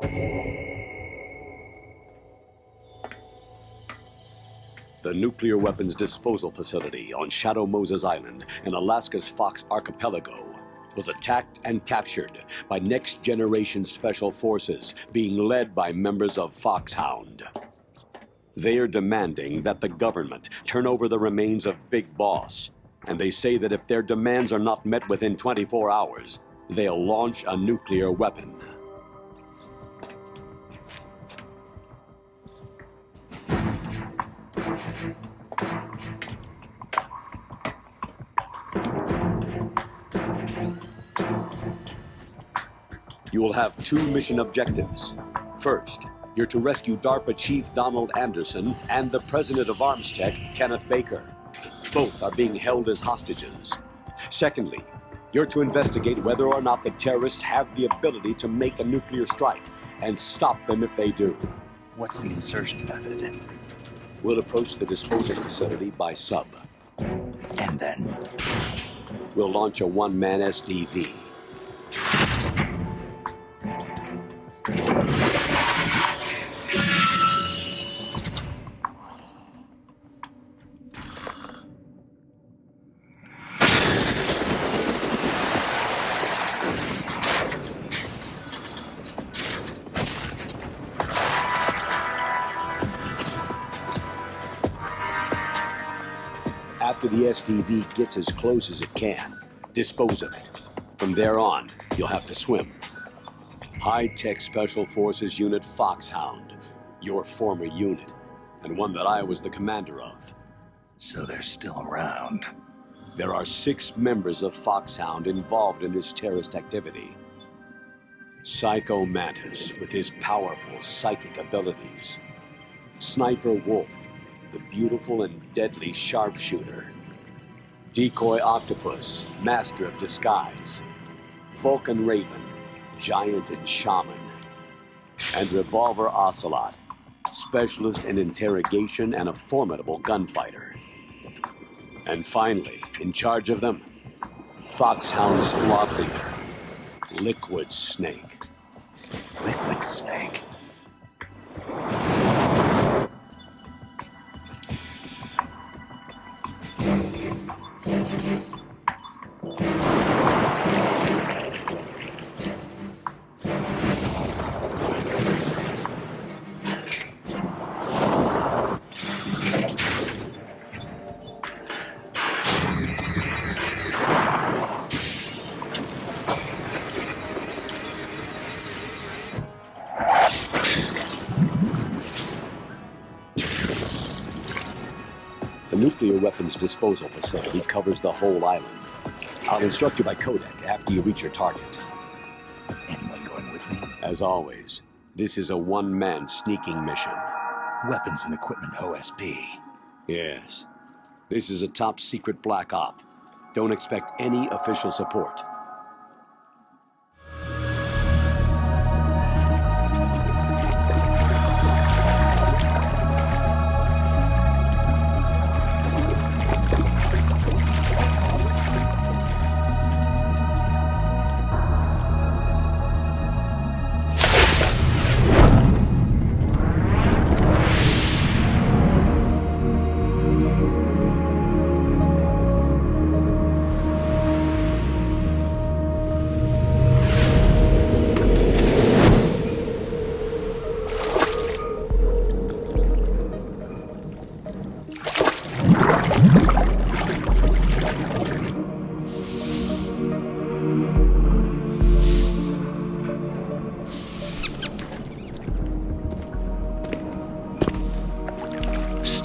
The nuclear weapons disposal facility on Shadow Moses Island in Alaska's Fox Archipelago was attacked and captured by next-generation special forces being led by members of Foxhound. They are demanding that the government turn over the remains of Big Boss, and they say that if their demands are not met within 24 hours, they'll launch a nuclear weapon. You will have two mission objectives. First, you're to rescue DARPA Chief Donald Anderson and the President of Arms Tech, Kenneth Baker. Both are being held as hostages. Secondly, you're to investigate whether or not the terrorists have the ability to make a nuclear strike and stop them if they do. What's the insertion method? We'll approach the disposal facility by sub. And then? We'll launch a one-man SDV. After the SDV gets as close as it can, dispose of it. From there on, you'll have to swim. High-Tech Special Forces Unit Foxhound, your former unit, and one that I was the commander of. So they're still around. There are 6 members of Foxhound involved in this terrorist activity. Psycho Mantis, with his powerful psychic abilities. Sniper Wolf, the beautiful and deadly sharpshooter. Decoy Octopus, master of disguise. Vulcan Raven, giant and shaman. And Revolver Ocelot, specialist in interrogation and a formidable gunfighter. And finally, in charge of them, Foxhound squad leader, Liquid Snake. Liquid Snake? The nuclear weapons disposal facility covers the whole island. I'll instruct you by codec after you reach your target. Anyone going with me? As always, this is a one-man sneaking mission. Weapons and equipment OSP. Yes. This is a top-secret black op. Don't expect any official support.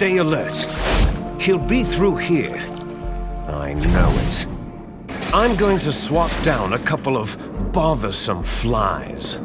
Stay alert. He'll be through here. I know it. I'm going to swat down a couple of bothersome flies.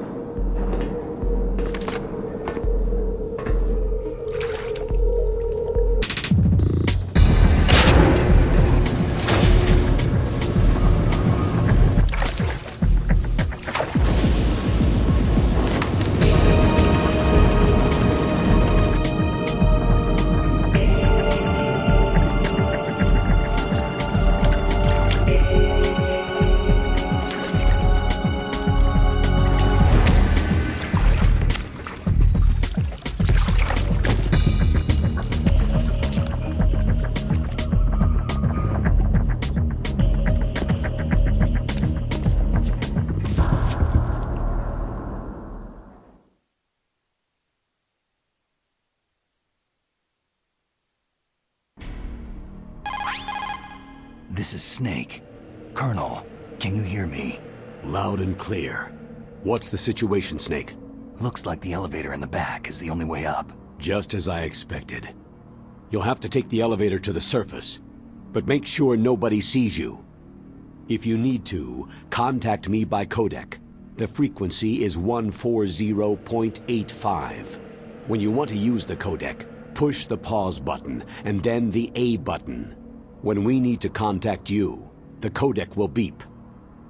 This is Snake. Colonel, can you hear me? Loud and clear. What's the situation, Snake? Looks like the elevator in the back is the only way up. Just as I expected. You'll have to take the elevator to the surface, but make sure nobody sees you. If you need to, contact me by codec. The frequency is 140.85. When you want to use the codec, push the pause button and then the A button. When we need to contact you, the codec will beep.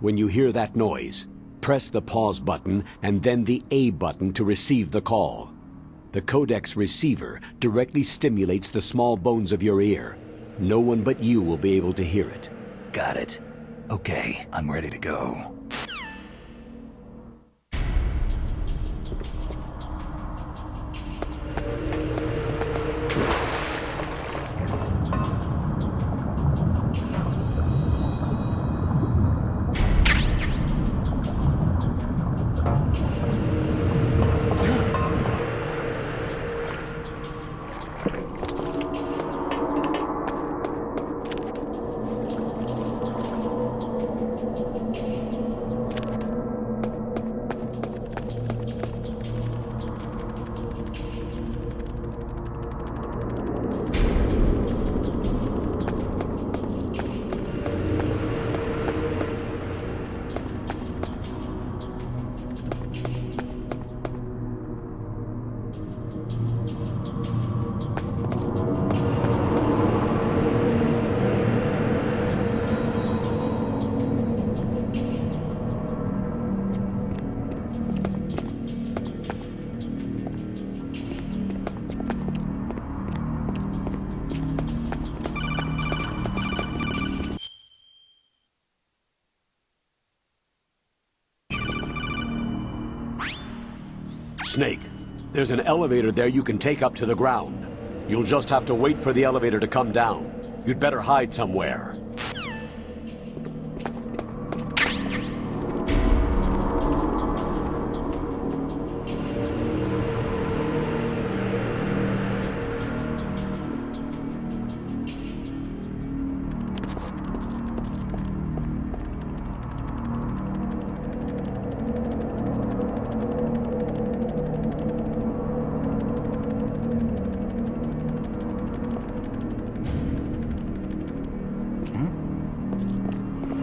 When you hear that noise, press the pause button and then the A button to receive the call. The codec's receiver directly stimulates the small bones of your ear. No one but you will be able to hear it. Got it. Okay, I'm ready to go. Snake, there's an elevator there you can take up to the ground. You'll just have to wait for the elevator to come down. You'd better hide somewhere.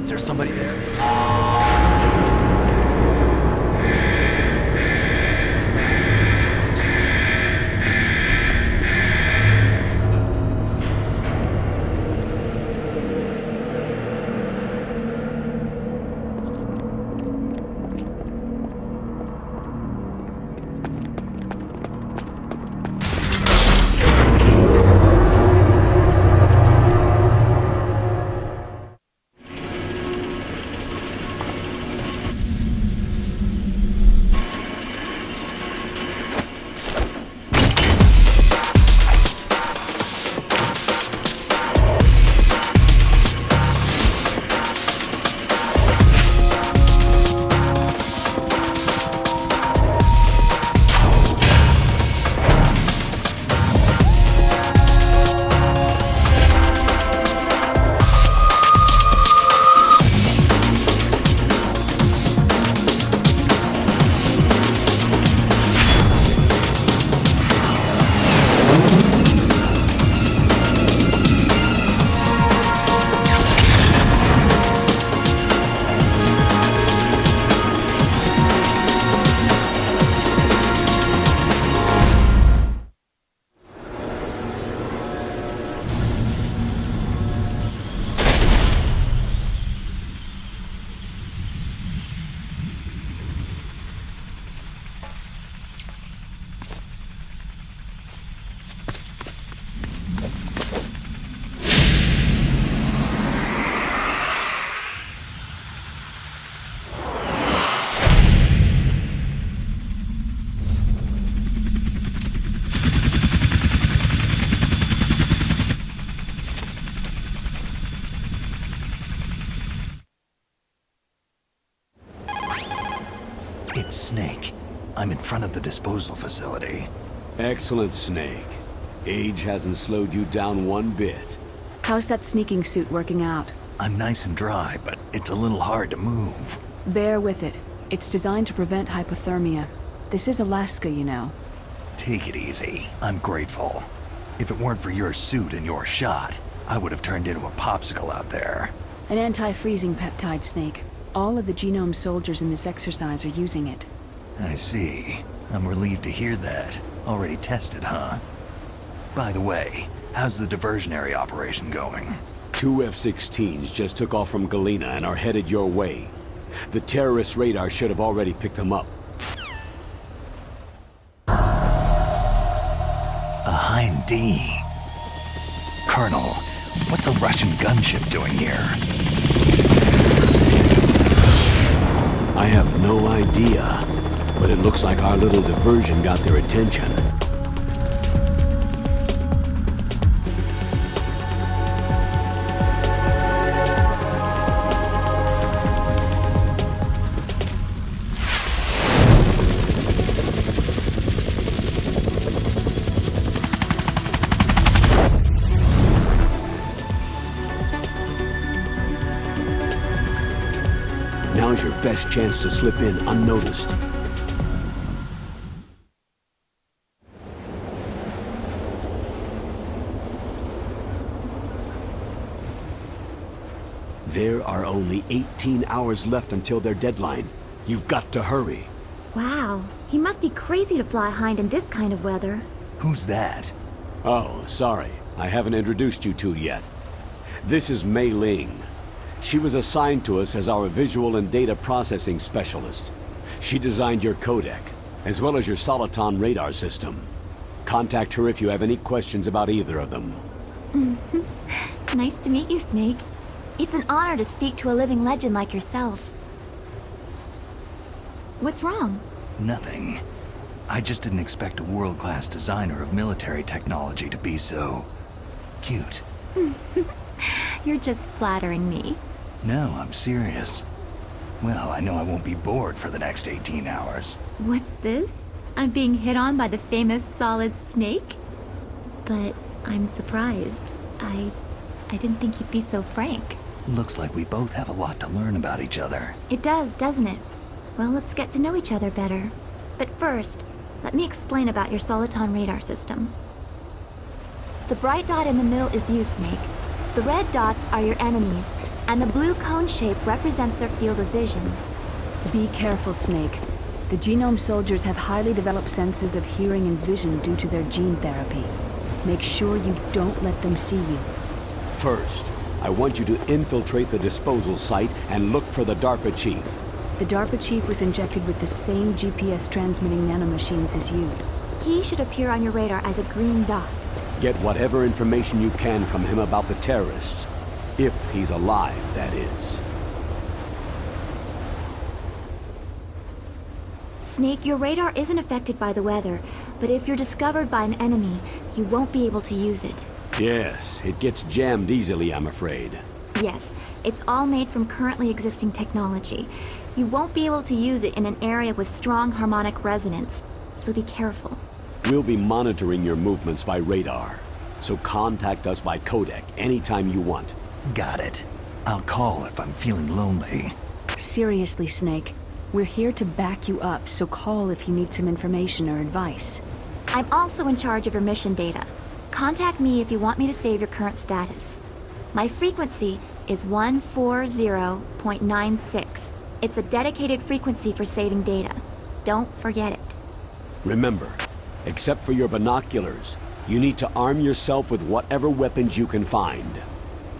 Is there somebody there? It's Snake. I'm in front of the disposal facility. Excellent, Snake. Age hasn't slowed you down one bit. How's that sneaking suit working out? I'm nice and dry, but it's a little hard to move. Bear with it. It's designed to prevent hypothermia. This is Alaska, you know. Take it easy. I'm grateful. If it weren't for your suit and your shot, I would have turned into a popsicle out there. An anti-freezing peptide, Snake. All of the genome soldiers in this exercise are using it. I see. I'm relieved to hear that. Already tested, huh? By the way, how's the diversionary operation going? 2 F-16s just took off from Galena and are headed your way. The terrorist radar should have already picked them up. A Hind D. Colonel, what's a Russian gunship doing here? I have no idea, but it looks like our little diversion got their attention. Now's your best chance to slip in unnoticed. There are only 18 hours left until their deadline. You've got to hurry. Wow, he must be crazy to fly Hind in this kind of weather. Who's that? Oh, sorry. I haven't introduced you two yet. This is Mei Ling. She was assigned to us as our visual and data processing specialist. She designed your codec, as well as your Soliton radar system. Contact her if you have any questions about either of them. Nice to meet you, Snake. It's an honor to speak to a living legend like yourself. What's wrong? Nothing. I just didn't expect a world-class designer of military technology to be so... cute. You're just flattering me. No, I'm serious. Well, I know I won't be bored for the next 18 hours. What's this? I'm being hit on by the famous Solid Snake? But I'm surprised. I didn't think you'd be so frank. Looks like we both have a lot to learn about each other. It does, doesn't it? Well, let's get to know each other better. But first, let me explain about your Soliton radar system. The bright dot in the middle is you, Snake. The red dots are your enemies, and the blue cone shape represents their field of vision. Be careful, Snake. The genome soldiers have highly developed senses of hearing and vision due to their gene therapy. Make sure you don't let them see you. First, I want you to infiltrate the disposal site and look for the DARPA chief. The DARPA chief was injected with the same GPS transmitting nanomachines as you. He should appear on your radar as a green dot. Get whatever information you can from him about the terrorists. If he's alive, that is. Snake, your radar isn't affected by the weather, but if you're discovered by an enemy, you won't be able to use it. Yes, it gets jammed easily, I'm afraid. Yes, it's all made from currently existing technology. You won't be able to use it in an area with strong harmonic resonance, so be careful. We'll be monitoring your movements by radar, so contact us by codec anytime you want. Got it. I'll call if I'm feeling lonely. Seriously, Snake. We're here to back you up, so call if you need some information or advice. I'm also in charge of your mission data. Contact me if you want me to save your current status. My frequency is 140.96. It's a dedicated frequency for saving data. Don't forget it. Remember, except for your binoculars, you need to arm yourself with whatever weapons you can find.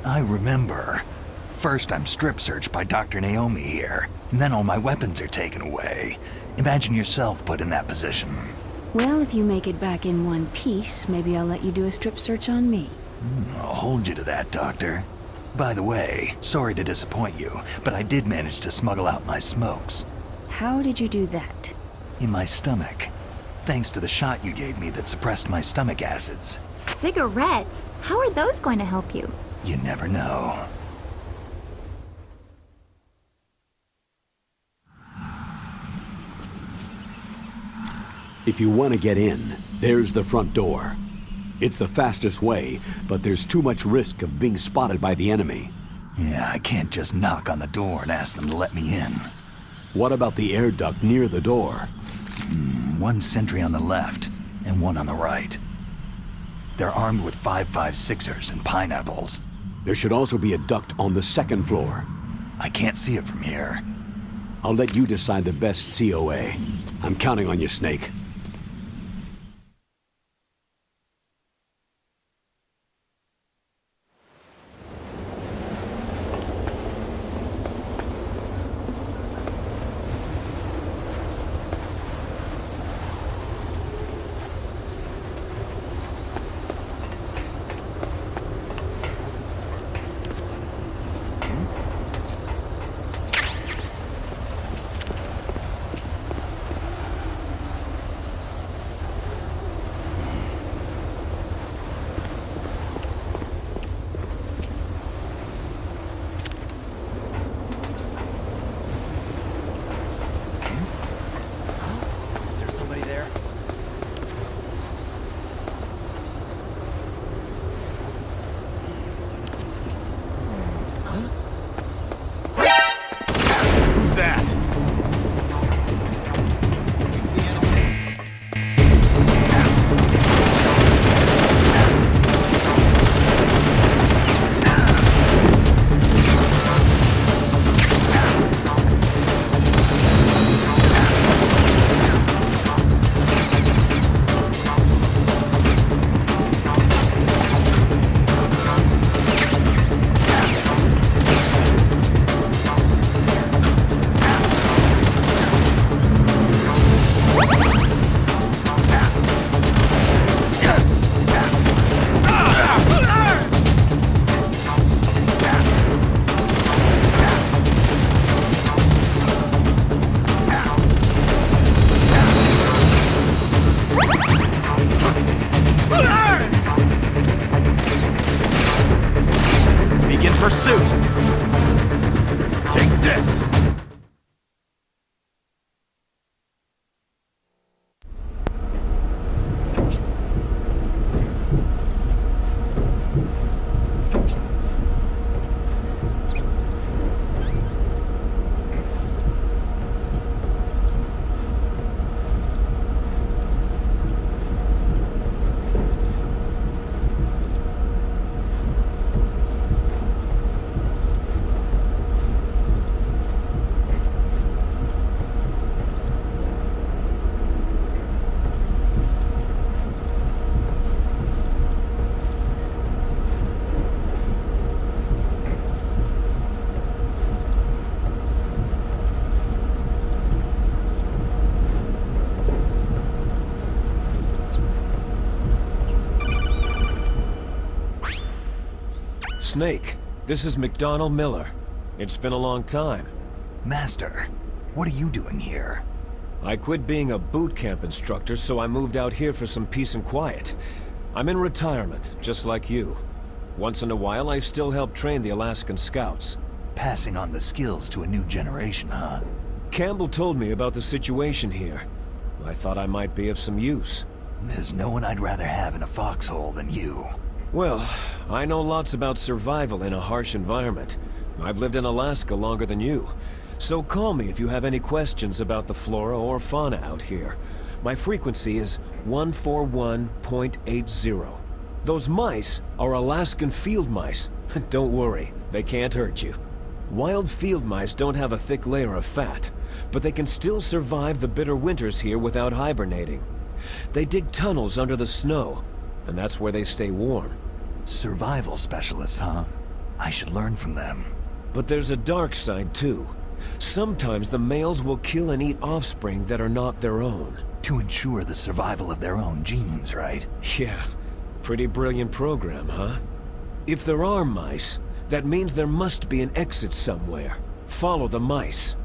I remember. First I'm strip searched by Dr. Naomi here, and then all my weapons are taken away. Imagine yourself put in that position. Well, if you make it back in one piece, maybe I'll let you do a strip search on me. I'll hold you to that, Doctor. By the way, sorry to disappoint you, but I did manage to smuggle out my smokes. How did you do that? In my stomach. Thanks to the shot you gave me that suppressed my stomach acids. Cigarettes? How are those going to help you? You never know. If you want to get in, there's the front door. It's the fastest way, but there's too much risk of being spotted by the enemy. Yeah, I can't just knock on the door and ask them to let me in. What about the air duct near the door? One sentry on the left, and one on the right. They're armed with 5.56ers and pineapples. There should also be a duct on the second floor. I can't see it from here. I'll let you decide the best COA. I'm counting on you, Snake. Is there somebody there? Who's that? Begin pursuit! Take this! Snake, this is McDonald Miller. It's been a long time. Master, what are you doing here? I quit being a boot camp instructor, so I moved out here for some peace and quiet. I'm in retirement, just like you. Once in a while, I still help train the Alaskan Scouts. Passing on the skills to a new generation, huh? Campbell told me about the situation here. I thought I might be of some use. There's no one I'd rather have in a foxhole than you. Well, I know lots about survival in a harsh environment. I've lived in Alaska longer than you. So call me if you have any questions about the flora or fauna out here. My frequency is 141.80. Those mice are Alaskan field mice. Don't worry, they can't hurt you. Wild field mice don't have a thick layer of fat, but they can still survive the bitter winters here without hibernating. They dig tunnels under the snow, and that's where they stay warm. Survival specialists, huh? I should learn from them. But there's a dark side too. Sometimes the males will kill and eat offspring that are not their own. To ensure the survival of their own genes, right? Yeah, pretty brilliant program, huh? If there are mice, that means there must be an exit somewhere. Follow the mice.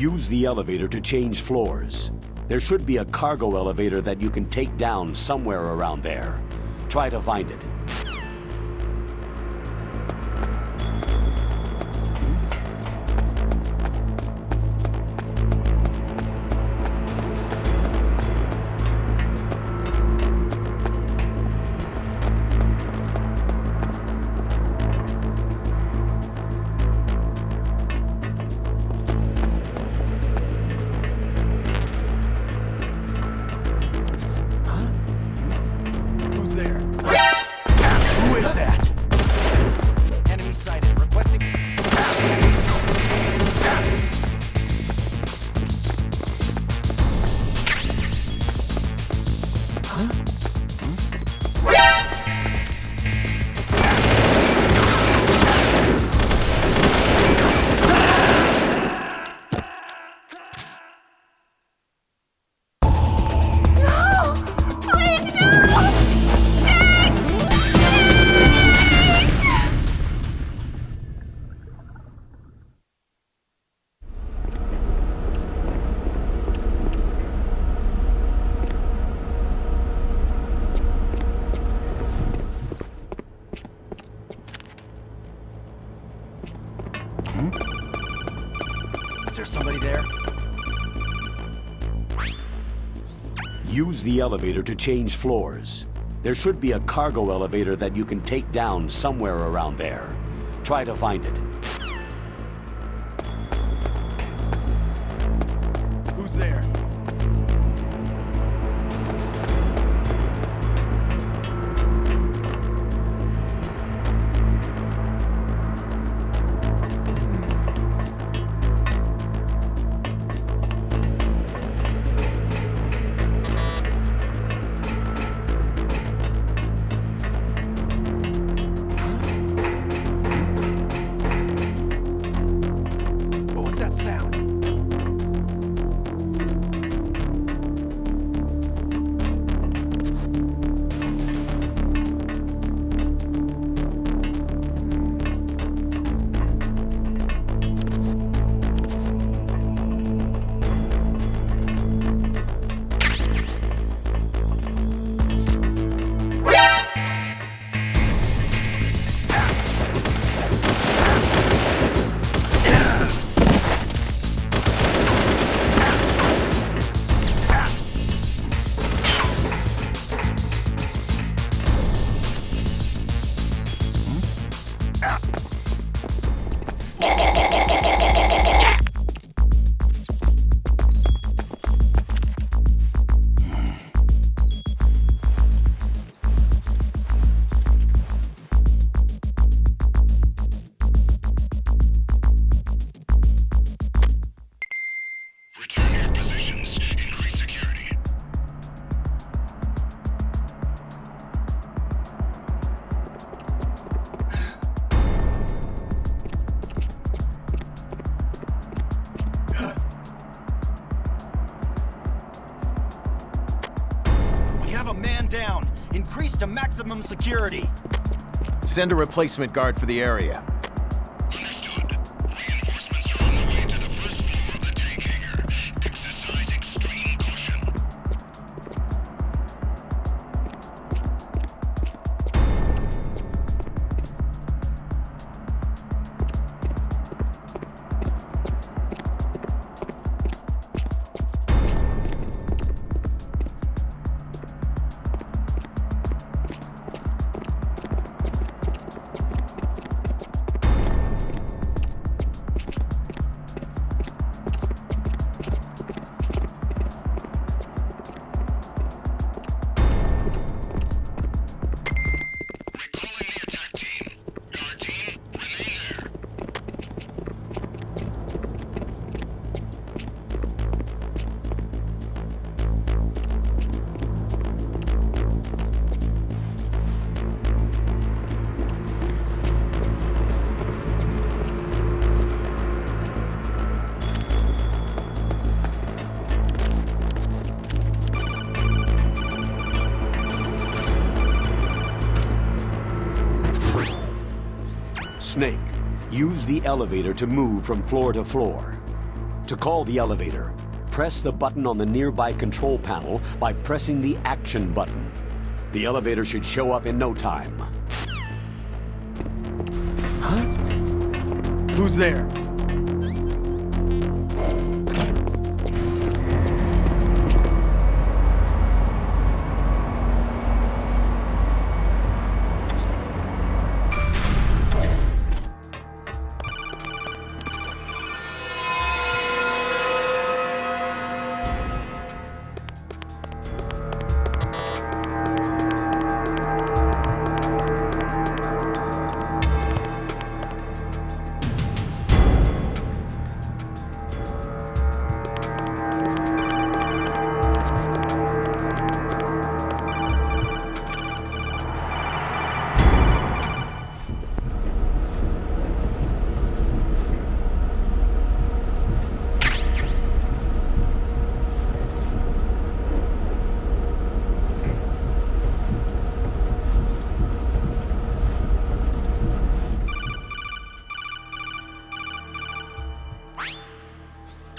Use the elevator to change floors. There should be a cargo elevator that you can take down somewhere around there. Try to find it. Who is that? Enemy sighted. Requesting. Is there somebody there? Use the elevator to change floors. There should be a cargo elevator that you can take down somewhere around there. Try to find it. Who's there? What was that sound? Return to your positions. Increase security. We have a man down. Increase to maximum security. Send a replacement guard for the area. Understood. Reinforcements are on the way to the first floor of the tank hangar. Exercise extreme caution. Recalling the attack team. Guard team, remain there. Snake, use the elevator to move from floor to floor. To call the elevator, press the button on the nearby control panel by pressing the action button. The elevator should show up in no time. Who's there?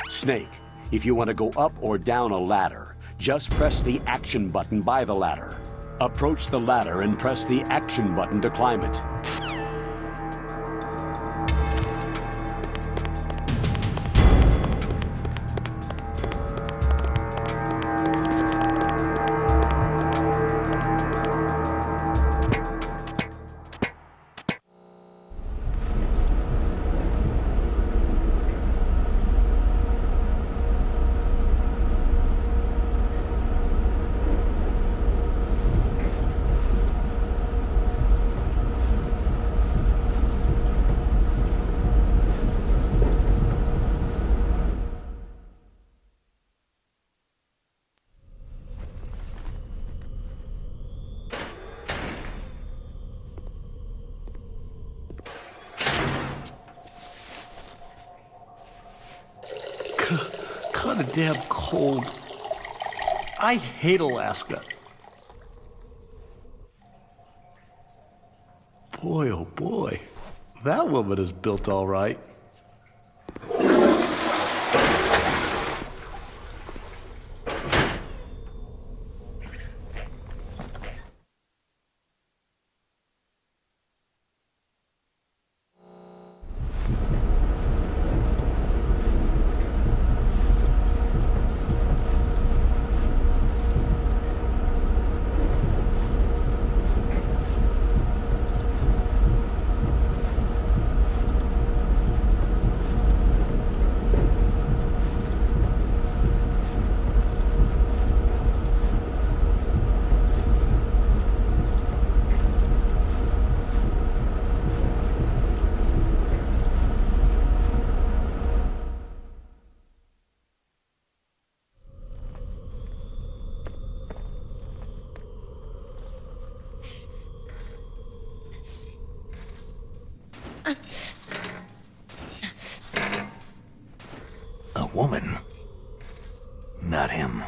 Snake, if you want to go up or down a ladder, just press the action button by the ladder. Approach the ladder and press the action button to climb it. Kinda damn cold. I hate Alaska. Boy, oh boy. That woman is built all right. A woman. Not him.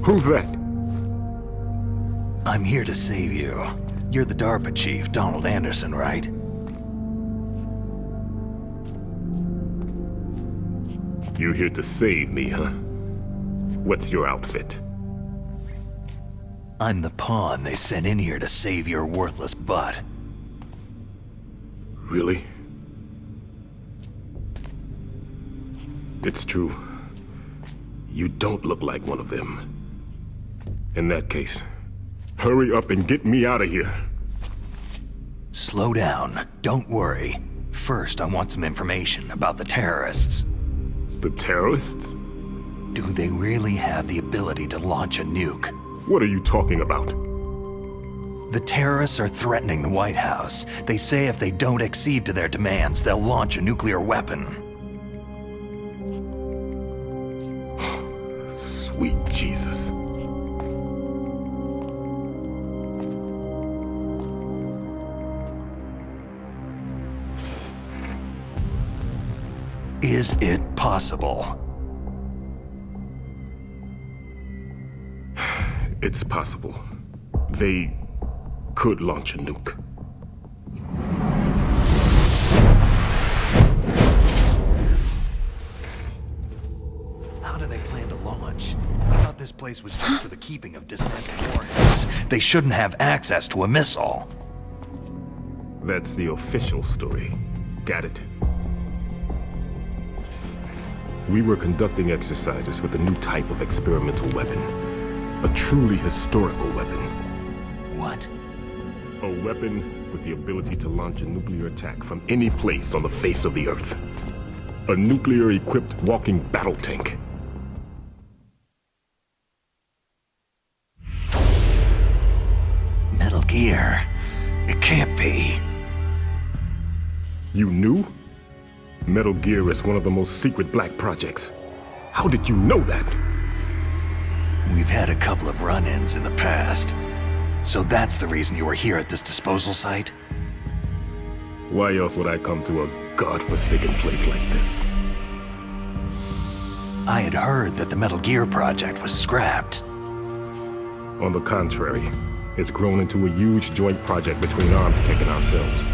Who's that? I'm here to save you. You're the DARPA chief, Donald Anderson, right? You here to save me, huh? What's your outfit? I'm the pawn they sent in here to save your worthless butt. Really? It's true. You don't look like one of them. In that case, hurry up and get me out of here. Slow down. Don't worry. First, I want some information about the terrorists. The terrorists? Do they really have the ability to launch a nuke? What are you talking about? The terrorists are threatening the White House. They say if they don't accede to their demands, they'll launch a nuclear weapon. Sweet Jesus. Is it possible? It's possible. They could launch a nuke. How do they plan to launch? I thought this place was just for the keeping of dismantled warheads. They shouldn't have access to a missile. That's the official story. Got it? We were conducting exercises with a new type of experimental weapon. A truly historical weapon. What? A weapon with the ability to launch a nuclear attack from any place on the face of the Earth. A nuclear-equipped walking battle tank. Metal Gear. It can't be. You knew? Metal Gear is one of the most secret black projects. How did you know that? We've had a couple of run-ins in the past. So that's the reason you were here at this disposal site? Why else would I come to a godforsaken place like this? I had heard that the Metal Gear project was scrapped. On the contrary, it's grown into a huge joint project between ArmsTech and ourselves.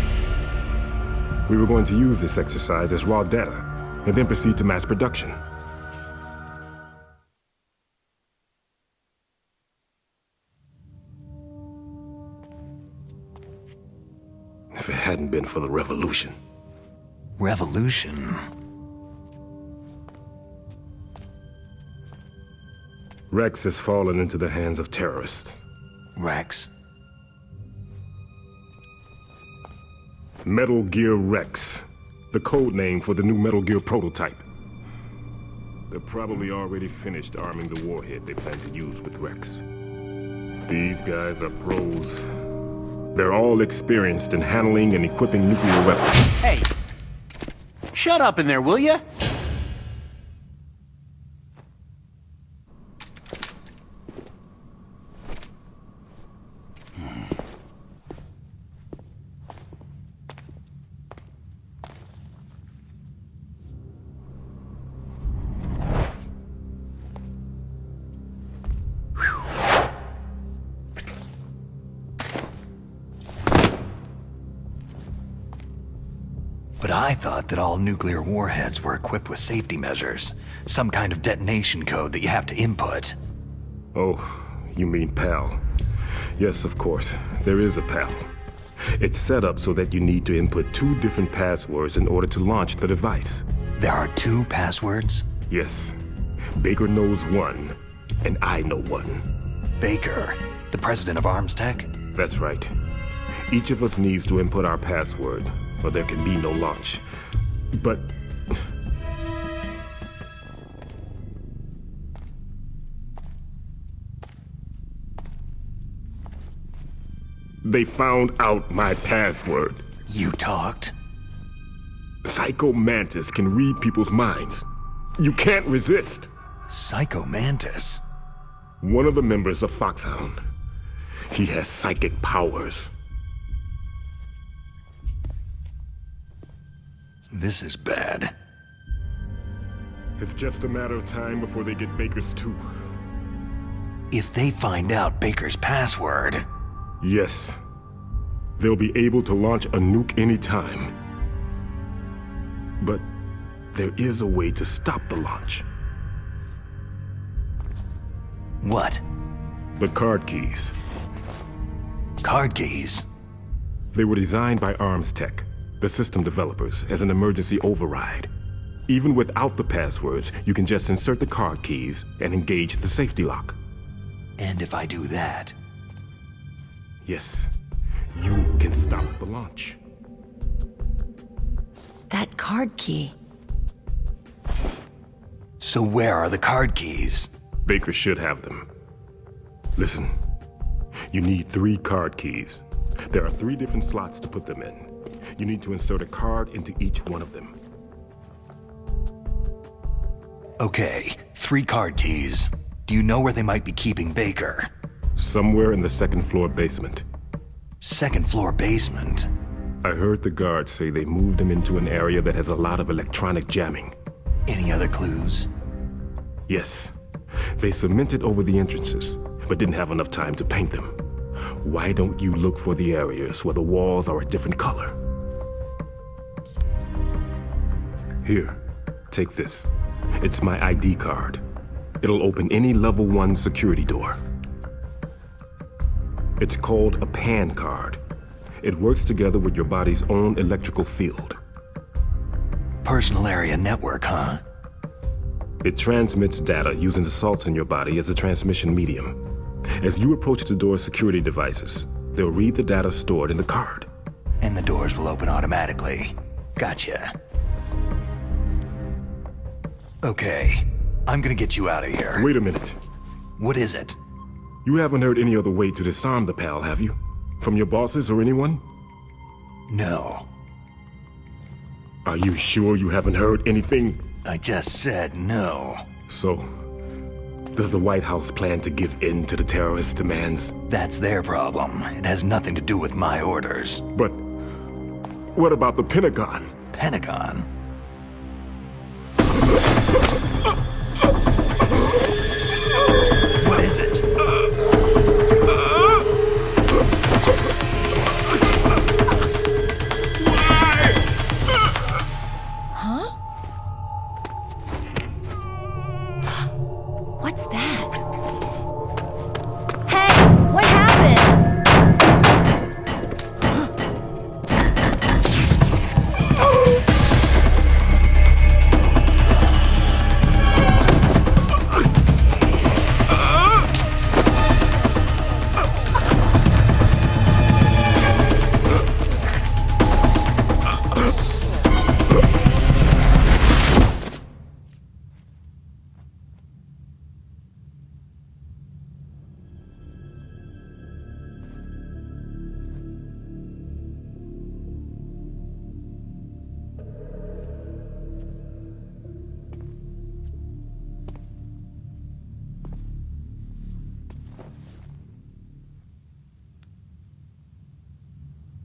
We were going to use this exercise as raw data, and then proceed to mass production. If it hadn't been for the revolution. Revolution? Rex has fallen into the hands of terrorists. Rex? Metal Gear Rex, the code name for the new Metal Gear prototype. They're probably already finished arming the warhead they plan to use with Rex. These guys are pros. They're all experienced in handling and equipping nuclear weapons. Hey! Shut up in there, will ya? But I thought that all nuclear warheads were equipped with safety measures. Some kind of detonation code that you have to input. Oh, you mean PAL. Yes, of course. There is a PAL. It's set up so that you need to input 2 different passwords in order to launch the device. There are 2 passwords? Yes. Baker knows one, and I know one. Baker, the president of ArmsTech? That's right. Each of us needs to input our password, or there can be no launch. But... they found out my password. You talked? Psycho Mantis can read people's minds. You can't resist. Psycho Mantis? One of the members of Foxhound. He has psychic powers. This is bad. It's just a matter of time before they get Baker's too. If they find out Baker's password... Yes. They'll be able to launch a nuke anytime. But there is a way to stop the launch. What? The card keys. Card keys? They were designed by ArmsTech, the system developers, as an emergency override. Even without the passwords, you can just insert the card keys and engage the safety lock. And if I do that... Yes, you can stop the launch. That card key. So where are the card keys? Baker should have them. Listen, you need 3 card keys. There are 3 different slots to put them in. You need to insert a card into each one of them. Okay, 3 card keys. Do you know where they might be keeping Baker? Somewhere in the 2nd floor basement. 2nd floor basement? I heard the guards say they moved him into an area that has a lot of electronic jamming. Any other clues? Yes. They cemented over the entrances, but didn't have enough time to paint them. Why don't you look for the areas where the walls are a different color? Here, take this. It's my ID card. It'll open any level 1 security door. It's called a PAN card. It works together with your body's own electrical field. Personal area network, huh? It transmits data using the salts in your body as a transmission medium. As you approach the door's security devices, they'll read the data stored in the card. And the doors will open automatically. Gotcha. Okay, I'm gonna get you out of here. Wait a minute. What is it? You haven't heard any other way to disarm the PAL, have you? From your bosses or anyone? No. Are you sure you haven't heard anything? I just said no. So, does the White House plan to give in to the terrorists' demands? That's their problem. It has nothing to do with my orders. But what about the Pentagon? Pentagon? What is it? What's that? Hey, what happened?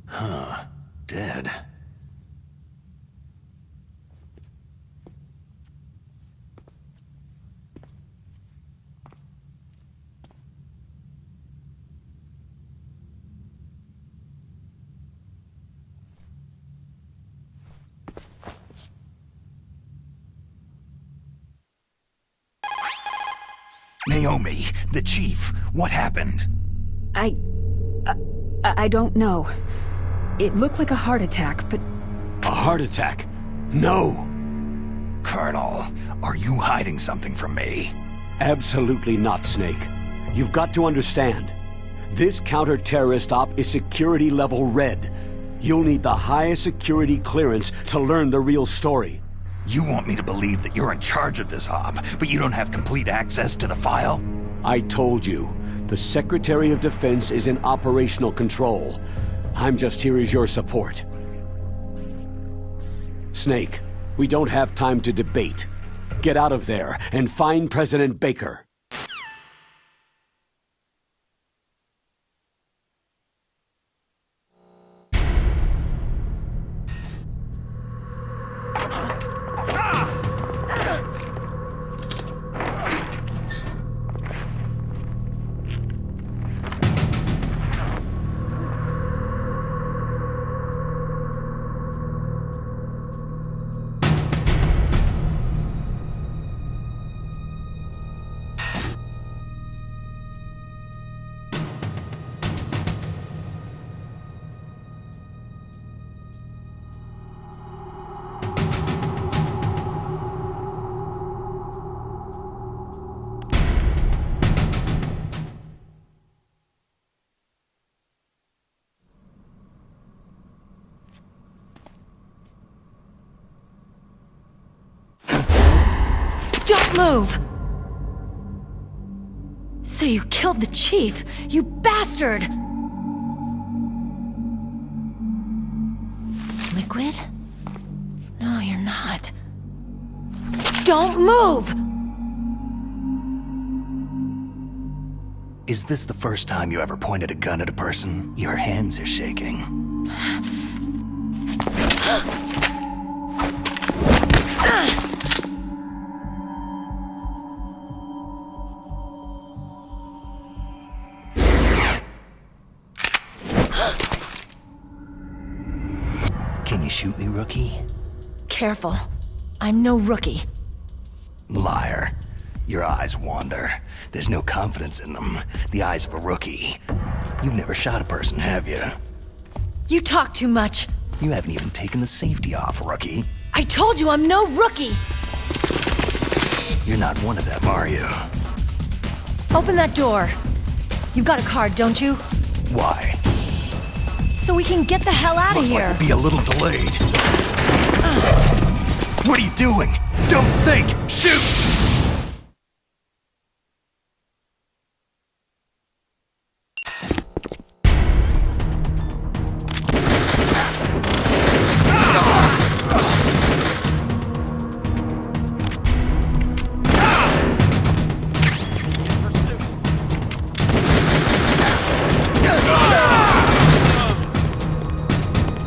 Huh. Dead. Naomi, the chief, what happened? I don't know. It looked like a heart attack, but... A heart attack? No! Colonel, are you hiding something from me? Absolutely not, Snake. You've got to understand. This counter-terrorist op is security level red. You'll need the highest security clearance to learn the real story. You want me to believe that you're in charge of this op, but you don't have complete access to the file? I told you, the Secretary of Defense is in operational control. I'm just here as your support. Snake, we don't have time to debate. Get out of there and find President Baker. Don't move! So you killed the chief, you bastard! Liquid? No, you're not. Don't move! Is this the first time you ever pointed a gun at a person? Your hands are shaking. Can you shoot me, rookie? Careful. I'm no rookie. Liar. Your eyes wander. There's no confidence in them. The eyes of a rookie. You've never shot a person, have you? You talk too much. You haven't even taken the safety off, rookie. I told you I'm no rookie! You're not one of them, are you? Open that door. You've got a card, don't you? Why? So we can get the hell out of here. Looks like we'll be a little delayed. What are you doing? Don't think! Shoot!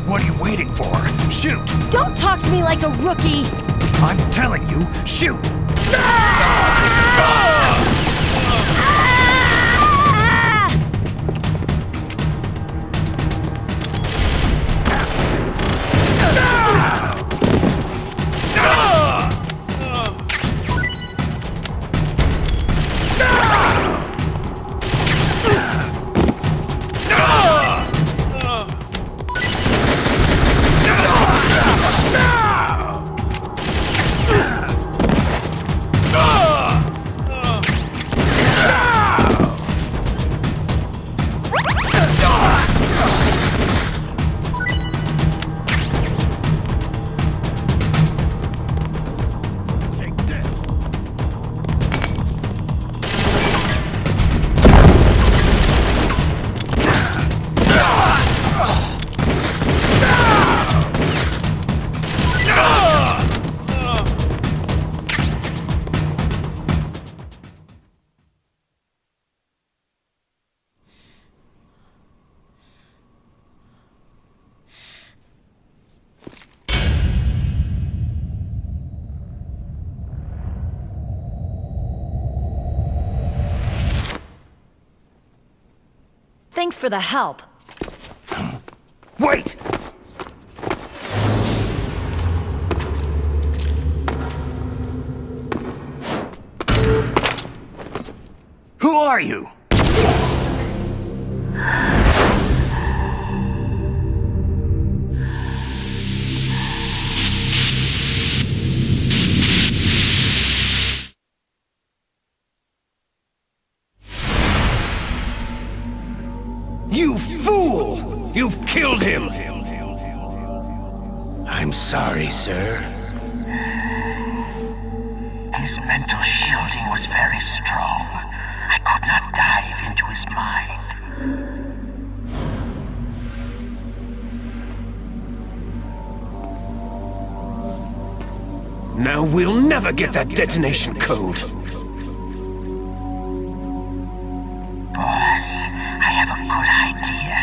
What are you waiting for? Shoot! Don't talk to me like a rookie! I'm telling you, shoot! Thanks for the help. Wait! Who are you? You fool! You've killed him! I'm sorry, sir. His mental shielding was very strong. I could not dive into his mind. Now we'll never get that detonation code. Boss, I have a good idea.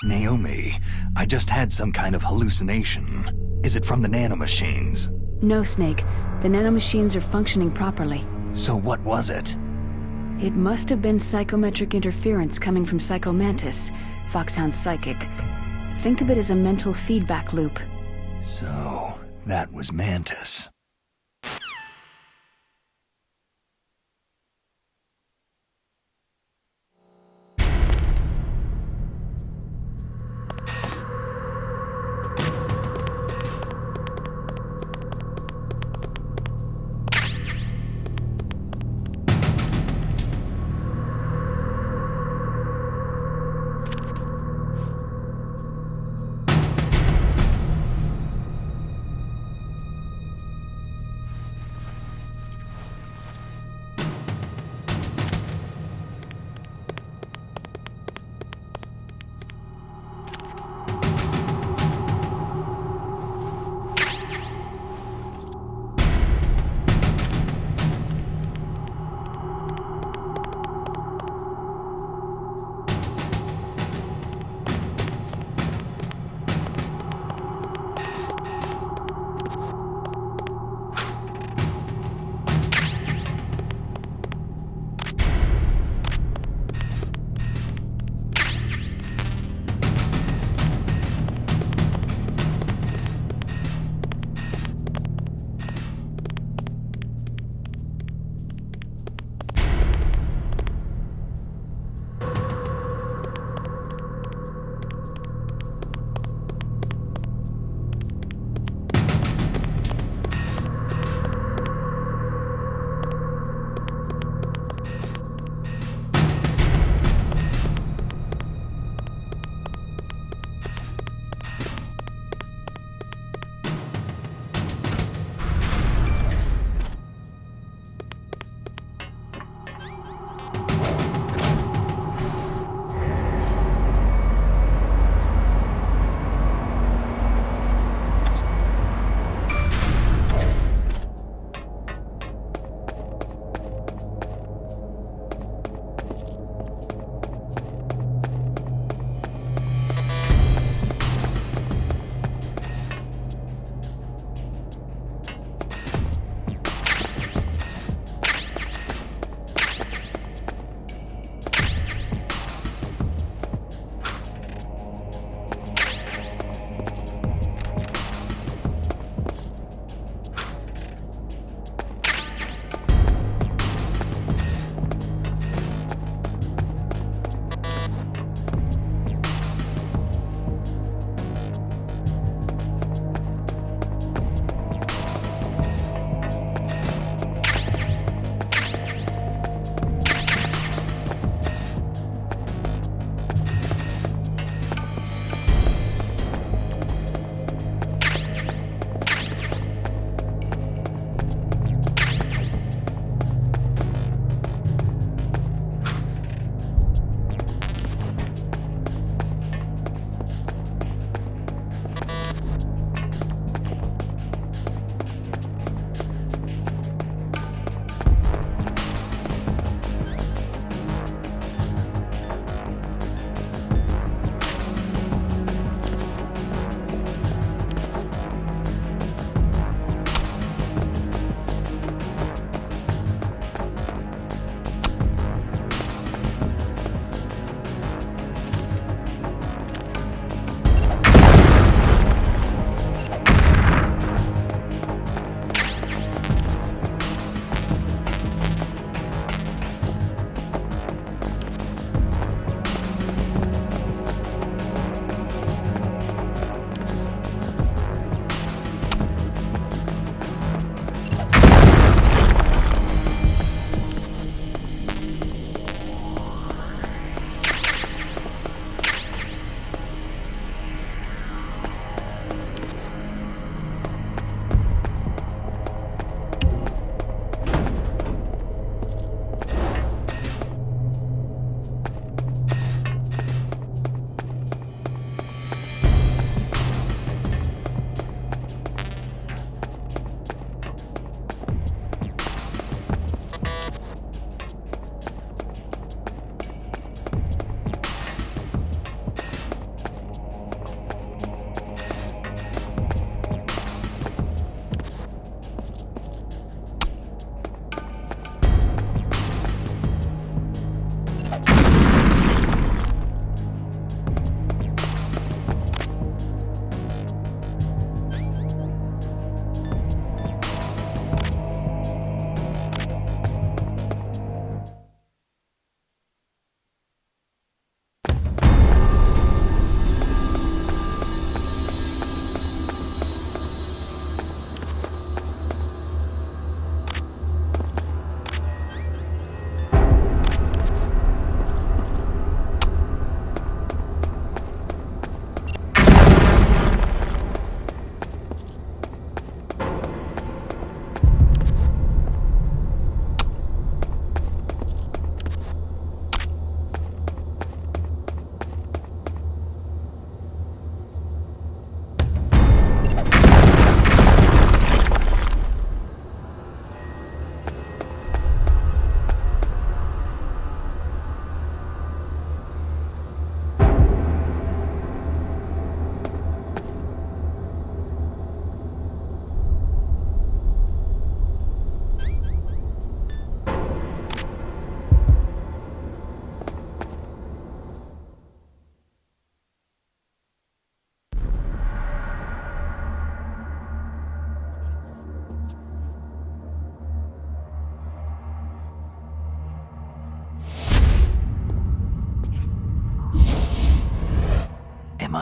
Naomi, I just had some kind of hallucination. Is it from the nanomachines? No, Snake. The nanomachines are functioning properly. So what was it? It must have been psychometric interference coming from Psycho Mantis, Foxhound's psychic. Think of it as a mental feedback loop. So, that was Mantis.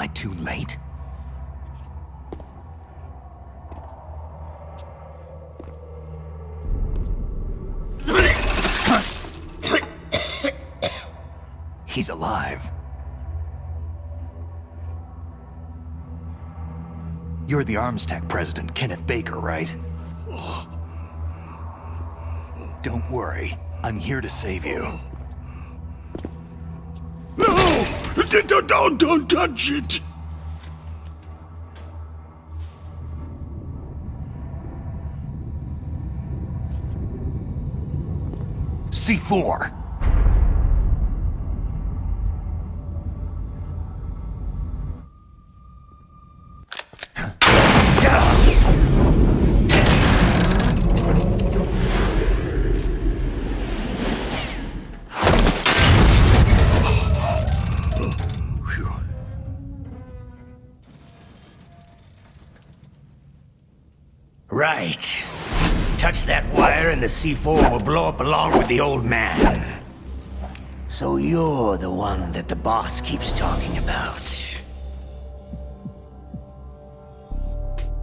I too late? He's alive. You're the Arms Tech president, Kenneth Baker, right? Don't worry. I'm here to save you. No! Don't touch it! C4! Right. Touch that wire and the C4 will blow up along with the old man. So you're the one that the boss keeps talking about.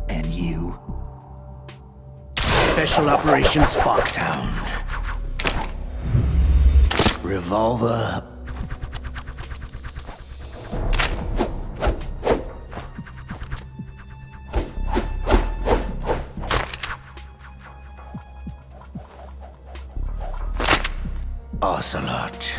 And you? Special Operations Foxhound. Revolver. Ocelot.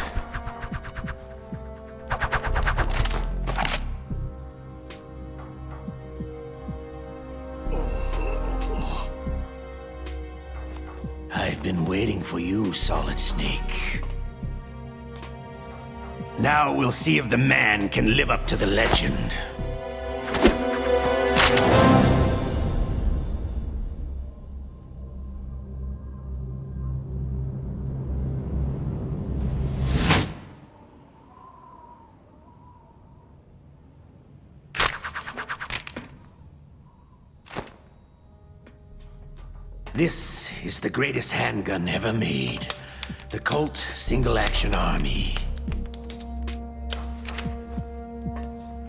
I've been waiting for you, Solid Snake. Now we'll see if the man can live up to the legend. This is the greatest handgun ever made. The Colt Single Action Army.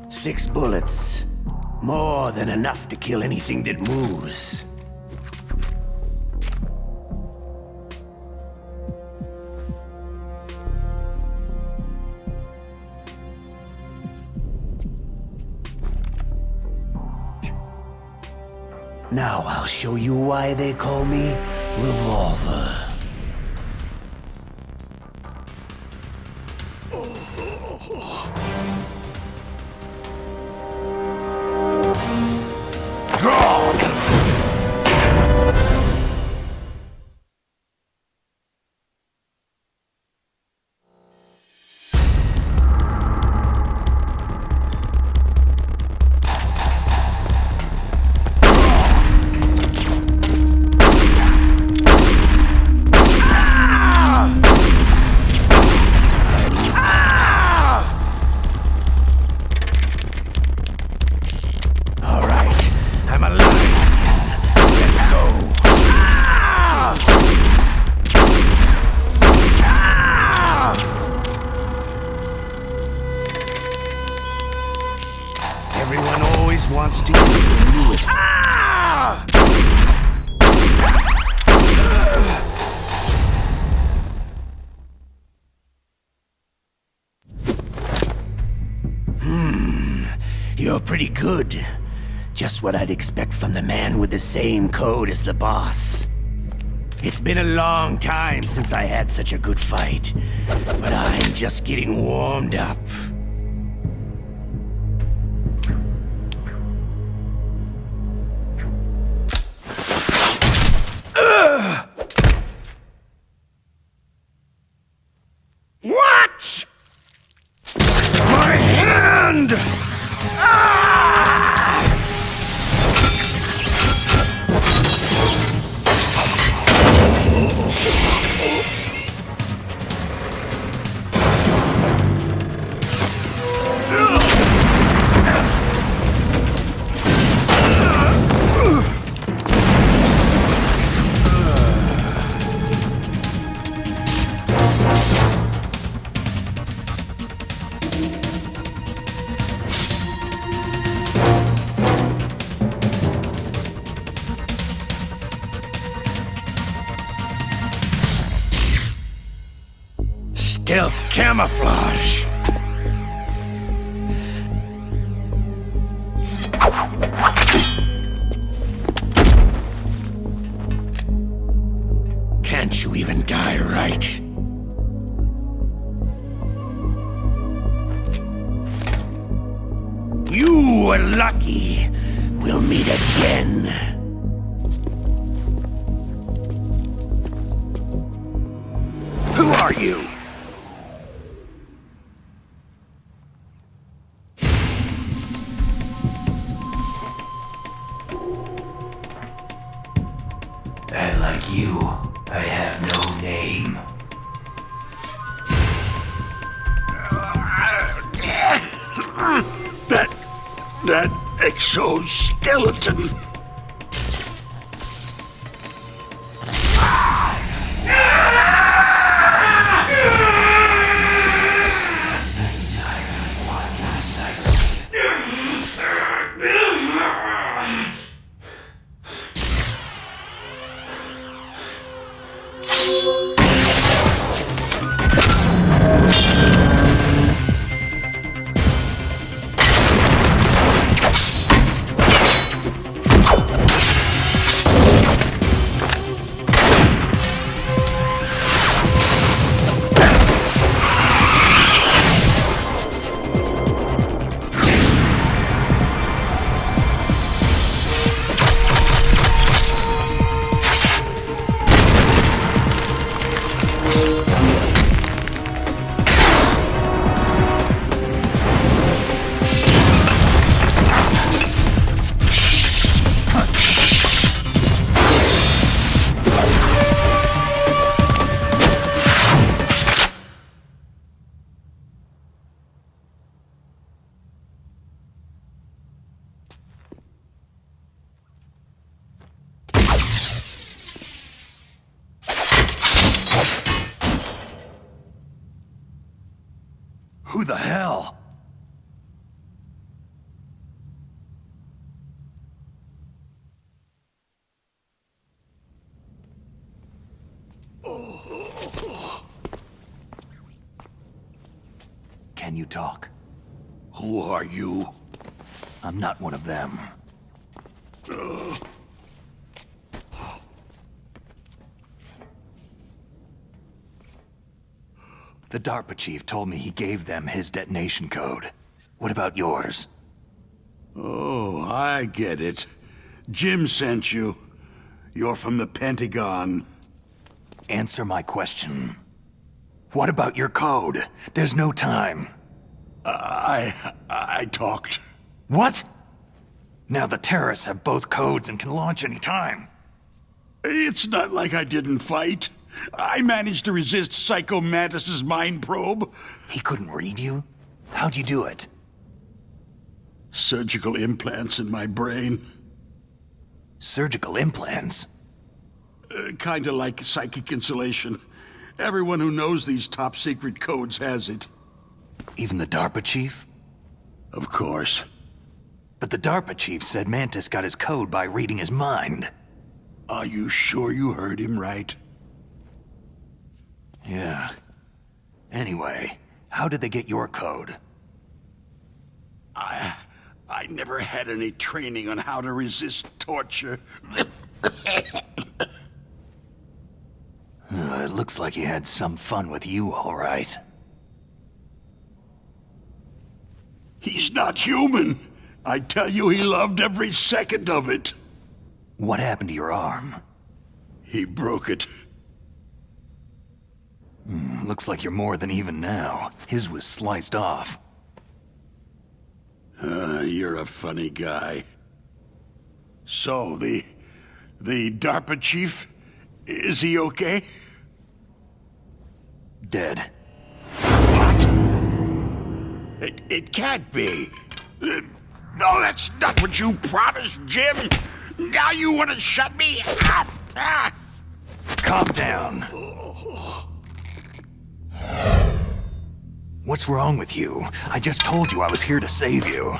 6 bullets. More than enough to kill anything that moves. Now I'll show you why they call me Revolver. Draw! Everyone always wants to use the newest. You're pretty good. Just what I'd expect from the man with the same code as the boss. It's been a long time since I had such a good fight, but I'm just getting warmed up. What? My hand! stealth camouflage. Can't you even die right? You were lucky. We'll meet again. Who are you? And like you, I have no name. That exoskeleton. Who the hell? Can you talk? Who are you? I'm not one of them. The DARPA chief told me he gave them his detonation code. What about yours? Oh, I get it. Jim sent you. You're from the Pentagon. Answer my question. What about your code? There's no time. I talked. What? Now the terrorists have both codes and can launch any time. It's not like I didn't fight. I managed to resist Psycho Mantis's mind probe. He couldn't read you? How'd you do it? Surgical implants in my brain. Surgical implants? Kinda like psychic insulation. Everyone who knows these top-secret codes has it. Even the DARPA chief? Of course. But the DARPA chief said Mantis got his code by reading his mind. Are you sure you heard him right? Yeah. Anyway, how did they get your code? I never had any training on how to resist torture. It looks like he had some fun with you, all right. He's not human. I tell you, he loved every second of it. What happened to your arm? He broke it. Looks like you're more than even now. His was sliced off. You're a funny guy. So, the DARPA chief, is he okay? Dead. What? It can't be. No, that's not what you promised, Jim. Now you want to shut me up? Calm down. What's wrong with you? I just told you I was here to save you.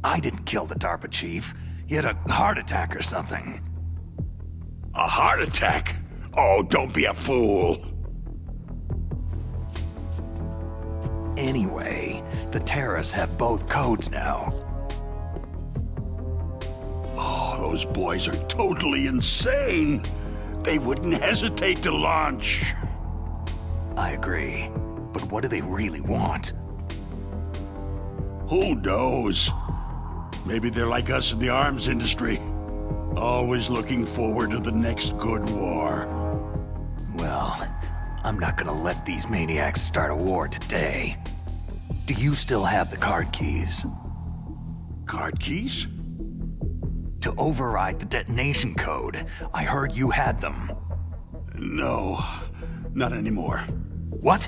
I didn't kill the DARPA chief. He had a heart attack or something. A heart attack? Oh, don't be a fool. Anyway, the terrorists have both codes now. Oh, those boys are totally insane. They wouldn't hesitate to launch. I agree. But what do they really want? Who knows? Maybe they're like us in the arms industry. Always looking forward to the next good war. Well, I'm not gonna let these maniacs start a war today. Do you still have the card keys? Card keys? To override the detonation code. I heard you had them. No, not anymore. What?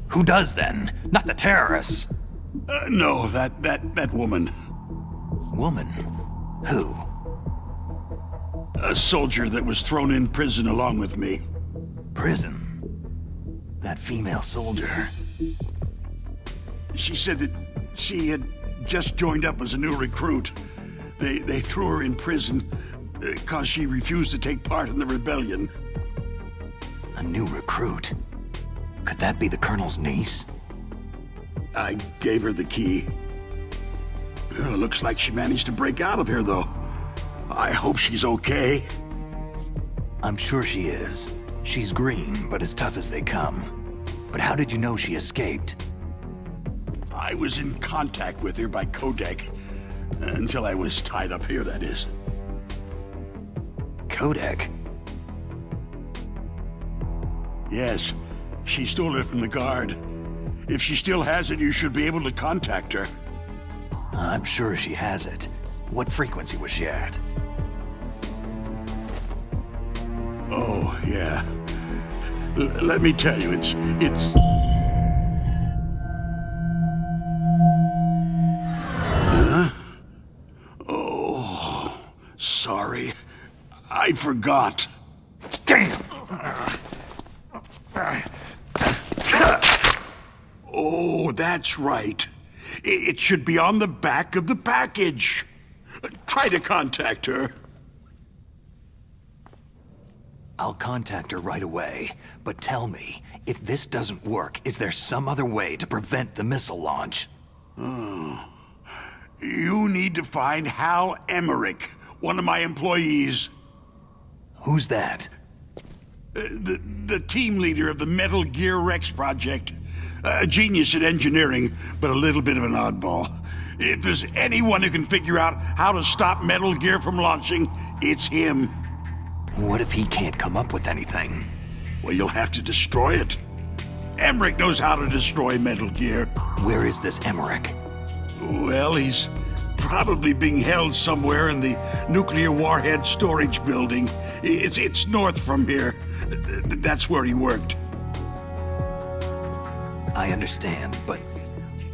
Who does then? Not the terrorists. No, that woman. Woman? Who? A soldier that was thrown in prison along with me. Prison? That female soldier. She said that she had just joined up as a new recruit. They threw her in prison because she refused to take part in the rebellion. A new recruit? Could that be the Colonel's niece? I gave her the key. Looks like she managed to break out of here, though. I hope she's okay. I'm sure she is. She's green, but as tough as they come. But how did you know she escaped? I was in contact with her by codec. Until I was tied up here, that is. Codec? Yes. She stole it from the guard. If she still has it, you should be able to contact her. I'm sure she has it. What frequency was she at? Oh, yeah. Let me tell you, it's... Huh? Oh, sorry. I forgot. Damn! Oh, that's right. It should be on the back of the package. Try to contact her. I'll contact her right away, but tell me, if this doesn't work, is there some other way to prevent the missile launch? Oh. You need to find Hal Emmerich, one of my employees. Who's that? The team leader of the Metal Gear Rex project. A genius at engineering, but a little bit of an oddball. If there's anyone who can figure out how to stop Metal Gear from launching, it's him. What if he can't come up with anything? Well, you'll have to destroy it. Emmerich knows how to destroy Metal Gear. Where is this Emmerich? Well, he's probably being held somewhere in the nuclear warhead storage building. It's north from here. That's where he worked. I understand, but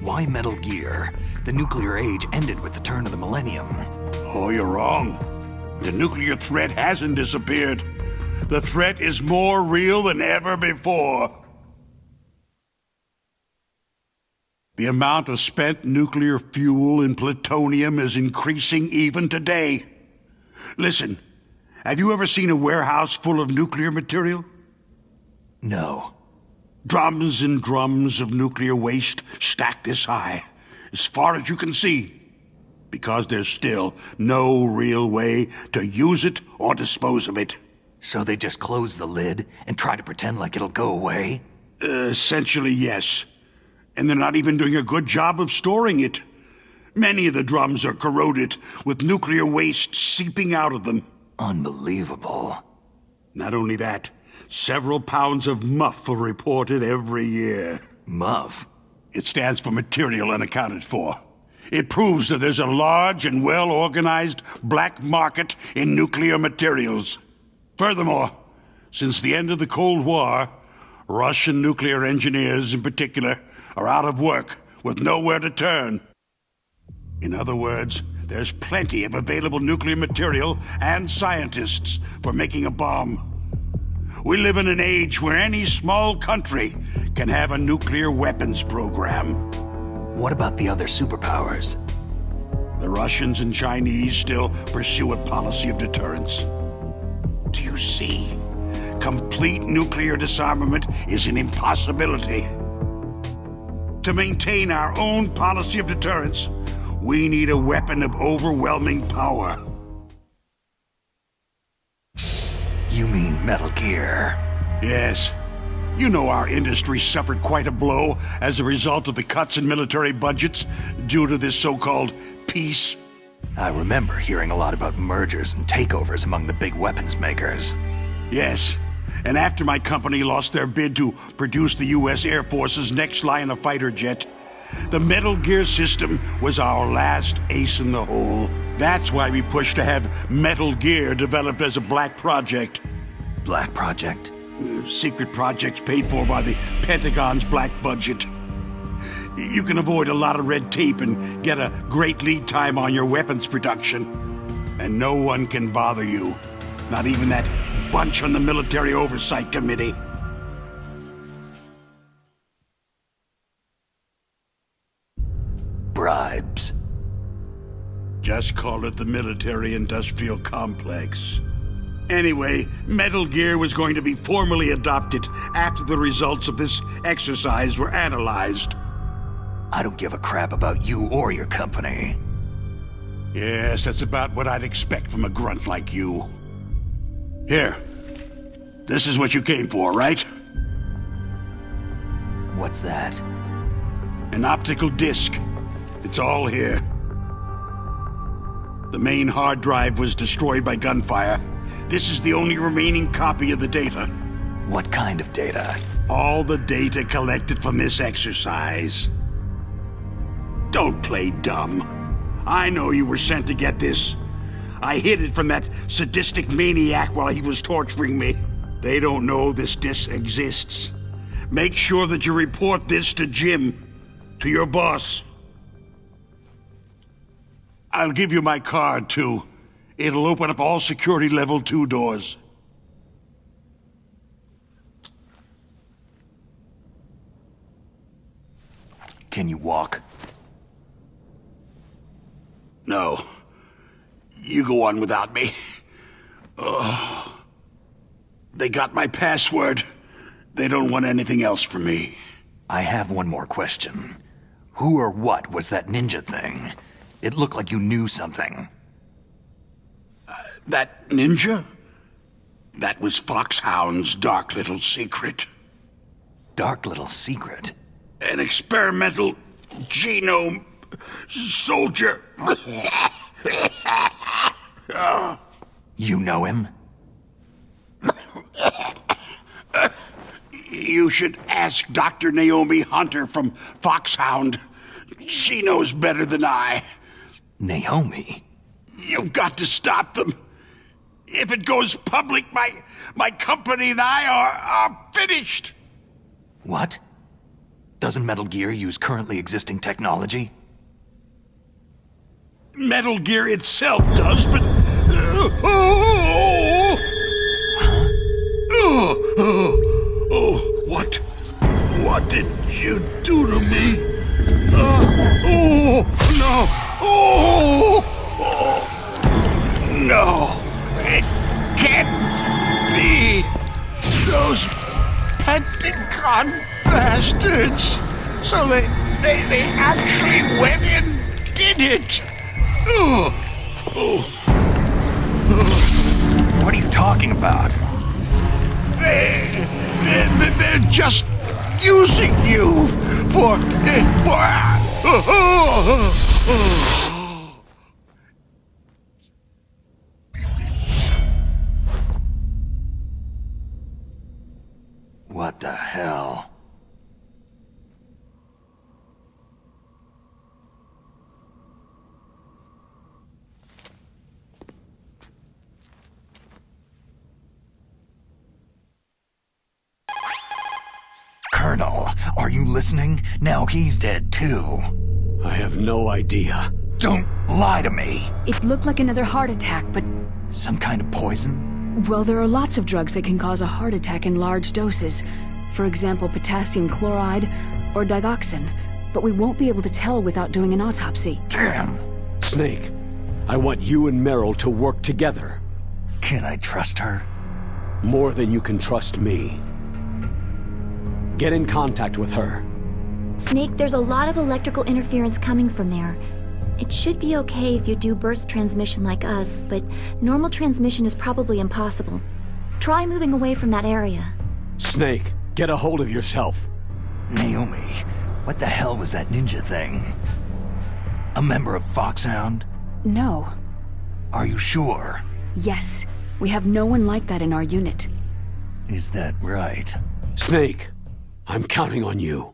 why Metal Gear? The nuclear age ended with the turn of the millennium. Oh, you're wrong. The nuclear threat hasn't disappeared. The threat is more real than ever before. The amount of spent nuclear fuel and plutonium is increasing even today. Listen, have you ever seen a warehouse full of nuclear material? No. Drums and drums of nuclear waste stacked this high, as far as you can see, because there's still no real way to use it or dispose of it. So they just close the lid and try to pretend like it'll go away? Essentially, yes. And they're not even doing a good job of storing it. Many of the drums are corroded, with nuclear waste seeping out of them. Unbelievable. Not only that, several pounds of MUF are reported every year. MUF? It stands for Material Unaccounted For. It proves that there's a large and well-organized black market in nuclear materials. Furthermore, since the end of the Cold War, Russian nuclear engineers in particular are out of work with nowhere to turn. In other words, there's plenty of available nuclear material and scientists for making a bomb. We live in an age where any small country can have a nuclear weapons program. What about the other superpowers? The Russians and Chinese still pursue a policy of deterrence. Do you see? complete nuclear disarmament is an impossibility. To maintain our own policy of deterrence, we need a weapon of overwhelming power. You mean Metal Gear? Yes. You know our industry suffered quite a blow as a result of the cuts in military budgets due to this so-called peace. I remember hearing a lot about mergers and takeovers among the big weapons makers. Yes. And after my company lost their bid to produce the U.S. Air Force's next line of fighter jet, the Metal Gear system was our last ace in the hole. That's why we pushed to have Metal Gear developed as a black project. Black project? Secret projects paid for by the Pentagon's black budget. You can avoid a lot of red tape and get a great lead time on your weapons production. And no one can bother you. Not even that bunch on the Military Oversight Committee. Bribes. Just call it the military-industrial complex. Anyway, Metal Gear was going to be formally adopted after the results of this exercise were analyzed. I don't give a crap about you or your company. Yes, that's about what I'd expect from a grunt like you. Here. This is what you came for, right? What's that? An optical disc. It's all here. The main hard drive was destroyed by gunfire. This is the only remaining copy of the data. What kind of data? All the data collected from this exercise. Don't play dumb. I know you were sent to get this. I hid it from that sadistic maniac while he was torturing me. They don't know this disc exists. Make sure that you report this to Jim, to your boss. I'll give you my card, too. It'll open up all security level 2 doors. Can you walk? No. You go on without me. They got my password. They don't want anything else from me. I have one more question. Who or what was that ninja thing? It looked like you knew something. That ninja? That was Foxhound's dark little secret. Dark little secret? An experimental genome soldier. You know him? You should ask Dr. Naomi Hunter from Foxhound. She knows better than I. Naomi? You've got to stop them. If it goes public, my company and I are finished. What? Doesn't Metal Gear use currently existing technology? Metal Gear itself does, but... What did you do to me? No! It can't be! Those Pentagon bastards! So they actually went and did it! What are you talking about? They're just using you for... What the hell? Colonel, are you listening? Now he's dead too. I have no idea. Don't lie to me. It looked like another heart attack, but... Some kind of poison? Well, there are lots of drugs that can cause a heart attack in large doses. For example, potassium chloride or digoxin. But we won't be able to tell without doing an autopsy. Damn. Snake, I want you and Meryl to work together. Can I trust her? More than you can trust me. Get in contact with her. Snake, there's a lot of electrical interference coming from there. It should be okay if you do burst transmission like us, but normal transmission is probably impossible. Try moving away from that area. Snake, get a hold of yourself. Naomi, what the hell was that ninja thing? A member of Foxhound? No. Are you sure? Yes. We have no one like that in our unit. Is that right? Snake, I'm counting on you.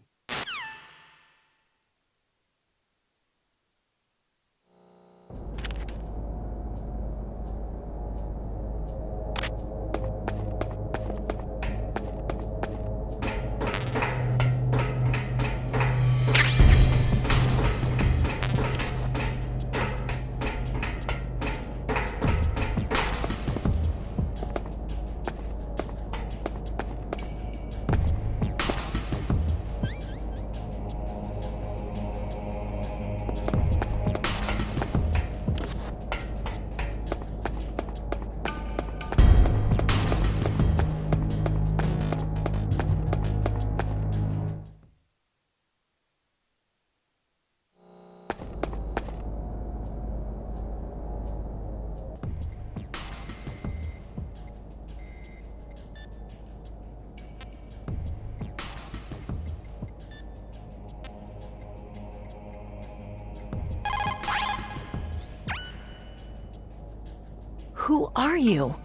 Who are you?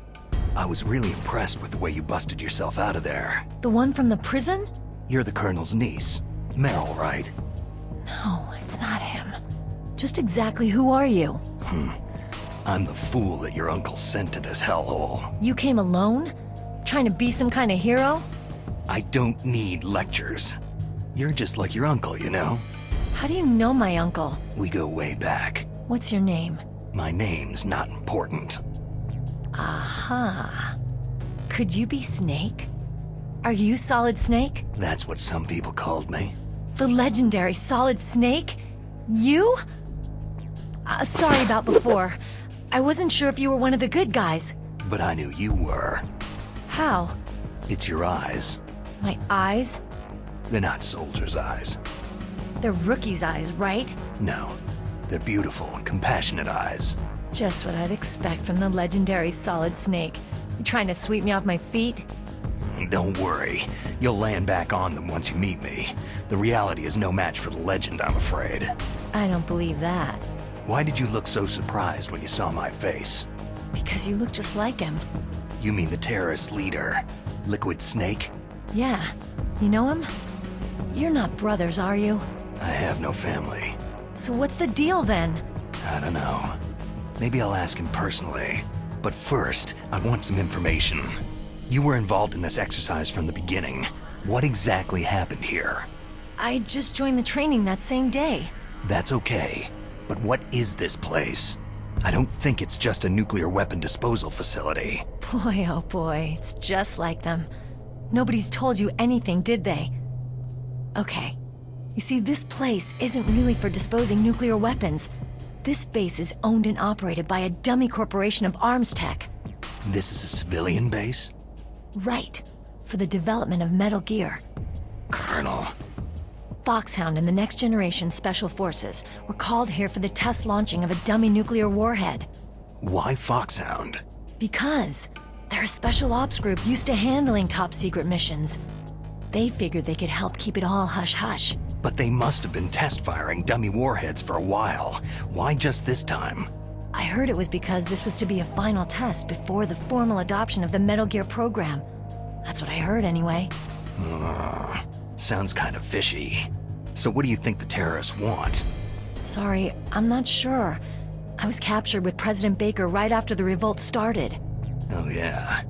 I was really impressed with the way you busted yourself out of there. The one from the prison? You're the Colonel's niece. Mel, right? No, it's not him. Just exactly who are you? I'm the fool that your uncle sent to this hellhole. You came alone? Trying to be some kind of hero? I don't need lectures. You're just like your uncle, you know? How do you know my uncle? We go way back. What's your name? My name's not important. Aha. Could you be Snake? Are you Solid Snake? That's what some people called me. The legendary Solid Snake? You? Sorry about before. I wasn't sure if you were one of the good guys. But I knew you were. How? It's your eyes. My eyes? They're not soldiers' eyes. They're rookie's eyes, right? No. They're beautiful, compassionate eyes. Just what I'd expect from the legendary Solid Snake. You trying to sweep me off my feet? Don't worry. You'll land back on them once you meet me. The reality is no match for the legend, I'm afraid. I don't believe that. Why did you look so surprised when you saw my face? Because you look just like him. You mean the terrorist leader, Liquid Snake? Yeah. You know him? You're not brothers, are you? I have no family. So what's the deal then? I don't know. Maybe I'll ask him personally. But first, I want some information. You were involved in this exercise from the beginning. What exactly happened here? I just joined the training that same day. That's okay. But what is this place? I don't think it's just a nuclear weapon disposal facility. Boy, oh boy, it's just like them. Nobody's told you anything, did they? Okay. You see, this place isn't really for disposing nuclear weapons. This base is owned and operated by a dummy corporation of arms tech. This is a civilian base? Right. For the development of Metal Gear. Colonel. Foxhound and the Next Generation Special Forces were called here for the test launching of a dummy nuclear warhead. Why Foxhound? Because they're a special ops group used to handling top-secret missions. They figured they could help keep it all hush-hush. But they must have been test-firing dummy warheads for a while. Why just this time? I heard it was because this was to be a final test before the formal adoption of the Metal Gear program. That's what I heard anyway. Sounds kind of fishy. So what do you think the terrorists want? Sorry, I'm not sure. I was captured with President Baker right after the revolt started. Oh yeah.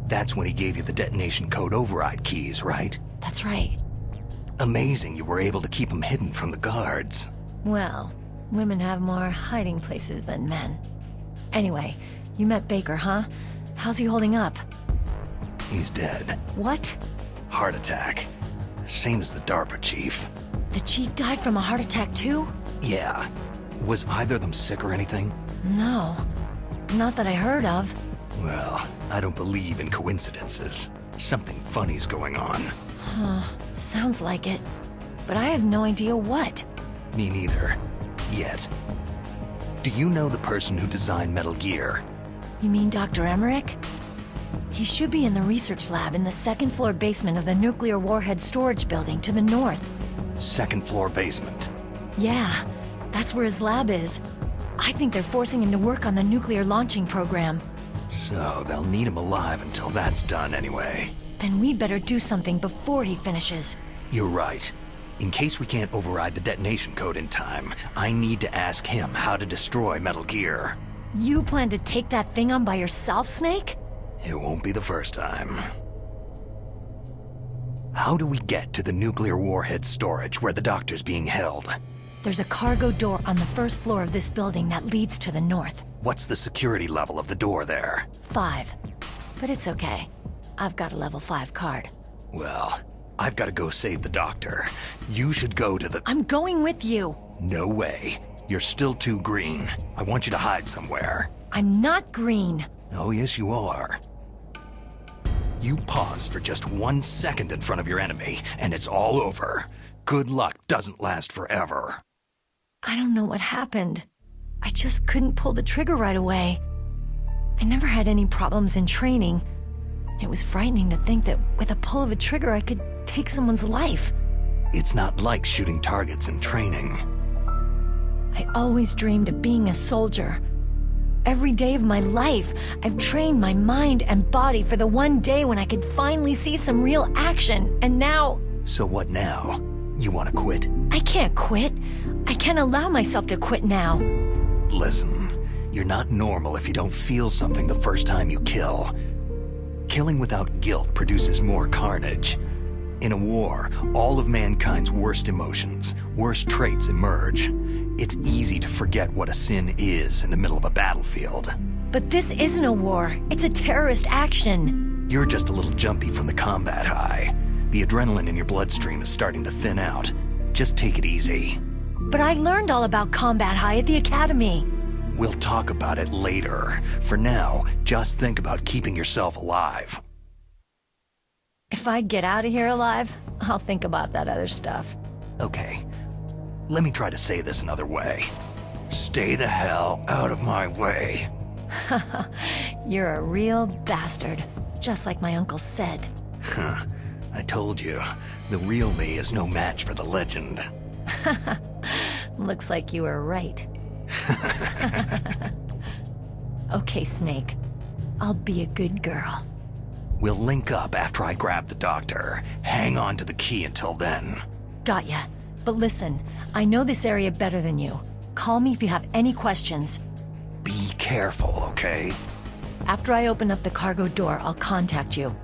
That's when he gave you the detonation code override keys, right? That's right. Amazing you were able to keep them hidden from the guards. Well, women have more hiding places than men. Anyway, you met Baker, huh? How's he holding up? He's dead. What? Heart attack. Same as the DARPA chief. The chief died from a heart attack too? Yeah. Was either of them sick or anything? No. Not that I heard of. Well, I don't believe in coincidences. Something funny's going on. Huh, sounds like it. But I have no idea what. Me neither. Yet. Do you know the person who designed Metal Gear? You mean Dr. Emmerich? He should be in the research lab in the second floor basement of the nuclear warhead storage building to the north. Second floor basement. Yeah, that's where his lab is. I think they're forcing him to work on the nuclear launching program. So they'll need him alive until that's done anyway. Then we'd better do something before he finishes. You're right. In case we can't override the detonation code in time, I need to ask him how to destroy Metal Gear. You plan to take that thing on by yourself, Snake? It won't be the first time. How do we get to the nuclear warhead storage where the doctor's being held? There's a cargo door on the first floor of this building that leads to the north. What's the security level of the door there? 5. But it's okay. I've got a level 5 card. Well, I've got to go save the doctor. You should go to the... I'm going with you! No way. You're still too green. I want you to hide somewhere. I'm not green. Oh, yes, you are. You pause for just 1 second in front of your enemy, and it's all over. Good luck doesn't last forever. I don't know what happened. I just couldn't pull the trigger right away. I never had any problems in training. It was frightening to think that with a pull of a trigger I could take someone's life. It's not like shooting targets in training. I always dreamed of being a soldier. Every day of my life, I've trained my mind and body for the one day when I could finally see some real action, and now... So what now? You want to quit? I can't quit. I can't allow myself to quit now. Listen, you're not normal if you don't feel something the first time you kill. Killing without guilt produces more carnage. In a war, all of mankind's worst emotions, worst traits emerge. It's easy to forget what a sin is in the middle of a battlefield. But this isn't a war. It's a terrorist action. You're just a little jumpy from the combat high. The adrenaline in your bloodstream is starting to thin out. Just take it easy. But I learned all about combat high at the academy. We'll talk about it later. For now, just think about keeping yourself alive. If I get out of here alive, I'll think about that other stuff. Okay. Let me try to say this another way. Stay the hell out of my way. You're a real bastard, just like my uncle said. Huh. I told you, the real me is no match for the legend. Looks like you were right. Okay, Snake. I'll be a good girl. We'll link up after I grab the doctor. Hang on to the key until then. Got ya. But listen, I know this area better than you. Call me if you have any questions. Be careful, okay? After I open up the cargo door, I'll contact you.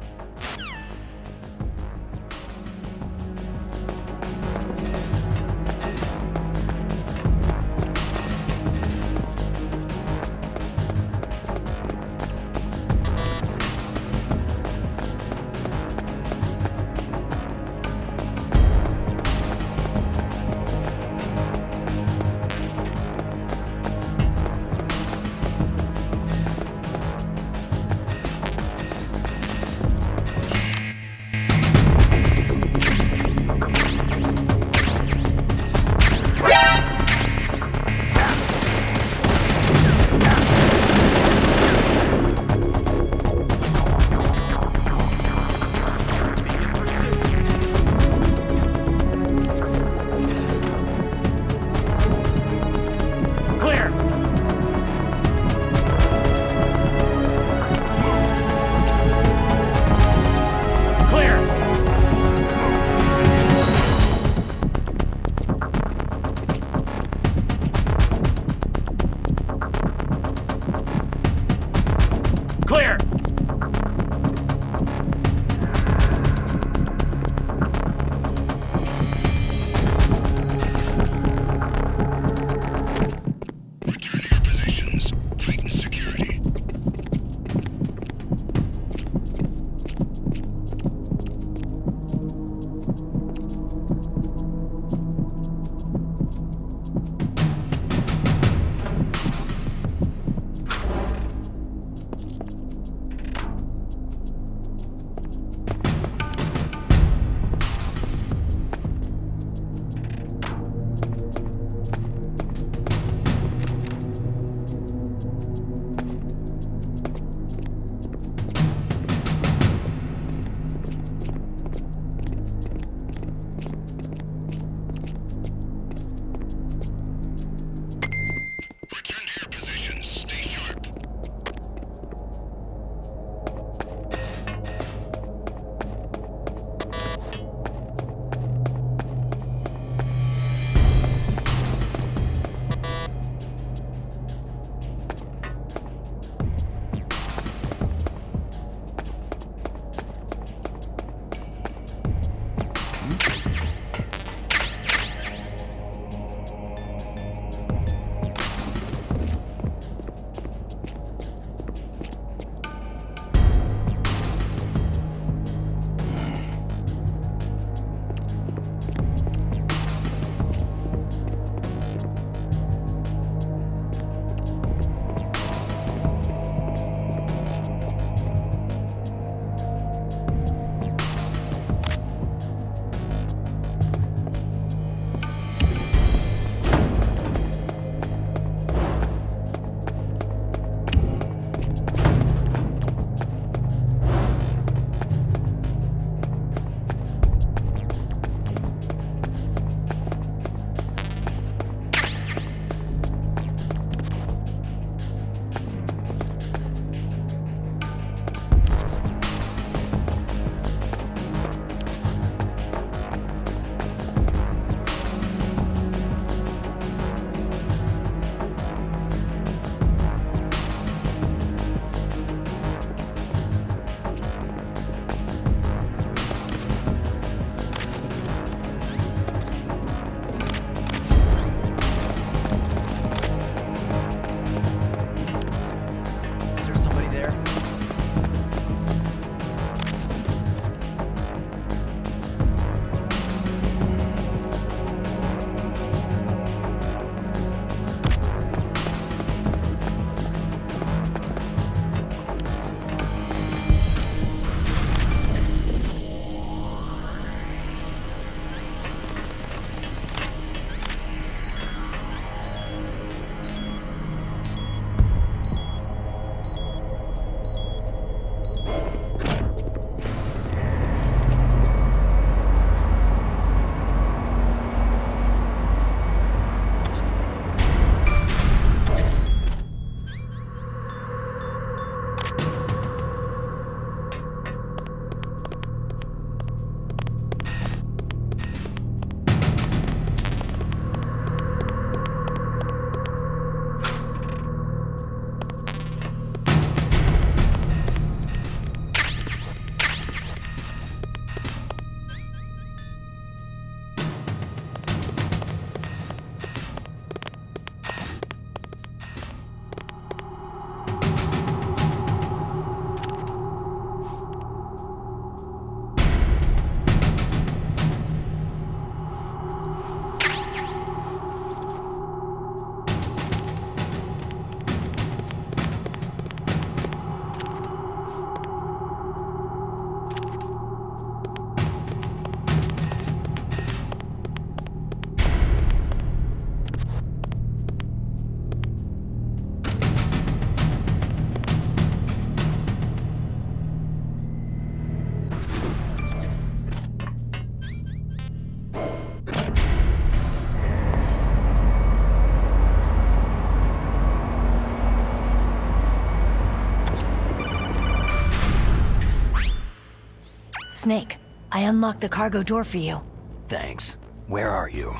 Snake, I unlocked the cargo door for you. Thanks. Where are you?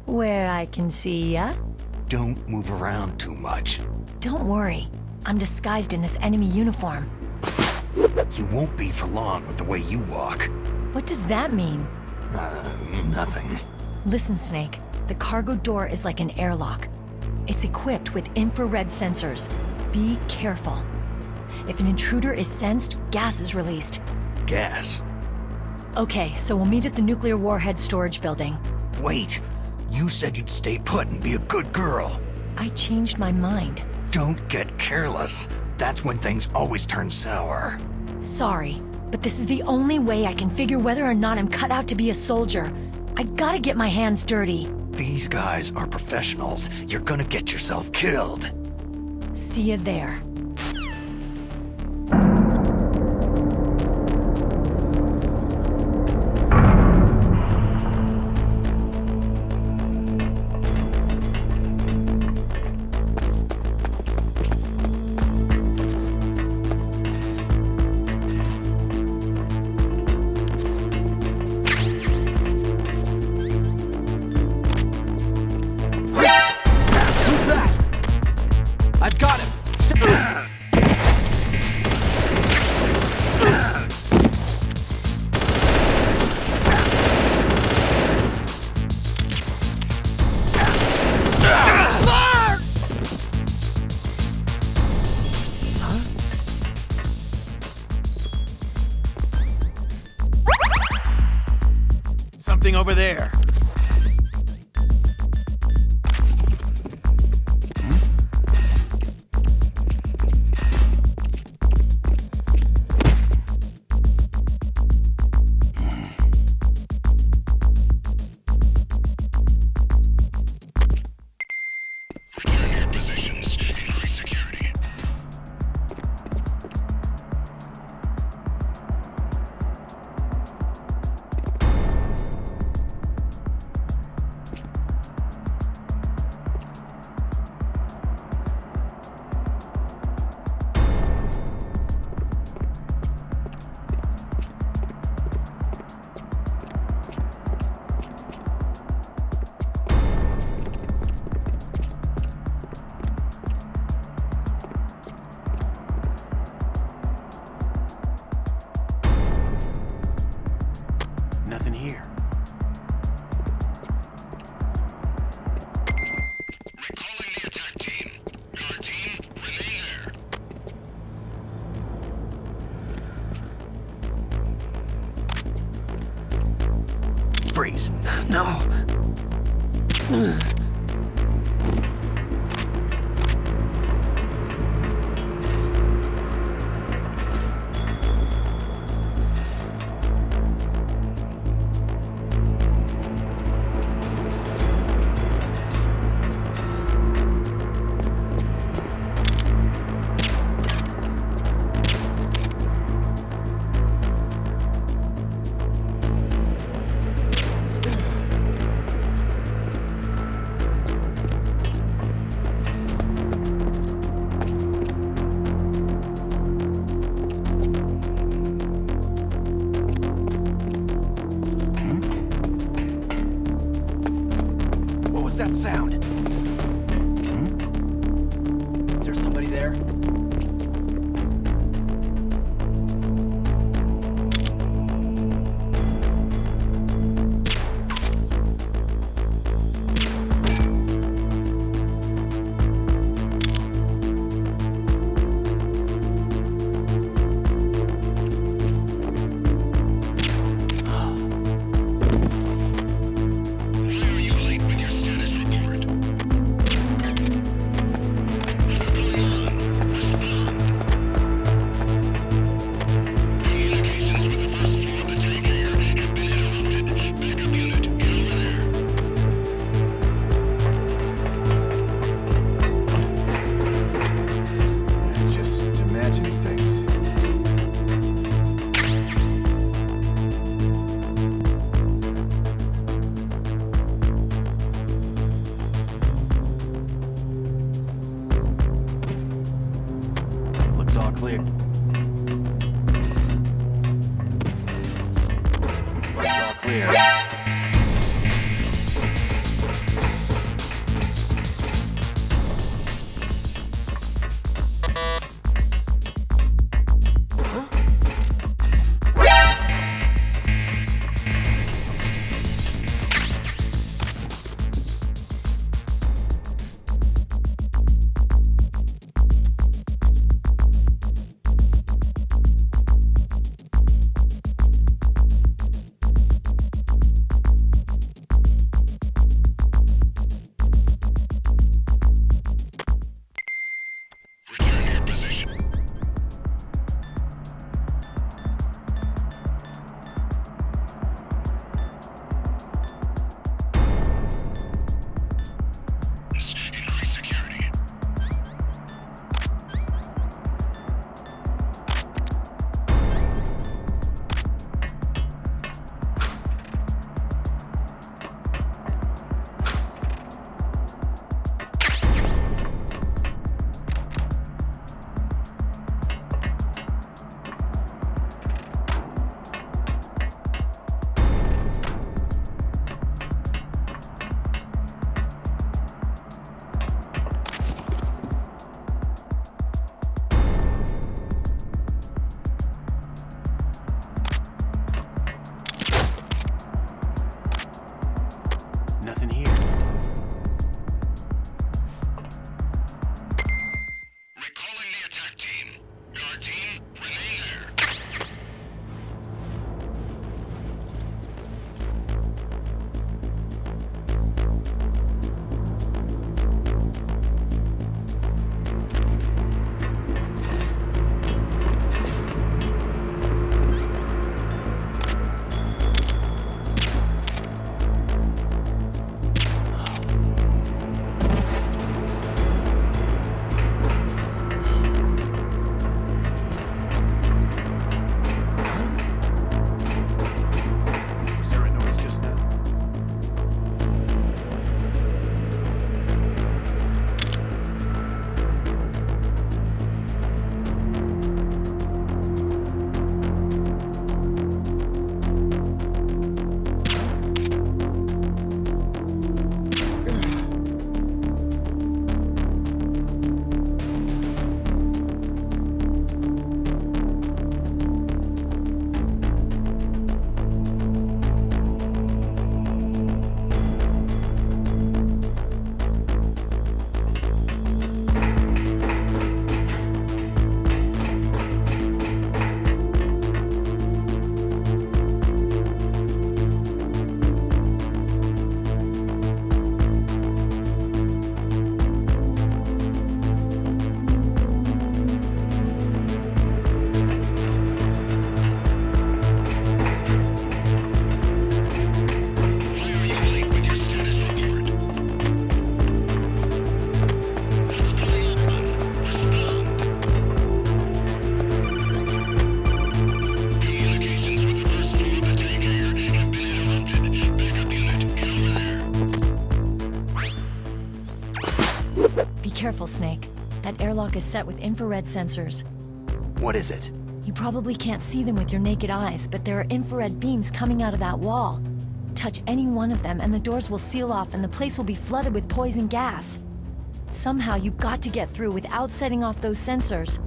Where I can see ya? Don't move around too much. Don't worry. I'm disguised in this enemy uniform. You won't be for long with the way you walk. What does that mean? Nothing. Listen, Snake. The cargo door is like an airlock. It's equipped with infrared sensors. Be careful. If an intruder is sensed, gas is released. Gas? Okay, so we'll meet at the nuclear warhead storage building. Wait! You said you'd stay put and be a good girl. I changed my mind. Don't get careless. That's when things always turn sour. Sorry, but this is the only way I can figure whether or not I'm cut out to be a soldier. I gotta get my hands dirty. These guys are professionals. You're gonna get yourself killed. See you there. Something over there. Nothing here. Recalling the attack team. Guard team, remain there. Freeze. No. careful, Snake. That airlock is set with infrared sensors. What is it? You probably can't see them with your naked eyes, but there are infrared beams coming out of that wall. Touch any one of them and the doors will seal off and the place will be flooded with poison gas. Somehow you've got to get through without setting off those sensors.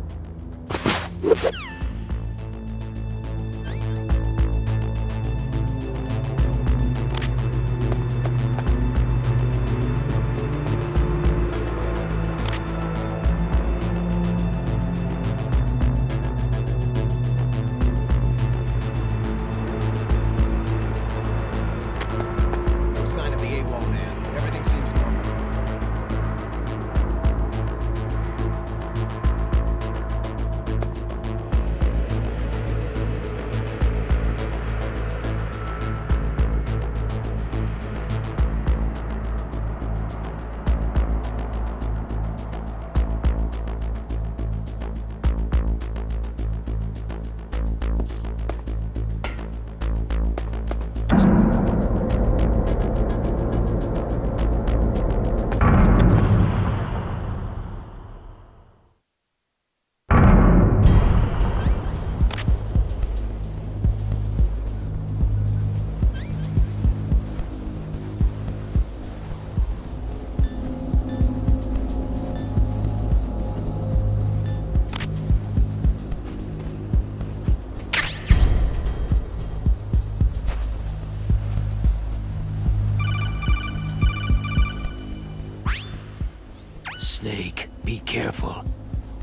Snake, be careful.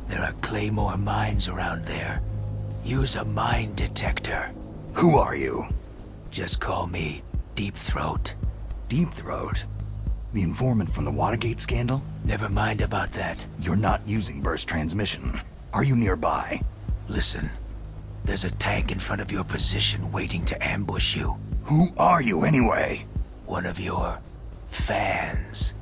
There are Claymore mines around there. Use a mine detector. Who are you? Just call me Deep Throat. Deep Throat? The informant from the Watergate scandal? Never mind about that. You're not using burst transmission. Are you nearby? Listen, there's a tank in front of your position waiting to ambush you. Who are you anyway? One of your fans.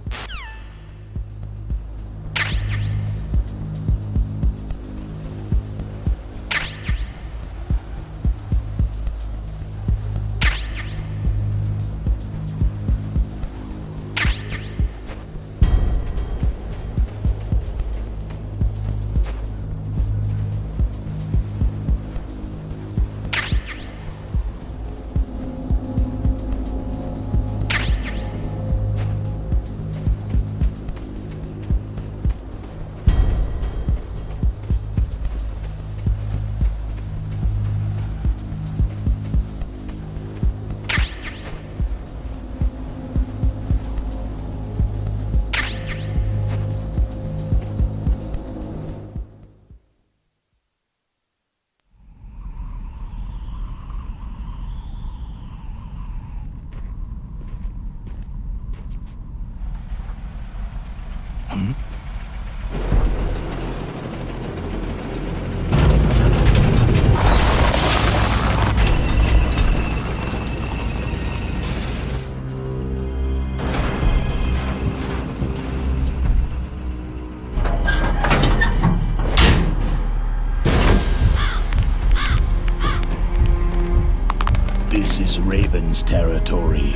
This is Raven's territory.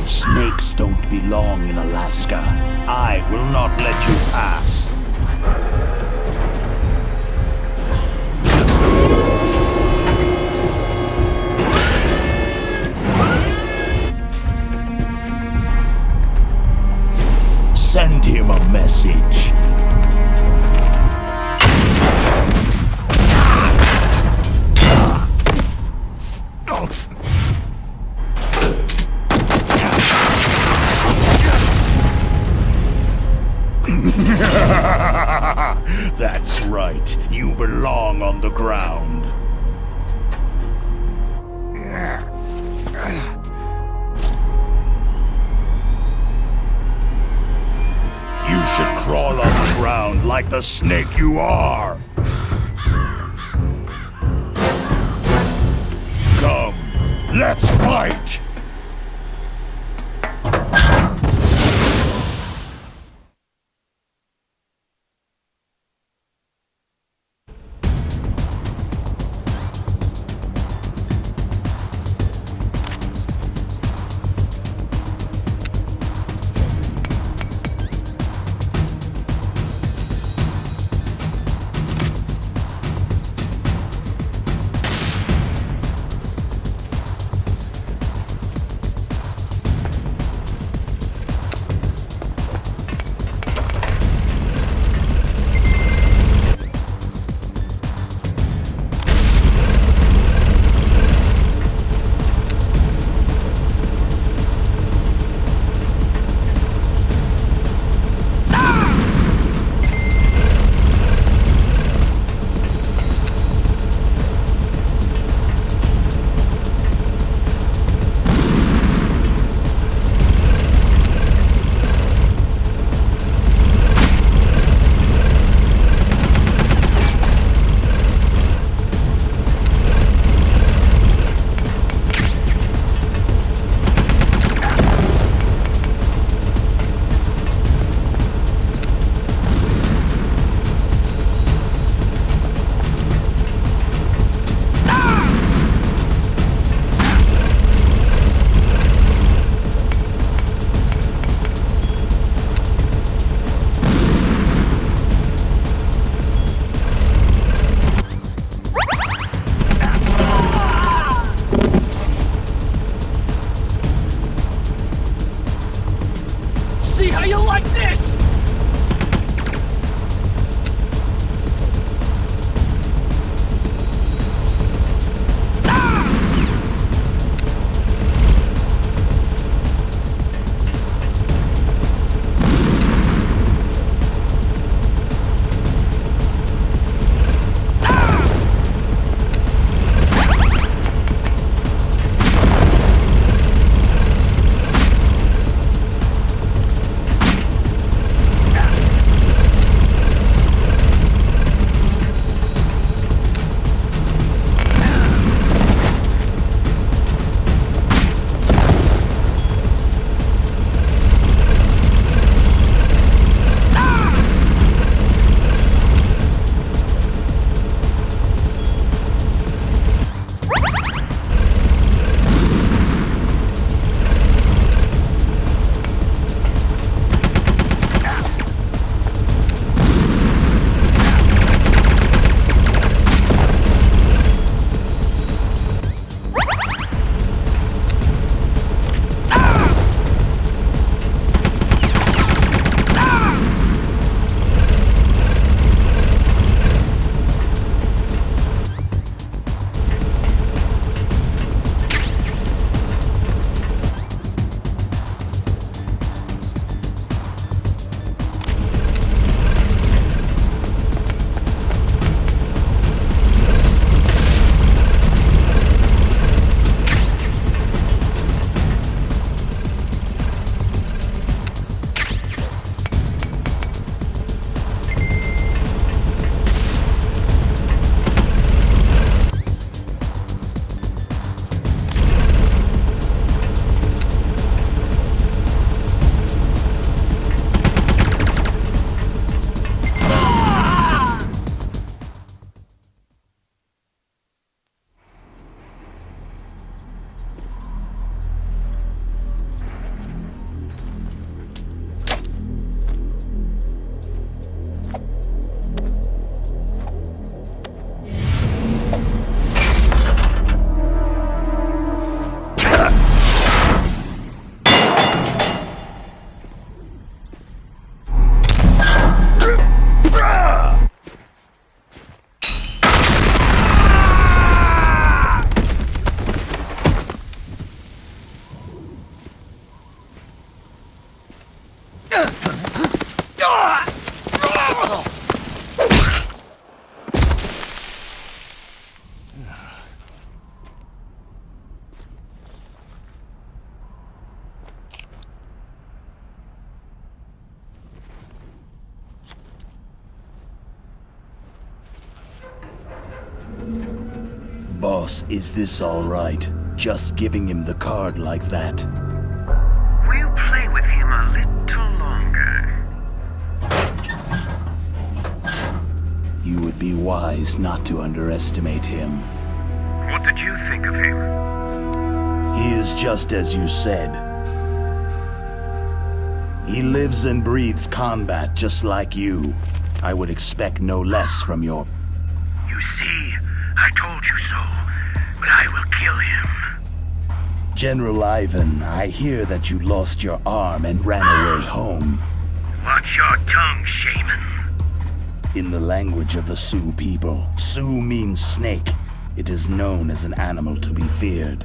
Snakes don't belong in Alaska. I will not let you pass. Send him a message. That's right. You belong on the ground. You should crawl on the ground like the snake you are. Come, let's fight! Boss, is this all right? Just giving him the card like that? We'll play with him a little longer. You would be wise not to underestimate him. What did you think of him? He is just as you said. He lives and breathes combat just like you. I would expect no less from your... You see, I told you so, but I will kill him. General Ivan, I hear that you lost your arm and ran away home. Watch your tongue, shaman. In the language of the Sioux people, Sioux means snake. It is known as an animal to be feared.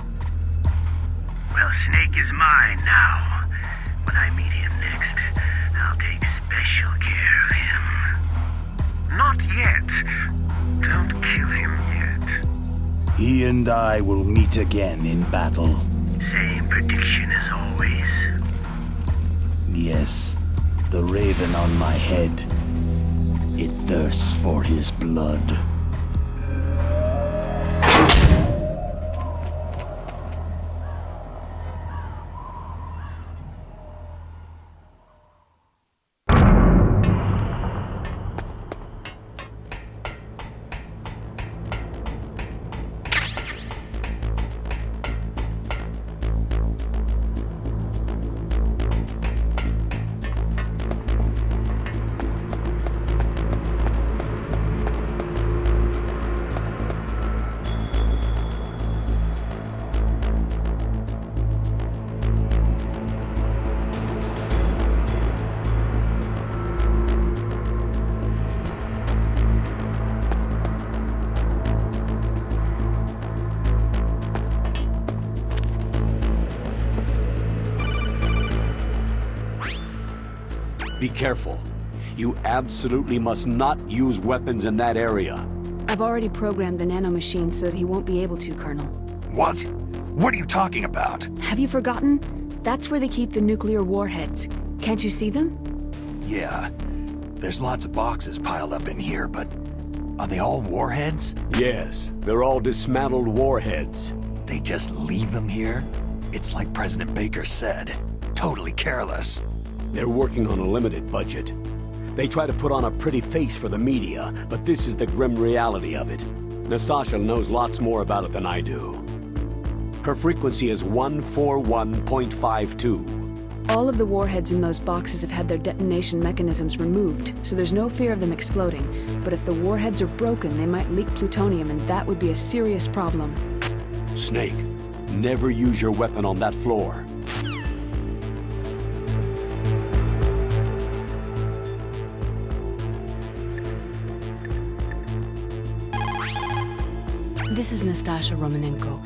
Well, Snake is mine now. When I meet him next, I'll take special care of him. Not yet. Don't kill him yet. He and I will meet again in battle. Same prediction as always. Yes, the raven on my head. It thirsts for his blood. Be careful. You absolutely must not use weapons in that area. I've already programmed the nanomachine so that he won't be able to, Colonel. What? What are you talking about? Have you forgotten? That's where they keep the nuclear warheads. Can't you see them? Yeah. There's lots of boxes piled up in here, but are they all warheads? Yes, they're all dismantled warheads. They just leave them here? It's like President Baker said. Totally careless. They're working on a limited budget. They try to put on a pretty face for the media, but this is the grim reality of it. Nastasha knows lots more about it than I do. Her frequency is 141.52. All of the warheads in those boxes have had their detonation mechanisms removed, so there's no fear of them exploding. But if the warheads are broken, they might leak plutonium, and that would be a serious problem. Snake, never use your weapon on that floor. This is Nastasha Romanenko.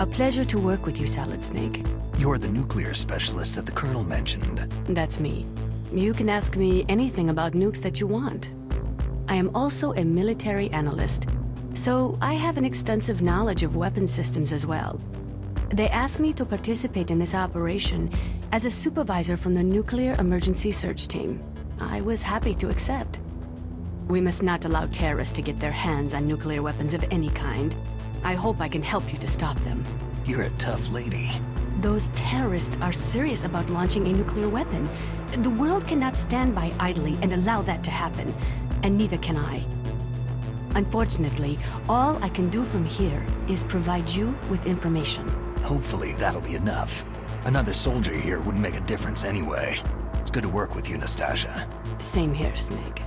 A pleasure to work with you, Solid Snake. You're the nuclear specialist that the Colonel mentioned. That's me. You can ask me anything about nukes that you want. I am also a military analyst, so I have an extensive knowledge of weapon systems as well. They asked me to participate in this operation as a supervisor from the Nuclear Emergency Search Team. I was happy to accept. We must not allow terrorists to get their hands on nuclear weapons of any kind. I hope I can help you to stop them. You're a tough lady. Those terrorists are serious about launching a nuclear weapon. The world cannot stand by idly and allow that to happen, and neither can I. Unfortunately, all I can do from here is provide you with information. Hopefully that'll be enough. Another soldier here wouldn't make a difference anyway. It's good to work with you, Nastasha. Same here, Snake.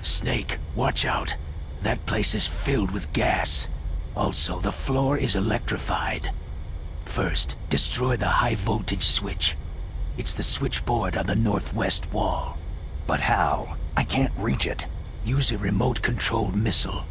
Snake, watch out. That place is filled with gas. Also, the floor is electrified. First, destroy the high-voltage switch. It's the switchboard on the northwest wall. But how? I can't reach it. Use a remote-controlled missile.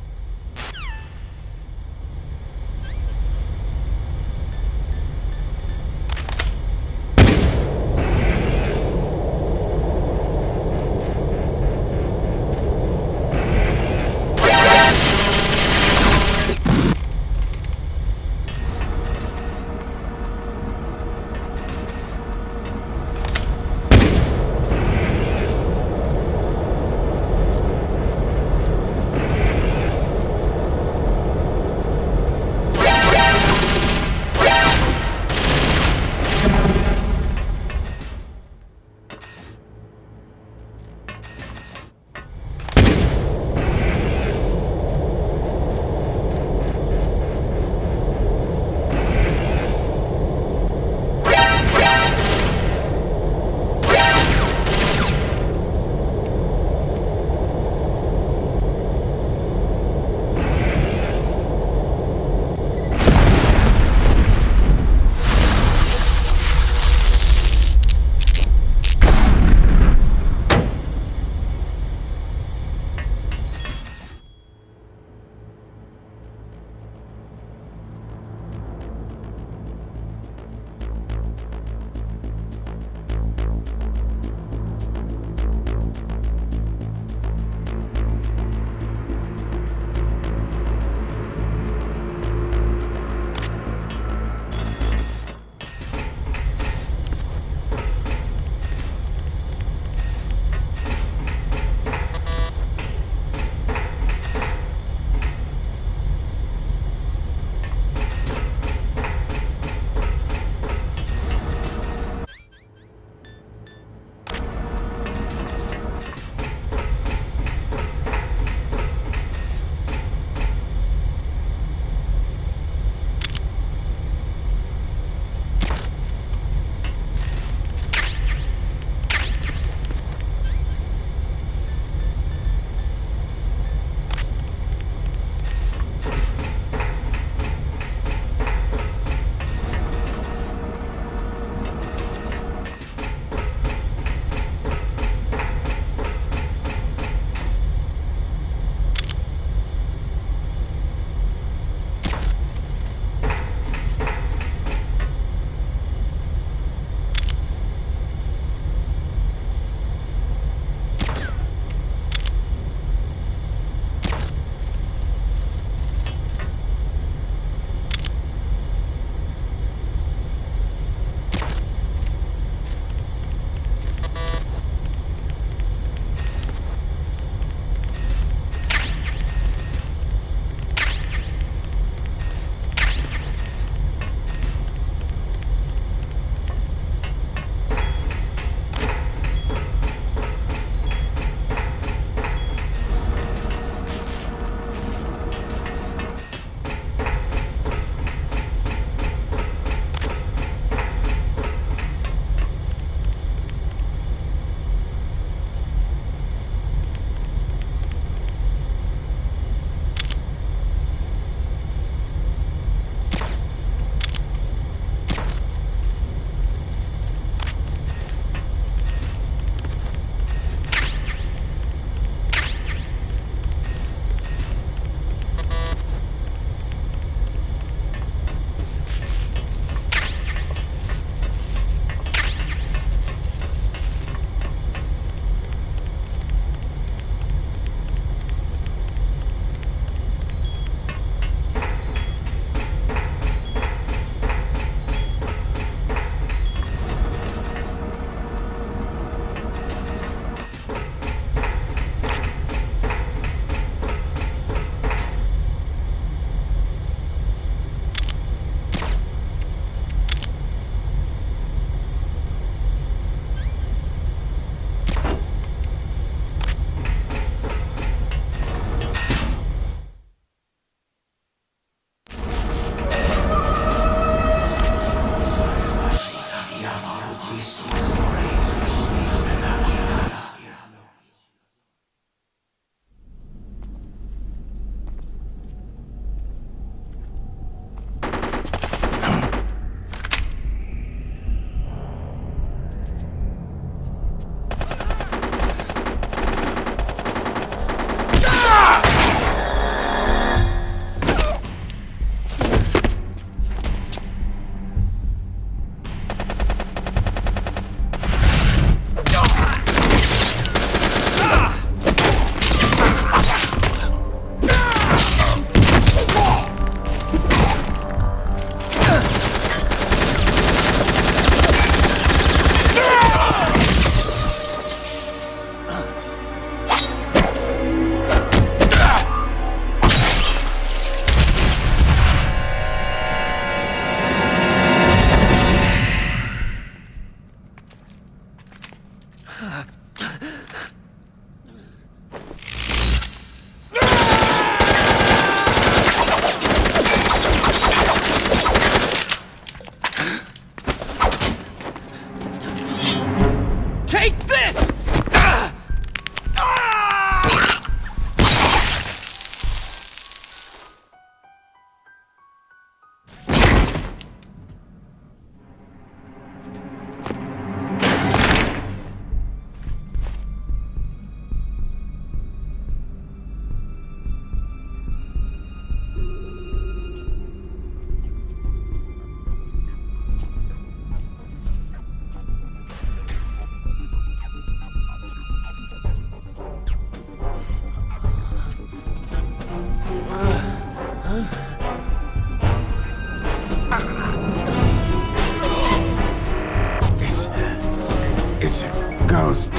goes.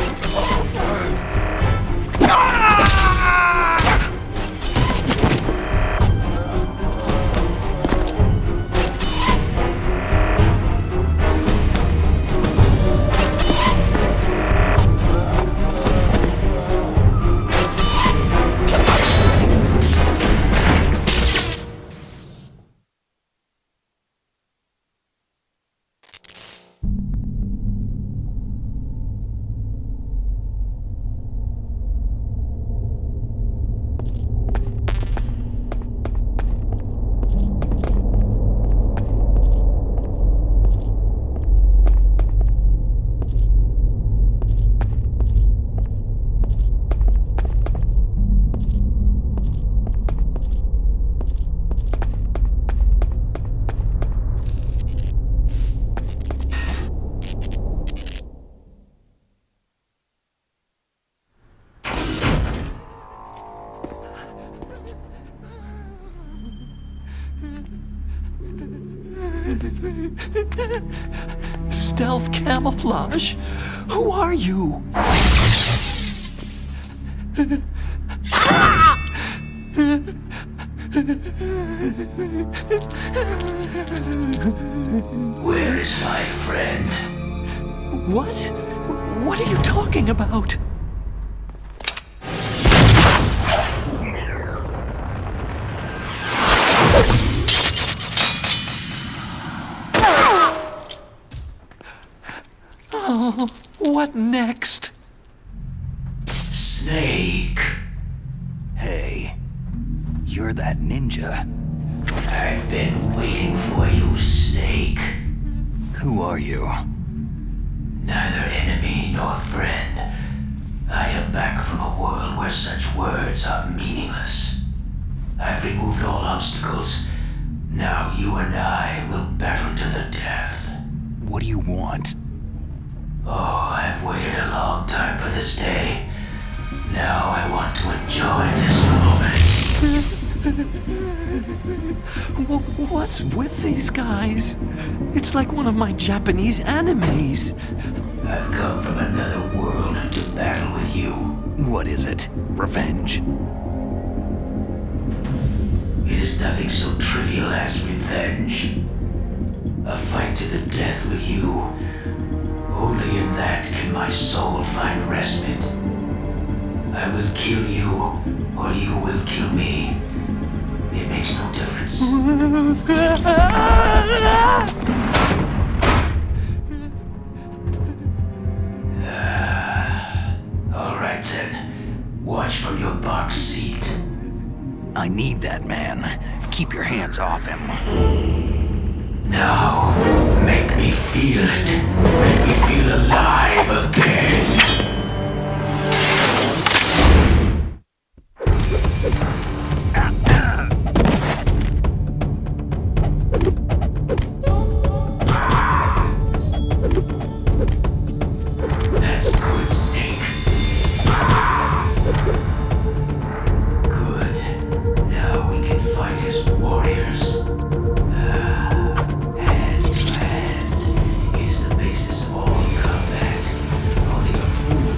Stealth camouflage? Who are you? Where is my friend? What? What are you talking about? Oh, what next? Snake. Hey, you're that ninja. I've been waiting for you, Snake. Who are you? Neither enemy nor friend. I am back from a world where such words are meaningless. I've removed all obstacles. Now you and I will battle to the death. What do you want? Oh, I've waited a long time for this day. Now I want to enjoy this moment. What's with these guys? It's like one of my Japanese animes. I've come from another world to battle with you. What is it? Revenge? It is nothing so trivial as revenge. A fight to the death with you. Only in that can my soul find respite. I will kill you, or you will kill me. It makes no difference. All right then. Watch from your box seat. I need that man. Keep your hands off him. Now, make me feel it. Make me feel alive again. That's good, Snake. Good. Now we can fight as warriors. Hand to hand. It is the basis of all combat. Only a fool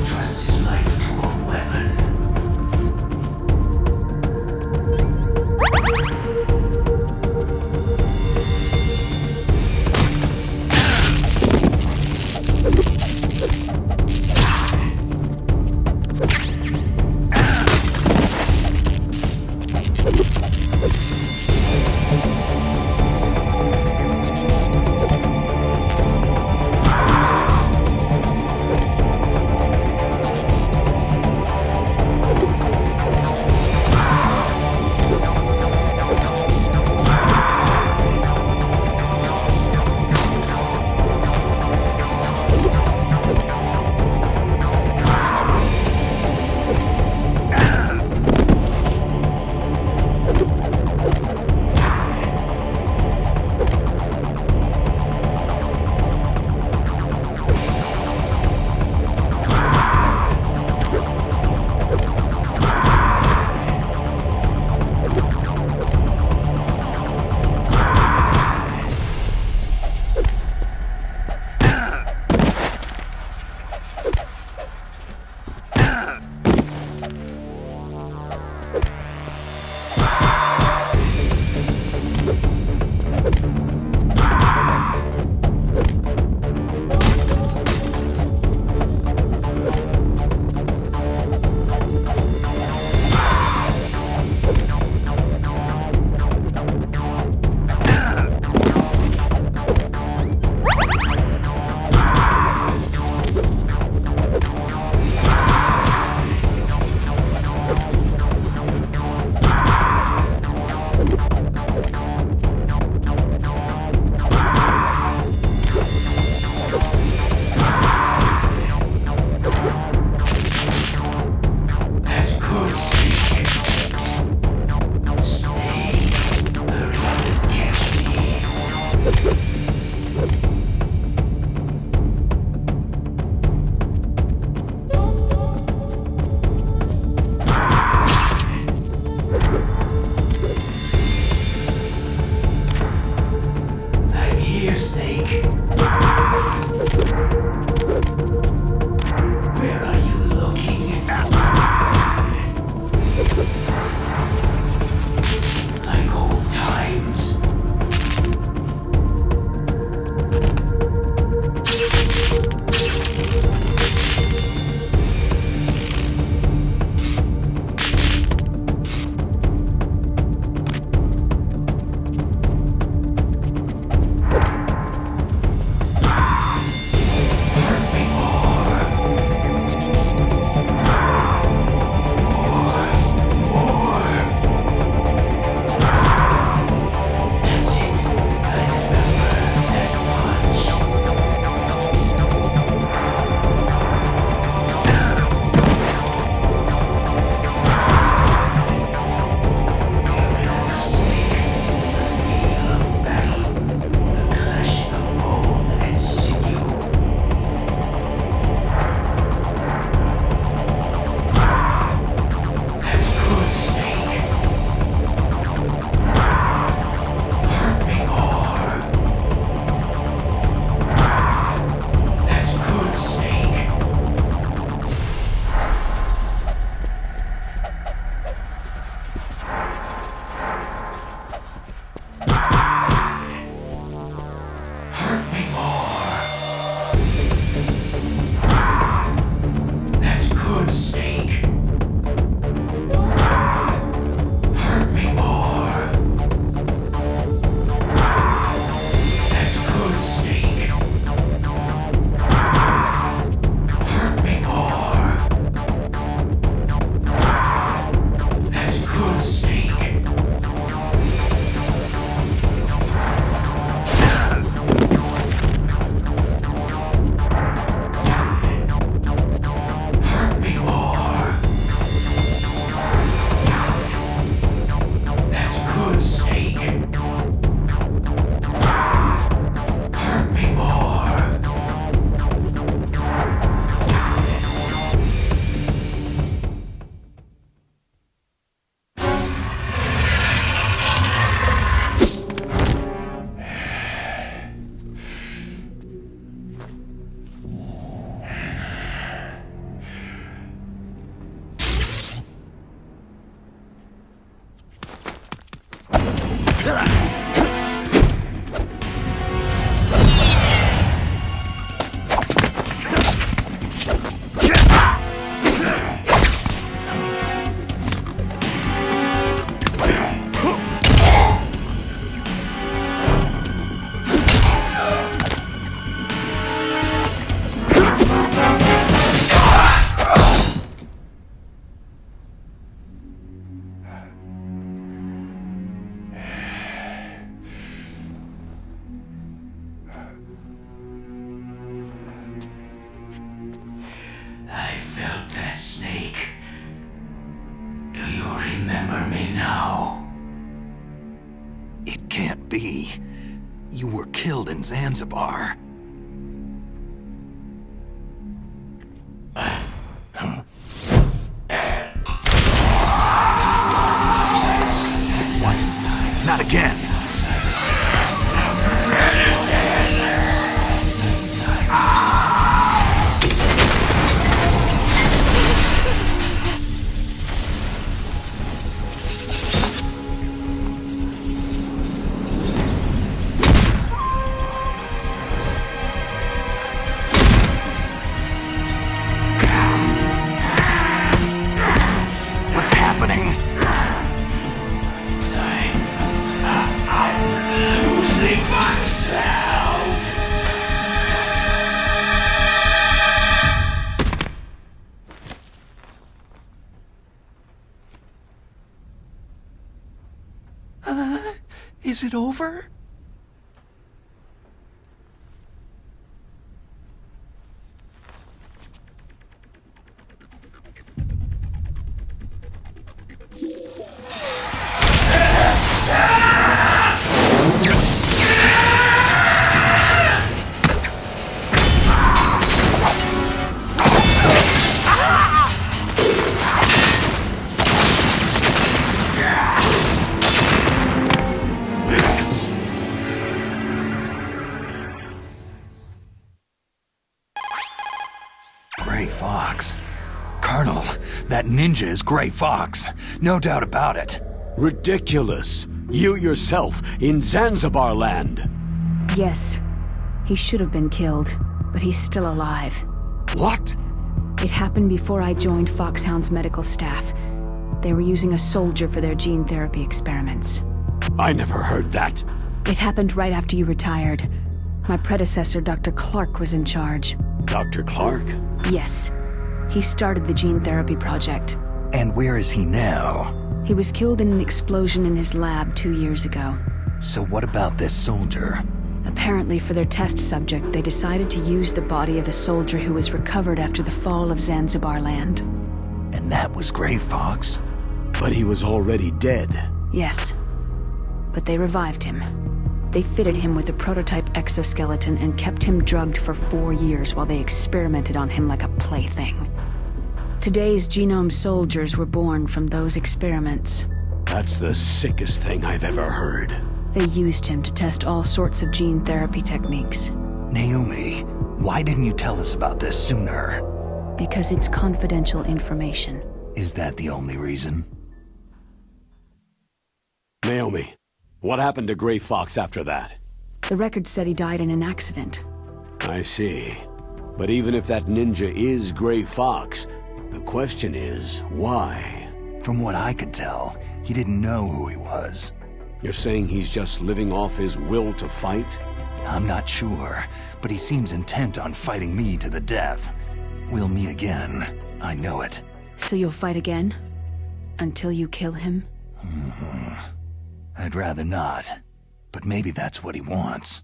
Can't be. You were killed in Zanzibar. What? Not again! What's happening? I'm losing myself. Is it over? Gray Fox. Colonel, that ninja is Gray Fox. No doubt about it. Ridiculous. You yourself in Zanzibar land. Yes. He should have been killed, but he's still alive. What? It happened before I joined Foxhound's medical staff. They were using a soldier for their gene therapy experiments. I never heard that. It happened right after you retired. My predecessor, Dr. Clark, was in charge. Dr. Clark? Yes. He started the gene therapy project. And where is he now? He was killed in an explosion in his lab 2 years ago. So what about this soldier? Apparently, for their test subject, they decided to use the body of a soldier who was recovered after the fall of Zanzibar land. And that was Gray Fox? But he was already dead. Yes. But they revived him. They fitted him with a prototype exoskeleton and kept him drugged for 4 years while they experimented on him like a plaything. Today's genome soldiers were born from those experiments. That's the sickest thing I've ever heard. They used him to test all sorts of gene therapy techniques. Naomi, why didn't you tell us about this sooner? Because it's confidential information. Is that the only reason? Naomi, what happened to Gray Fox after that? The record said he died in an accident. I see. But even if that ninja is Gray Fox, the question is, why? From what I could tell, he didn't know who he was. You're saying he's just living off his will to fight? I'm not sure, but he seems intent on fighting me to the death. We'll meet again. I know it. So you'll fight again? Until you kill him? I'd rather not, but maybe that's what he wants.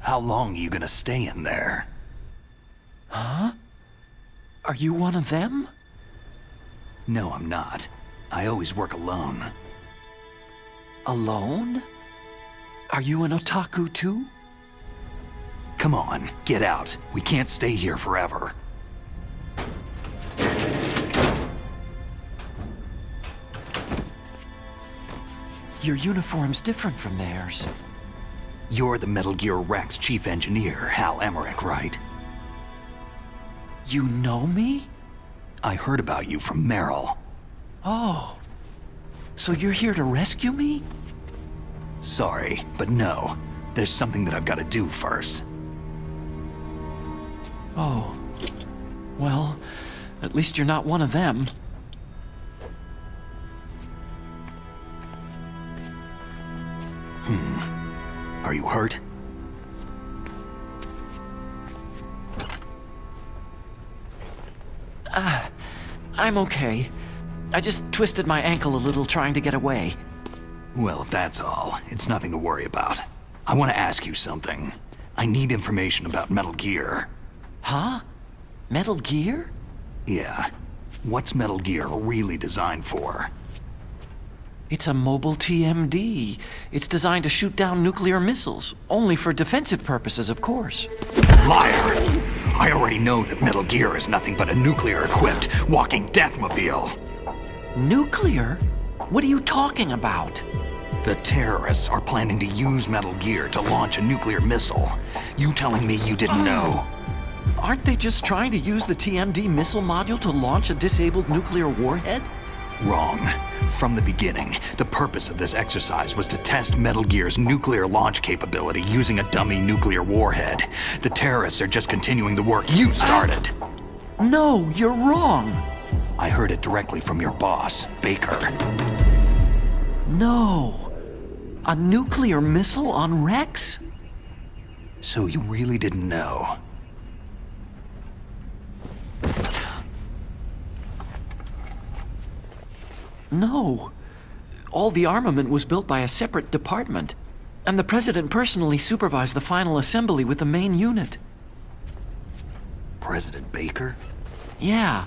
How long are you gonna stay in there? Huh? Are you one of them? No, I'm not. I always work alone. Alone? Are you an otaku too? Come on, get out. We can't stay here forever. Your uniform's different from theirs. You're the Metal Gear Rex chief engineer, Hal Emmerich, right? You know me? I heard about you from Meryl. Oh. So you're here to rescue me? Sorry, but no. There's something that I've got to do first. Oh. Well, at least you're not one of them. Are you hurt? I'm okay. I just twisted my ankle a little trying to get away. Well, if that's all, it's nothing to worry about. I want to ask you something. I need information about Metal Gear. Huh? Metal Gear? Yeah. What's Metal Gear really designed for? It's a mobile TMD. It's designed to shoot down nuclear missiles, only for defensive purposes, of course. Liar! I already know that Metal Gear is nothing but a nuclear-equipped walking deathmobile. Nuclear? What are you talking about? The terrorists are planning to use Metal Gear to launch a nuclear missile. You telling me you didn't know? Aren't they just trying to use the TMD missile module to launch a disabled nuclear warhead? Wrong. From the beginning, the purpose of this exercise was to test Metal Gear's nuclear launch capability using a dummy nuclear warhead. The terrorists are just continuing the work you started. No, you're wrong. I heard it directly from your boss, Baker. No. A nuclear missile on Rex? So you really didn't know? No. All the armament was built by a separate department, and the President personally supervised the final assembly with the main unit. President Baker? Yeah.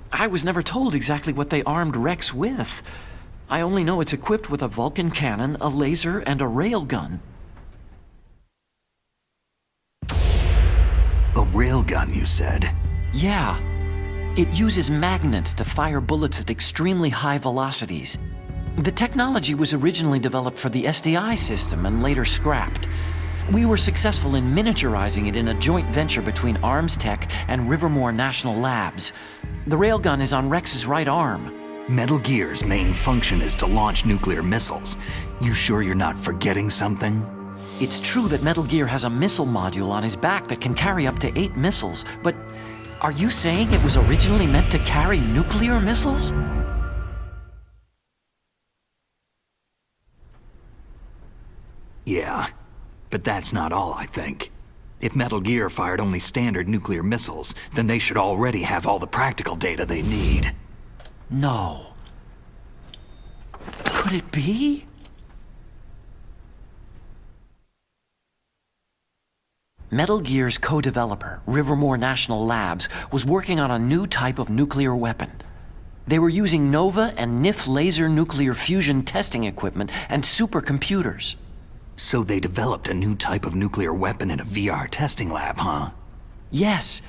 I was never told exactly what they armed Rex with. I only know it's equipped with a Vulcan cannon, a laser, and a railgun. A railgun, you said? Yeah. It uses magnets to fire bullets at extremely high velocities. The technology was originally developed for the SDI system and later scrapped. We were successful in miniaturizing it in a joint venture between Arms Tech and Rivermore National Labs. The railgun is on Rex's right arm. Metal Gear's main function is to launch nuclear missiles. You sure you're not forgetting something? It's true that Metal Gear has a missile module on his back that can carry up to 8 missiles, but are you saying it was originally meant to carry nuclear missiles? Yeah, but that's not all, I think. If Metal Gear fired only standard nuclear missiles, then they should already have all the practical data they need. No. Could it be? Metal Gear's co-developer, Rivermore National Labs, was working on a new type of nuclear weapon. They were using NOVA and NIF laser nuclear fusion testing equipment and supercomputers. So they developed a new type of nuclear weapon in a VR testing lab, huh? Yes,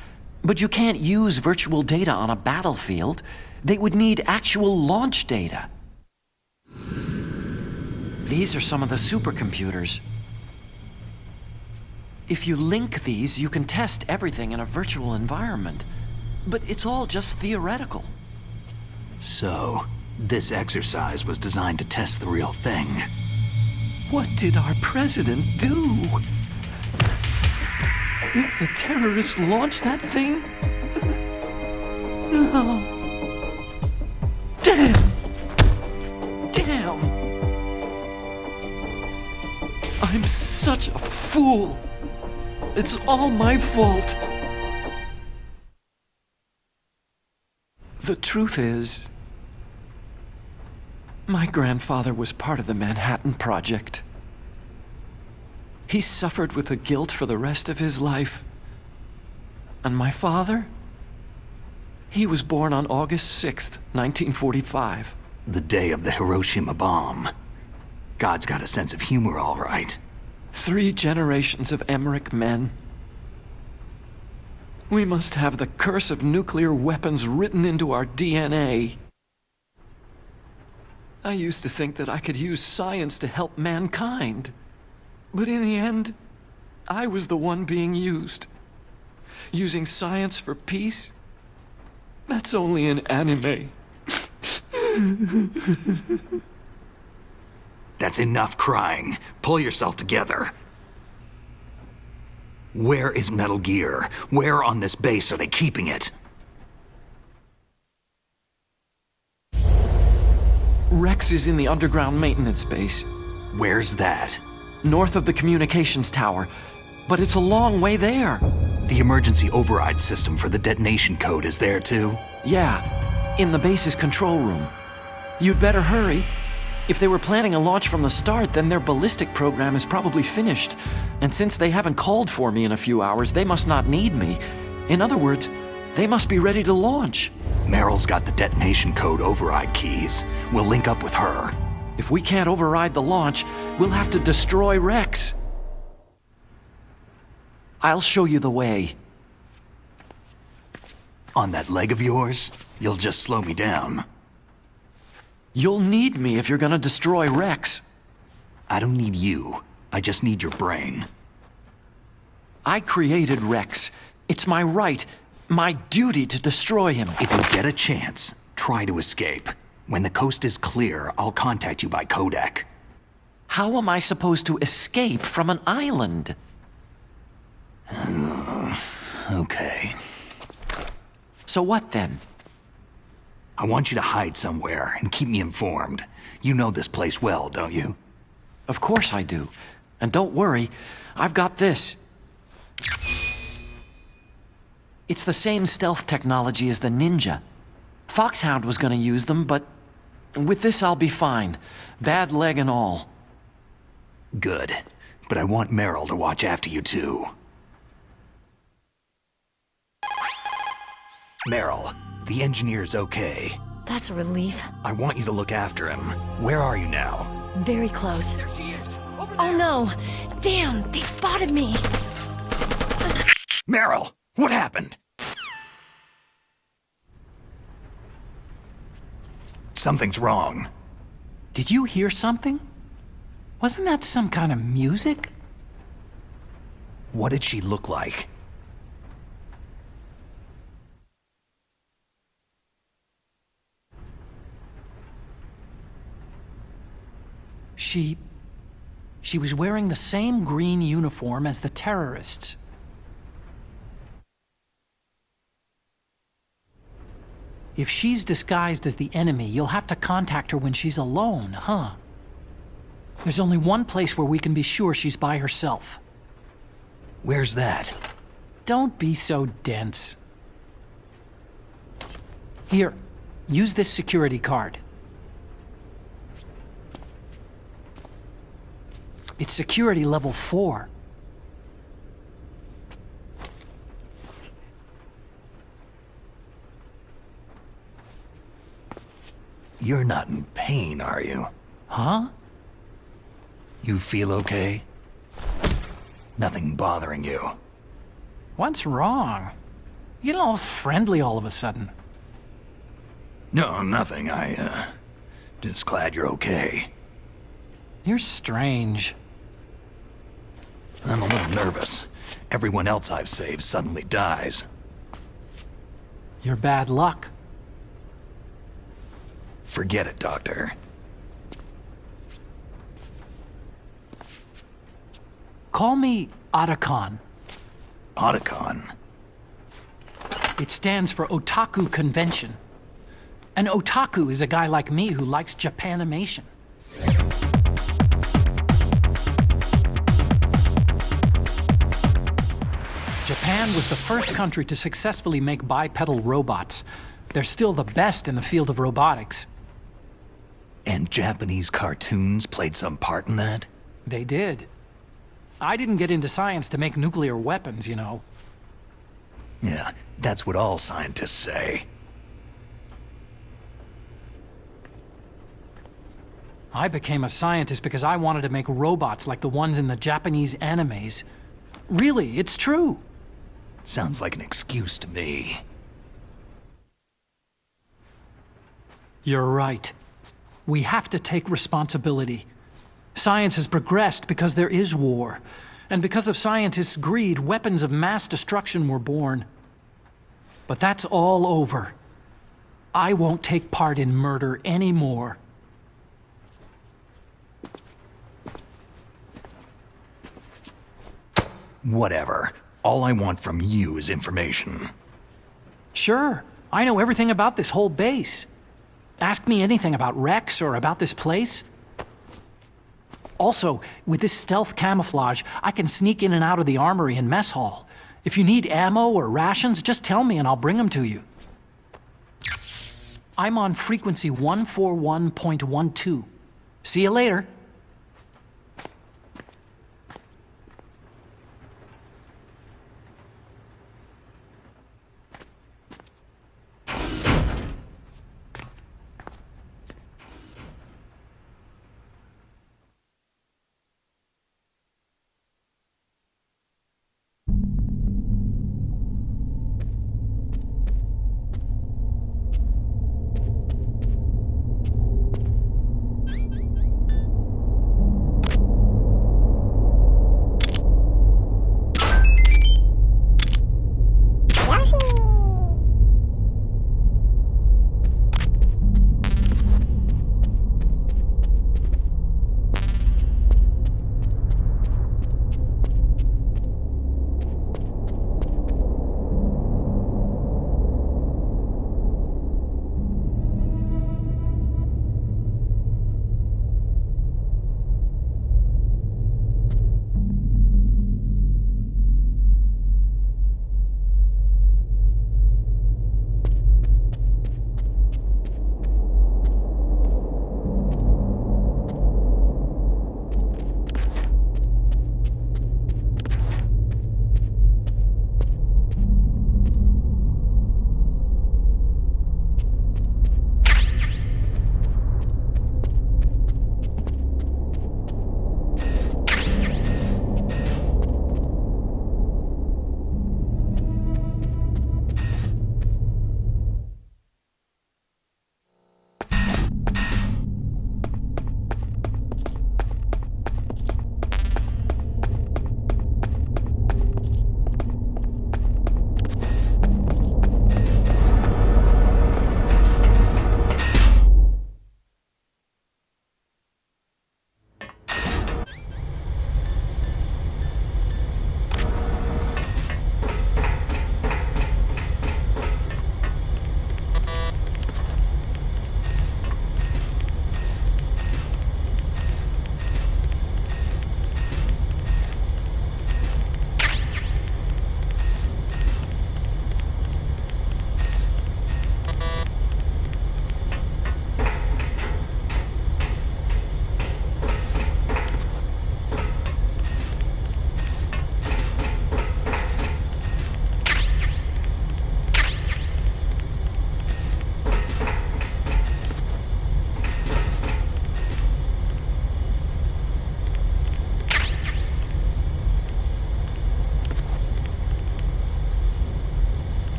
but you can't use virtual data on a battlefield. They would need actual launch data. These are some of the supercomputers. If you link these, you can test everything in a virtual environment. But it's all just theoretical. So, this exercise was designed to test the real thing. What did our president do? If the terrorists launched that thing? No. Damn! Damn! I'm such a fool! It's all my fault! The truth is, my grandfather was part of the Manhattan Project. He suffered with the guilt for the rest of his life. And my father? He was born on August 6th, 1945. The day of the Hiroshima bomb. God's got a sense of humor, all right. 3 generations of Emmerich men. We must have the curse of nuclear weapons written into our DNA. I used to think that I could use science to help mankind. But in the end, I was the one being used. Using science for peace? That's only in anime. That's enough crying. Pull yourself together. Where is Metal Gear? Where on this base are they keeping it? Rex is in the underground maintenance base. Where's that? North of the communications tower. But it's a long way there. The emergency override system for the detonation code is there too? Yeah, in the base's control room. You'd better hurry. If they were planning a launch from the start, then their ballistic program is probably finished. And since they haven't called for me in a few hours, they must not need me. In other words, they must be ready to launch. Meryl's got the detonation code override keys. We'll link up with her. If we can't override the launch, we'll have to destroy Rex. I'll show you the way. On that leg of yours, you'll just slow me down. You'll need me if you're gonna destroy Rex. I don't need you. I just need your brain. I created Rex. It's my right, my duty to destroy him. If you get a chance, try to escape. When the coast is clear, I'll contact you by codec. How am I supposed to escape from an island? Okay. So what then? I want you to hide somewhere and keep me informed. You know this place well, don't you? Of course I do. And don't worry, I've got this. It's the same stealth technology as the Ninja. Foxhound was gonna use them, but with this I'll be fine. Bad leg and all. Good. But I want Meryl to watch after you too. Meryl, the engineer's okay. That's a relief. I want you to look after him. Where are you now? Very close. There she is. Oh no! Damn, they spotted me! Meryl, what happened? Something's wrong. Did you hear something? Wasn't that some kind of music? What did she look like? She was wearing the same green uniform as the terrorists. If she's disguised as the enemy, you'll have to contact her when she's alone, huh? There's only one place where we can be sure she's by herself. Where's that? Don't be so dense. Here, use this security card. It's security level 4. You're not in pain, are you? Huh? You feel okay? Nothing bothering you? What's wrong? You get all friendly all of a sudden. No, nothing. Just glad you're okay. You're strange. I'm a little nervous. Everyone else I've saved suddenly dies. You're bad luck. Forget it, Doctor. Call me Otacon. Otacon? It stands for Otaku Convention. An otaku is a guy like me who likes Japanimation. Japan was the first country to successfully make bipedal robots. They're still the best in the field of robotics. And Japanese cartoons played some part in that? They did. I didn't get into science to make nuclear weapons, you know. Yeah, that's what all scientists say. I became a scientist because I wanted to make robots like the ones in the Japanese animes. Really, it's true. Sounds like an excuse to me. You're right. We have to take responsibility. Science has progressed because there is war. And because of scientists' greed, weapons of mass destruction were born. But that's all over. I won't take part in murder anymore. Whatever. All I want from you is information. Sure. I know everything about this whole base. Ask me anything about Rex or about this place. Also, with this stealth camouflage, I can sneak in and out of the armory and mess hall. If you need ammo or rations, just tell me and I'll bring them to you. I'm on frequency 141.12. See you later.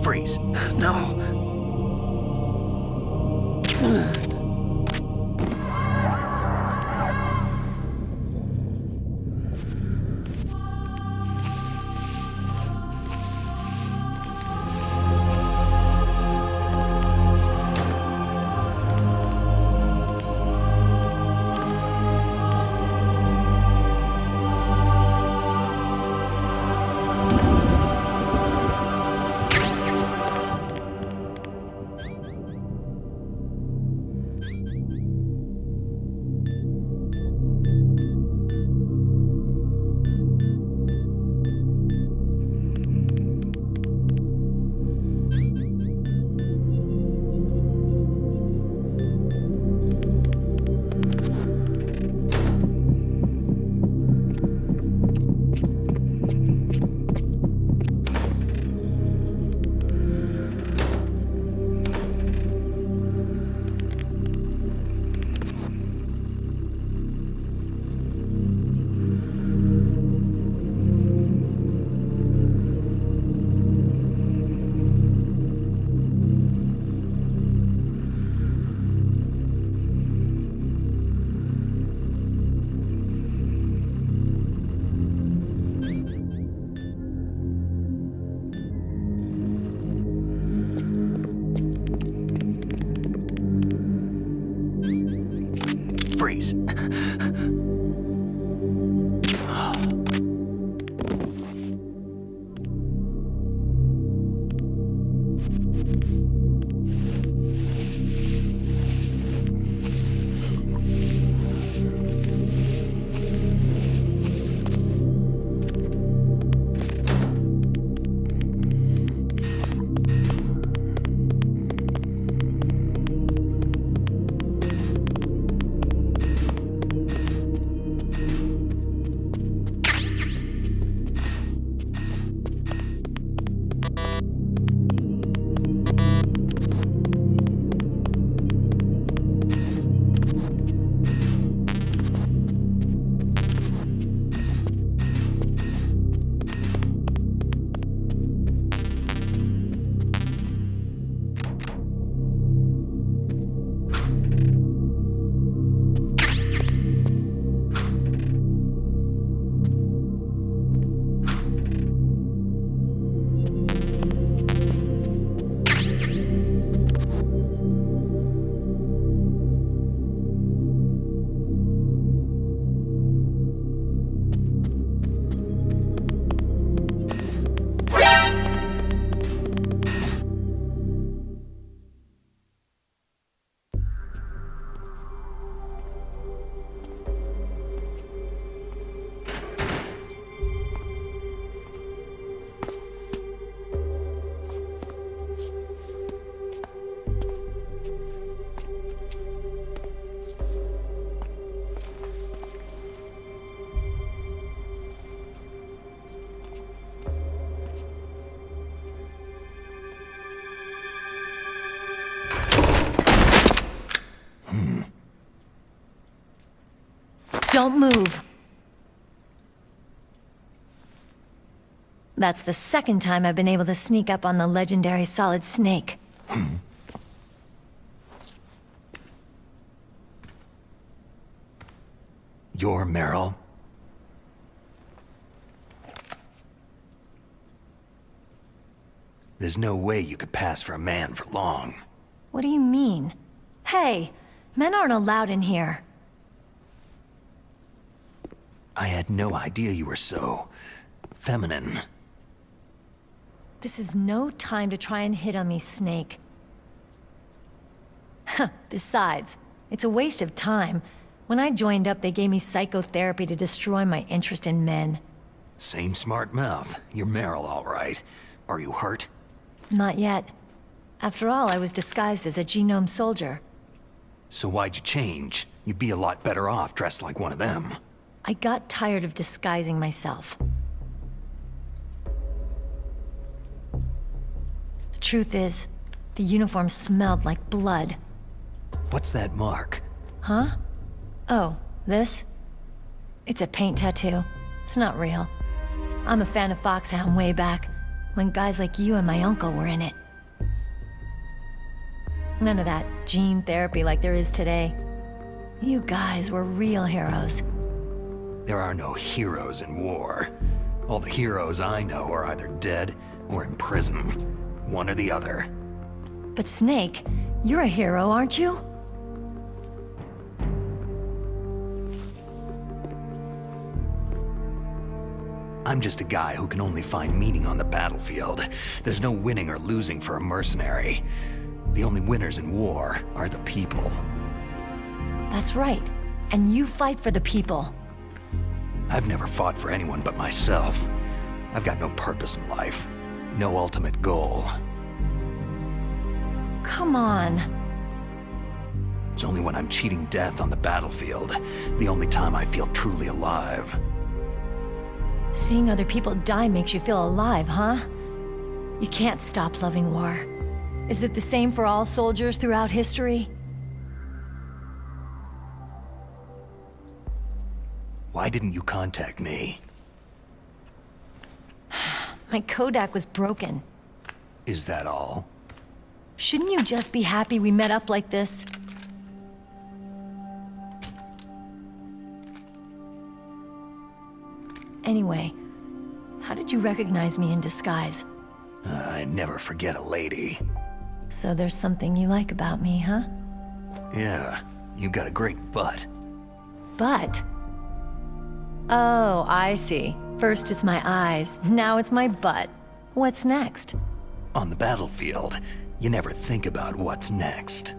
Freeze. No. eyes. Don't move. That's the second time I've been able to sneak up on the legendary Solid Snake. You're Meryl? There's no way you could pass for a man for long. What do you mean? Hey, men aren't allowed in here. I had no idea you were so... feminine. This is no time to try and hit on me, Snake. Besides, it's a waste of time. When I joined up, they gave me psychotherapy to destroy my interest in men. Same smart mouth. You're Meryl, all right. Are you hurt? Not yet. After all, I was disguised as a genome soldier. So why'd you change? You'd be a lot better off dressed like one of them. I got tired of disguising myself. The truth is, the uniform smelled like blood. What's that mark? Huh? Oh, this? It's a paint tattoo. It's not real. I'm a fan of Foxhound way back, when guys like you and my uncle were in it. None of that gene therapy like there is today. You guys were real heroes. There are no heroes in war. All the heroes I know are either dead or in prison. One or the other. But Snake, you're a hero, aren't you? I'm just a guy who can only find meaning on the battlefield. There's no winning or losing for a mercenary. The only winners in war are the people. That's right. And you fight for the people. I've never fought for anyone but myself. I've got no purpose in life. No ultimate goal. Come on. It's only when I'm cheating death on the battlefield, the only time I feel truly alive. Seeing other people die makes you feel alive, huh? You can't stop loving war. Is it the same for all soldiers throughout history? Why didn't you contact me? My Kodak was broken. Is that all? Shouldn't you just be happy we met up like this? Anyway, how did you recognize me in disguise? I never forget a lady. So there's something you like about me, huh? Yeah, you got a great butt. butt. Oh, I see. First it's my eyes, now it's my butt. What's next? On the battlefield, you never think about what's next.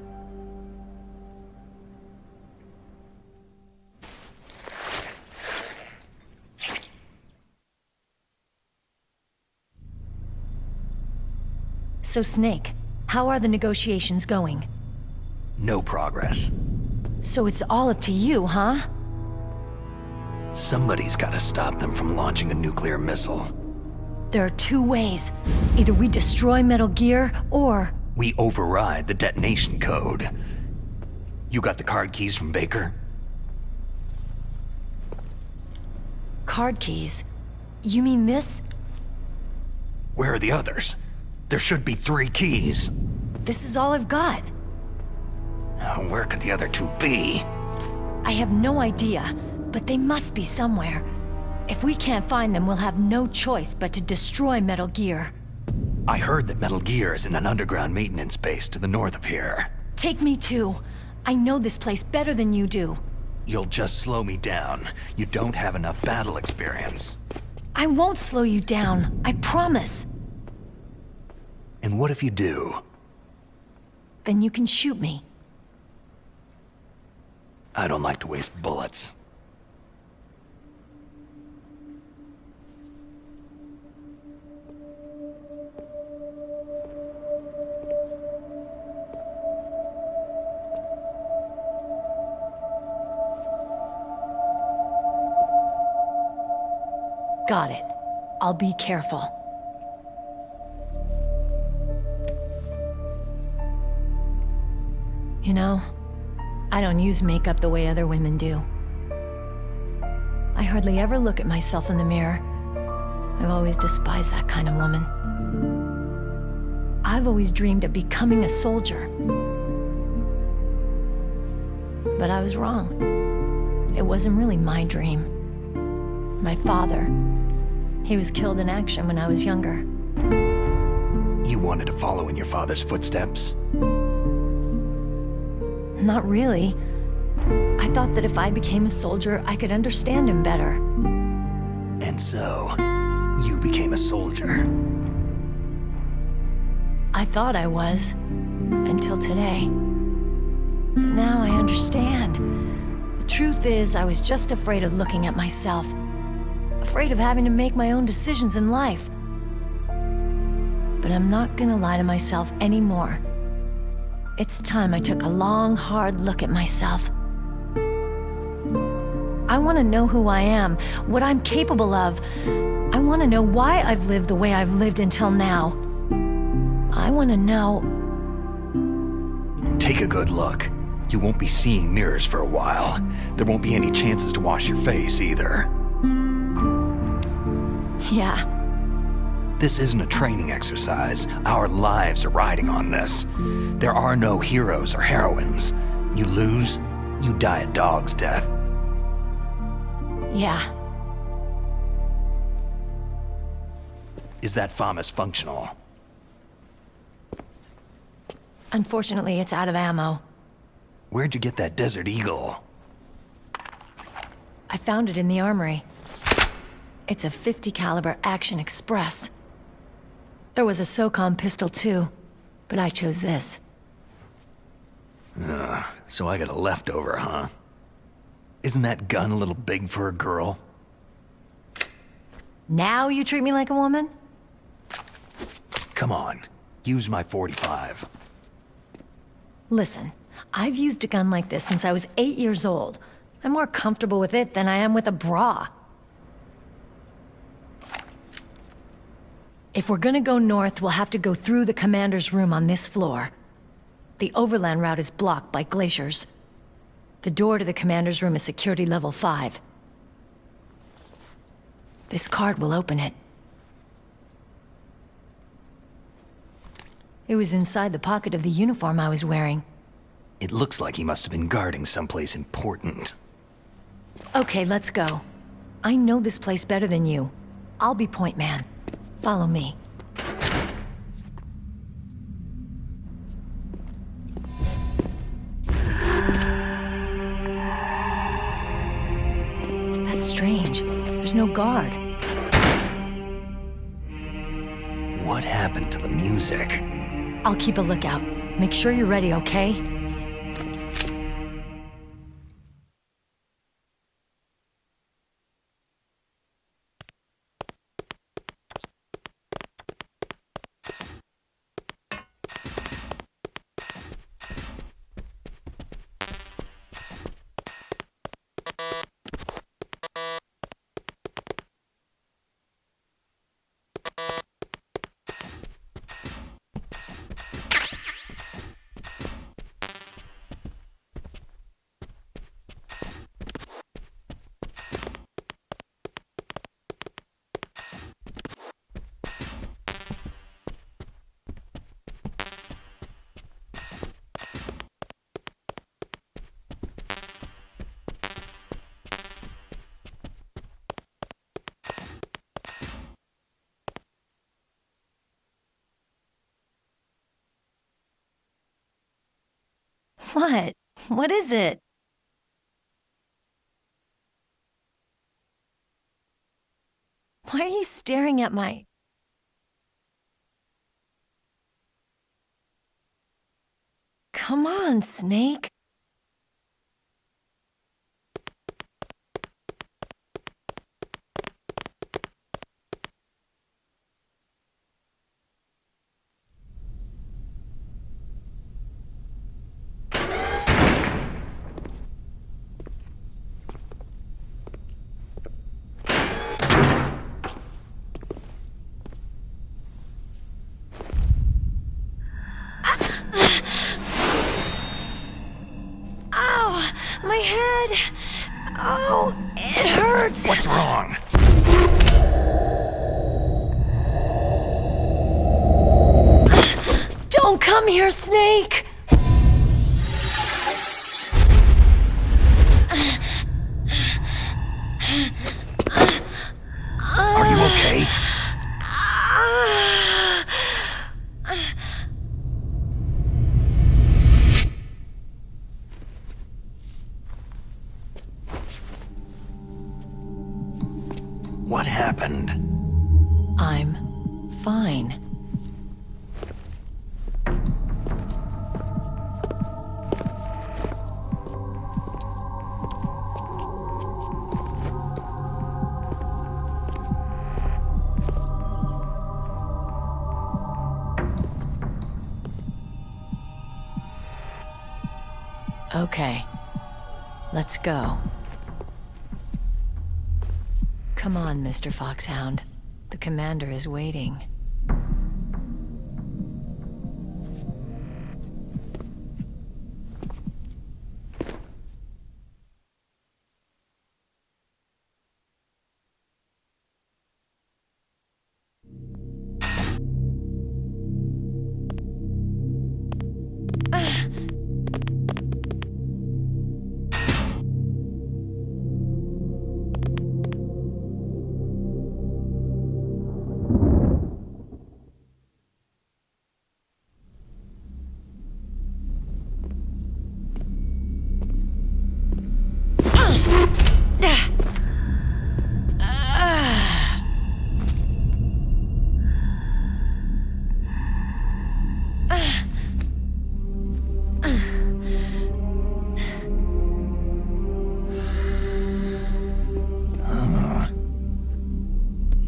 So, Snake, how are the negotiations going? No progress. So it's all up to you, huh? Somebody's gotta stop them from launching a nuclear missile. There are two ways. Either we destroy Metal Gear, or... We override the detonation code. You got the card keys from Baker? Card keys? You mean this? Where are the others? There should be 3 keys. This is all I've got. Where could the other 2 be? I have no idea, but they must be somewhere. If we can't find them, we'll have no choice but to destroy Metal Gear. I heard that Metal Gear is in an underground maintenance base to the north of here. Take me too. I know this place better than you do. You'll just slow me down. You don't have enough battle experience. I won't slow you down, I promise. And what if you do? Then you can shoot me. I don't like to waste bullets. Got it. I'll be careful. You know, I don't use makeup the way other women do. I hardly ever look at myself in the mirror. I've always despised that kind of woman. I've always dreamed of becoming a soldier. But I was wrong. It wasn't really my dream. My father, he was killed in action when I was younger. You wanted to follow in your father's footsteps? Not really. I thought that if I became a soldier, I could understand him better. And so, you became a soldier. I thought I was, until today. But now I understand. The truth is, I was just afraid of looking at myself. Afraid of having to make my own decisions in life. But I'm not gonna lie to myself anymore. It's time I took a long, hard look at myself. I want to know who I am, what I'm capable of. I want to know why I've lived the way I've lived until now. I want to know... Take a good look. You won't be seeing mirrors for a while. There won't be any chances to wash your face either. Yeah. This isn't a training exercise. Our lives are riding on this. There are no heroes or heroines. You lose, you die a dog's death. Yeah. Is that FAMAS functional? Unfortunately, it's out of ammo. Where'd you get that Desert Eagle? I found it in the armory. It's a .50 caliber Action Express. There was a SOCOM pistol too, but I chose this. So I got a leftover, huh? Isn't that gun a little big for a girl? Now you treat me like a woman? Come on, use my .45. Listen, I've used a gun like this since I was 8 years old. I'm more comfortable with it than I am with a bra. If we're gonna go north, we'll have to go through the commander's room on this floor. The overland route is blocked by glaciers. The door to the commander's room is security level 5. This card will open it. It was inside the pocket of the uniform I was wearing. It looks like he must have been guarding someplace important. Okay, let's go. I know this place better than you. I'll be point man. Follow me. no guard. What happened to the music? I'll keep a lookout. Make sure you're ready, okay? What? What is it? Why are you staring at my... Come on, Snake. My head! Oh, it hurts! What's wrong? Don't come here, Snake! Are you okay? What happened? I'm fine. Okay, let's go. Come on, Mr. Foxhound. The commander is waiting.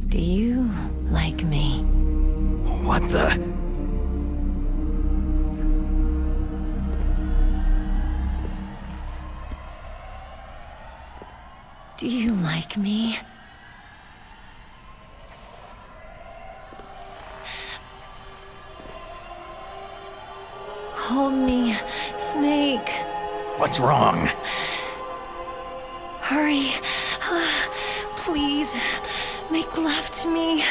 Do you like me? What the? Do you like me? Hold me, Snake. What's wrong? Hurry. Please, make love to me.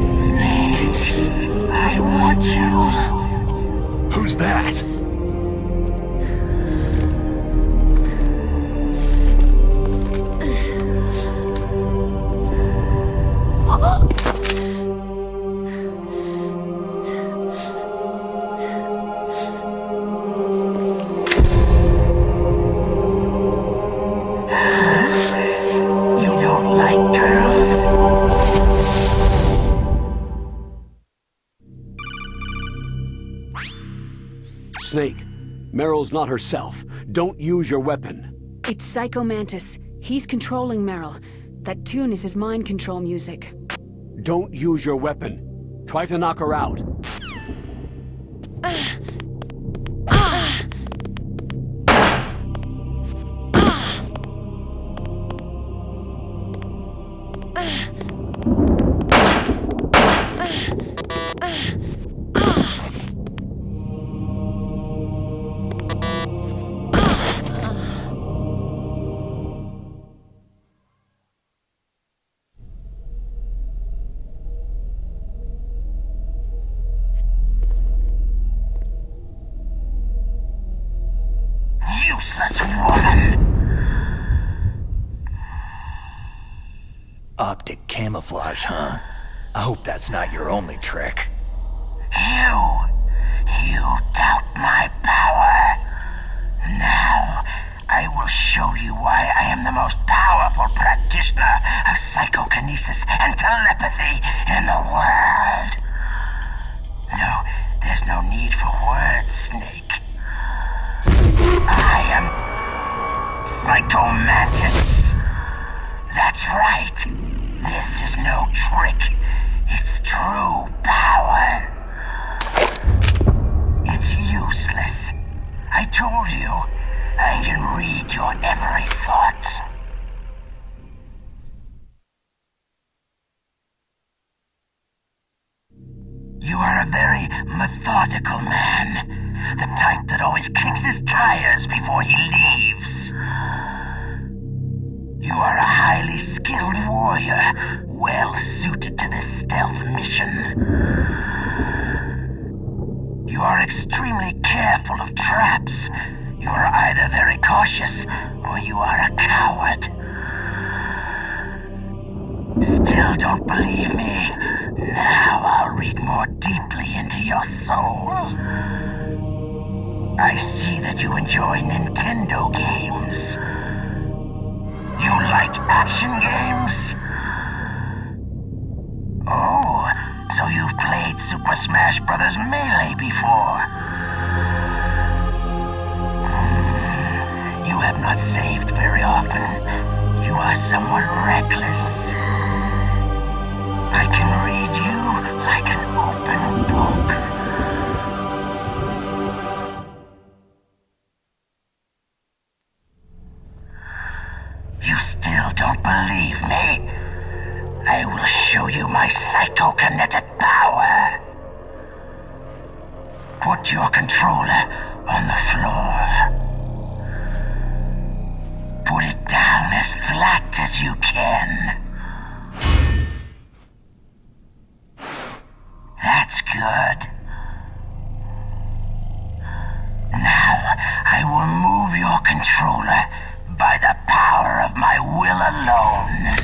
Snake, I want you. Who's that? Snake, Meryl's not herself. Don't use your weapon. It's Psycho Mantis. He's controlling Meryl. That tune is his mind control music. Don't use your weapon. Try to knock her out. Useless woman! Optic camouflage, huh? I hope that's not your only trick. You doubt my power. Now, I will show you why I am the most powerful practitioner of psychokinesis and telepathy in the world. No, there's no need for words, Snake. I am Psycho Mantis. That's right. This is no trick. It's true power. It's useless. I told you, I can read your every thought. You are a very methodical man. The type that always kicks his tires before he leaves. You are a highly skilled warrior, well suited to this stealth mission. You are extremely careful of traps. You are either very cautious, or you are a coward. Still don't believe me? Now I'll read more deeply into your soul. I see that you enjoy Nintendo games. You like action games? Oh, so you've played Super Smash Bros. Melee before? You have not saved very often. You are somewhat reckless. I can read you like an open book. You still don't believe me? I will show you my psychokinetic power. Put your controller on the floor. Put it down as flat as you can. That's good. Now, I will move your controller by the power of my will alone.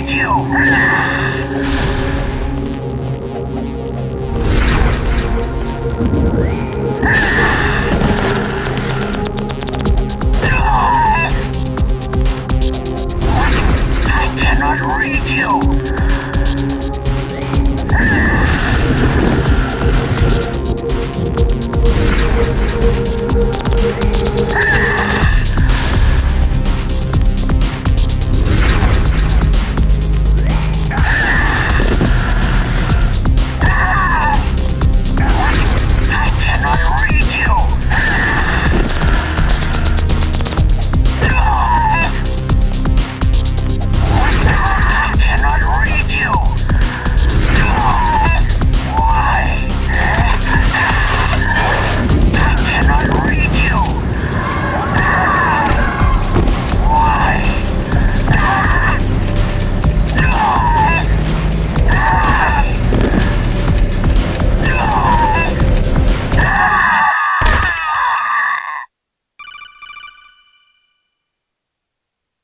read you! I cannot read you!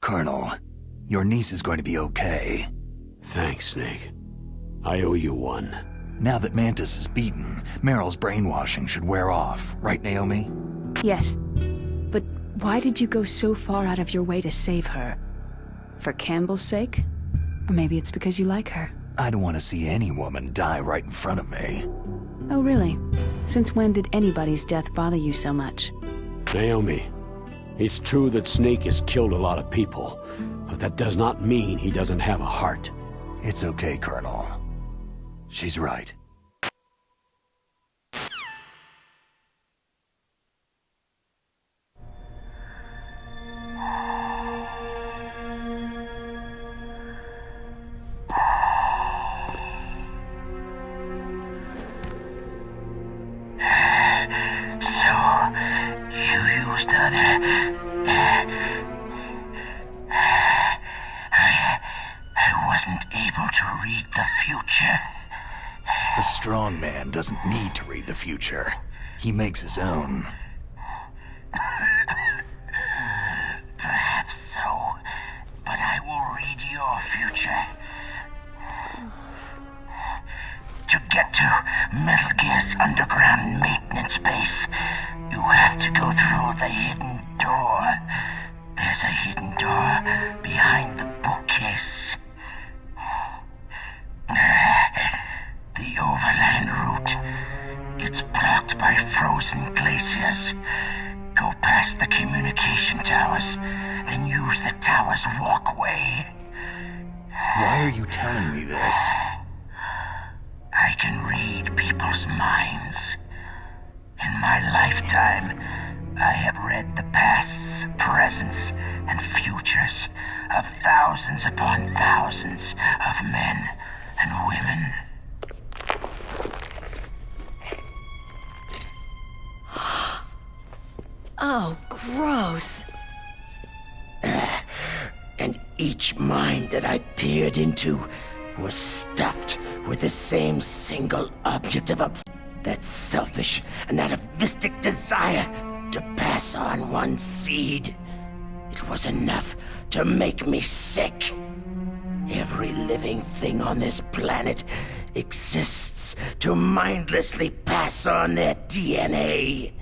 Colonel, your niece is going to be okay. Thanks, Snake. I owe you one. Now that Mantis is beaten, Meryl's brainwashing should wear off, right, Naomi? Yes. But why did you go so far out of your way to save her? For Campbell's sake? Or maybe it's because you like her? I don't want to see any woman die right in front of me. Oh, really? Since when did anybody's death bother you so much? Naomi, it's true that Snake has killed a lot of people, but that does not mean he doesn't have a heart. It's okay, Colonel. She's right. I wasn't able to read the future. The strong man doesn't need to read the future. He makes his own. Perhaps so, but I will read your future. To get to Metal Gear's underground maintenance base, you have to go through the hidden door. There's a hidden door behind the bookcase. The overland route. It's blocked by frozen glaciers. Go past the communication towers, then use the tower's walkway. Why are you telling me this? I can read people's minds. In my lifetime, I have read the pasts, presents, and futures of thousands upon thousands of men and women. Oh, gross. And each mind that I peered into was stuffed with the same single object of that selfish and atavistic desire to pass on one seed. It was enough to make me sick. Every living thing on this planet exists to mindlessly pass on their DNA.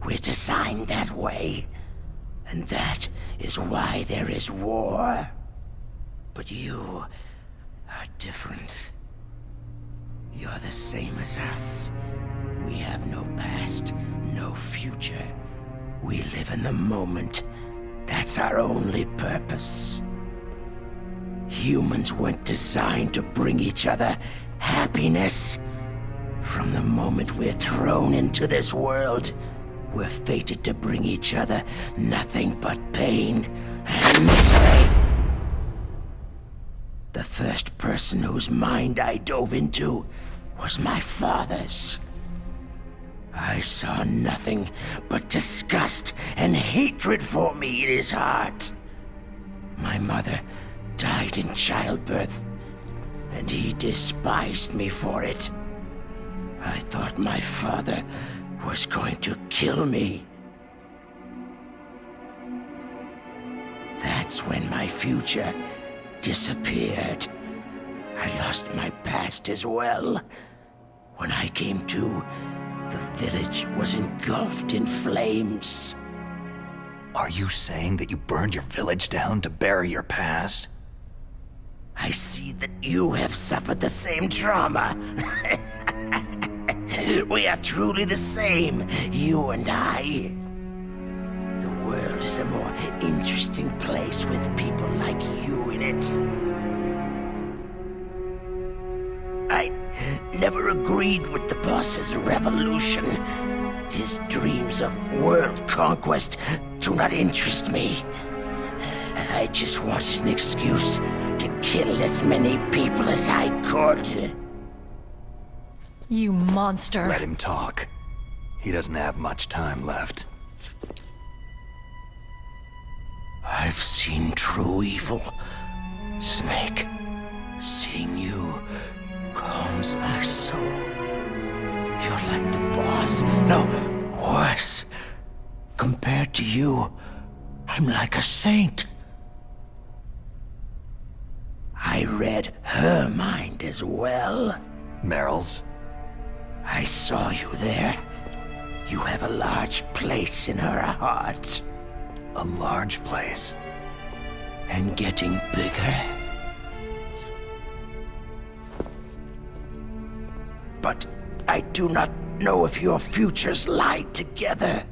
We're designed that way, and that is why there is war. But you are different. You're the same as us. We have no past, no future. We live in the moment. That's our only purpose. Humans weren't designed to bring each other happiness. From the moment we're thrown into this world, we're fated to bring each other nothing but pain and misery. The first person whose mind I dove into was my father's. I saw nothing but disgust and hatred for me in his heart. My mother died in childbirth, and he despised me for it. I thought my father was going to kill me. That's when my future disappeared. I lost my past as well. When I came to, the village was engulfed in flames. Are you saying that you burned your village down to bury your past? I see that you have suffered the same trauma. We are truly the same, you and I. The world is a more interesting place with people like you in it. I never agreed with the boss's revolution. His dreams of world conquest do not interest me. I just wanted an excuse to kill as many people as I could. You monster. Let him talk. He doesn't have much time left. I've seen true evil, Snake. Seeing you calms my soul. You're like the boss. No, worse. Compared to you, I'm like a saint. I read her mind as well. Meryl's? I saw you there. You have a large place in her heart. A large place? And getting bigger. But I do not know if your futures lie together.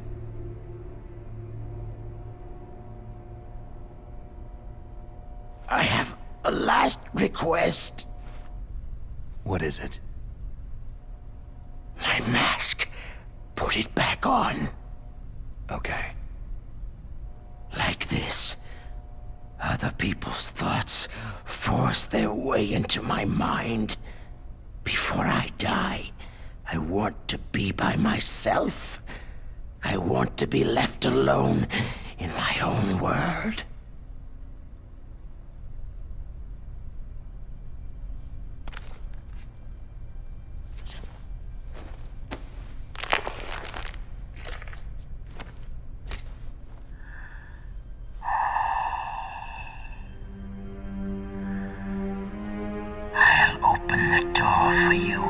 I have a last request. What is it? My mask. Put it back on. Okay. Like this. Other people's thoughts force their way into my mind. Before I die, I want to be by myself. I want to be left alone in my own world. I'll open the door for you.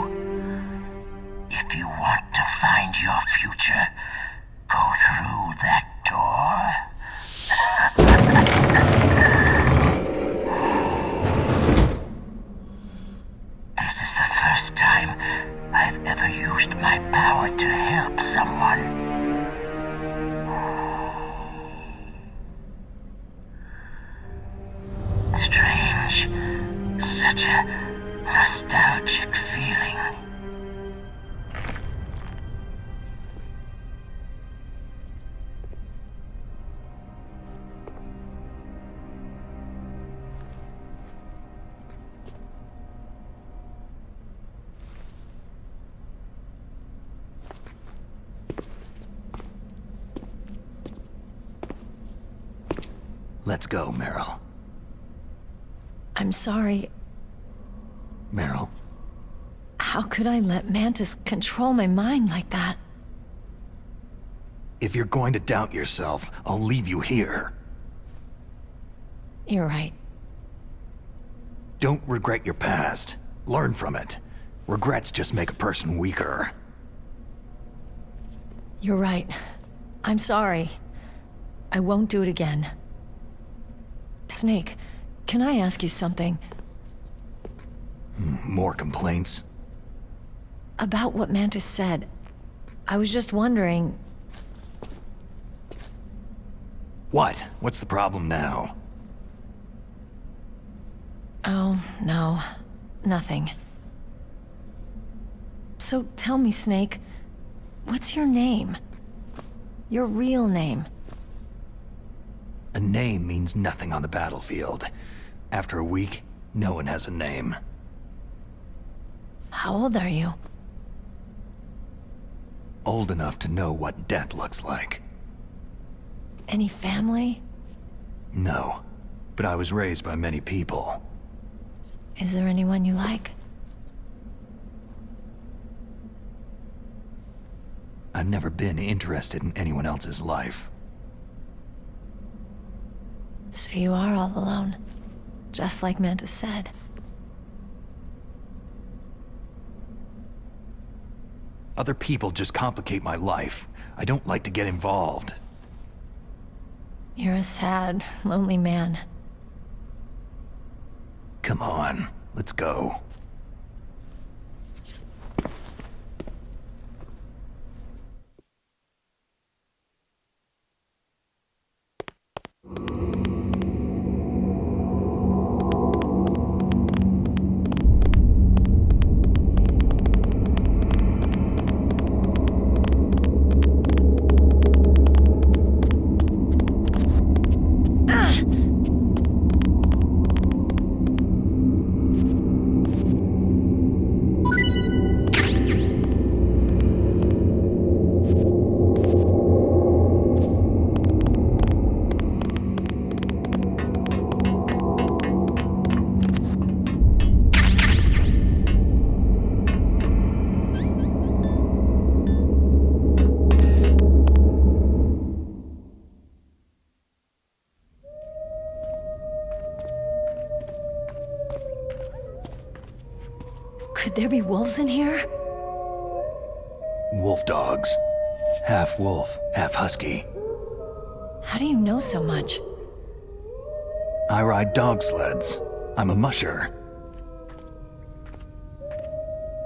If you want to find your future, go through that door. This is the first time I've ever used my power to help someone. Strange. Such a nostalgic feeling. Let's go, Meryl. I'm sorry. Meryl? How could I let Mantis control my mind like that? If you're going to doubt yourself, I'll leave you here. You're right. Don't regret your past. Learn from it. Regrets just make a person weaker. You're right. I'm sorry. I won't do it again. Snake, can I ask you something? More complaints? About what Mantis said. I was just wondering... What? What's the problem now? Oh, no. Nothing. So tell me, Snake, what's your name? Your real name? A name means nothing on the battlefield. After a week, no one has a name. How old are you? Old enough to know what death looks like. Any family? No, but I was raised by many people. Is there anyone you like? I've never been interested in anyone else's life. So you are all alone. just like Mantis said. Other people just complicate my life. I don't like to get involved. You're a sad, lonely man. Come on, let's go. Could there be wolves in here? Wolf dogs. Half wolf, half husky. How do you know so much? I ride dog sleds. I'm a musher.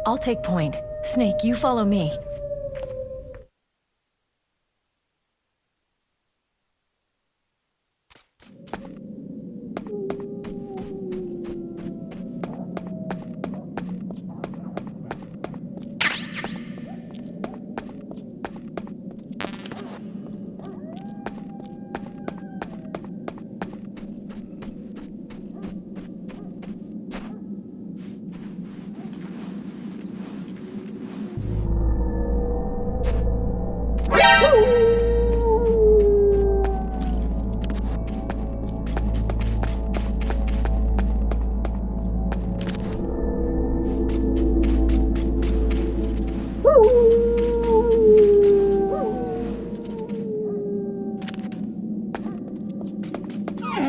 I'll take point. Snake, you follow me.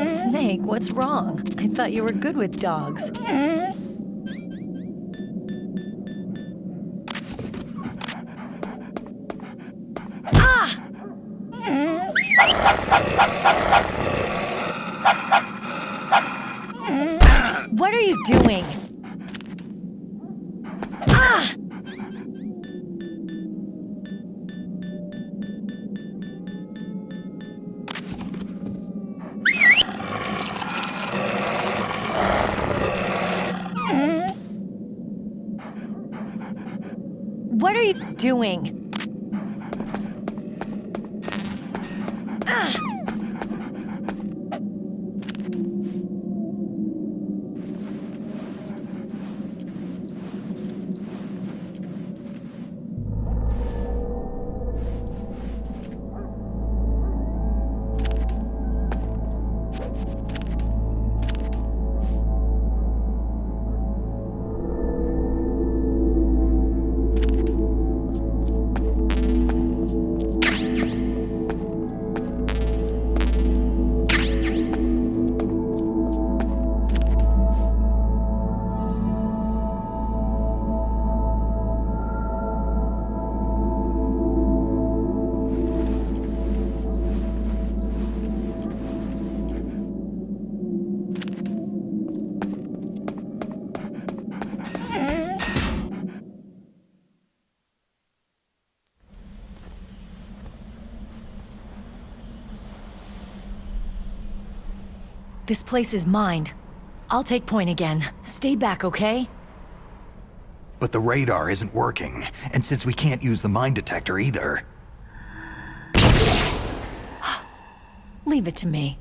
Snake, what's wrong? I thought you were good with dogs. Ah! What are you doing? Ah! What are you doing? This place is mine. I'll take point again. Stay back, okay? But the radar isn't working, and since we can't use the mine detector either... Leave it to me.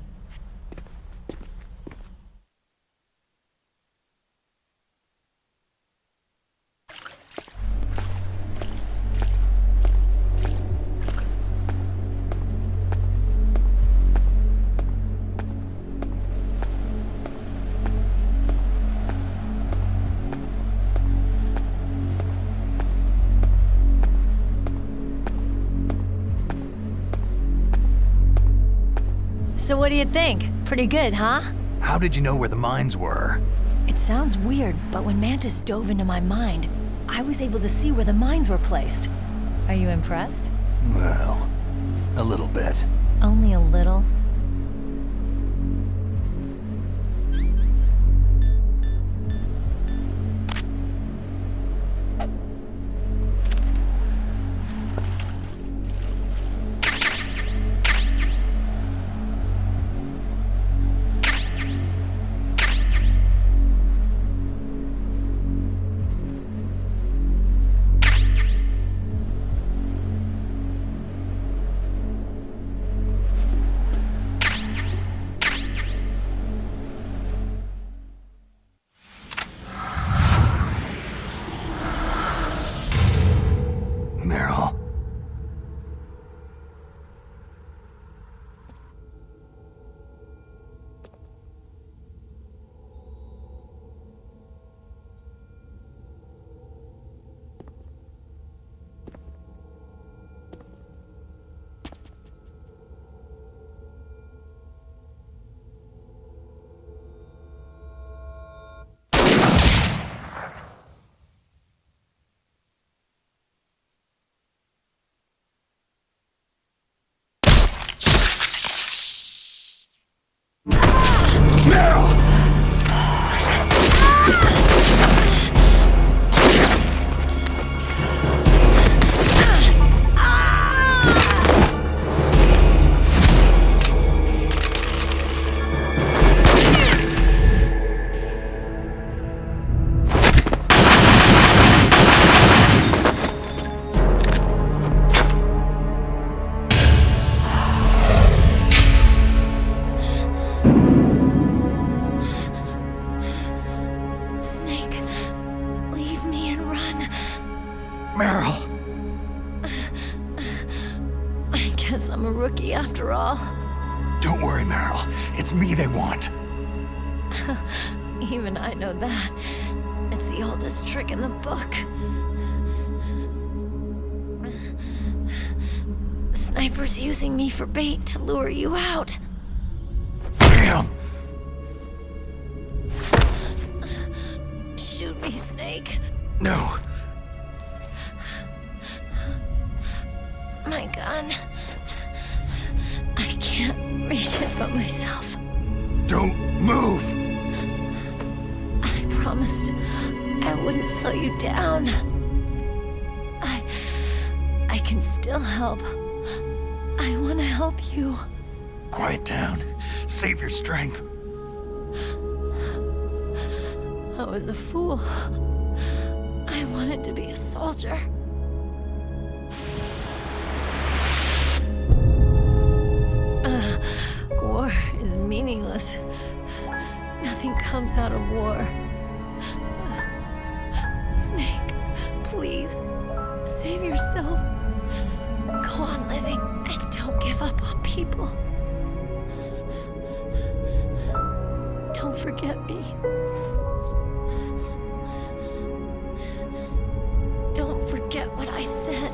So what do you think? Pretty good, huh? How did you know where the mines were? It sounds weird, but when Mantis dove into my mind, I was able to see where the mines were placed. Are you impressed? Well, a little bit. Only a little. Meryl. I'm a rookie after all. Don't worry, Meryl. It's me they want. Even I know that. It's the oldest trick in the book. The sniper's using me for bait to lure you out. Damn! Shoot me, Snake. No. My gun. I can't reach it but myself. Don't move! I promised I wouldn't slow you down. I can still help. I want to help you. Quiet down. Save your strength. I was a fool. I wanted to be a soldier. War is meaningless. Nothing comes out of war. Snake, please, save yourself. Go on living and don't give up on people. Don't forget me. Don't forget what I said.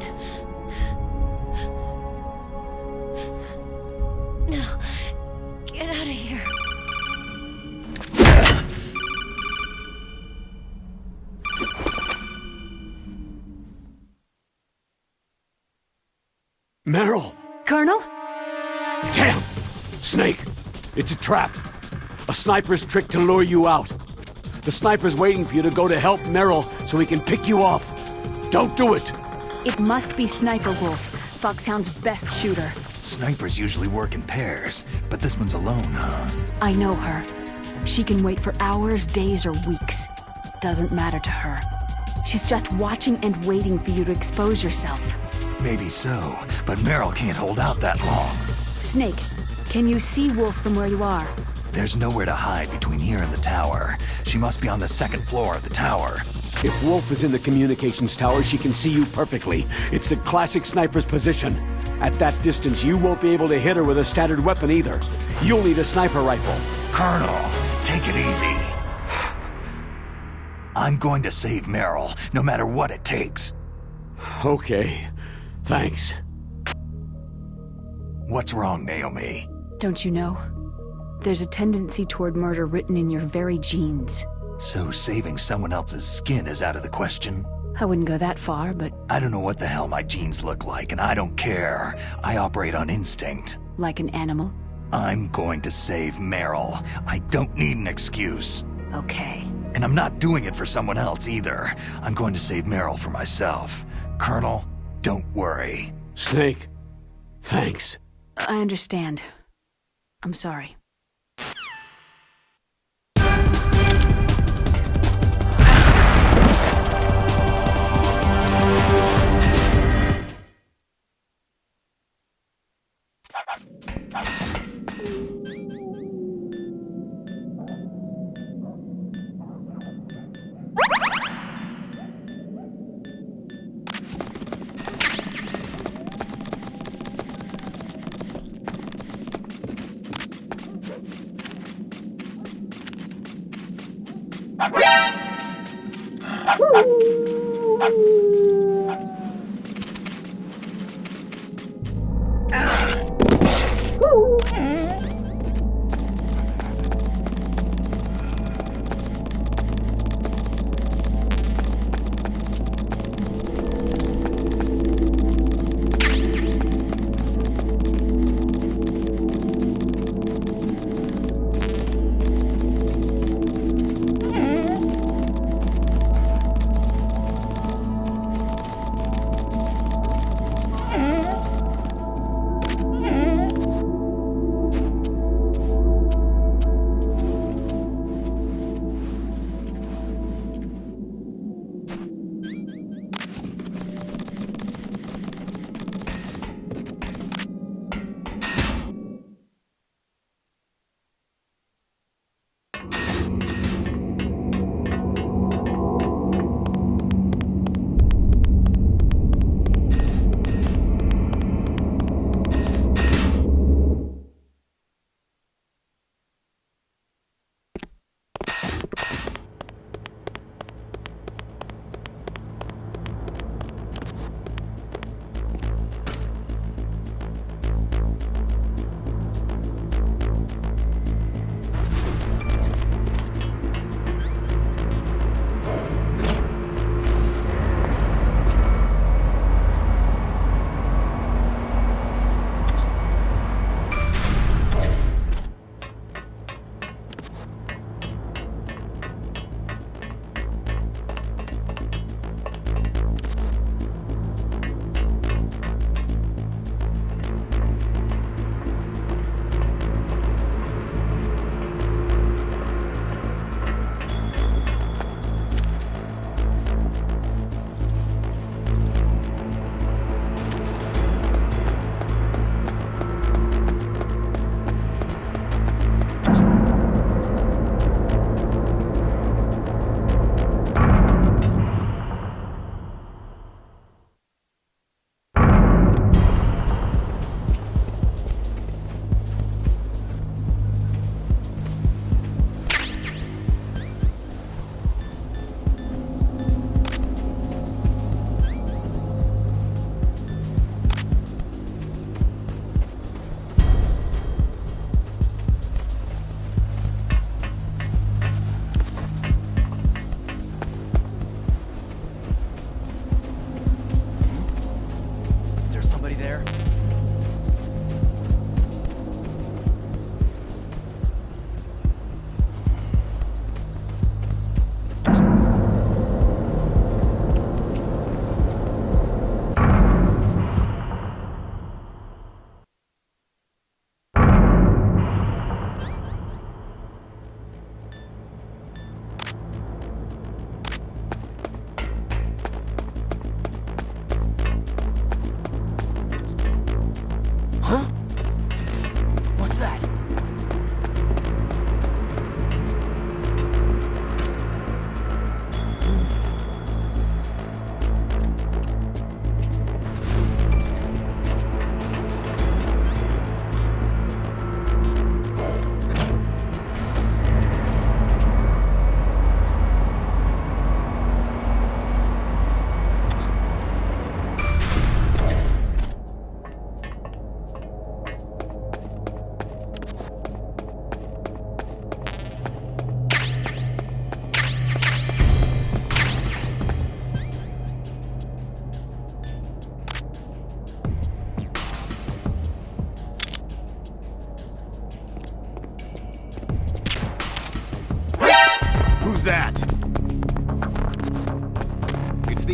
Now, get out of here. Meryl! Colonel? Damn! Snake! It's a trap. A sniper's trick to lure you out. The sniper's waiting for you to go to help Meryl so he can pick you off. Don't do it! It must be Sniper Wolf, Foxhound's best shooter. Snipers usually work in pairs, but this one's alone, huh? I know her. She can wait for hours, days, or weeks. Doesn't matter to her. She's just watching and waiting for you to expose yourself. Maybe so, but Meryl can't hold out that long. Snake, can you see Wolf from where you are? There's nowhere to hide between here and the tower. She must be on the second floor of the tower. If Wolf is in the communications tower, she can see you perfectly. It's a classic sniper's position. At that distance, you won't be able to hit her with a standard weapon either. You'll need a sniper rifle. Colonel, take it easy. I'm going to save Meryl, no matter what it takes. Okay. Thanks. What's wrong, Naomi? Don't you know? There's a tendency toward murder written in your very genes. So saving someone else's skin is out of the question? I wouldn't go that far, but... I don't know what the hell my genes look like, and I don't care. I operate on instinct. Like an animal? I'm going to save Meryl. I don't need an excuse. Okay. And I'm not doing it for someone else either. I'm going to save Meryl for myself. Colonel, don't worry. Snake, thanks. I understand. I'm sorry.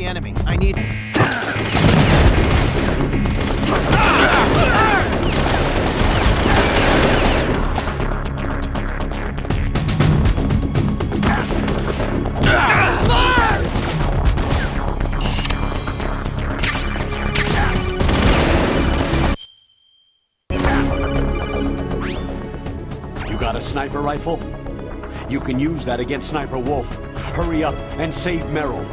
enemy. I need... You got a sniper rifle? You can use that against Sniper Wolf. Hurry up and save Merrill.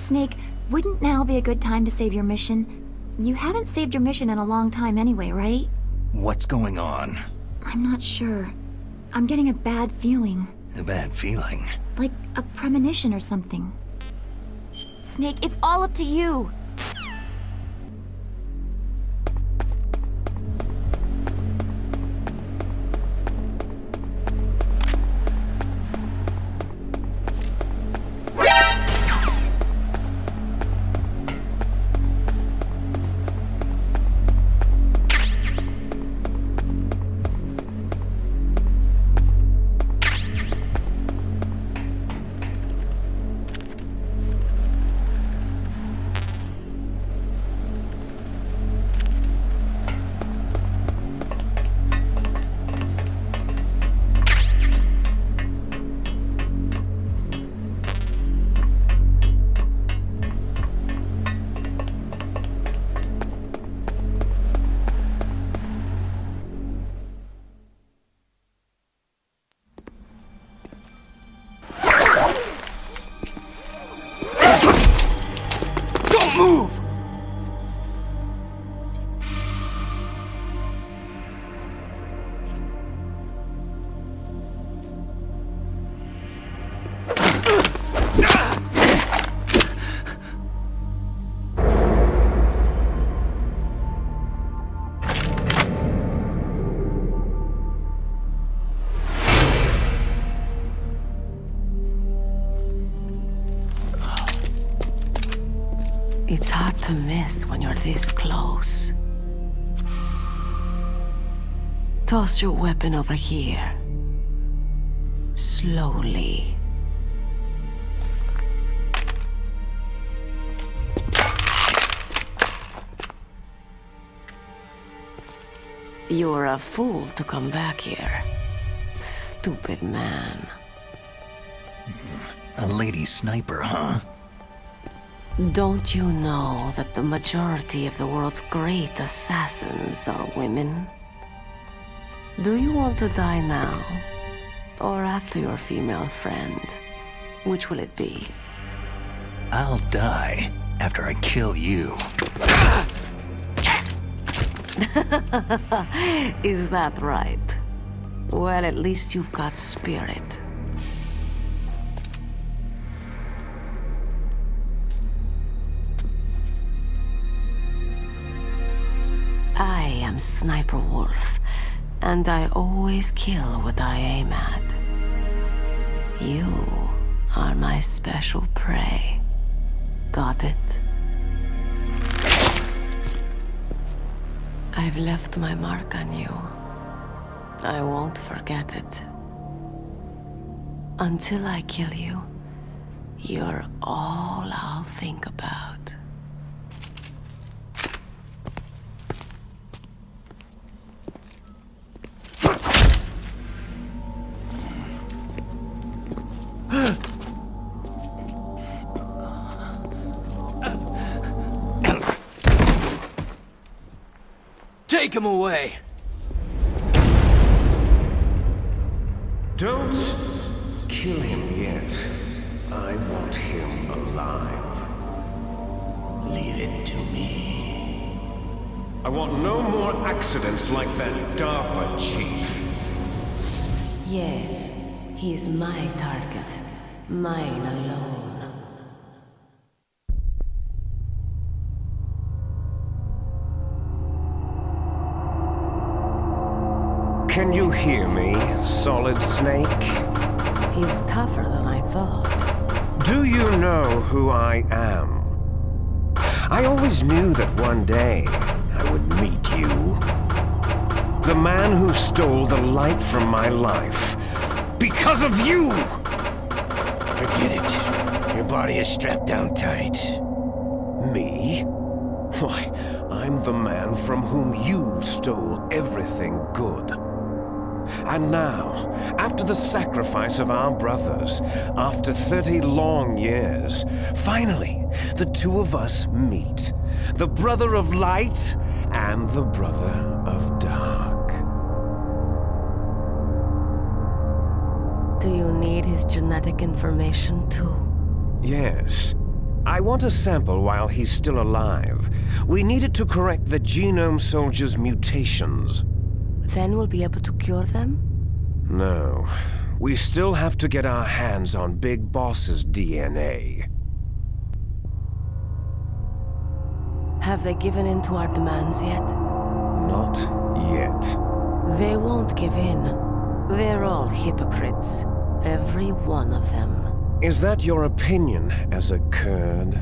Snake, wouldn't now be a good time to save your mission? You haven't saved your mission in a long time anyway, right? What's going on? I'm not sure. I'm getting a bad feeling. A bad feeling? Like a premonition or something. Snake, it's all up to you! Move! It's hard to miss when you're this close. Toss your weapon over here. Slowly. You're a fool to come back here. Stupid man. A lady sniper, huh? Don't you know that the majority of the world's great assassins are women? Do you want to die now? Or after your female friend? Which will it be? I'll die after I kill you. Is that right? Well, at least you've got spirit. I am Sniper Wolf, and I always kill what I aim at. You are my special prey. Got it? I've left my mark on you. I won't forget it. Until I kill you, you're all I'll think about. Take him away! Don't kill him yet. I want him alive. Leave it to me. I want no more accidents like that DARPA chief. Yes, he's my target. Mine alone. Can you hear me, Solid Snake? He's tougher than I thought. Do you know who I am? I always knew that one day I would meet you. The man who stole the light from my life. Because of you! Forget it. Your body is strapped down tight. Me? Why, I'm the man from whom you stole everything good. And now, after the sacrifice of our brothers, after 30 long years, finally, the two of us meet. The brother of light and the brother of dark. Do you need his genetic information too? Yes. I want a sample while he's still alive. We need it to correct the Genome Soldier's mutations. Then we'll be able to cure them? No. We still have to get our hands on Big Boss's DNA. Have they given in to our demands yet? Not yet. They won't give in. They're all hypocrites. Every one of them. Is that your opinion as a Kurd?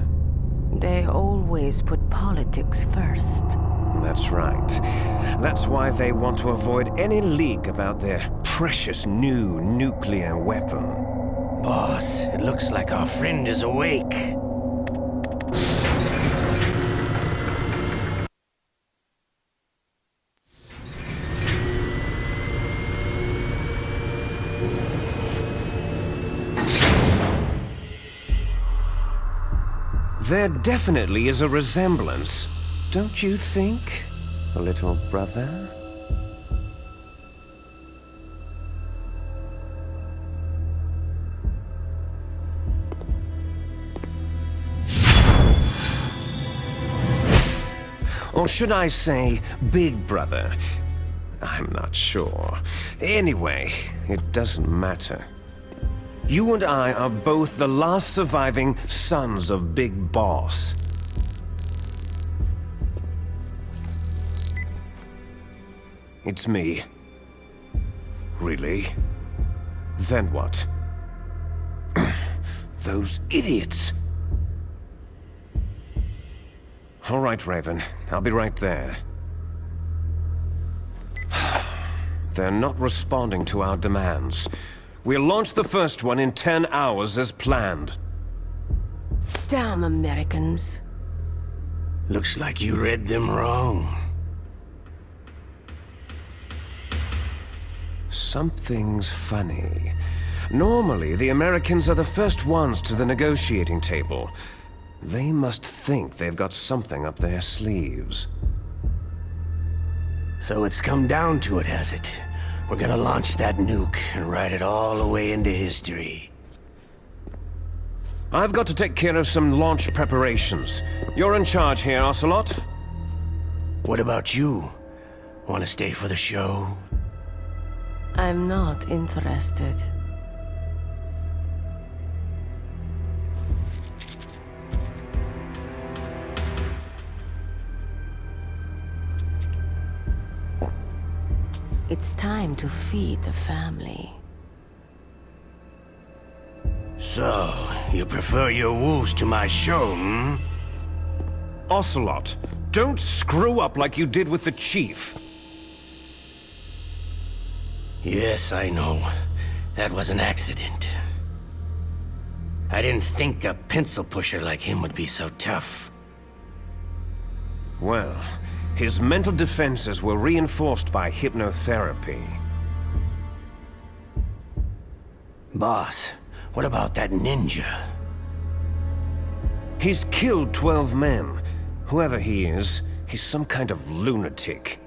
They always put politics first. That's right. That's why they want to avoid any leak about their precious new nuclear weapon. Boss, it looks like our friend is awake. There definitely is a resemblance, don't you think, little brother? Or should I say, big brother? I'm not sure. Anyway, it doesn't matter. You and I are both the last surviving sons of Big Boss. It's me. Really? Then what? Those idiots! All right, Raven. I'll be right there. They're not responding to our demands. We'll launch the first one in 10 hours as planned. Damn Americans. Looks like you read them wrong. Something's funny. Normally, the Americans are the first ones to the negotiating table. They must think they've got something up their sleeves. So it's come down to it, has it? We're gonna launch that nuke and write it all the way into history. I've got to take care of some launch preparations. You're in charge here, Ocelot. What about you? Want to stay for the show? I'm not interested. It's time to feed the family. So, you prefer your wolves to my show, hmm? Ocelot, don't screw up like you did with the Chief. Yes, I know. That was an accident. I didn't think a pencil pusher like him would be so tough. Well, his mental defenses were reinforced by hypnotherapy. Boss, what about that ninja? He's killed 12 men. Whoever he is, he's some kind of lunatic.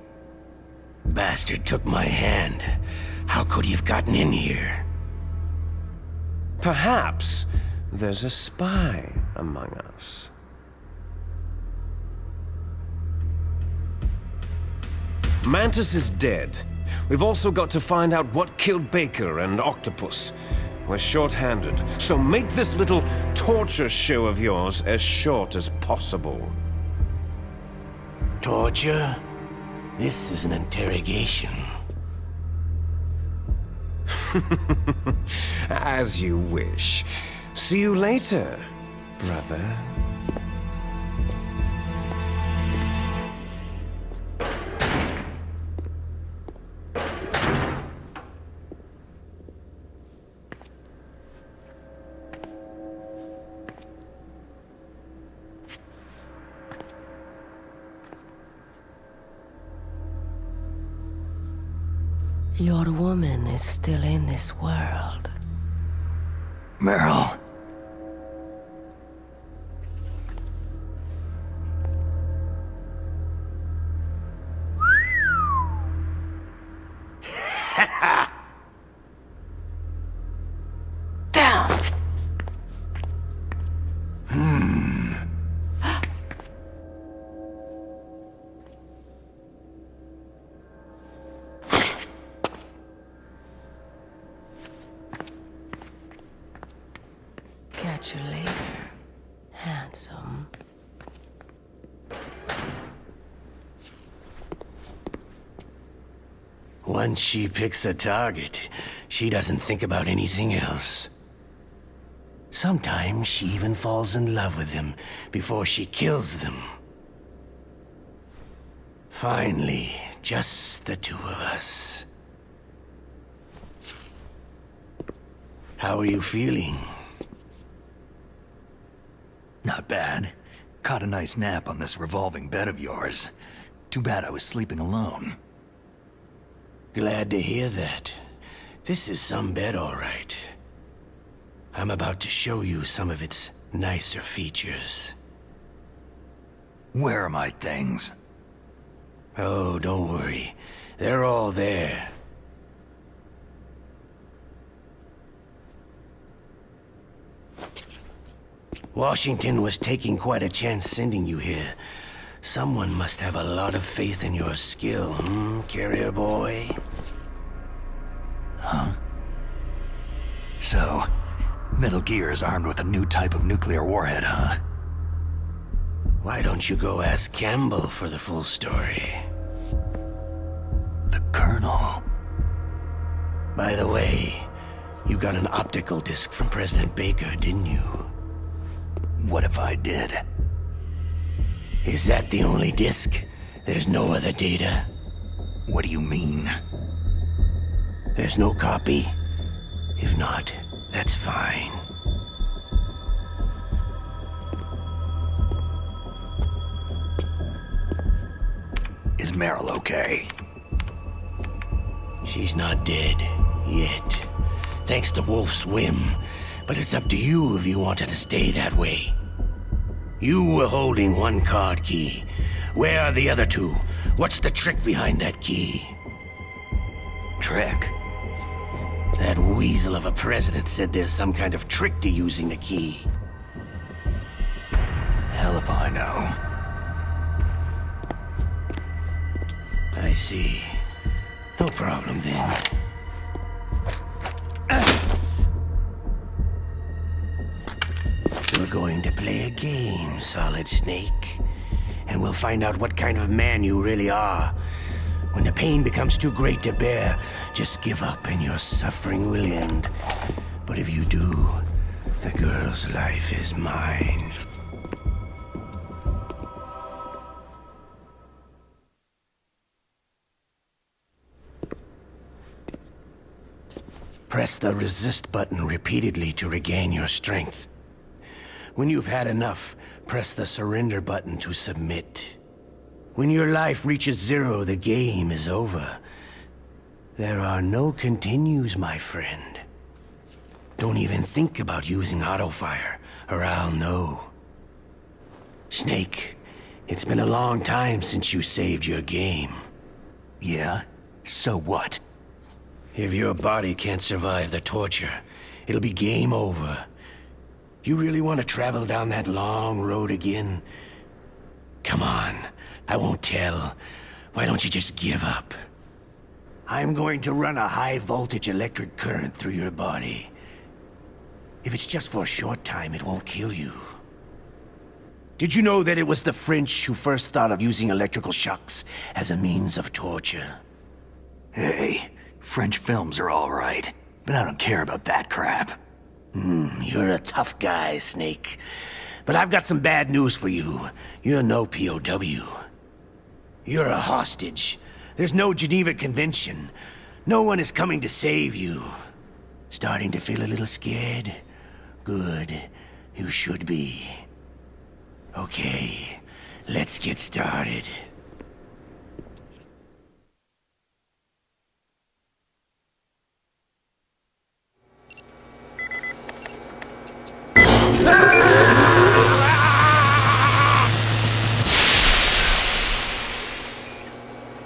Bastard took my hand. How could he have gotten in here? Perhaps there's a spy among us. Mantis is dead. We've also got to find out what killed Baker and Octopus. We're short-handed, so make this little torture show of yours as short as possible. Torture? This is an interrogation. As you wish. See you later, brother. Your woman is still in this world. Merle. Down! Catch you later, handsome. Once she picks a target, she doesn't think about anything else. Sometimes she even falls in love with them before she kills them. Finally, just the two of us. How are you feeling? Not bad. Caught a nice nap on this revolving bed of yours. Too bad I was sleeping alone. Glad to hear that. This is some bed, all right. I'm about to show you some of its nicer features. Where are my things? Oh, don't worry. They're all there. Washington was taking quite a chance sending you here. Someone must have a lot of faith in your skill, carrier boy? Huh? So, Metal Gear is armed with a new type of nuclear warhead, huh? Why don't you go ask Campbell for the full story? The Colonel. By the way, you got an optical disc from President Baker, didn't you? What if I did? Is that the only disc? There's no other data? What do you mean? There's no copy? If not, that's fine. Is Meryl okay? She's not dead, yet. Thanks to Wolf's whim. But it's up to you if you want her to stay that way. You were holding one card key. Where are the other two? What's the trick behind that key? Trick? That weasel of a president said there's some kind of trick to using the key. Hell if I know. I see. No problem then. We're going to play a game, Solid Snake. And we'll find out what kind of man you really are. When the pain becomes too great to bear, just give up and your suffering will end. But if you do, the girl's life is mine. Press the resist button repeatedly to regain your strength. When you've had enough, press the surrender button to submit. When your life reaches 0, the game is over. There are no continues, my friend. Don't even think about using auto-fire, or I'll know. Snake, it's been a long time since you saved your game. Yeah? So what? If your body can't survive the torture, it'll be game over. You really want to travel down that long road again? Come on, I won't tell. Why don't you just give up? I'm going to run a high-voltage electric current through your body. If it's just for a short time, it won't kill you. Did you know that it was the French who first thought of using electrical shocks as a means of torture? Hey, French films are all right, but I don't care about that crap. You're a tough guy, Snake. But I've got some bad news for you. You're no POW. You're a hostage. There's no Geneva Convention. No one is coming to save you. Starting to feel a little scared? Good. You should be. Okay, let's get started.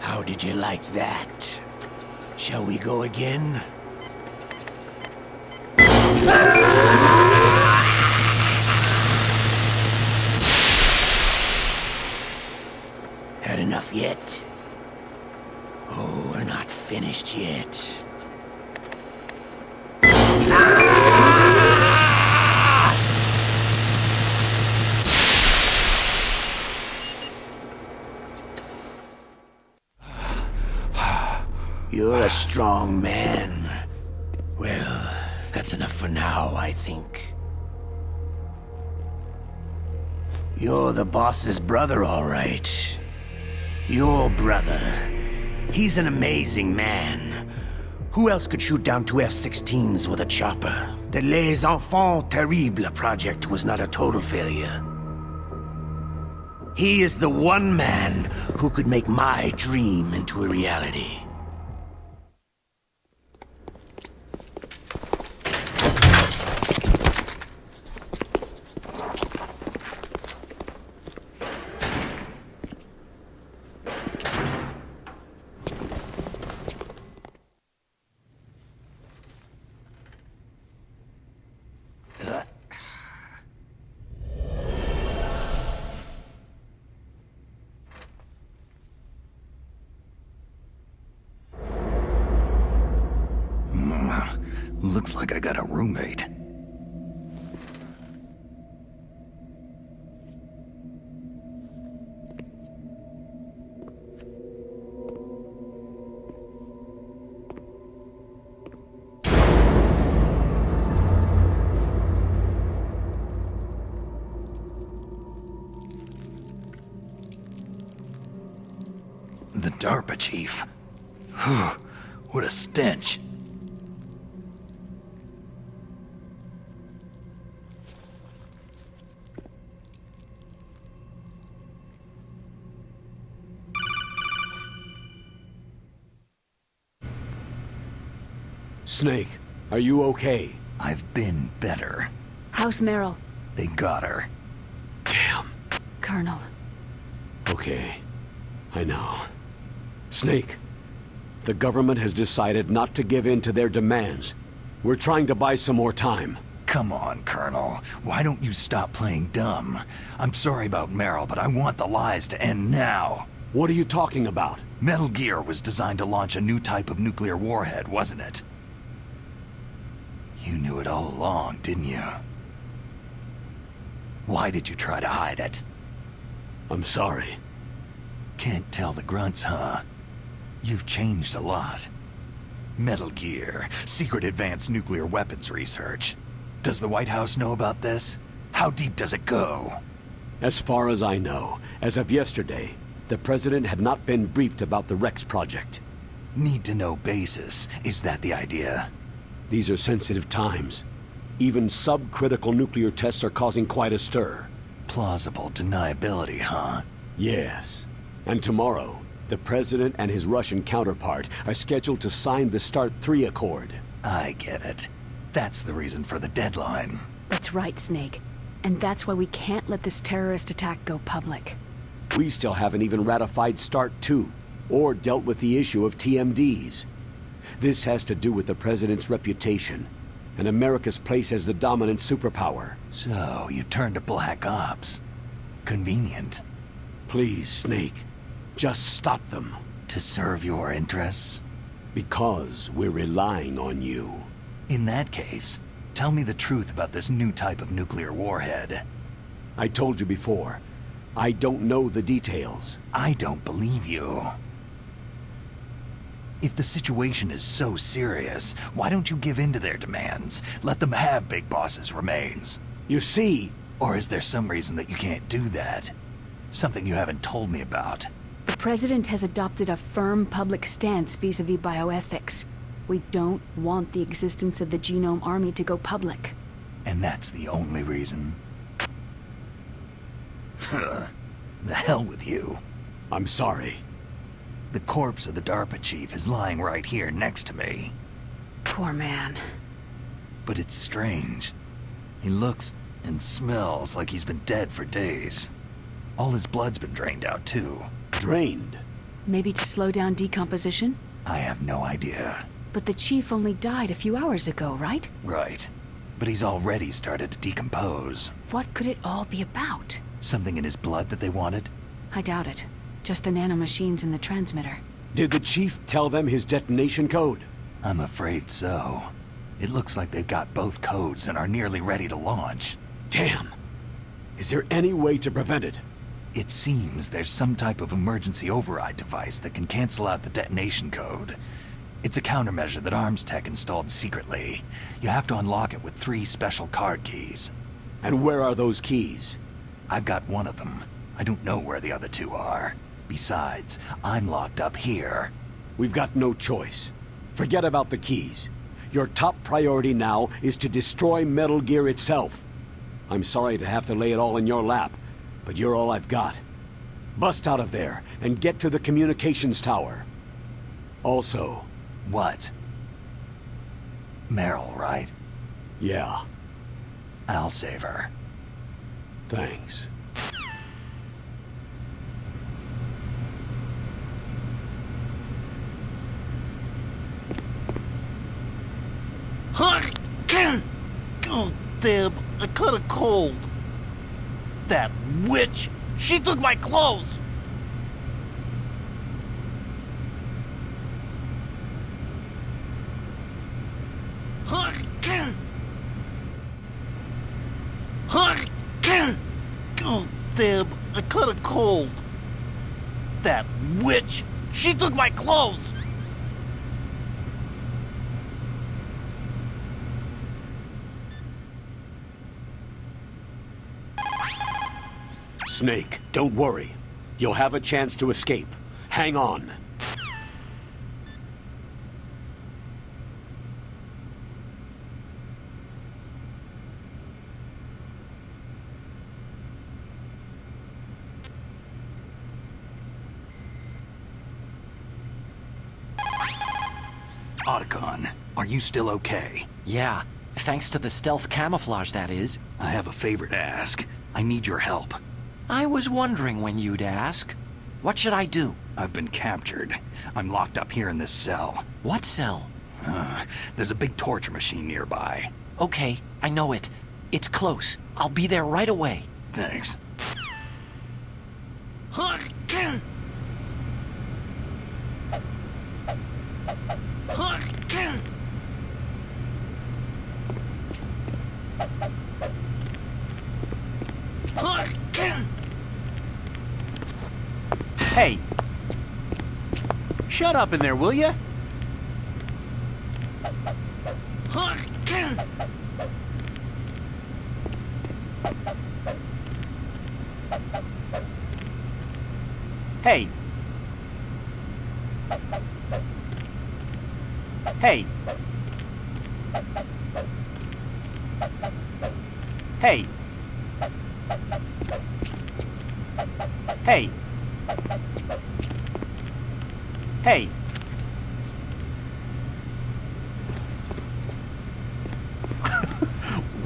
How did you like that? Shall we go again? Had enough yet? Oh, we're not finished yet. wrong man. Well, that's enough for now, I think. You're the boss's brother, all right. Your brother. He's an amazing man. Who else could shoot down 2 F-16s with a chopper? The Les Enfants Terribles project was not a total failure. He is the one man who could make my dream into a reality. Looks like I got a roommate. The DARPA chief. Whew, what a stench. Snake, are you okay? I've been better. How's Meryl? They got her. Damn. Colonel. Okay. I know. Snake, the government has decided not to give in to their demands. We're trying to buy some more time. Come on, Colonel. Why don't you stop playing dumb? I'm sorry about Meryl, but I want the lies to end now. What are you talking about? Metal Gear was designed to launch a new type of nuclear warhead, wasn't it? You knew it all along, didn't you? Why did you try to hide it? I'm sorry. Can't tell the grunts, huh? You've changed a lot. Metal Gear, secret advanced nuclear weapons research. Does the White House know about this? How deep does it go? As far as I know, as of yesterday, the President had not been briefed about the Rex project. Need-to-know basis. Is that the idea? These are sensitive times. Even subcritical nuclear tests are causing quite a stir. Plausible deniability, huh? Yes. And tomorrow, the President and his Russian counterpart are scheduled to sign the START 3 Accord. I get it. That's the reason for the deadline. That's right, Snake. And that's why we can't let this terrorist attack go public. We still haven't even ratified START 2, or dealt with the issue of TMDs. This has to do with the President's reputation, and America's place as the dominant superpower. So, you turned to Black Ops. Convenient. Please, Snake. Just stop them. To serve your interests? Because we're relying on you. In that case, tell me the truth about this new type of nuclear warhead. I told you before, I don't know the details. I don't believe you. If the situation is so serious, why don't you give in to their demands? Let them have Big Boss's remains. You see... Or is there some reason that you can't do that? Something you haven't told me about. The President has adopted a firm public stance vis-à-vis bioethics. We don't want the existence of the Genome Army to go public. And that's the only reason? The hell with you. I'm sorry. The corpse of the DARPA chief is lying right here next to me. Poor man. But it's strange. He looks and smells like he's been dead for days. All his blood's been drained out, too. Drained? Maybe to slow down decomposition? I have no idea. But the chief only died a few hours ago, right? Right. But he's already started to decompose. What could it all be about? Something in his blood that they wanted? I doubt it. Just the nanomachines in the transmitter. Did the chief tell them his detonation code? I'm afraid so. It looks like they've got both codes and are nearly ready to launch. Damn! Is there any way to prevent it? It seems there's some type of emergency override device that can cancel out the detonation code. It's a countermeasure that Arms Tech installed secretly. You have to unlock it with 3 special card keys. And where are those keys? I've got one of them. I don't know where the other 2 are. Besides, I'm locked up here. We've got no choice. Forget about the keys. Your top priority now is to destroy Metal Gear itself. I'm sorry to have to lay it all in your lap, but you're all I've got. Bust out of there and get to the communications tower. Also... What? Meryl, right? Yeah. I'll save her. Thanks. Oh, Deb, I caught a cold. That witch! She took my clothes! Oh, Deb, I caught a cold. That witch! She took my clothes! Snake, don't worry. You'll have a chance to escape. Hang on. Otacon, are you still okay? Yeah, thanks to the stealth camouflage, that is. I have a favor to ask. I need your help. I was wondering when you'd ask. What should I do? I've been captured. I'm locked up here in this cell. What cell? There's a big torture machine nearby. Okay, I know it. It's close. I'll be there right away. Thanks. Hey! Shut up in there, will ya? Hey! Hey! Hey! Hey! Hey!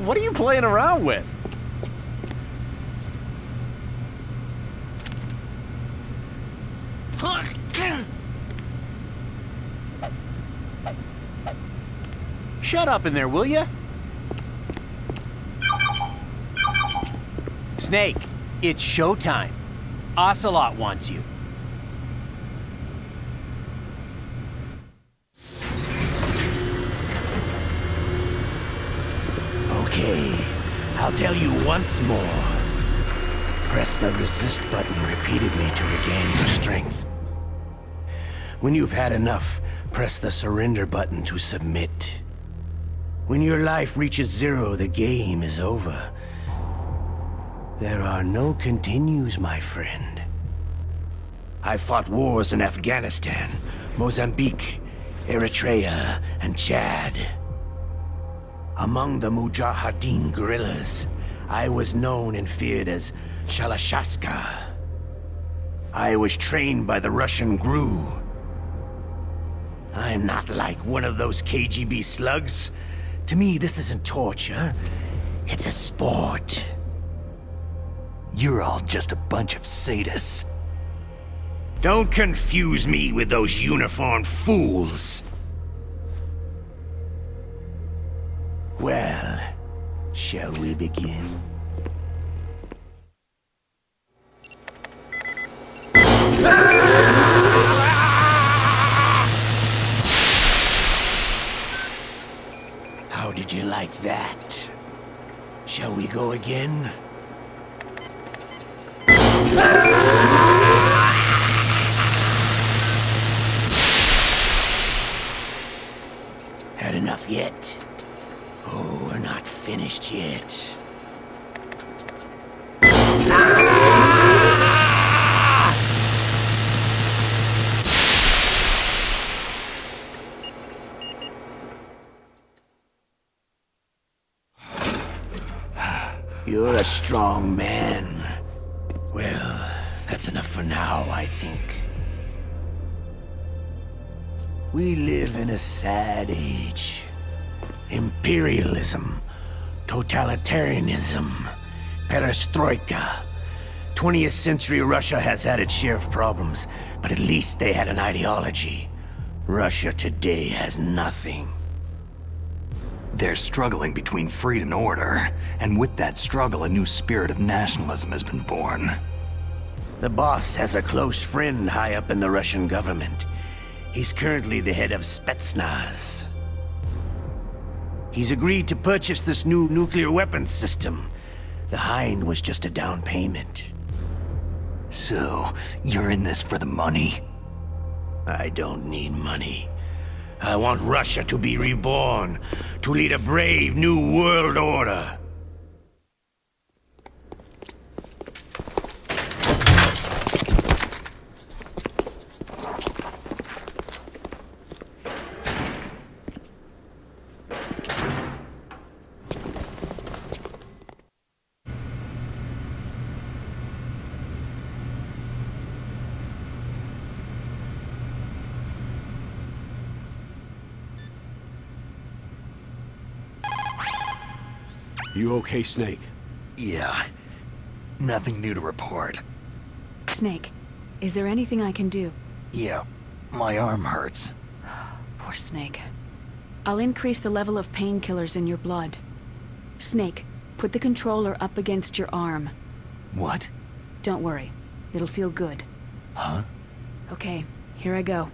What are you playing around with? Shut up in there, will ya? Snake, it's showtime. Ocelot wants you. Okay, I'll tell you once more. Press the resist button repeatedly to regain your strength. When you've had enough, press the surrender button to submit. When your life reaches 0, the game is over. There are no continues, my friend. I fought wars in Afghanistan, Mozambique, Eritrea, and Chad. Among the Mujahideen guerrillas, I was known and feared as Shalashaska. I was trained by the Russian GRU. I'm not like one of those KGB slugs. To me, this isn't torture. It's a sport. You're all just a bunch of sadists. Don't confuse me with those uniformed fools. Well, shall we begin? How did you like that? Shall we go again? enough yet. Oh, we're not finished yet. You're a strong man. Well, that's enough for now, I think. We live in a sad age. Imperialism, totalitarianism, perestroika. 20th century Russia has had its share of problems, but at least they had an ideology. Russia today has nothing. They're struggling between freed and order, and with that struggle, a new spirit of nationalism has been born. The boss has a close friend high up in the Russian government. He's currently the head of Spetsnaz. He's agreed to purchase this new nuclear weapons system. The Hind was just a down payment. So, you're in this for the money? I don't need money. I want Russia to be reborn, to lead a brave new world order. You okay, Snake? Yeah. Nothing new to report. Snake, is there anything I can do? Yeah, my arm hurts. Poor Snake. I'll increase the level of painkillers in your blood. Snake, put the controller up against your arm. What? Don't worry. It'll feel good. Huh? Okay, here I go.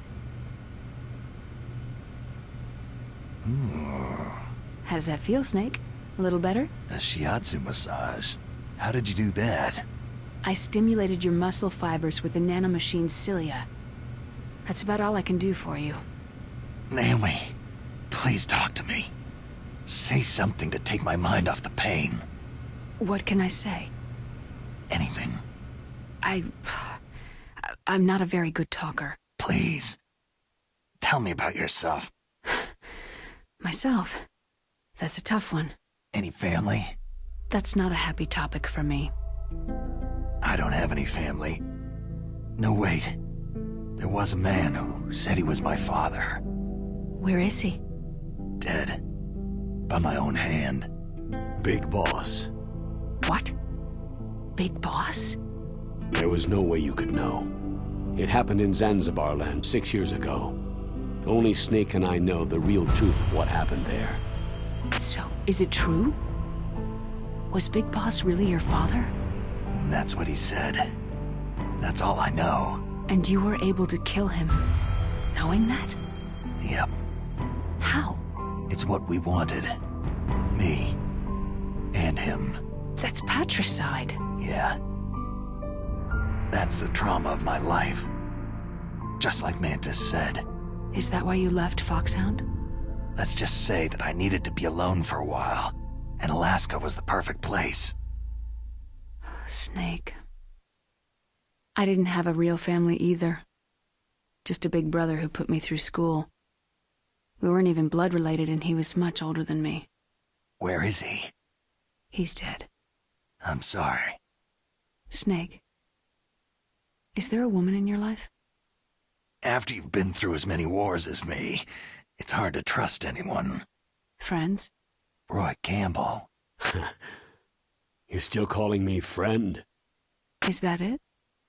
How does that feel, Snake? A little better? A shiatsu massage. How did you do that? I stimulated your muscle fibers with the nanomachine's cilia. That's about all I can do for you. Naomi, please talk to me. Say something to take my mind off the pain. What can I say? Anything. I'm not a very good talker. Please. Tell me about yourself. Myself? That's a tough one. Any family? That's not a happy topic for me. I don't have any family. No, wait. There was a man who said he was my father. Where is he? Dead. By my own hand. Big Boss. What? Big Boss? There was no way you could know. It happened in Zanzibar land 6 years ago. Only Snake and I know the real truth of what happened there. So, is it true? Was Big Boss really your father? That's what he said. That's all I know. And you were able to kill him, knowing that? Yep. How? It's what we wanted. Me. And him. That's patricide. Yeah. That's the trauma of my life. Just like Mantis said. Is that why you left Foxhound? Let's just say that I needed to be alone for a while, and Alaska was the perfect place. Snake. I didn't have a real family either. Just a big brother who put me through school. We weren't even blood related, and he was much older than me. Where is he? He's dead. I'm sorry. Snake. Is there a woman in your life? After you've been through as many wars as me, it's hard to trust anyone. Friends? Roy Campbell. You're still calling me friend? Is that it?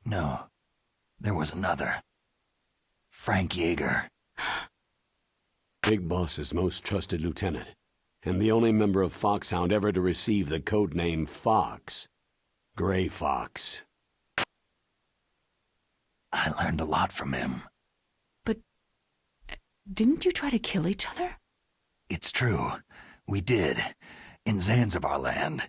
No. There was another. Frank Yeager. Big Boss's most trusted lieutenant, and the only member of Foxhound ever to receive the codename Fox. Gray Fox. I learned a lot from him. But didn't you try to kill each other? It's true. We did. In Zanzibar land.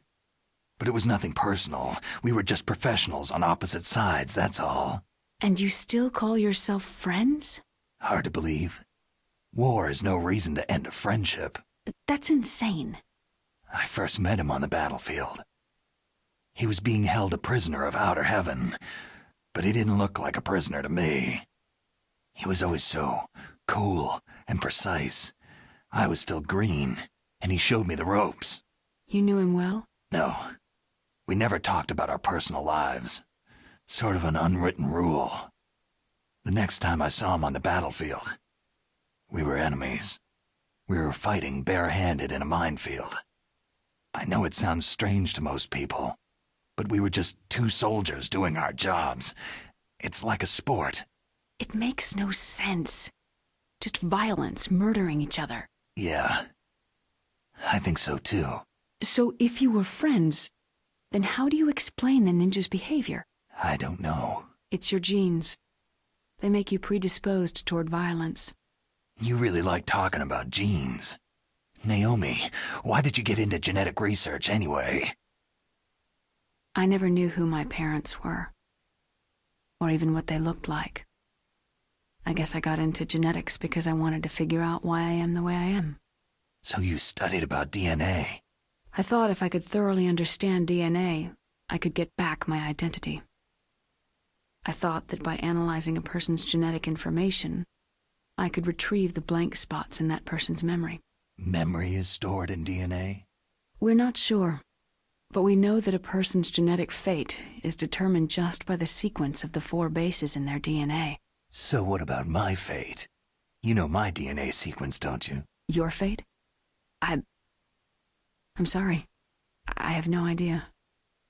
But it was nothing personal. We were just professionals on opposite sides, that's all. And you still call yourself friends? Hard to believe. War is no reason to end a friendship. That's insane. I first met him on the battlefield. He was being held a prisoner of outer heaven, but he didn't look like a prisoner to me. He was always so cool and precise. I was still green, and he showed me the ropes. You knew him well? No. We never talked about our personal lives. Sort of an unwritten rule. The next time I saw him on the battlefield, we were enemies. We were fighting bare-handed in a minefield. I know it sounds strange to most people, but we were just two soldiers doing our jobs. It's like a sport. It makes no sense. Just violence, murdering each other. Yeah. I think so too. So if you were friends, then how do you explain the ninja's behavior? I don't know. It's your genes. They make you predisposed toward violence. You really like talking about genes. Naomi, why did you get into genetic research anyway? I never knew who my parents were, or even what they looked like. I guess I got into genetics because I wanted to figure out why I am the way I am. So you studied about DNA? I thought if I could thoroughly understand DNA, I could get back my identity. I thought that by analyzing a person's genetic information, I could retrieve the blank spots in that person's memory. Memory is stored in DNA? We're not sure, but we know that a person's genetic fate is determined just by the sequence of the 4 bases in their DNA. So what about my fate? You know my DNA sequence, don't you? Your fate? I'm sorry. I have no idea.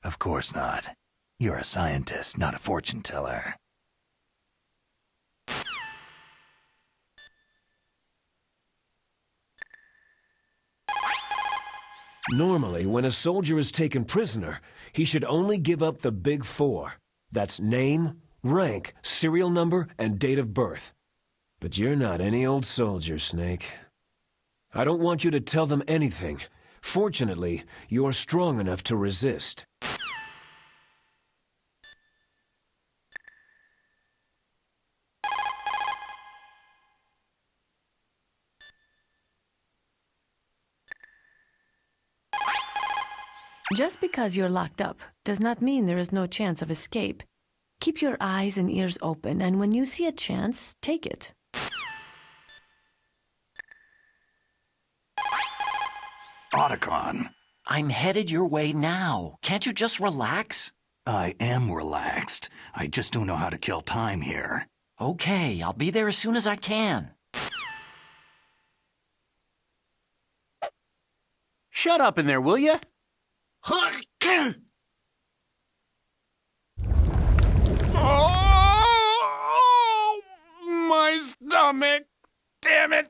Of course not. You're a scientist, not a fortune teller. Normally, when a soldier is taken prisoner, he should only give up the big 4. That's name, rank, serial number, and date of birth. But you're not any old soldier, Snake. I don't want you to tell them anything. Fortunately, you're strong enough to resist. Just because you're locked up does not mean there is no chance of escape. Keep your eyes and ears open, and when you see a chance, take it. Otacon. I'm headed your way now. Can't you just relax? I am relaxed. I just don't know how to kill time here. Okay, I'll be there as soon as I can. Shut up in there, will ya? Oh, my stomach! Damn it!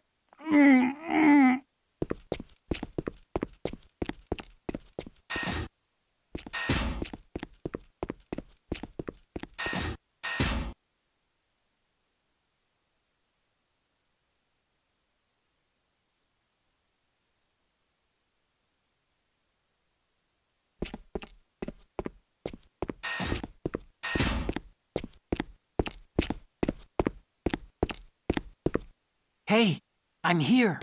Hey, I'm here.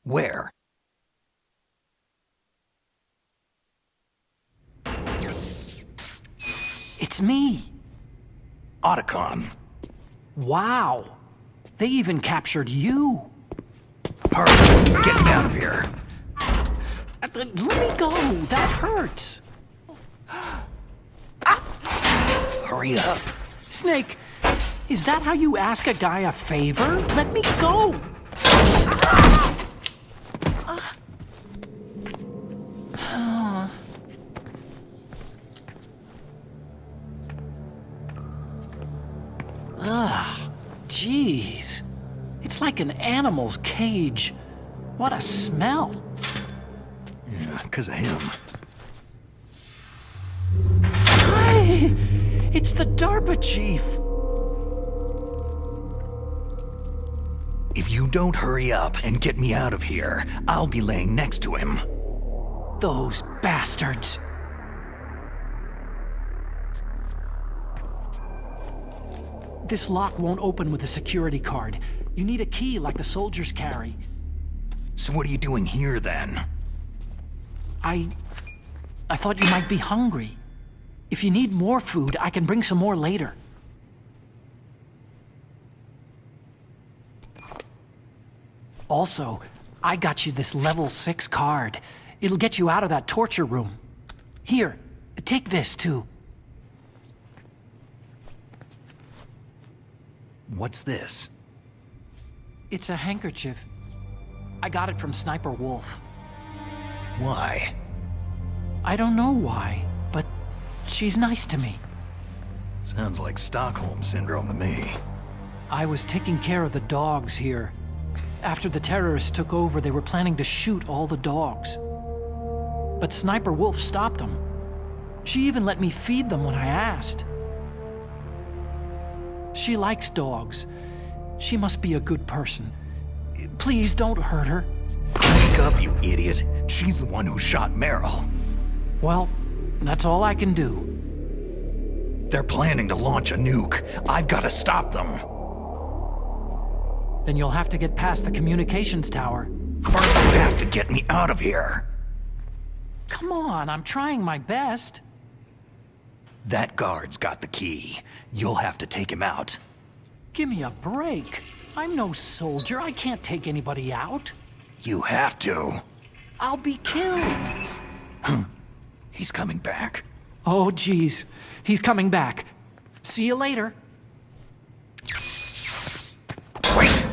Where? It's me. Otacon. Wow. They even captured you. Hurry, get me out of here. Let me go. That hurts. Hurry up. Snake, is that how you ask a guy a favor? Let me go. Ugh, jeez. It's like an animal's cage. What a smell. Yeah, 'cause of him. Hey, it's the DARPA chief. If you don't hurry up and get me out of here, I'll be laying next to him. Those bastards. This lock won't open with a security card. You need a key like the soldiers carry. So what are you doing here, then? I thought you might be hungry. If you need more food, I can bring some more later. Also, I got you this level 6 card. It'll get you out of that torture room. Here, take this, too. What's this? It's a handkerchief. I got it from Sniper Wolf. Why? I don't know why, but she's nice to me. Sounds like Stockholm Syndrome to me. I was taking care of the dogs here. After the terrorists took over, they were planning to shoot all the dogs. But Sniper Wolf stopped them. She even let me feed them when I asked. She likes dogs. She must be a good person. Please don't hurt her. Wake up, you idiot. She's the one who shot Meryl. Well, that's all I can do. They're planning to launch a nuke. I've got to stop them. Then you'll have to get past the communications tower. First, you have to get me out of here. Come on, I'm trying my best. That guard's got the key. You'll have to take him out. Give me a break. I'm no soldier. I can't take anybody out. You have to. I'll be killed. He's coming back. Oh, geez. He's coming back. See you later. Wait!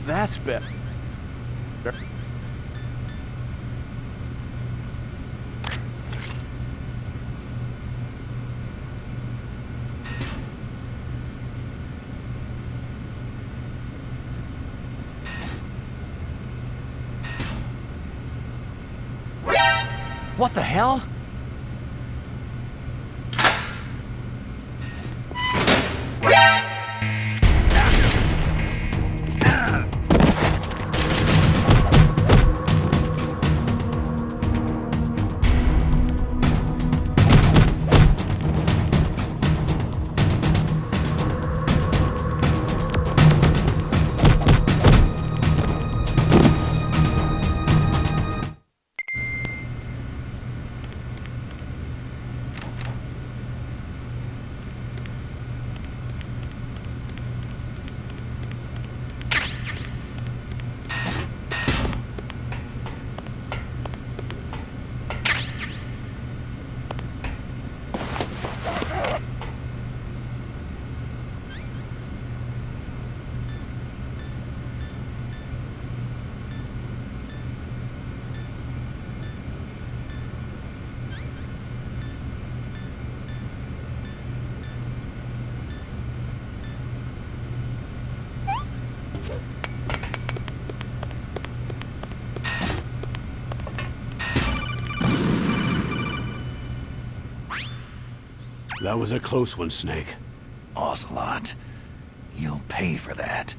That's better. What the hell? That was a close one, Snake. Ocelot, you'll pay for that.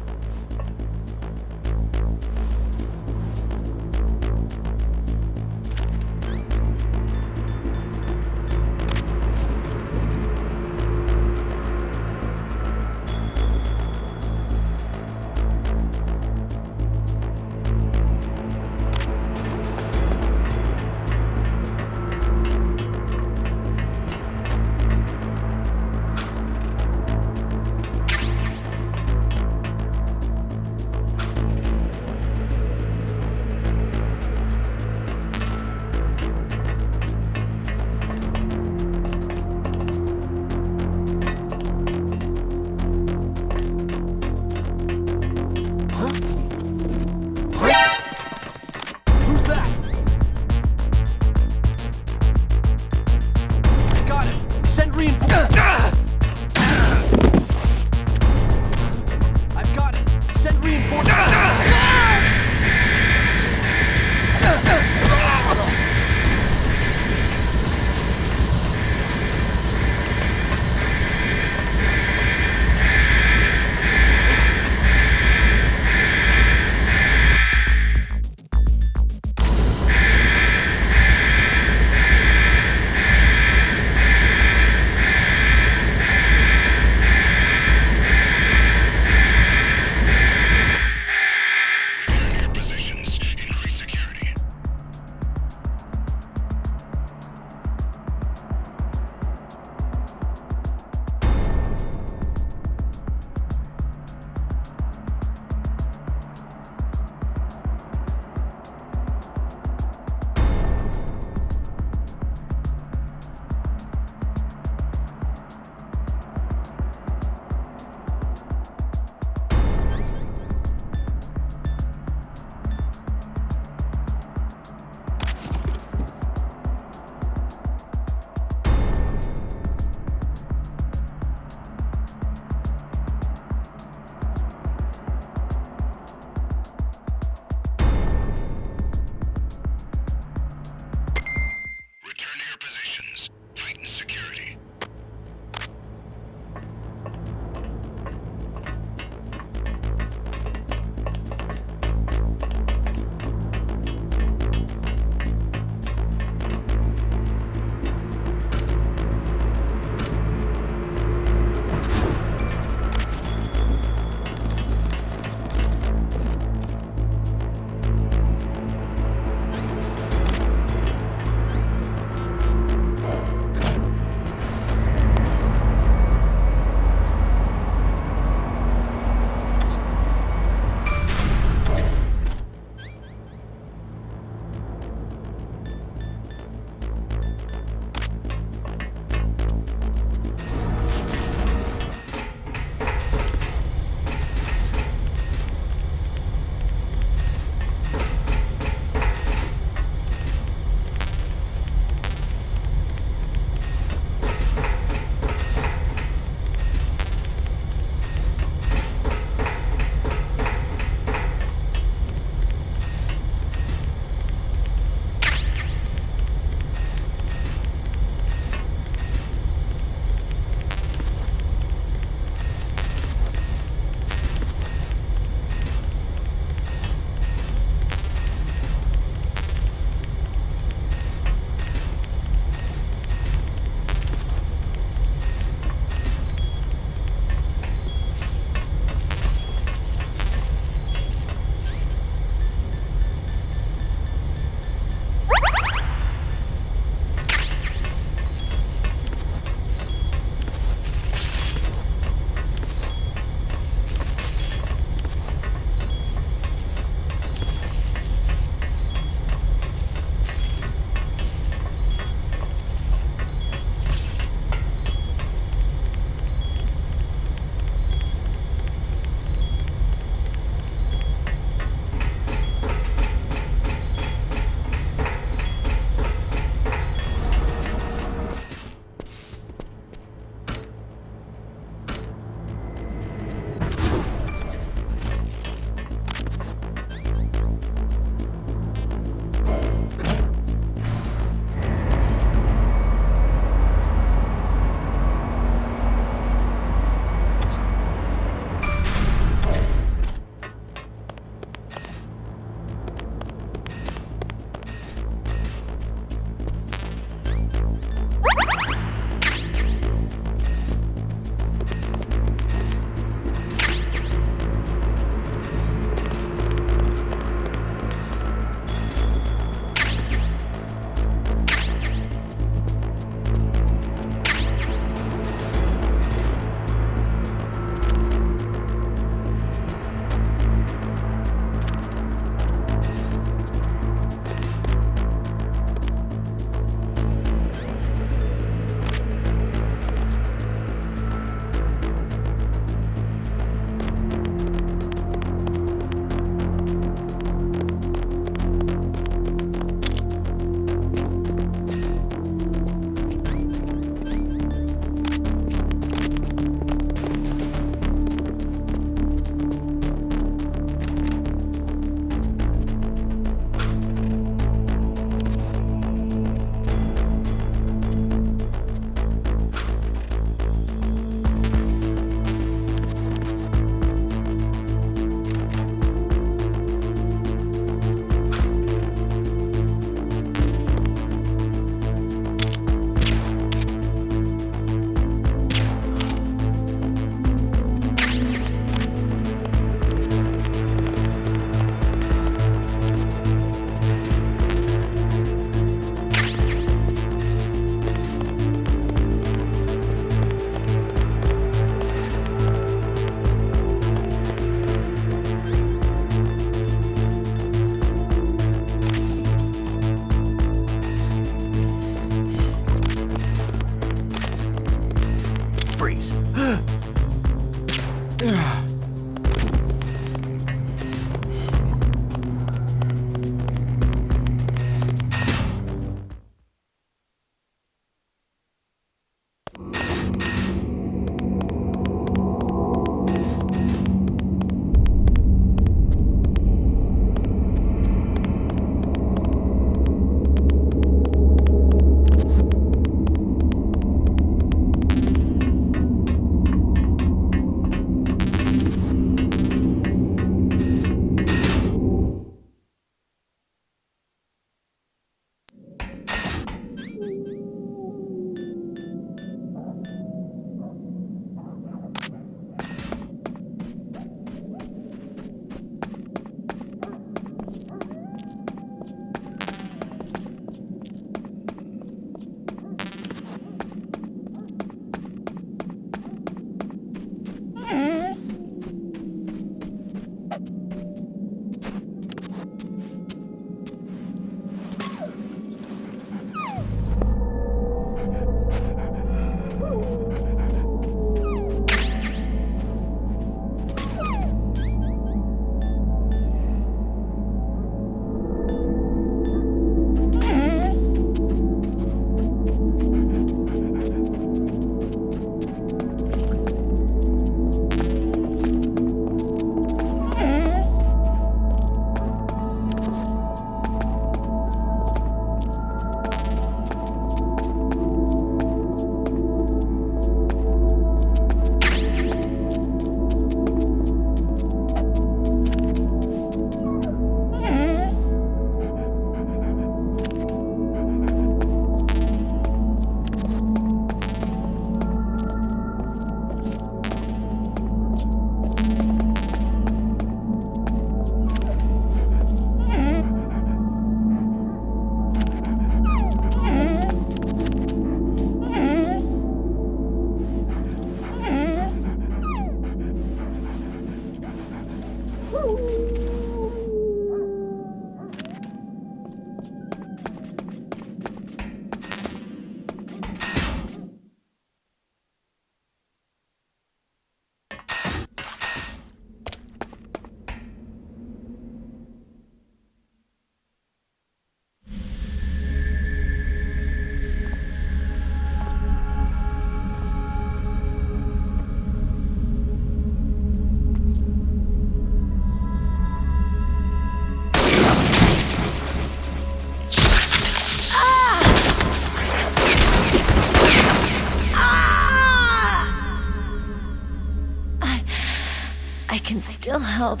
can still help.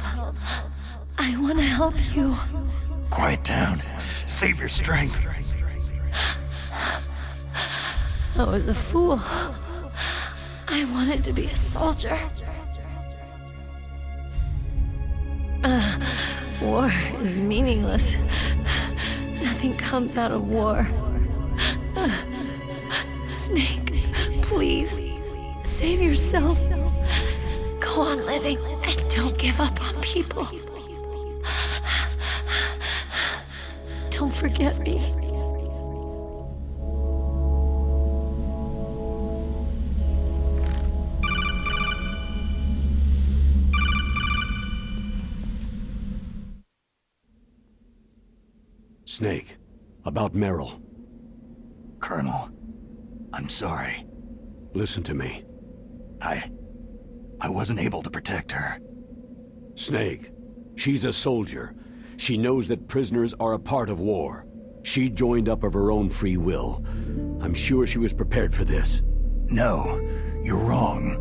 I want to help you. Quiet down. Save your strength. I was a fool. I wanted to be a soldier. War is meaningless. Nothing comes out of war. Snake, please, save yourself. Go on living and don't give up on people. Don't forget me. Snake, about Meryl. Colonel, I'm sorry. Listen to me. I wasn't able to protect her. Snake, she's a soldier. She knows that prisoners are a part of war. She joined up of her own free will. I'm sure she was prepared for this. No, you're wrong.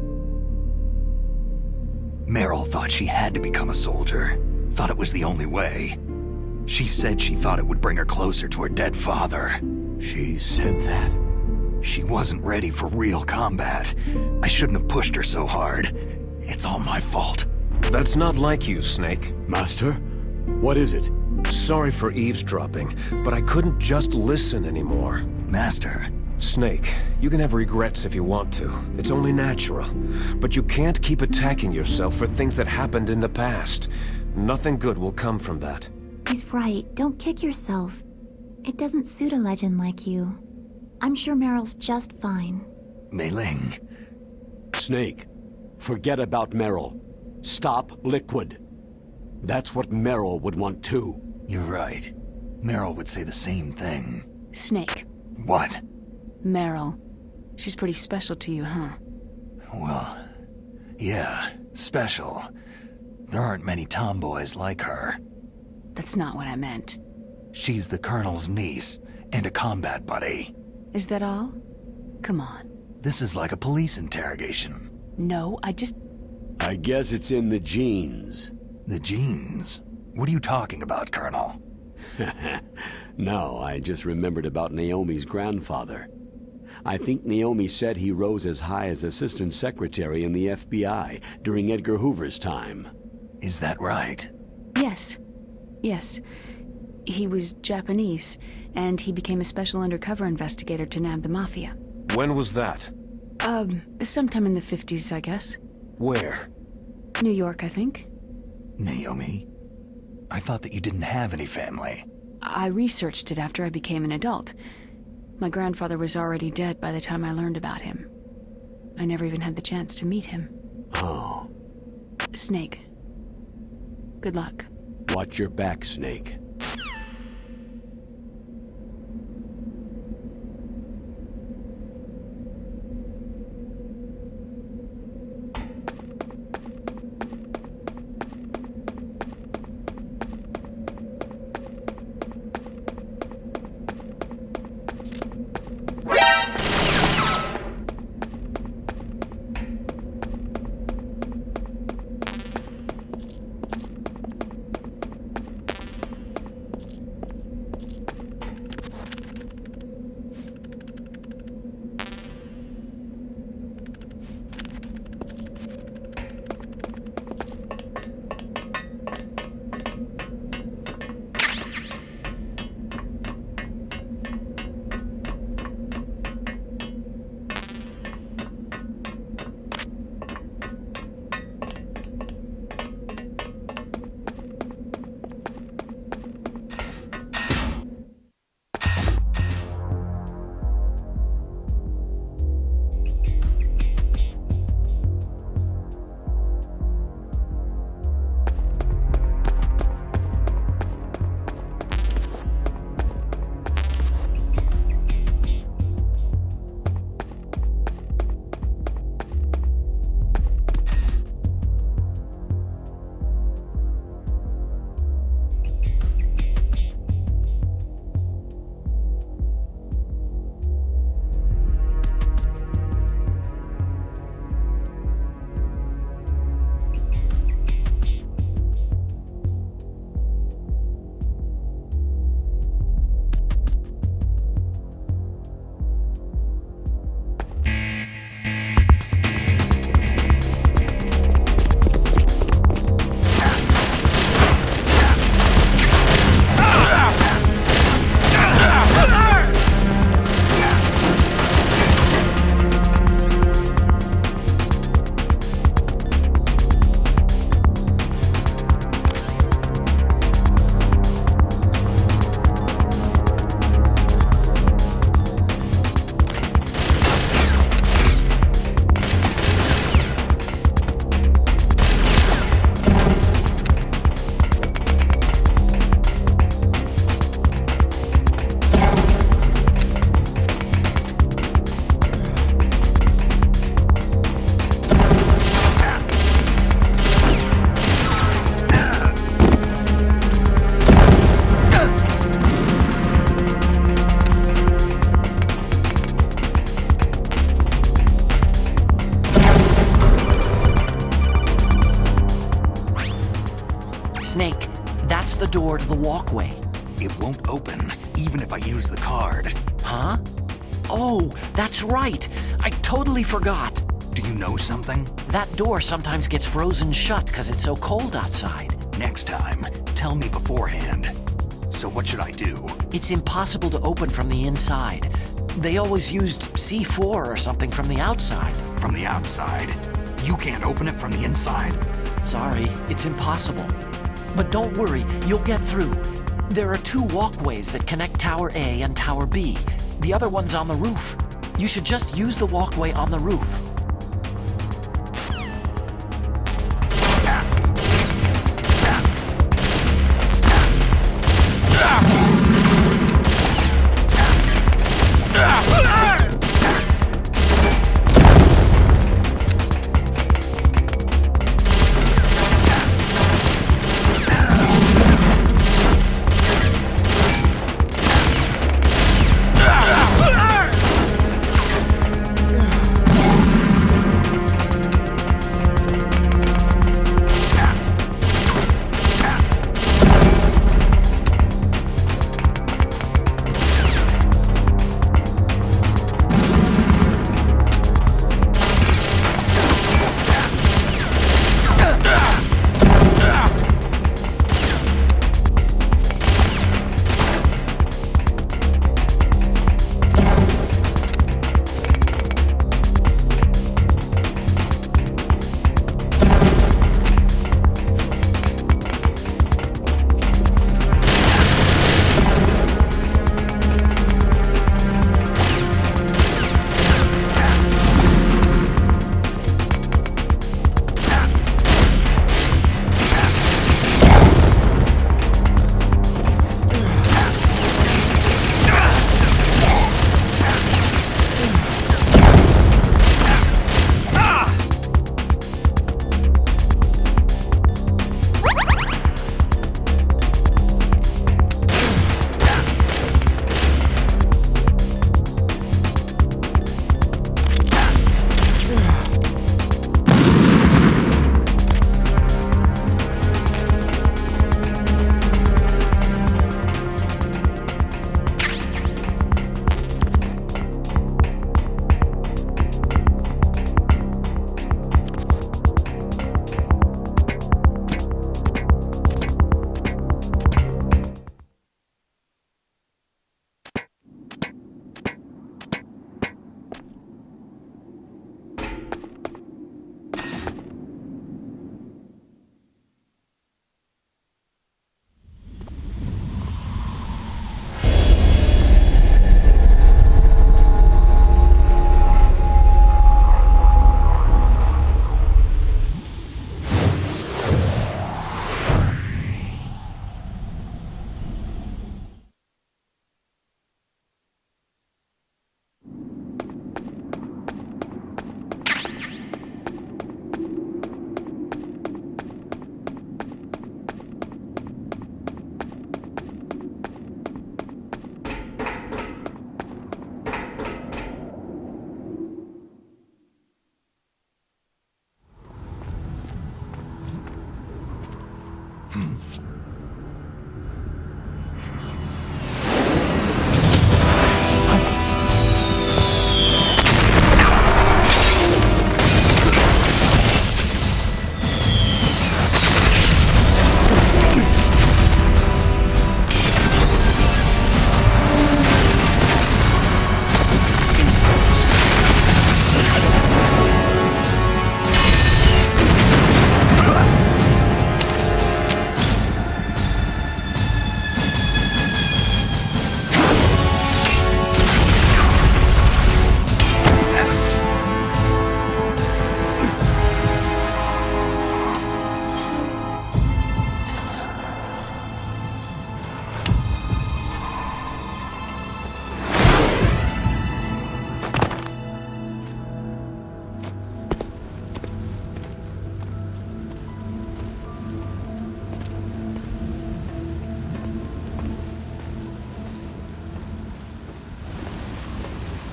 Meryl thought she had to become a soldier. Thought it was the only way. She said she thought it would bring her closer to her dead father. She said that? She wasn't ready for real combat. I shouldn't have pushed her so hard. It's all my fault. That's not like you, Snake. Master? What is it? Sorry for eavesdropping, but I couldn't just listen anymore. Master. Snake, you can have regrets if you want to. It's only natural. But you can't keep attacking yourself for things that happened in the past. Nothing good will come from that. He's right. Don't kick yourself. It doesn't suit a legend like you. I'm sure Meryl's just fine. Mei Ling. Snake, forget about Meryl. Stop Liquid. That's what Meryl would want too. You're right. Meryl would say the same thing. Snake. What? Meryl. She's pretty special to you, huh? Well, yeah, special. There aren't many tomboys like her. That's not what I meant. She's the Colonel's niece and a combat buddy. Is that all? Come on. This is like a police interrogation. No, I guess it's in the genes. The genes? What are you talking about, Colonel? No, I just remembered about Naomi's grandfather. I think Naomi said he rose as high as assistant secretary in the FBI during Edgar Hoover's time. Is that right? Yes. Yes. He was Japanese, and he became a special undercover investigator to nab the Mafia. When was that? Sometime in the 50s, I guess. Where? New York, I think. Naomi? I thought that you didn't have any family. I researched it after I became an adult. My grandfather was already dead by the time I learned about him. I never even had the chance to meet him. Oh. Snake. Good luck. Watch your back, Snake. the walkway. It won't open, even if I use the card. Huh? Oh, that's right. I totally forgot. Do you know something? That door sometimes gets frozen shut because it's so cold outside. Next time, tell me beforehand. So what should I do? It's impossible to open from the inside. They always used C4 or something from the outside. From the outside? You can't open it from the inside? Sorry, it's impossible. But don't worry, you'll get through. There are 2 walkways that connect Tower A and Tower B. The other one's on the roof. You should just use the walkway on the roof.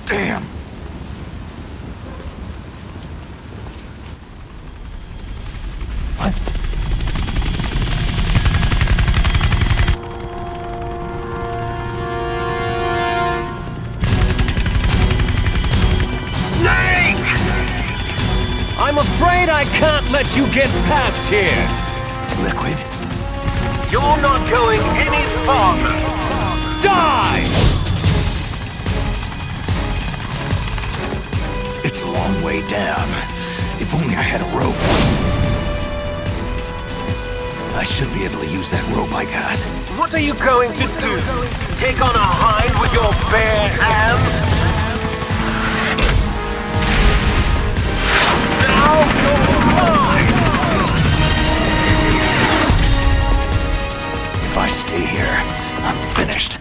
Damn! afraid I can't let you get past here. Liquid? You're not going any farther. Die! It's a long way down. If only I had a rope. I should be able to use that rope I got. What are you going to do? Take on a hind with your bare hands? Now you're mine! If I stay here, I'm finished.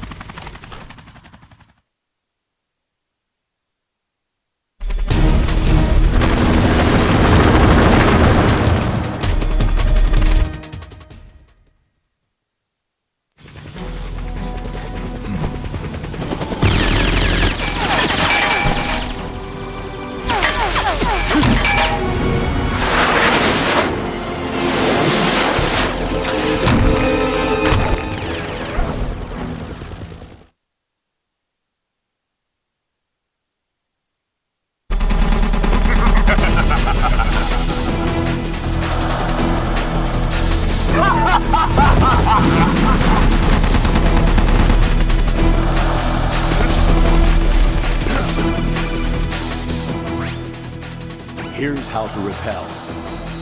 Here's how to repel.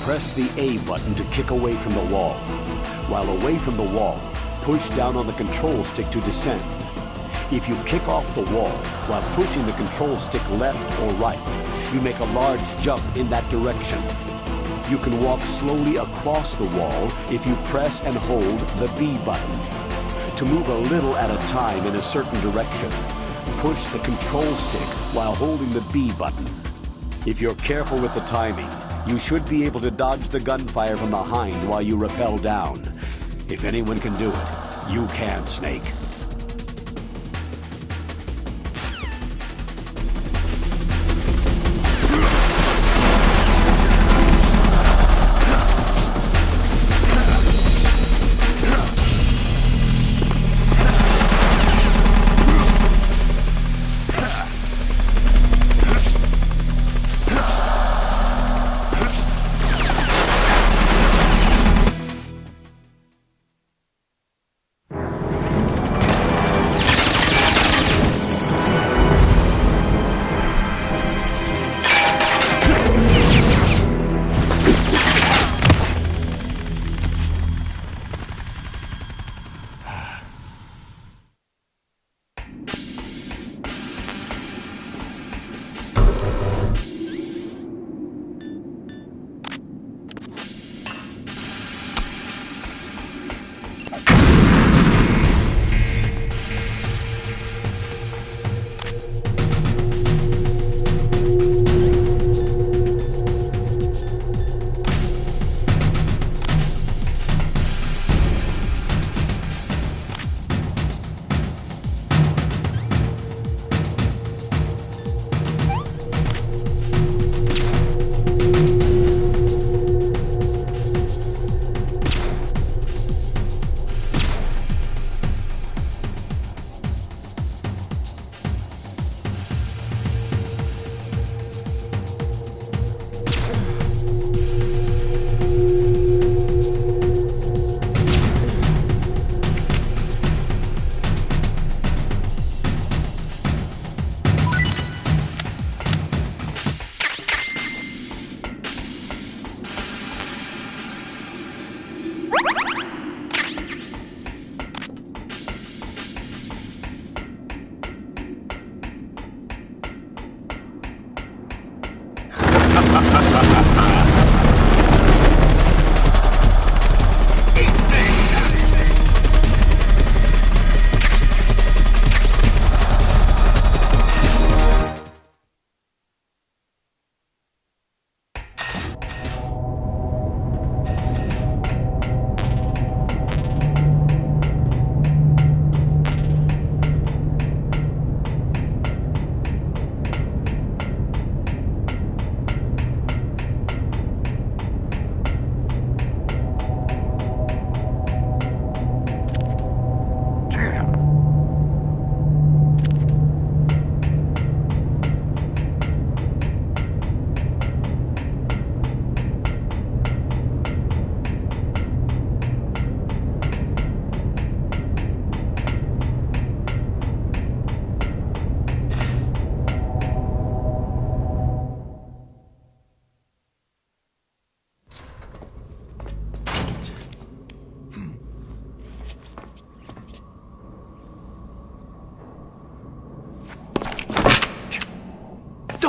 Press the A button to kick away from the wall. While away from the wall, push down on the control stick to descend. If you kick off the wall while pushing the control stick left or right, you make a large jump in that direction. You can walk slowly across the wall if you press and hold the B button. To move a little at a time in a certain direction, push the control stick while holding the B button. If you're careful with the timing, you should be able to dodge the gunfire from behind while you rappel down. If anyone can do it, you can, Snake.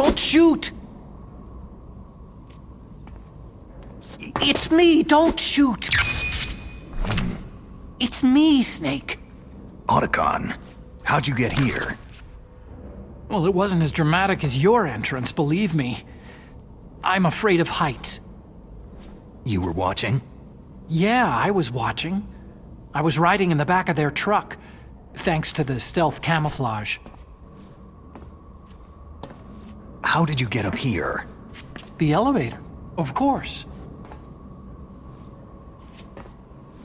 Don't shoot! It's me, don't shoot! It's me, Snake. Otacon, how'd you get here? Well, it wasn't as dramatic as your entrance, believe me. I'm afraid of heights. You were watching? Yeah, I was watching. I was riding in the back of their truck, thanks to the stealth camouflage. How did you get up here? The elevator, of course.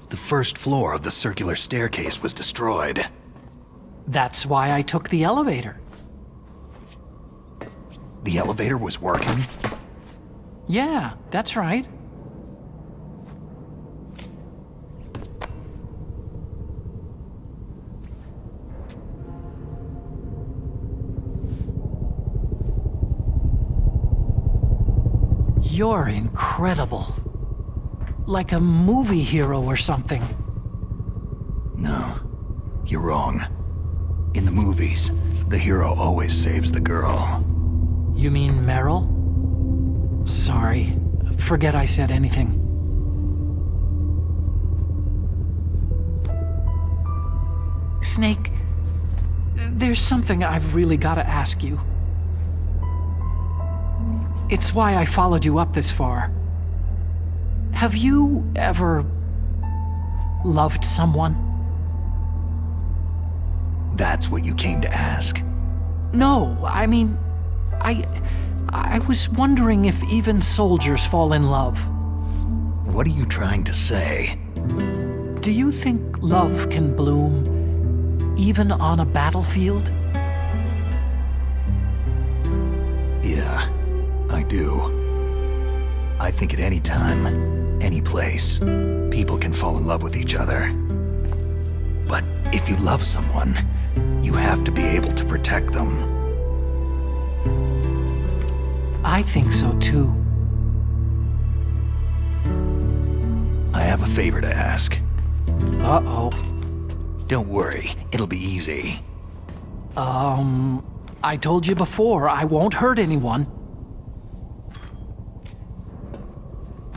The first floor of the circular staircase was destroyed. That's why I took the elevator. The elevator was working? Yeah, that's right. You're incredible. Like a movie hero or something. No, you're wrong. In the movies, the hero always saves the girl. You mean Meryl? Sorry. Forget I said anything. Snake, there's something I've really got to ask you. It's why I followed you up this far. Have you ever loved someone? That's what you came to ask? No, I mean, I was wondering if even soldiers fall in love. What are you trying to say? Do you think love can bloom even on a battlefield? Yeah, I do. I think at any time, any place, people can fall in love with each other. But if you love someone, you have to be able to protect them. I think so too. I have a favor to ask. Uh-oh. Don't worry, it'll be easy. I told you before, I won't hurt anyone.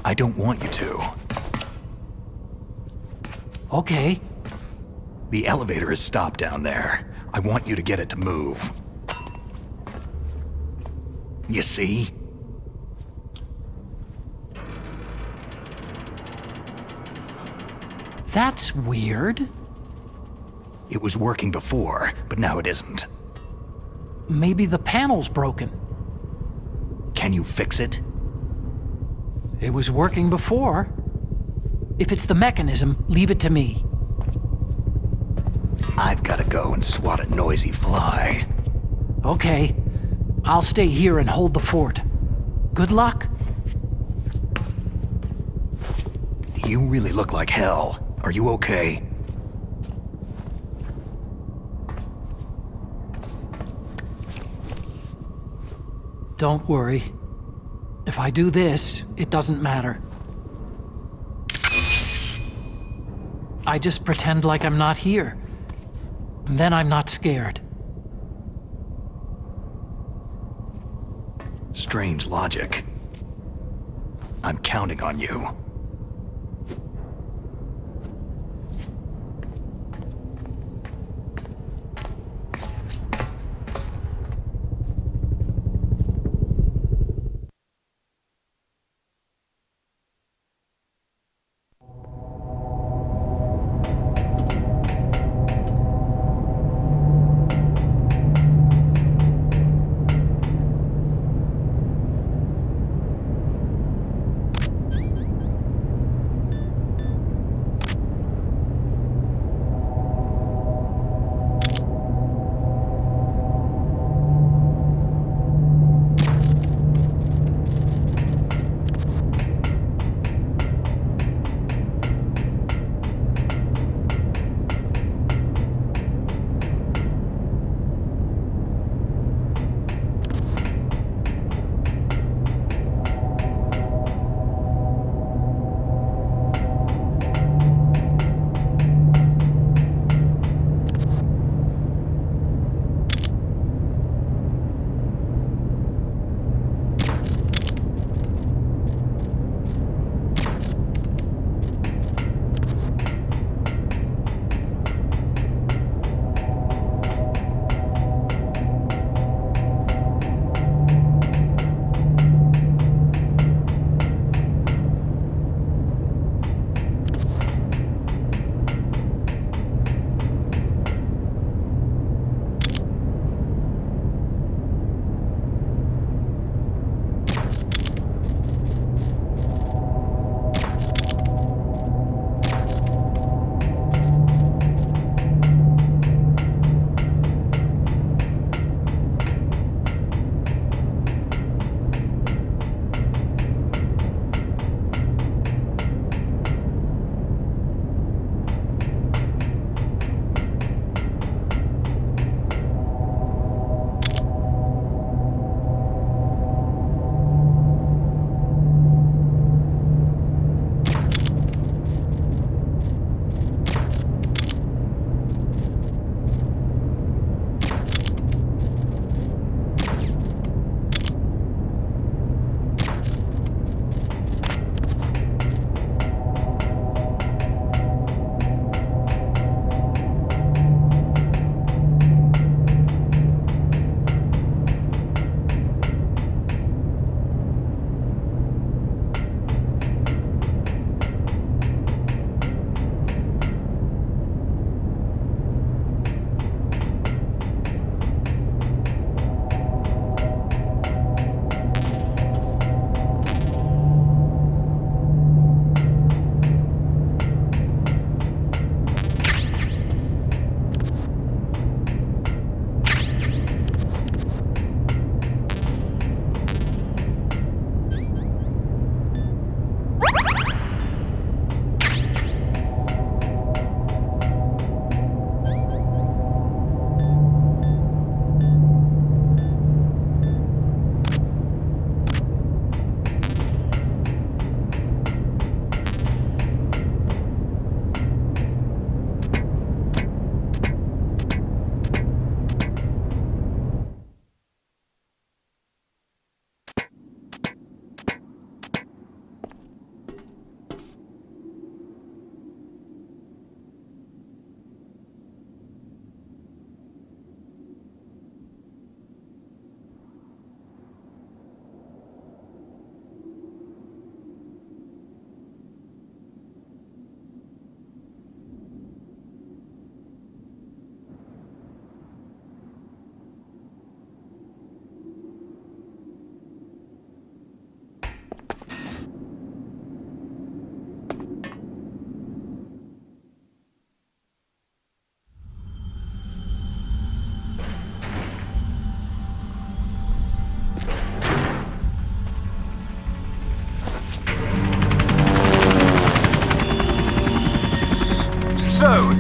I don't want you to. Okay. The elevator is stopped down there. I want you to get it to move. You see? That's weird. It was working before, but now it isn't. Maybe the panel's broken. Can you fix it? It was working before. If it's the mechanism, leave it to me. I've got to go and swat a noisy fly. Okay. I'll stay here and hold the fort. Good luck. You really look like hell. Are you okay? Don't worry. If I do this, it doesn't matter. I just pretend like I'm not here. And then I'm not scared. Strange logic. I'm counting on you.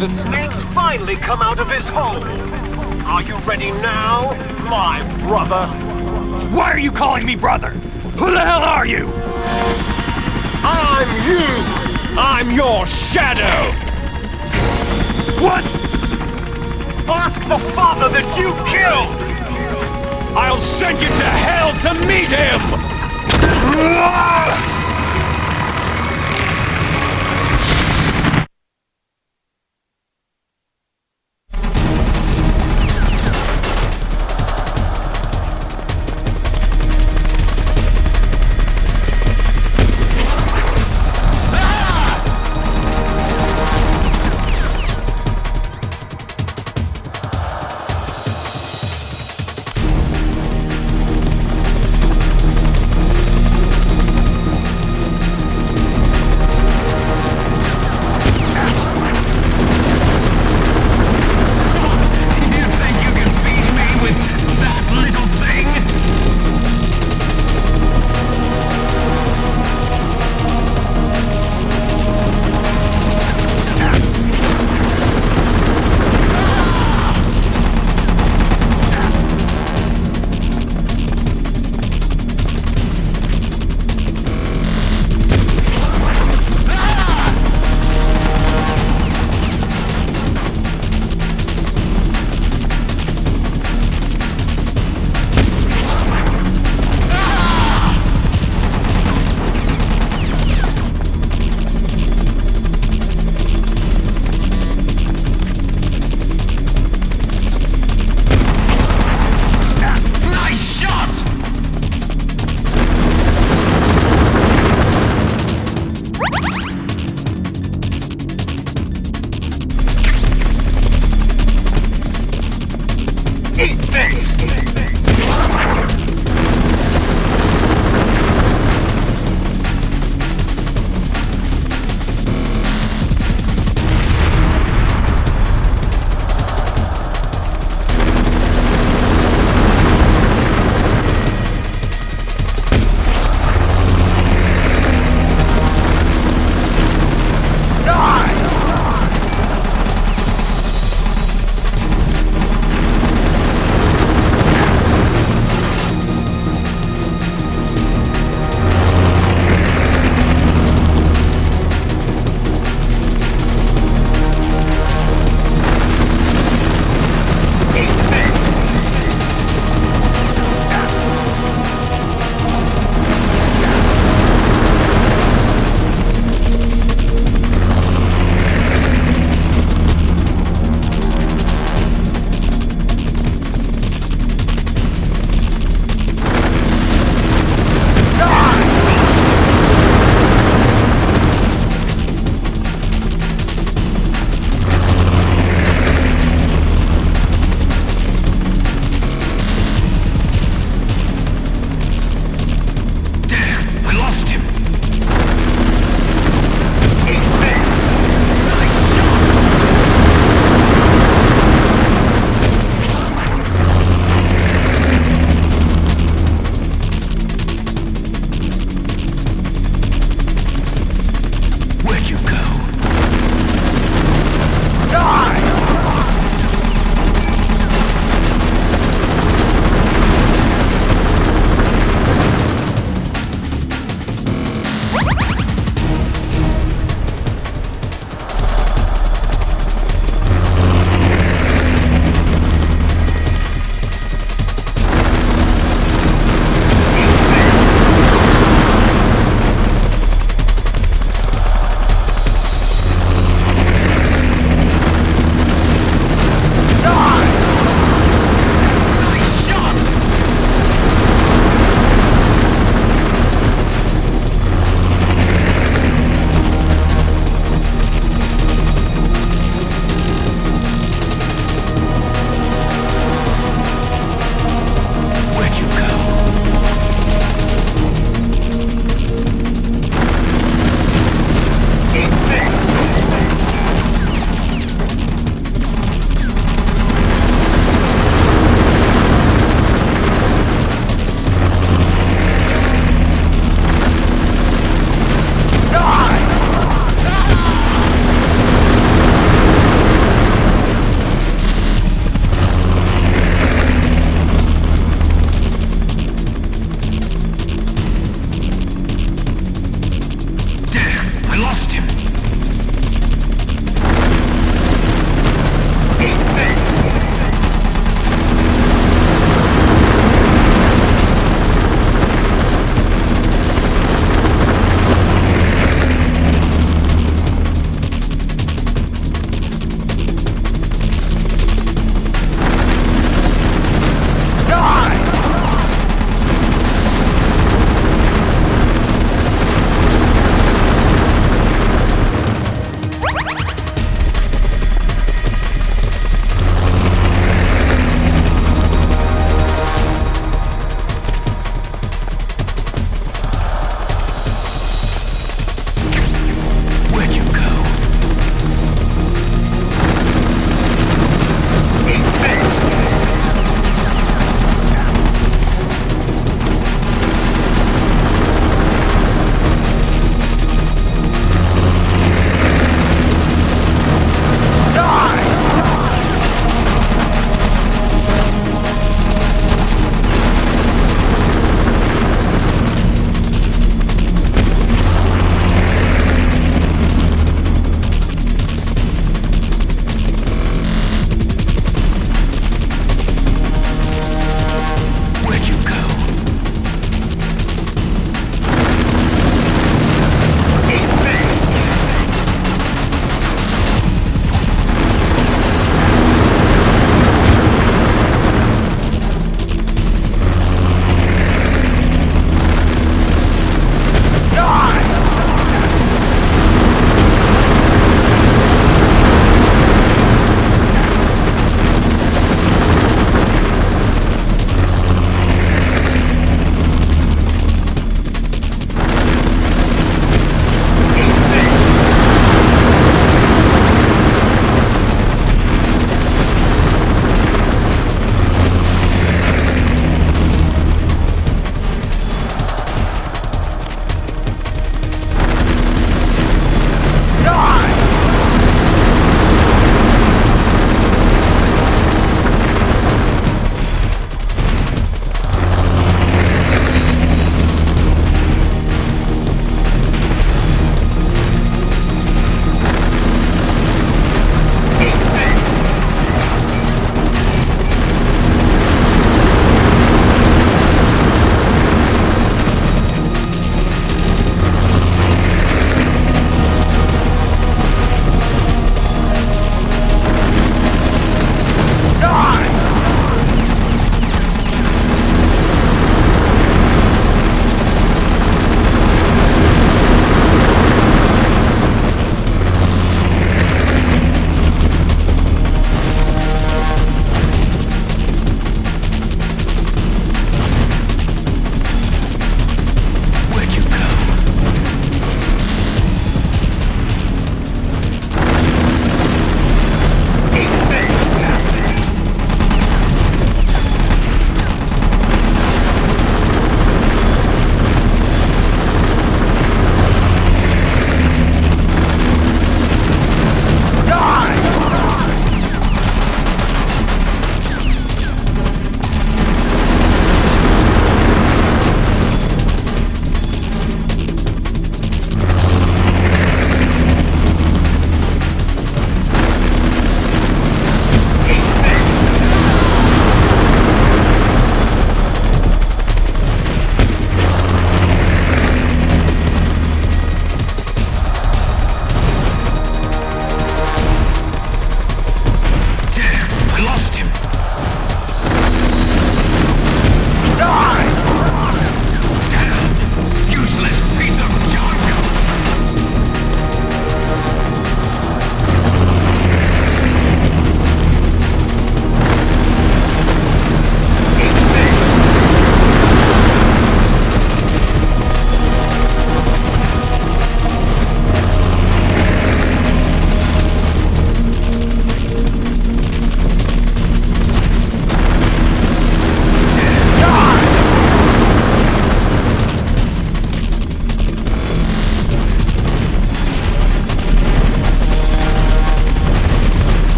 The snake's finally come out of his hole. Are you ready now, my brother? Why are you calling me brother? Who the hell are you? I'm you! I'm your shadow! What? Ask the father that you killed! I'll send you to hell to meet him!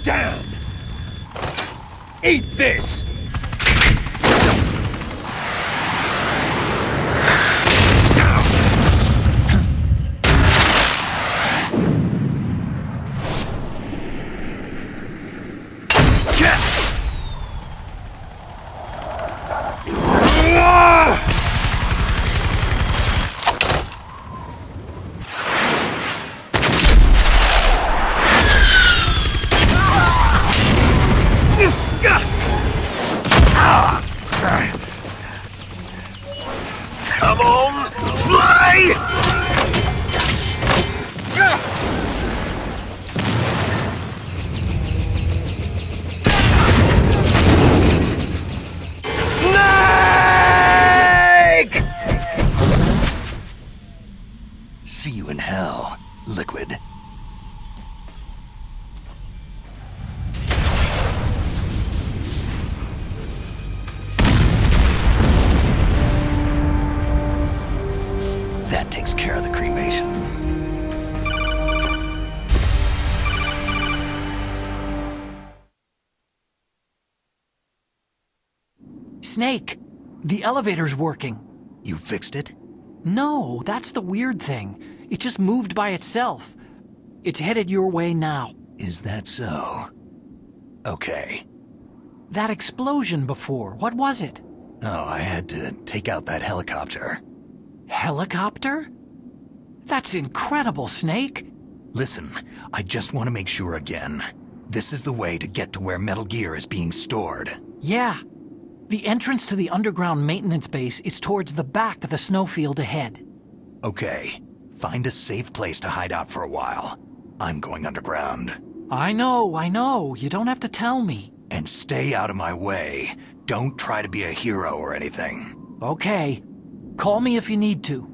down! Eat this! Come on, fly! Snake! See you in hell, Liquid. That takes care of the cremation. Snake, the elevator's working. You fixed it? No, that's the weird thing. It just moved by itself. It's headed your way now. Is that so? Okay. That explosion before, what was it? Oh, I had to take out that helicopter. Helicopter? That's incredible, Snake. Listen, I just want to make sure again. This is the way to get to where Metal Gear is being stored. Yeah. The entrance to the underground maintenance base is towards the back of the snowfield ahead. Okay. Find a safe place to hide out for a while. I'm going underground. I know. You don't have to tell me. And stay out of my way. Don't try to be a hero or anything. Okay. Call me if you need to.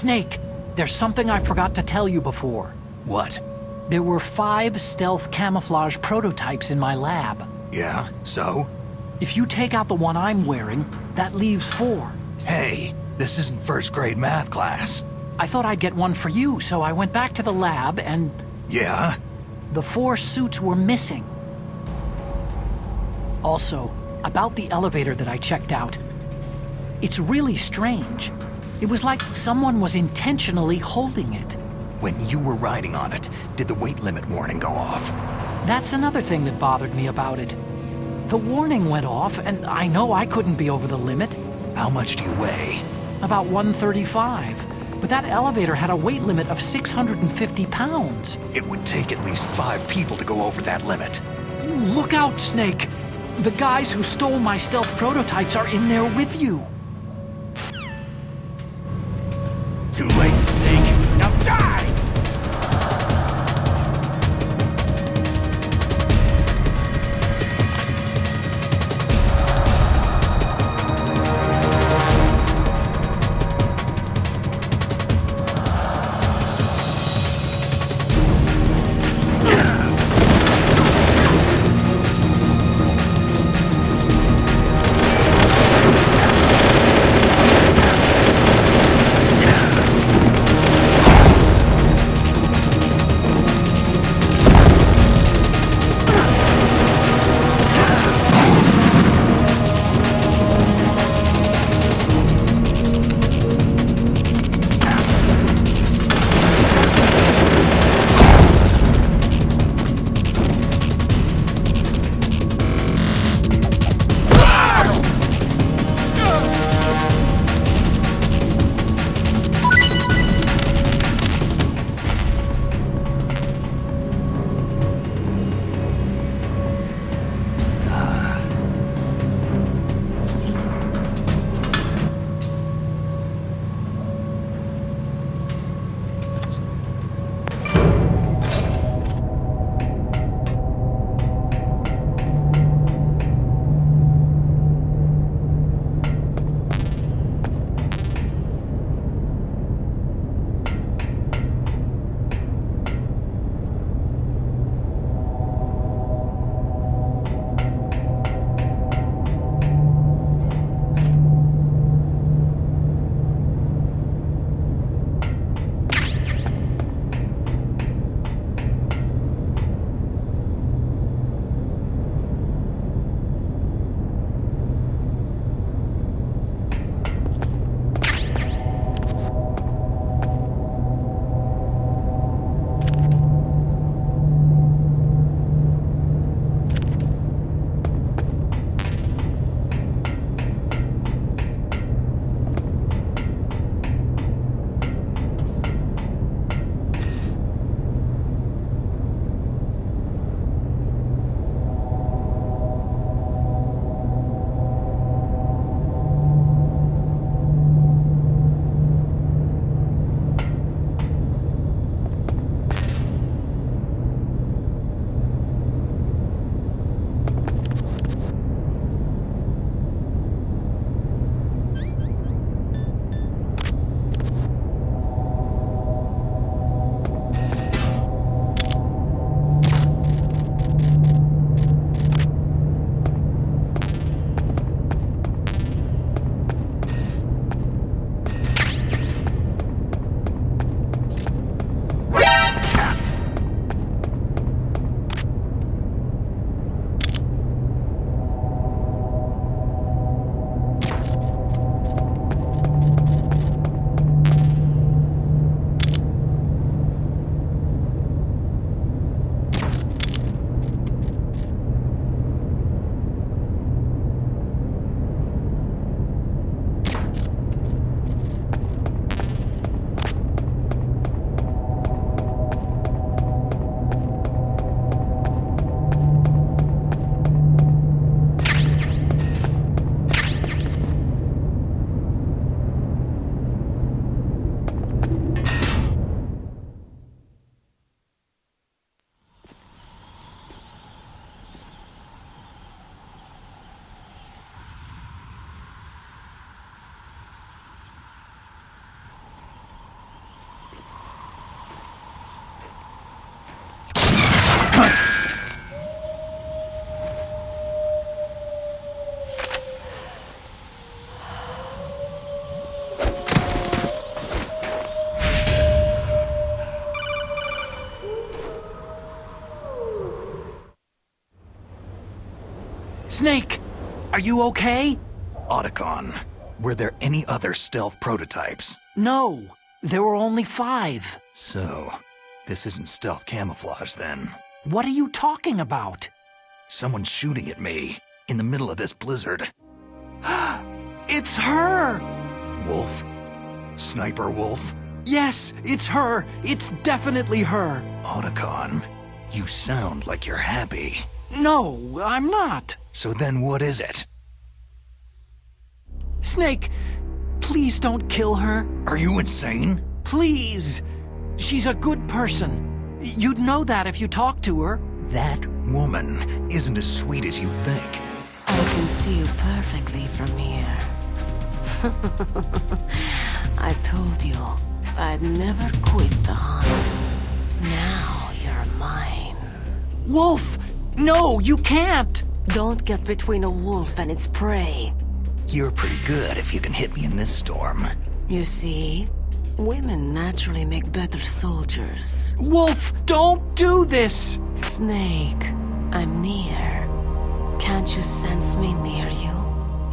Snake, there's something I forgot to tell you before. What? There were 5 stealth camouflage prototypes in my lab. Yeah, so? If you take out the one I'm wearing, that leaves 4. Hey, this isn't first grade math class. I thought I'd get one for you, so I went back to the lab and... Yeah? The 4 suits were missing. Also, about the elevator that I checked out. It's really strange. It was like someone was intentionally holding it. When you were riding on it, did the weight limit warning go off? That's another thing that bothered me about it. The warning went off, and I know I couldn't be over the limit. How much do you weigh? About 135. But that elevator had a weight limit of 650 pounds. It would take at least 5 people to go over that limit. Look out, Snake! The guys who stole my stealth prototypes are in there with you. Too late, Snake. Now die! Snake, are you okay? Otacon, were there any other stealth prototypes? No, there were only 5. So, this isn't stealth camouflage then. What are you talking about? Someone's shooting at me, in the middle of this blizzard. It's her! Wolf? Sniper Wolf? Yes, it's her! It's definitely her! Otacon, you sound like you're happy. No, I'm not. So then what is it? Snake, please don't kill her. Are you insane? Please! She's a good person. You'd know that if you talked to her. That woman isn't as sweet as you think. I can see you perfectly from here. I told you I'd never quit the hunt. Now you're mine. Wolf! No, you can't! Don't get between a wolf and its prey. You're pretty good if you can hit me in this storm. You see, women naturally make better soldiers. Wolf, don't do this! Snake, I'm near. Can't you sense me near you?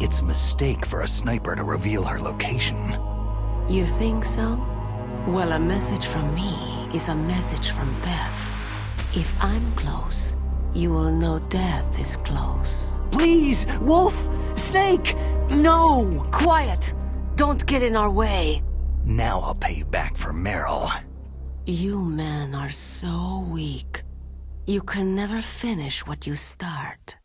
It's a mistake for a sniper to reveal her location. You think so? Well, a message from me is a message from death. If I'm close, you will know death is close. Please, Wolf! Snake! No! Quiet! Don't get in our way. Now I'll pay you back for Meryl. You men are so weak. You can never finish what you start.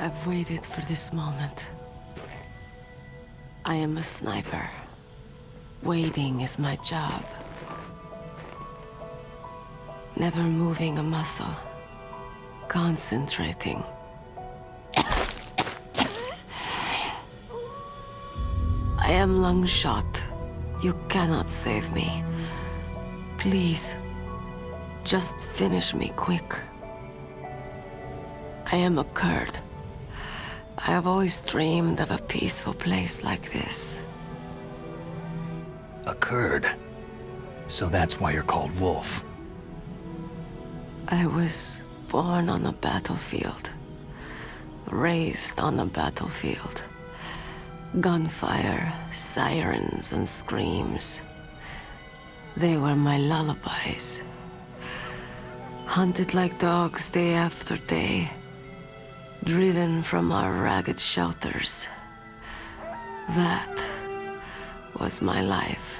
I've waited for this moment. I am a sniper. Waiting is my job. Never moving a muscle. Concentrating. I am long shot. You cannot save me. Please, just finish me quick. I am a Kurd. I have always dreamed of a peaceful place like this. A Kurd? So that's why you're called Wolf. I was born on a battlefield. Raised on a battlefield. Gunfire, sirens, and screams. They were my lullabies. Hunted like dogs day after day. Driven from our ragged shelters. That was my life.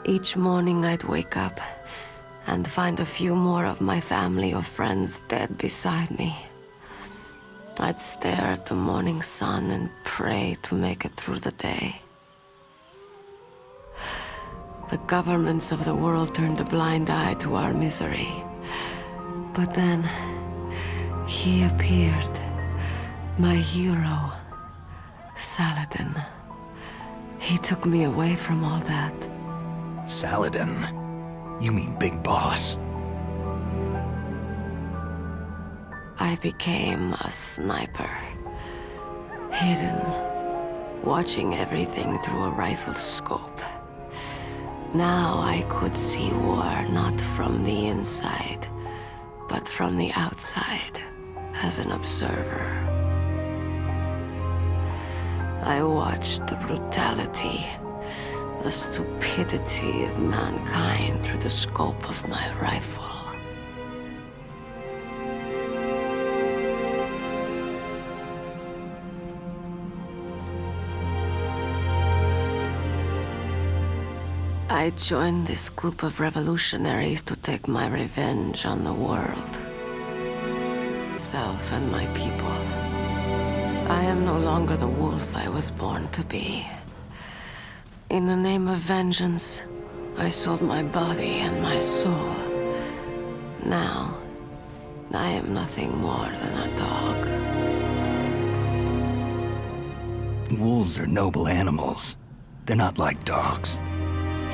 Each morning I'd wake up and find a few more of my family or friends dead beside me. I'd stare at the morning sun and pray to make it through the day. The governments of the world turned a blind eye to our misery. But then, he appeared. My hero, Saladin. He took me away from all that. Saladin? You mean Big Boss? I became a sniper. Hidden, watching everything through a rifle scope. Now I could see war not from the inside, but from the outside, as an observer. I watched the brutality, the stupidity of mankind through the scope of my rifle. I joined this group of revolutionaries to take my revenge on the world. Myself and my people. I am no longer the wolf I was born to be. In the name of vengeance, I sold my body and my soul. Now, I am nothing more than a dog. Wolves are noble animals. They're not like dogs.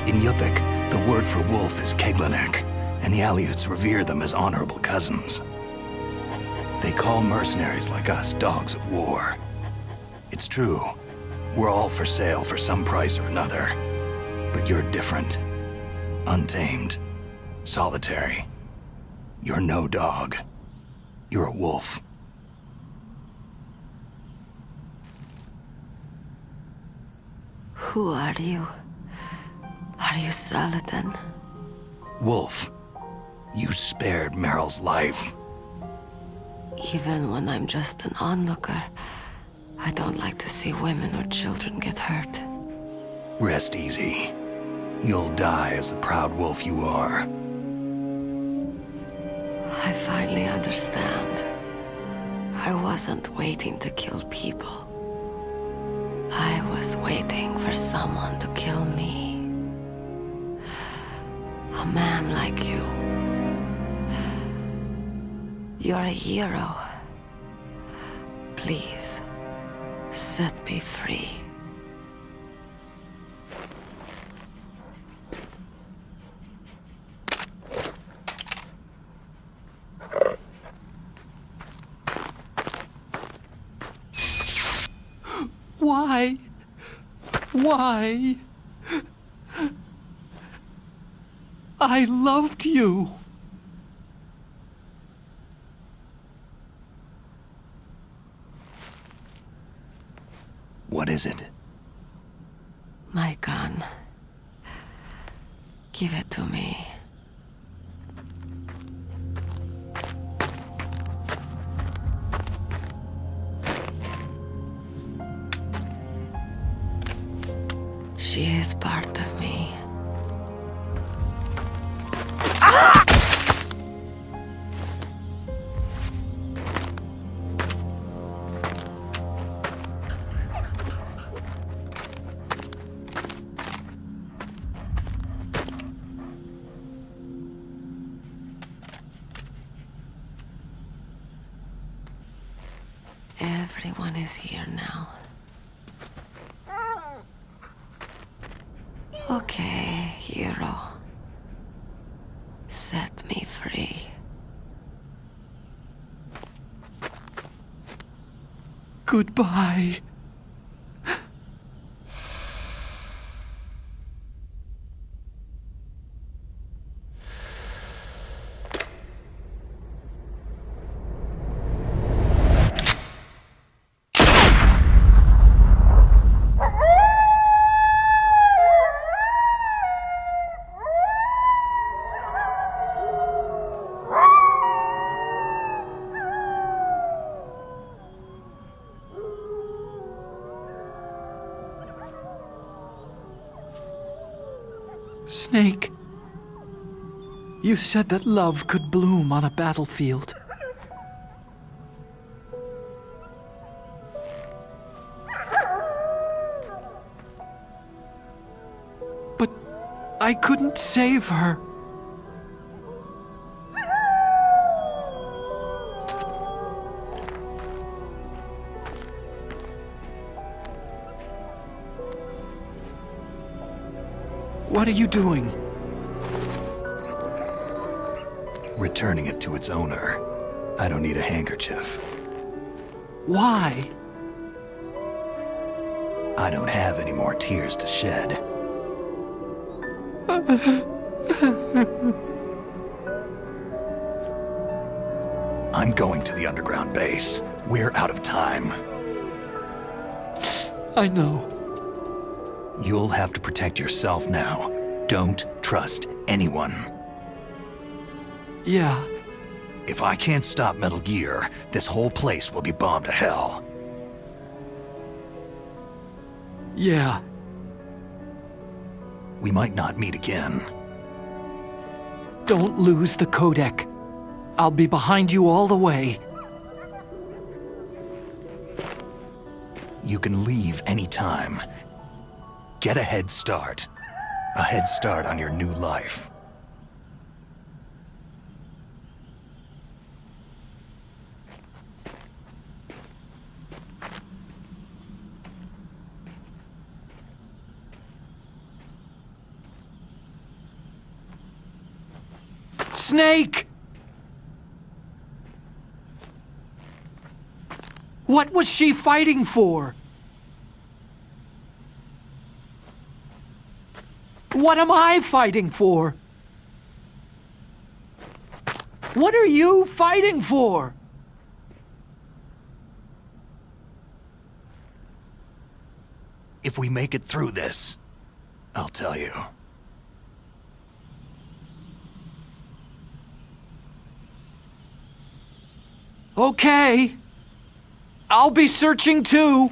In Yupik, the word for wolf is Keglanek, and the Aleuts revere them as honorable cousins. They call mercenaries like us dogs of war. It's true, we're all for sale for some price or another. But you're different. Untamed. Solitary. You're no dog. You're a wolf. Who are you? Are you Saladin? Wolf. You spared Meryl's life. Even when I'm just an onlooker, I don't like to see women or children get hurt. Rest easy. You'll die as the proud wolf you are. I finally understand. I wasn't waiting to kill people. I was waiting for someone to kill me. A man like you. You're a hero. Please, set me free. Why? Why? I loved you. What is it? My gun. Give it to me. She is part of me. Everyone is here now. Okay, hero. Set me free. Goodbye. Snake, you said that love could bloom on a battlefield. But I couldn't save her. What are you doing? Returning it to its owner. I don't need a handkerchief. Why? I don't have any more tears to shed. I'm going to the underground base. We're out of time. I know. You'll have to protect yourself now. Don't trust anyone. Yeah. If I can't stop Metal Gear, this whole place will be bombed to hell. Yeah. We might not meet again. Don't lose the codec. I'll be behind you all the way. You can leave anytime. Get a head start. A head start on your new life. Snake! What was she fighting for? What am I fighting for? What are you fighting for? If we make it through this, I'll tell you. Okay. I'll be searching too.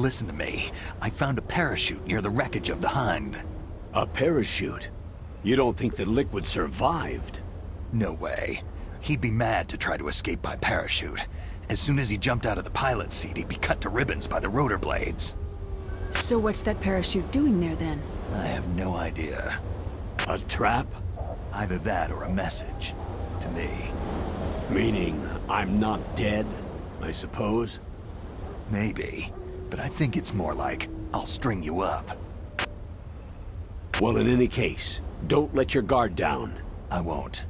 Listen to me. I found a parachute near the wreckage of the Hun. A parachute? You don't think the Liquid survived? No way. He'd be mad to try to escape by parachute. As soon as he jumped out of the pilot's seat, he'd be cut to ribbons by the rotor blades. So what's that parachute doing there then? I have no idea. A trap? Either that or a message. To me. Meaning, I'm not dead, I suppose? Maybe. But I think it's more like, I'll string you up. Well, in any case, don't let your guard down. I won't.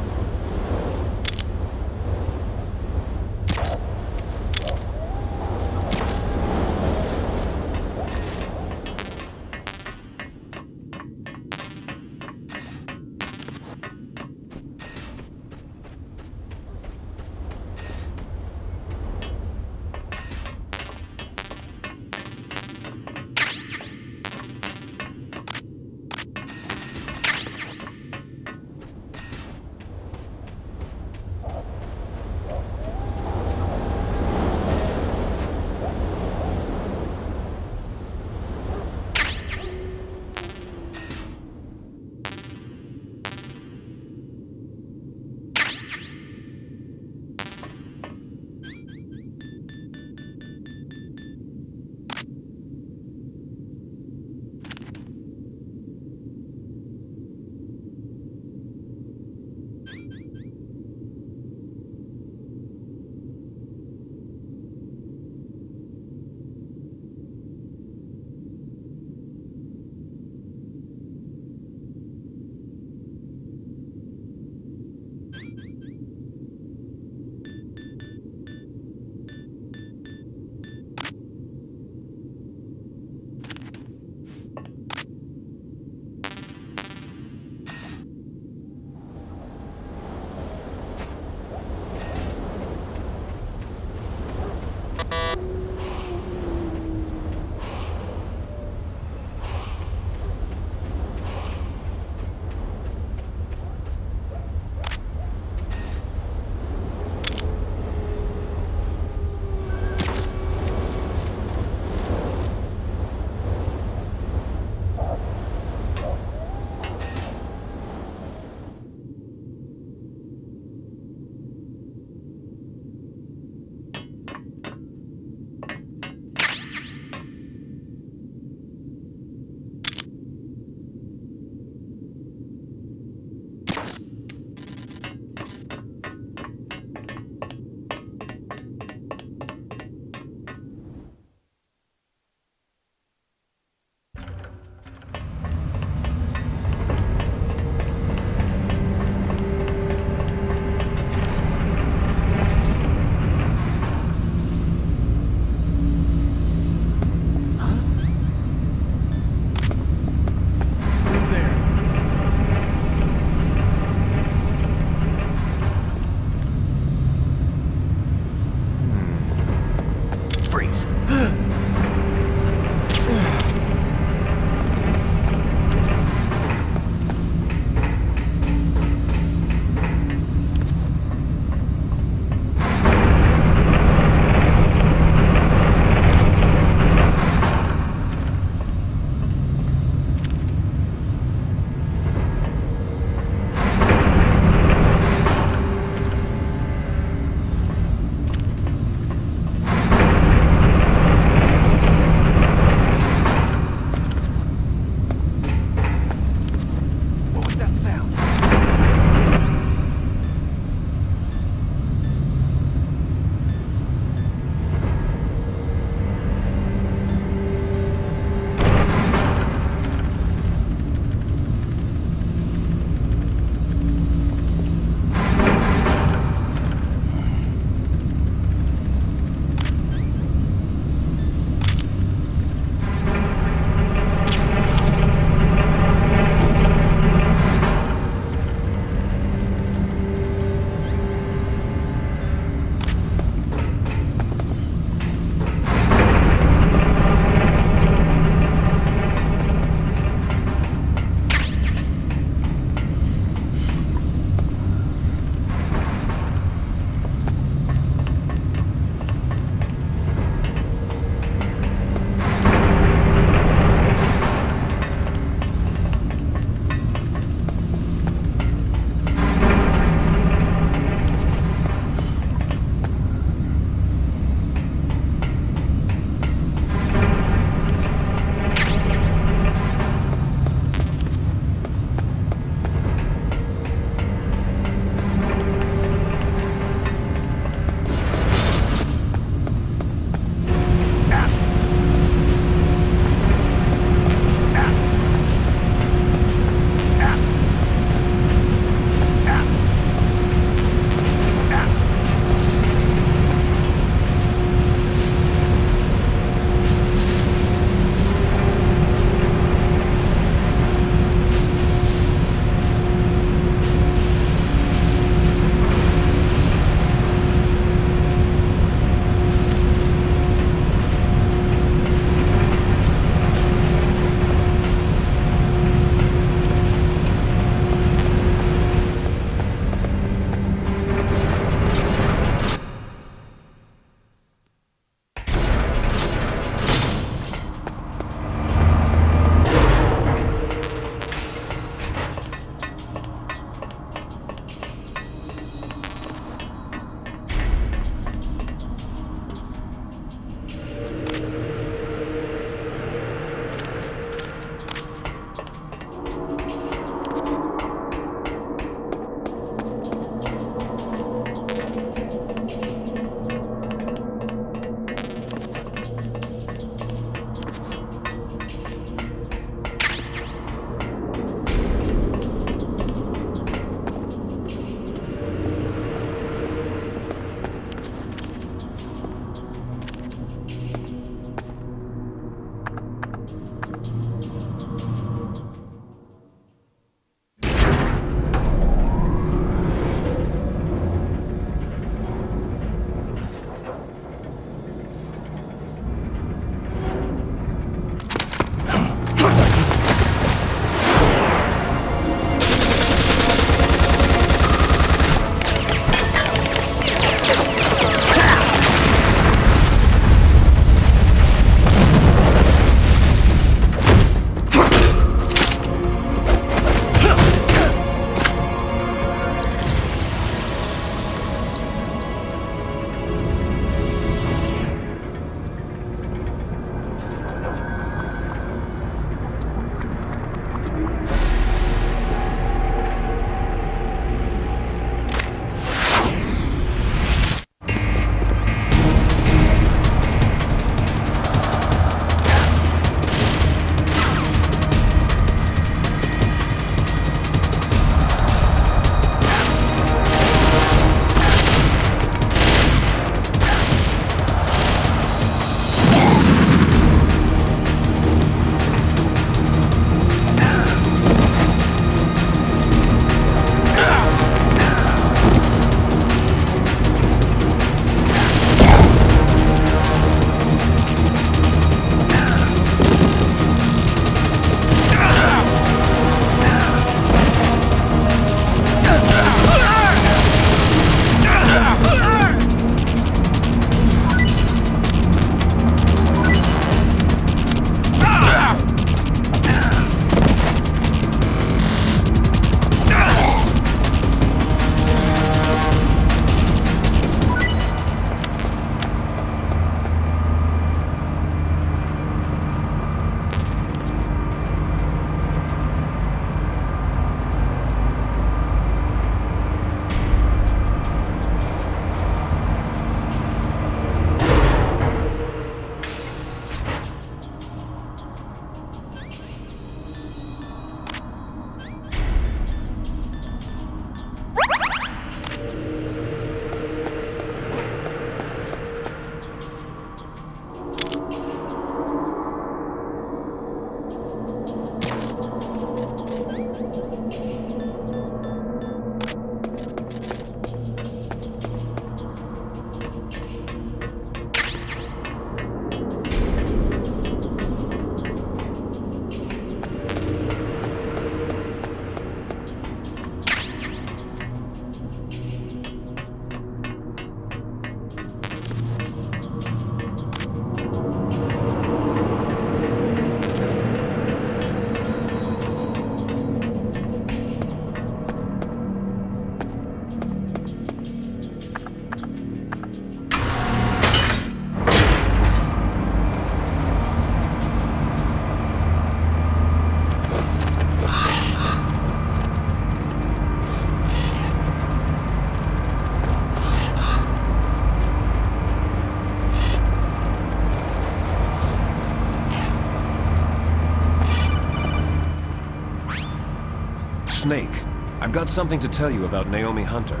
Snake, I've got something to tell you about Naomi Hunter.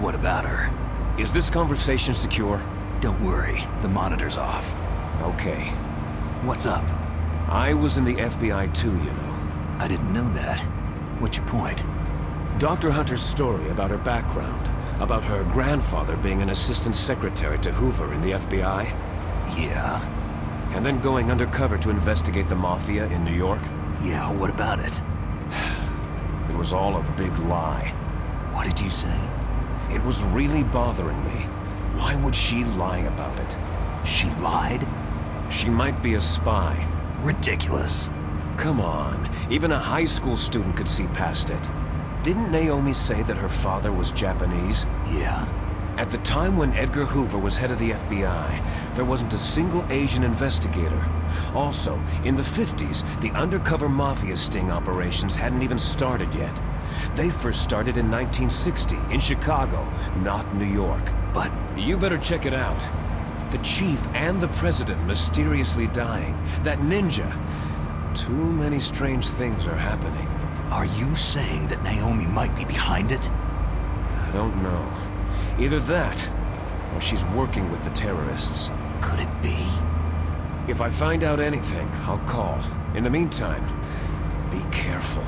What about her? Is this conversation secure? Don't worry, the monitor's off. Okay. What's up? I was in the FBI too, you know. I didn't know that. What's your point? Dr. Hunter's story about her background, about her grandfather being an assistant secretary to Hoover in the FBI. Yeah? And then going undercover to investigate the Mafia in New York. Yeah, what about it? It was all a big lie. What did you say? It was really bothering me. Why would she lie about it? She lied? She might be a spy. Ridiculous. Come on, even a high school student could see past it. Didn't Naomi say that her father was Japanese? Yeah. At the time when Edgar Hoover was head of the FBI, there wasn't a single Asian investigator. Also, in the 50s, the undercover mafia sting operations hadn't even started yet. They first started in 1960, in Chicago, not New York. But you better check it out. The chief and the president mysteriously dying. That ninja. Too many strange things are happening. Are you saying that Naomi might be behind it? I don't know. Either that, or she's working with the terrorists. Could it be? If I find out anything, I'll call. In the meantime, be careful.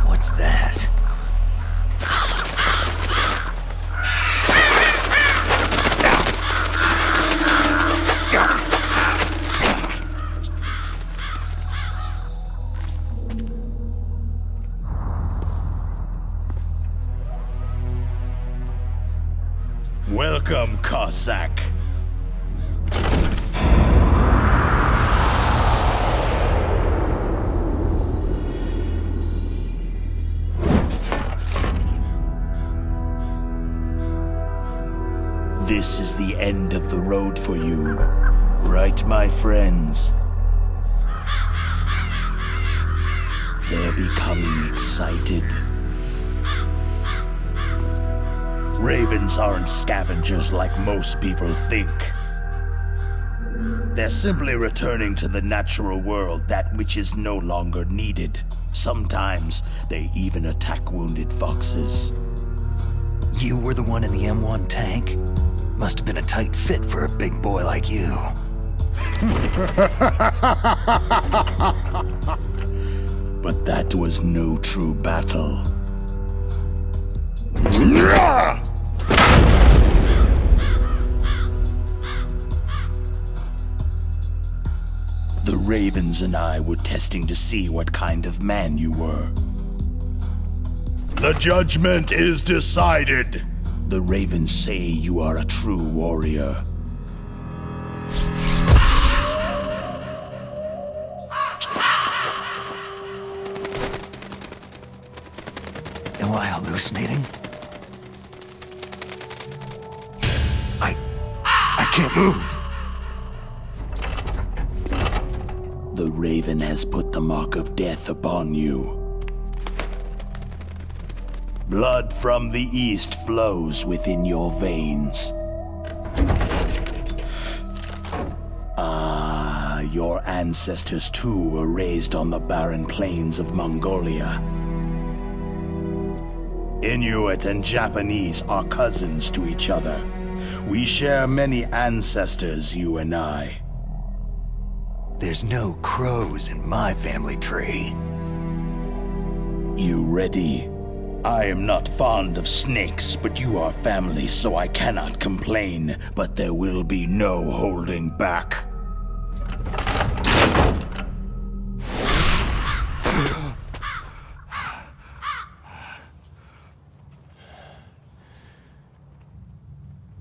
What's that? Welcome, Cossack. This is the end of the road for you, right, my friends? They're becoming excited. Ravens aren't scavengers like most people think. They're simply returning to the natural world, that which is no longer needed. Sometimes they even attack wounded foxes. You were the one in the M1 tank? Must have been a tight fit for a big boy like you. But that was no true battle. The Ravens and I were testing to see what kind of man you were. The judgment is decided. The Ravens say you are a true warrior. Am I hallucinating? I can't move. The Raven has put the mark of death upon you. Blood from the east flows within your veins. Your ancestors too were raised on the barren plains of Mongolia. Inuit and Japanese are cousins to each other. We share many ancestors, you and I. There's no crows in my family tree. You ready? I am not fond of snakes, but you are family, so I cannot complain. But there will be no holding back.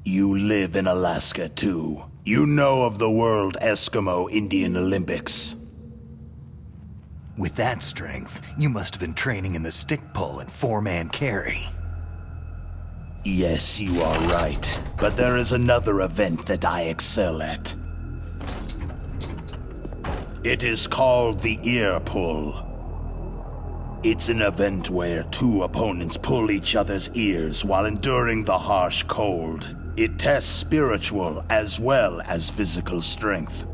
You live in Alaska, too. You know of the World Eskimo Indian Olympics. With that strength, you must have been training in the stick pull and four-man carry. Yes, you are right. But there is another event that I excel at. It is called the ear pull. It's an event where two opponents pull each other's ears while enduring the harsh cold. It tests spiritual as well as physical strength.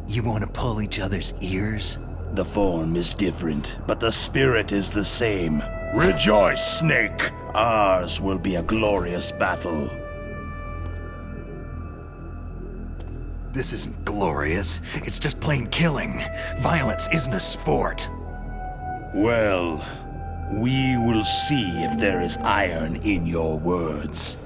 You want to pull each other's ears? The form is different, but the spirit is the same. Rejoice, Snake! Ours will be a glorious battle. This isn't glorious. It's just plain killing. Violence isn't a sport. Well, we will see if there is iron in your words.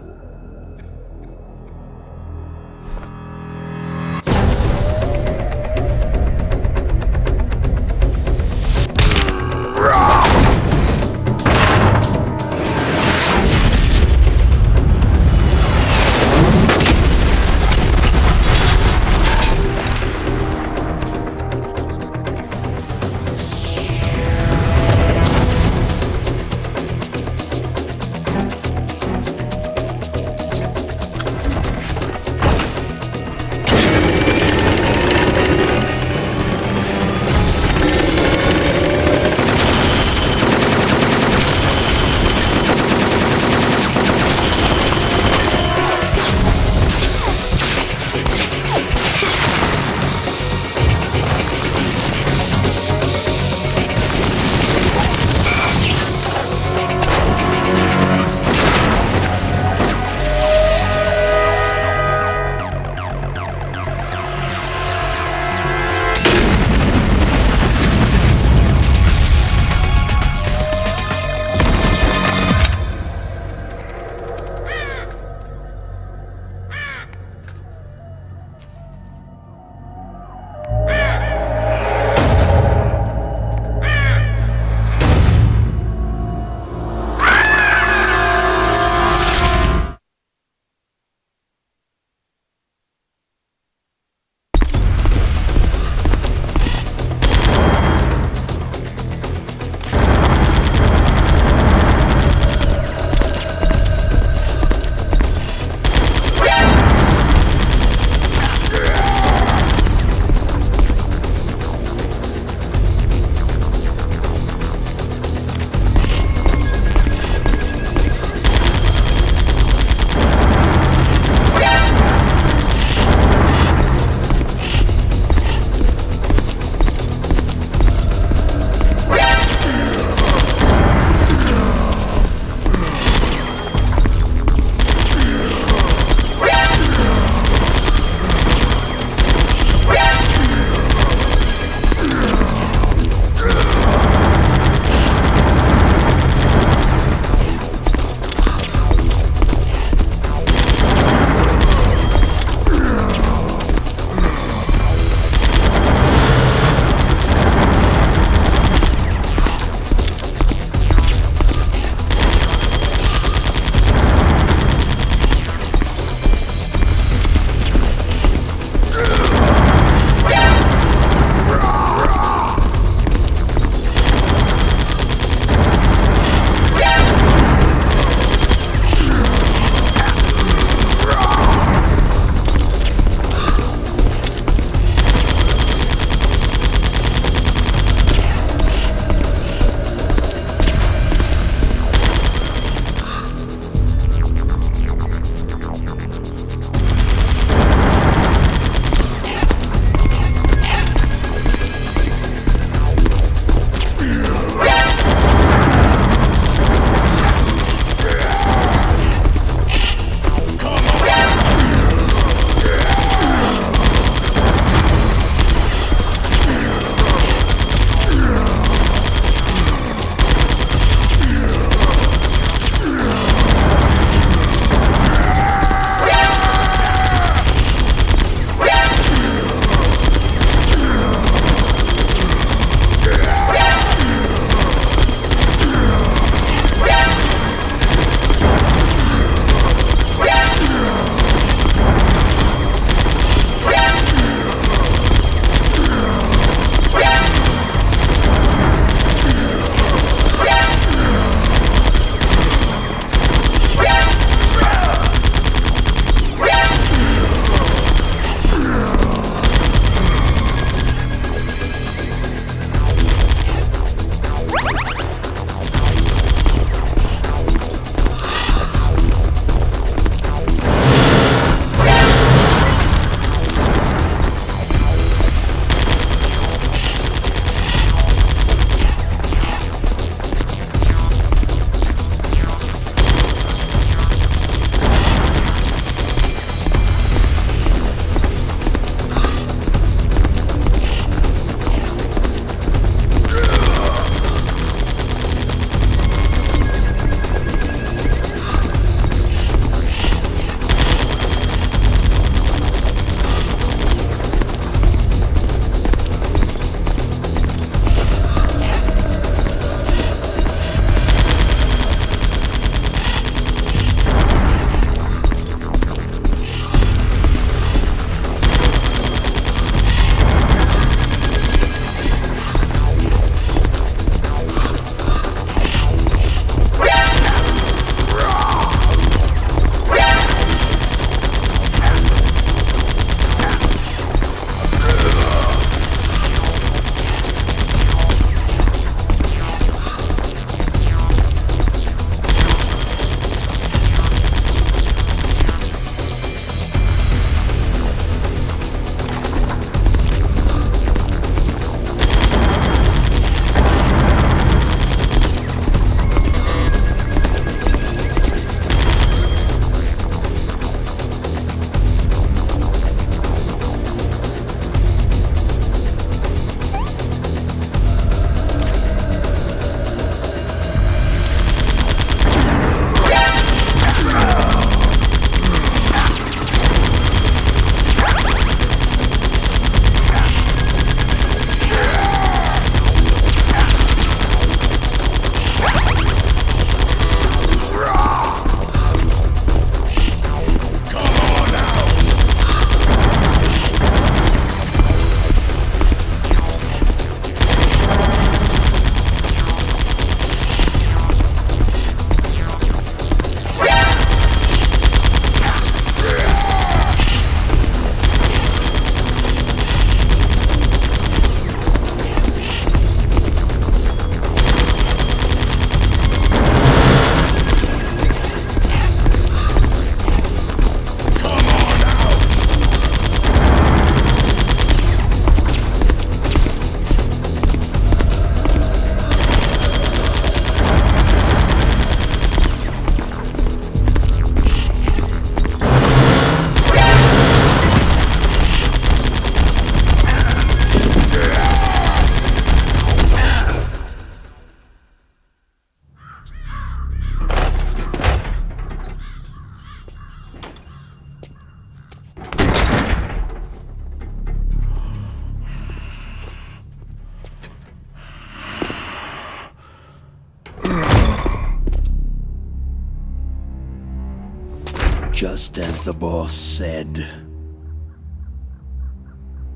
Just as the boss said.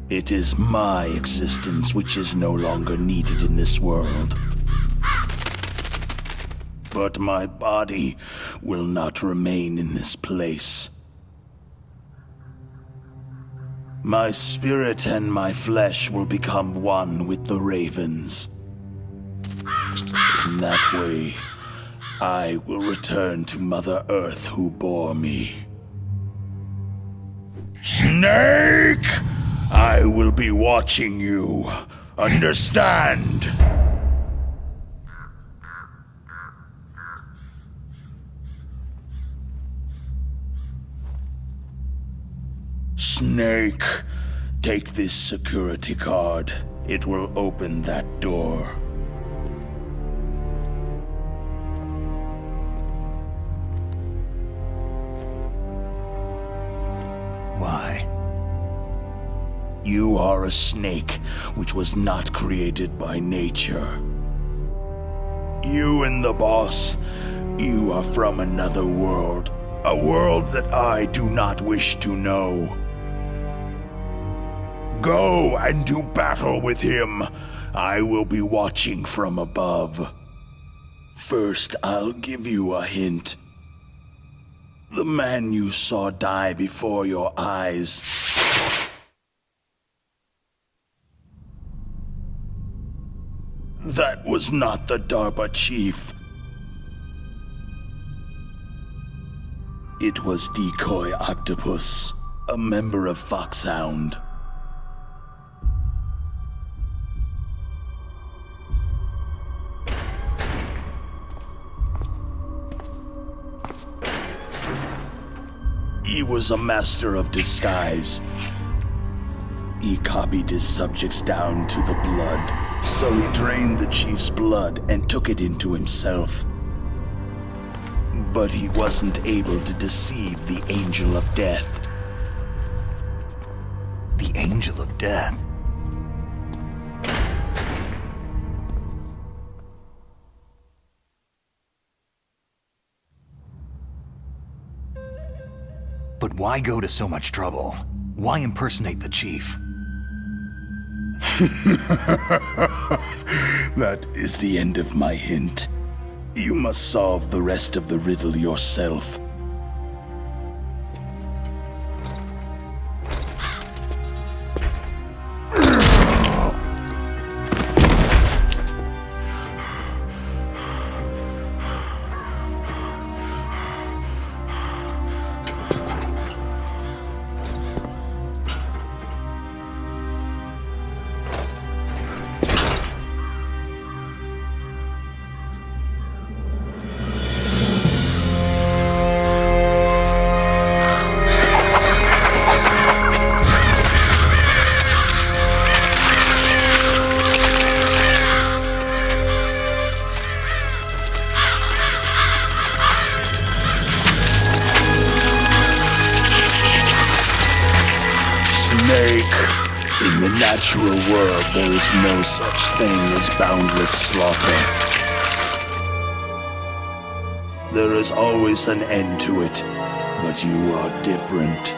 It is my existence which is no longer needed in this world. But my body will not remain in this place. My spirit and my flesh will become one with the ravens. In that way, I will return to Mother Earth who bore me. Snake! I will be watching you. Understand? Snake, take this security card. It will open that door. Why? You are a snake, which was not created by nature. You and the boss, you are from another world. A world that I do not wish to know. Go and do battle with him. I will be watching from above. First, I'll give you a hint. The man you saw die before your eyes. That was not the DARPA chief. It was Decoy Octopus, a member of Foxhound. He was a master of disguise. He copied his subjects down to the blood, so he drained the chief's blood and took it into himself. But he wasn't able to deceive the Angel of Death. The Angel of Death? But why go to so much trouble? Why impersonate the chief? That is the end of my hint. You must solve the rest of the riddle yourself. In the natural world, there is no such thing as boundless slaughter. There is always an end to it, but you are different.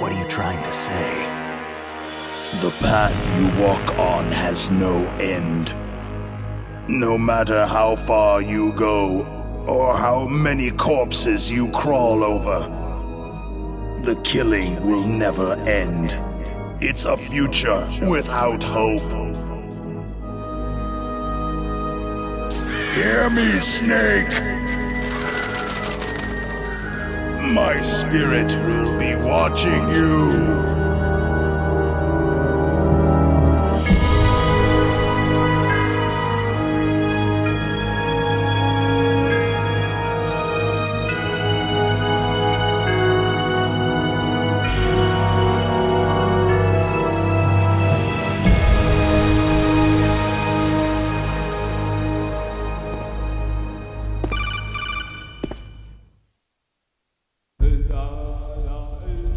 What are you trying to say? The path you walk on has no end. No matter how far you go, or how many corpses you crawl over, the killing will never end. It's a future without hope. Hear me, Snake! My spirit will be watching you.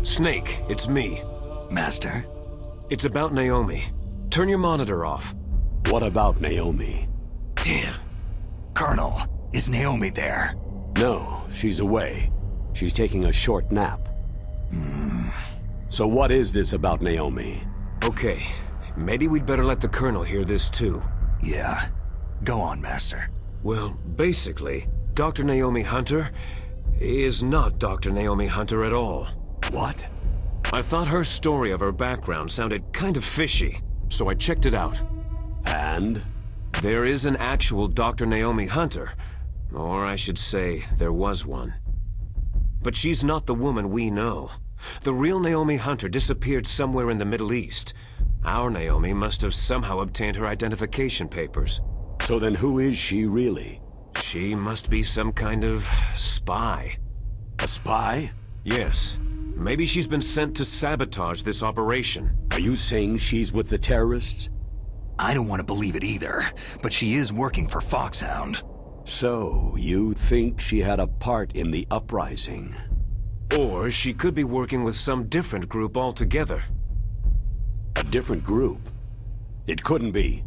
Snake, it's me. Master? It's about Naomi. Turn your monitor off. What about Naomi? Damn. Colonel, is Naomi there? No, she's away. She's taking a short nap. So what is this about Naomi? Okay, maybe we'd better let the Colonel hear this too. Yeah. Go on, Master. Well, basically, Dr. Naomi Hunter is not Dr. Naomi Hunter at all. What? I thought her story of her background sounded kind of fishy, so I checked it out. And? There is an actual Dr. Naomi Hunter, or I should say, there was one. But she's not the woman we know. The real Naomi Hunter disappeared somewhere in the Middle East. Our Naomi must have somehow obtained her identification papers. So then who is she really? She must be some kind of spy. A spy? Yes. Maybe she's been sent to sabotage this operation. Are you saying she's with the terrorists? I don't want to believe it either, but she is working for Foxhound. So, you think she had a part in the uprising? Or she could be working with some different group altogether. A different group? It couldn't be.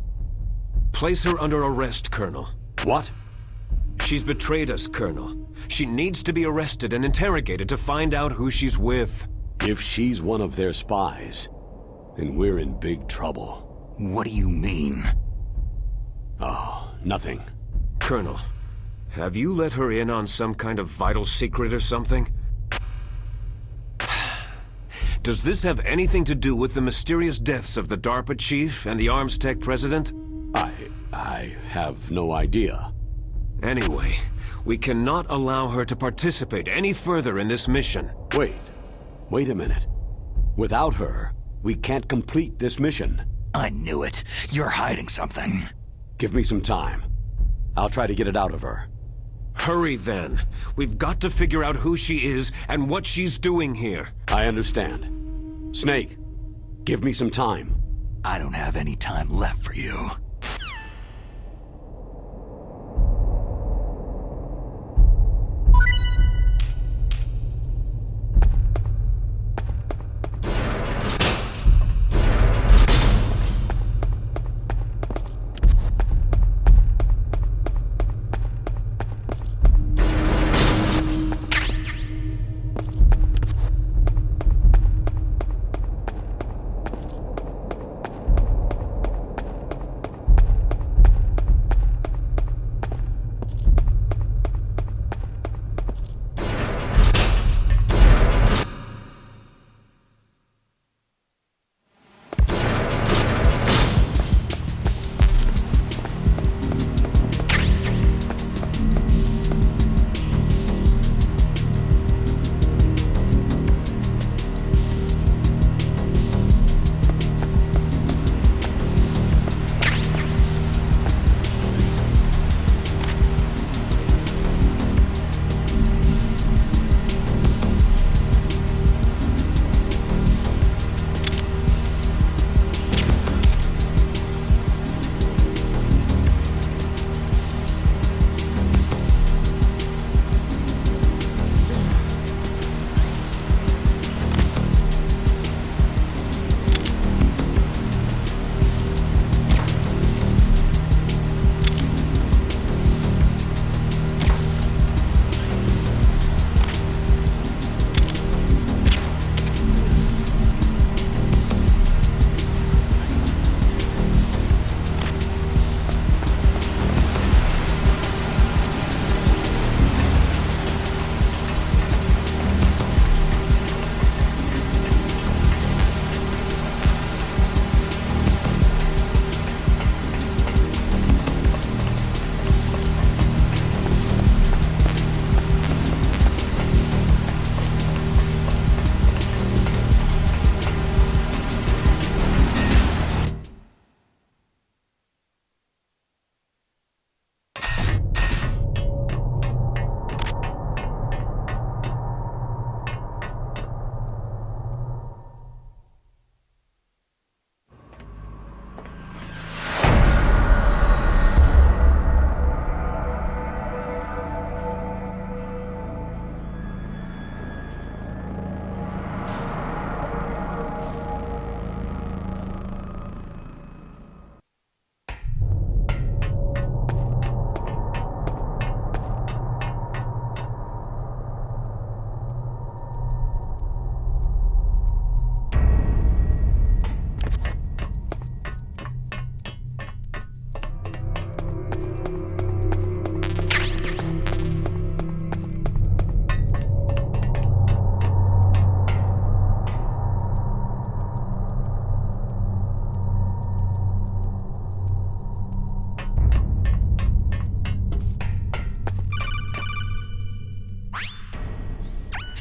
Place her under arrest, Colonel. What? She's betrayed us, Colonel. She needs to be arrested and interrogated to find out who she's with. If she's one of their spies, then we're in big trouble. What do you mean? Oh, nothing. Colonel, have you let her in on some kind of vital secret or something? Does this have anything to do with the mysterious deaths of the DARPA chief and the Arms Tech president? I have no idea. Anyway, we cannot allow her to participate any further in this mission. Wait a minute. Without her, we can't complete this mission. I knew it. You're hiding something. Give me some time. I'll try to get it out of her. Hurry then. We've got to figure out who she is and what she's doing here. I understand. Snake, give me some time. I don't have any time left for you.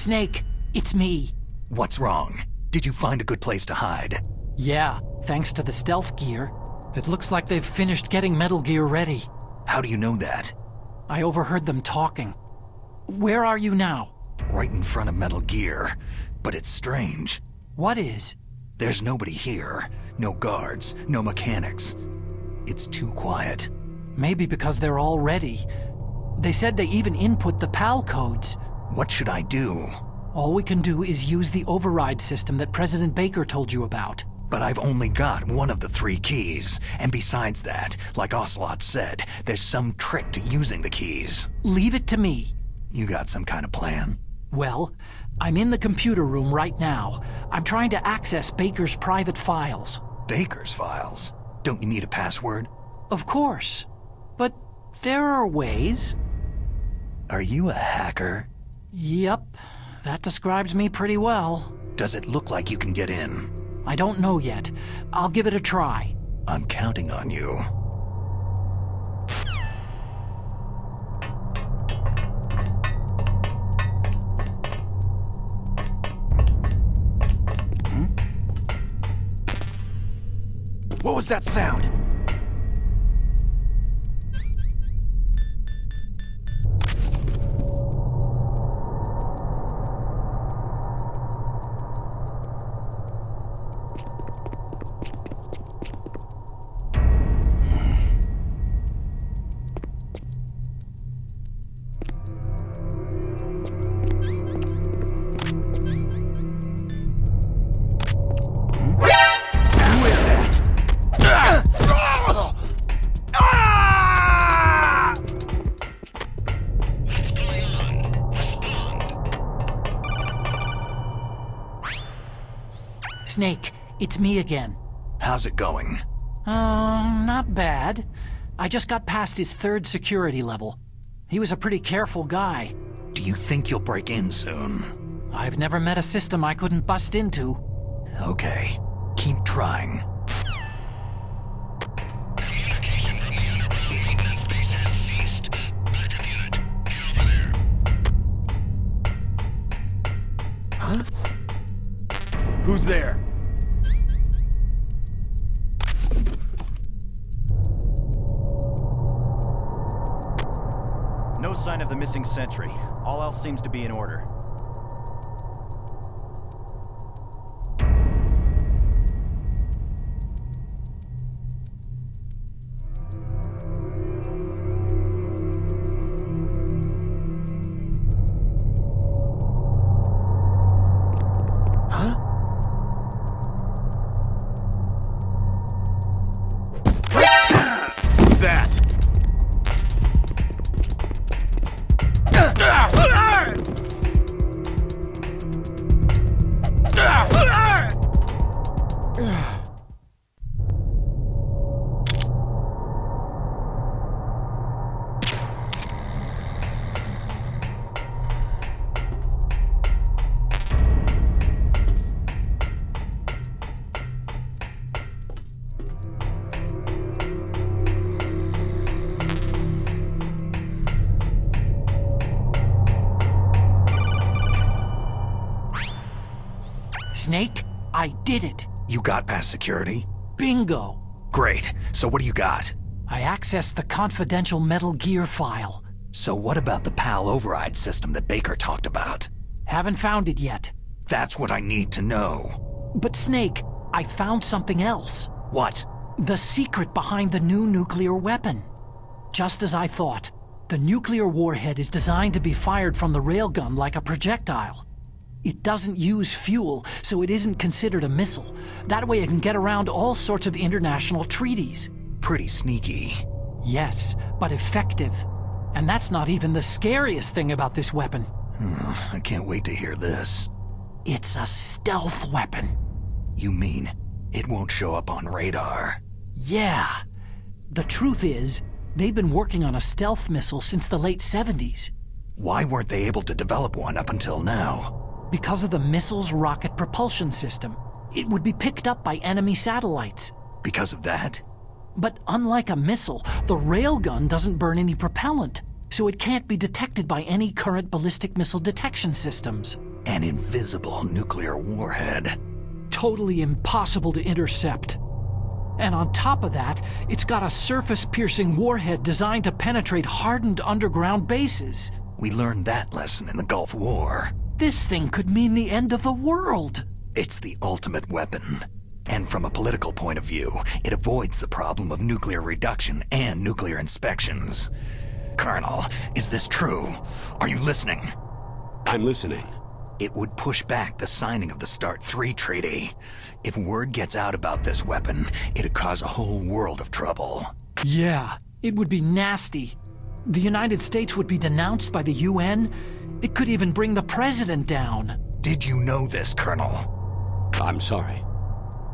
Snake, it's me. What's wrong? Did you find a good place to hide? Yeah, thanks to the stealth gear. It looks like they've finished getting Metal Gear ready. How do you know that? I overheard them talking. Where are you now? Right in front of Metal Gear. But it's strange. What is? There's nobody here. No guards, no mechanics. It's too quiet. Maybe because they're all ready. They said they even input the PAL codes. What should I do? All we can do is use the override system that President Baker told you about. But I've only got one of the 3 keys. And besides that, like Ocelot said, there's some trick to using the keys. Leave it to me. You got some kind of plan? Well, I'm in the computer room right now. I'm trying to access Baker's private files. Baker's files? Don't you need a password? Of course. But there are ways. Are you a hacker? Yep. That describes me pretty well. Does it look like you can get in? I don't know yet. I'll give it a try. I'm counting on you. What was that sound? Snake, it's me again. How's it going? Not bad. I just got past his 3rd security level. He was a pretty careful guy. Do you think you'll break in soon? I've never met a system I couldn't bust into. Okay, keep trying. Communication from the underground maintenance base has ceased. Backup unit, get over there. Huh? Who's there? No sign of the missing sentry. All else seems to be in order. Who's that? Snake, I did it. You got past security? Bingo. Great. So what do you got? I accessed the confidential Metal Gear file. So what about the PAL override system that Baker talked about? Haven't found it yet. That's what I need to know. But Snake, I found something else. What? The secret behind the new nuclear weapon. Just as I thought, the nuclear warhead is designed to be fired from the railgun like a projectile. It doesn't use fuel, so it isn't considered a missile. That way it can get around all sorts of international treaties. Pretty sneaky. Yes, but effective. And that's not even the scariest thing about this weapon. I can't wait to hear this. It's a stealth weapon. You mean it won't show up on radar? Yeah. The truth is, they've been working on a stealth missile since the late 70s. Why weren't they able to develop one up until now? Because of the missile's rocket propulsion system. It would be picked up by enemy satellites. Because of that? But unlike a missile, the railgun doesn't burn any propellant, so it can't be detected by any current ballistic missile detection systems. An invisible nuclear warhead. Totally impossible to intercept. And on top of that, it's got a surface-piercing warhead designed to penetrate hardened underground bases. We learned that lesson in the Gulf War. This thing could mean the end of the world. It's the ultimate weapon. And from a political point of view, it avoids the problem of nuclear reduction and nuclear inspections. Colonel, is this true? Are you listening? I'm listening. It would push back the signing of the START 3 treaty. If word gets out about this weapon, it'd cause a whole world of trouble. Yeah, it would be nasty. The United States would be denounced by the UN. It could even bring the president down. Did you know this, Colonel? I'm sorry.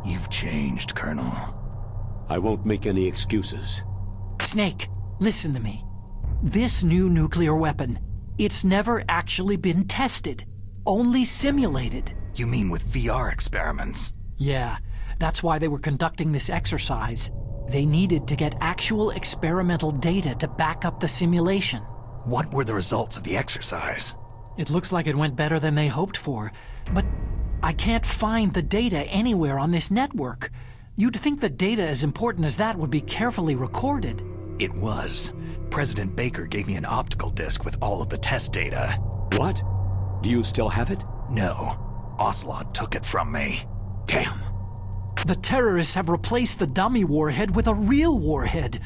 You've changed, Colonel. I won't make any excuses. Snake, listen to me. This new nuclear weapon, it's never actually been tested. Only simulated. You mean with VR experiments? Yeah, that's why they were conducting this exercise. They needed to get actual experimental data to back up the simulation. What were the results of the exercise? It looks like it went better than they hoped for, but I can't find the data anywhere on this network. You'd think the data as important as that would be carefully recorded. It was. President Baker gave me an optical disc with all of the test data. What? Do you still have it? No. Ocelot took it from me. Damn. The terrorists have replaced the dummy warhead with a real warhead.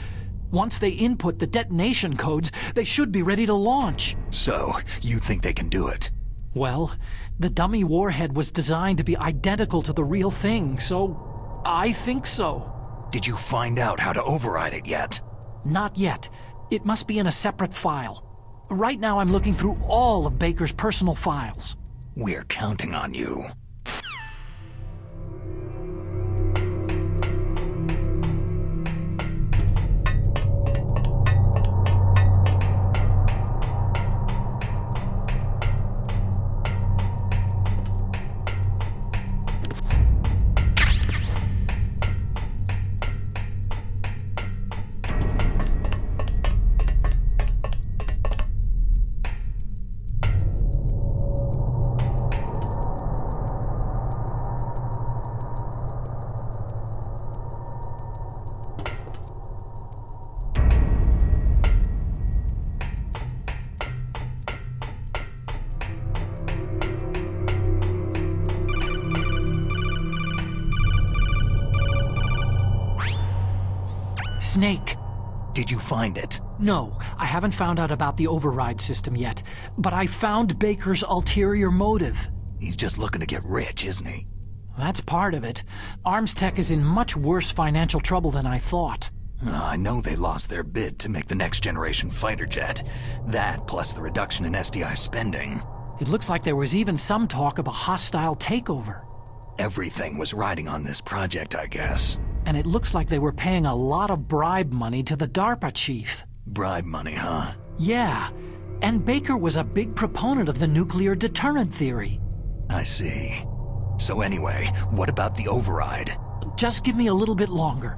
Once they input the detonation codes, they should be ready to launch. So, you think they can do it? Well, the dummy warhead was designed to be identical to the real thing, so I think so. Did you find out how to override it yet? Not yet. It must be in a separate file. Right now I'm looking through all of Baker's personal files. We're counting on you. Snake. Did you find it? No, I haven't found out about the override system yet, but I found Baker's ulterior motive. He's just looking to get rich, isn't he? That's part of it. Arms Tech is in much worse financial trouble than I thought. I know they lost their bid to make the next generation fighter jet. That, plus the reduction in SDI spending. It looks like there was even some talk of a hostile takeover. Everything was riding on this project, I guess. And it looks like they were paying a lot of bribe money to the DARPA chief. Bribe money, huh? Yeah. And Baker was a big proponent of the nuclear deterrent theory. I see. So anyway, what about the override? Just give me a little bit longer.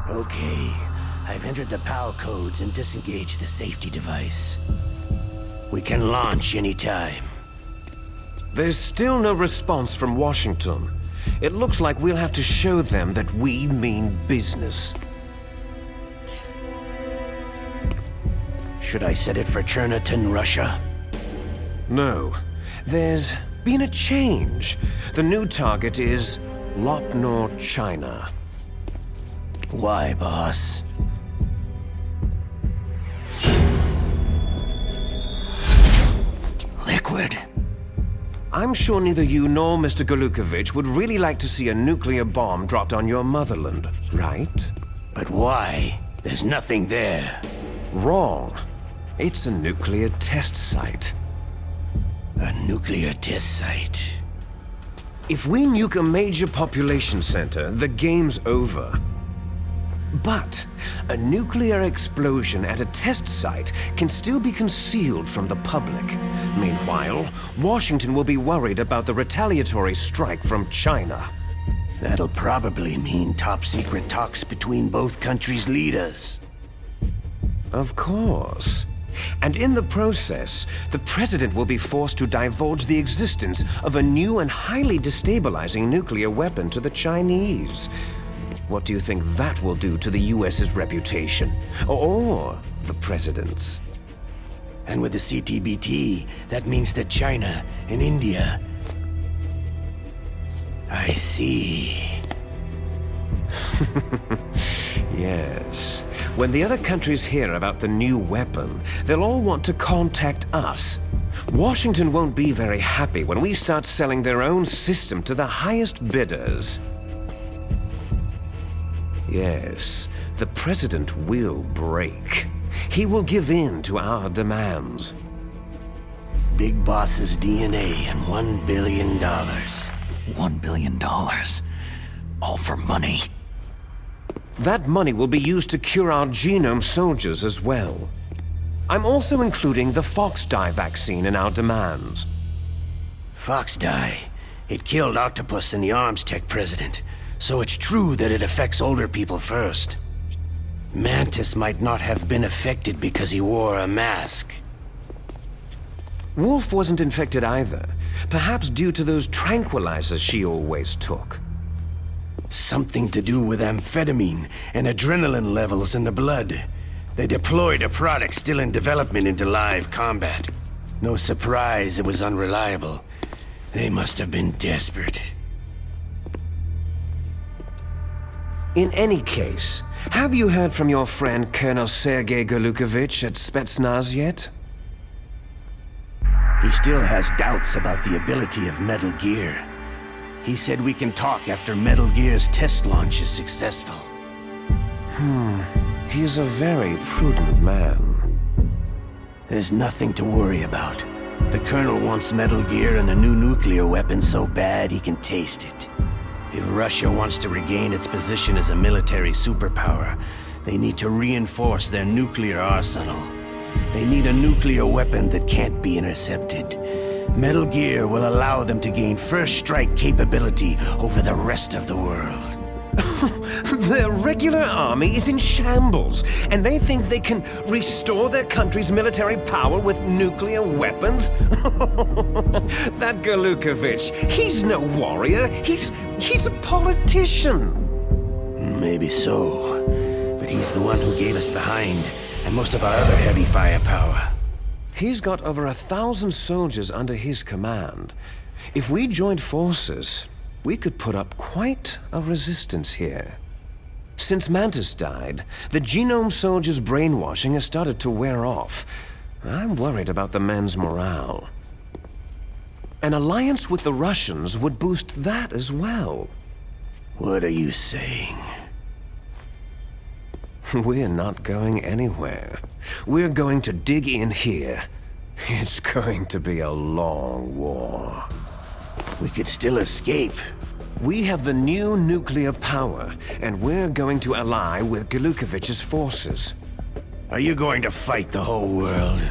Okay, I've entered the PAL codes and disengaged the safety device. We can launch anytime. There's still no response from Washington. It looks like we'll have to show them that we mean business. Should I set it for Cherniton, Russia? No. There's been a change. The new target is Lopnor, China. Why, boss? Liquid. I'm sure neither you nor Mr. Galukovich would really like to see a nuclear bomb dropped on your motherland, right? But why? There's nothing there. Wrong. It's a nuclear test site. A nuclear test site? If we nuke a major population center, the game's over. But a nuclear explosion at a test site can still be concealed from the public. Meanwhile, Washington will be worried about the retaliatory strike from China. That'll probably mean top-secret talks between both countries' leaders. Of course. And in the process, the president will be forced to divulge the existence of a new and highly destabilizing nuclear weapon to the Chinese. What do you think that will do to the US's reputation? Or the president's? And with the CTBT, that means that China and India... I see. Yes. When the other countries hear about the new weapon, they'll all want to contact us. Washington won't be very happy when we start selling their own system to the highest bidders. Yes, the president will break. He will give in to our demands. Big Boss's DNA and $1 billion. $1 billion? All for money? That money will be used to cure our genome soldiers as well. I'm also including the Fox-Die vaccine in our demands. Fox-Die? It killed Octopus and the Arms Tech president, so it's true that it affects older people first. Mantis might not have been affected because he wore a mask. Wolf wasn't infected either, perhaps due to those tranquilizers she always took. Something to do with amphetamine and adrenaline levels in the blood. They deployed a product still in development into live combat. No surprise it was unreliable. They must have been desperate. In any case, have you heard from your friend Colonel Sergei Galukovich at Spetsnaz yet? He still has doubts about the ability of Metal Gear. He said we can talk after Metal Gear's test launch is successful. He's a very prudent man. There's nothing to worry about. The Colonel wants Metal Gear and the new nuclear weapon so bad he can taste it. If Russia wants to regain its position as a military superpower, they need to reinforce their nuclear arsenal. They need a nuclear weapon that can't be intercepted. Metal Gear will allow them to gain first strike capability over the rest of the world. Their regular army is in shambles, and they think they can restore their country's military power with nuclear weapons? That Galukovich, he's no warrior, he's a politician. Maybe so, but he's the one who gave us the Hind and most of our other heavy firepower. He's got over 1,000 soldiers under his command. If we joined forces, we could put up quite a resistance here. Since Mantis died, the genome soldiers' brainwashing has started to wear off. I'm worried about the men's morale. An alliance with the Russians would boost that as well. What are you saying? We're not going anywhere. We're going to dig in here. It's going to be a long war. We could still escape. We have the new nuclear power, and we're going to ally with Galukovich's forces. Are you going to fight the whole world?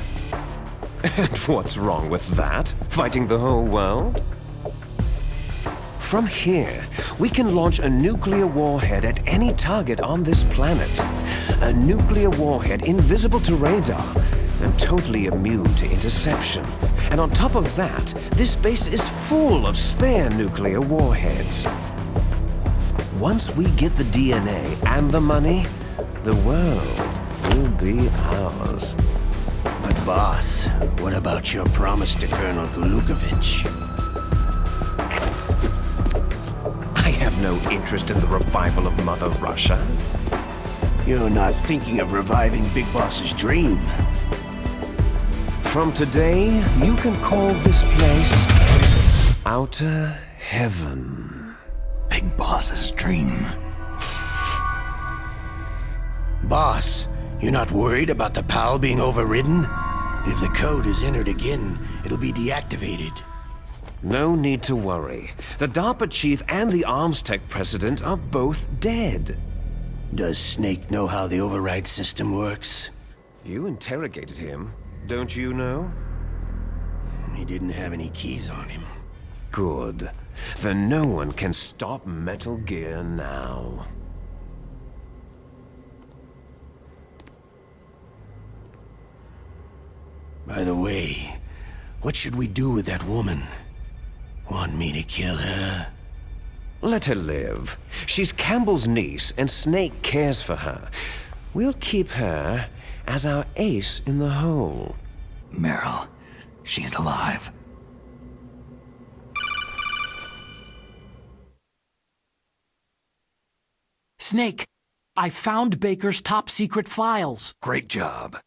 And what's wrong with that? Fighting the whole world? From here, we can launch a nuclear warhead at any target on this planet. A nuclear warhead invisible to radar and totally immune to interception. And on top of that, this base is full of spare nuclear warheads. Once we get the DNA and the money, the world will be ours. But boss, what about your promise to Colonel Galukovich? no interest in the revival of Mother Russia. You're not thinking of reviving Big Boss's dream. From today, you can call this place Outer Heaven. Big Boss's dream. Boss, you're not worried about the PAL being overridden? If the code is entered again, it'll be deactivated. No need to worry. The DARPA chief and the arms tech president are both dead. Does Snake know how the override system works? You interrogated him, don't you know? He didn't have any keys on him. Good. Then no one can stop Metal Gear now. By the way, what should we do with that woman? Want me to kill her? Let her live. She's Campbell's niece, and Snake cares for her. We'll keep her as our ace in the hole. Meryl, she's alive. Snake, I found Baker's top-secret files. Great job.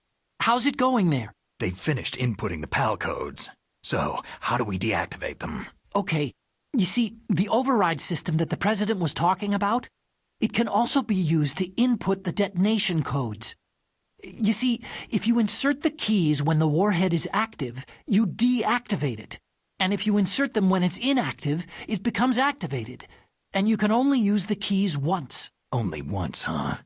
How's it going there? They've finished inputting the PAL codes. So, how do we deactivate them? Okay, you see, the override system that the President was talking about, it can also be used to input the detonation codes. You see, if you insert the keys when the warhead is active, you deactivate it. And if you insert them when it's inactive, it becomes activated. And you can only use the keys once. Only once, huh?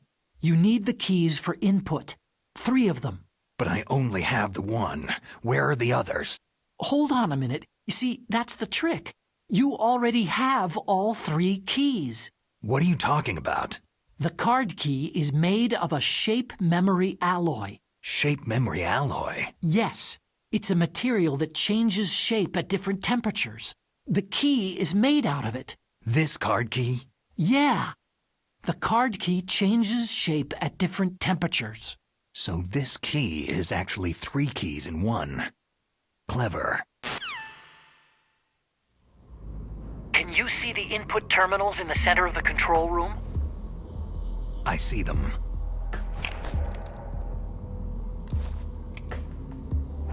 You need the keys for input. 3 of them. But I only have the one. Where are the others? Hold on a minute. You see, that's the trick. You already have all 3 keys. What are you talking about? The card key is made of a shape memory alloy. Shape memory alloy? Yes. It's a material that changes shape at different temperatures. The key is made out of it. This card key? Yeah. The card key changes shape at different temperatures. So this key is actually 3 keys in one. Clever. Can you see the input terminals in the center of the control room? I see them.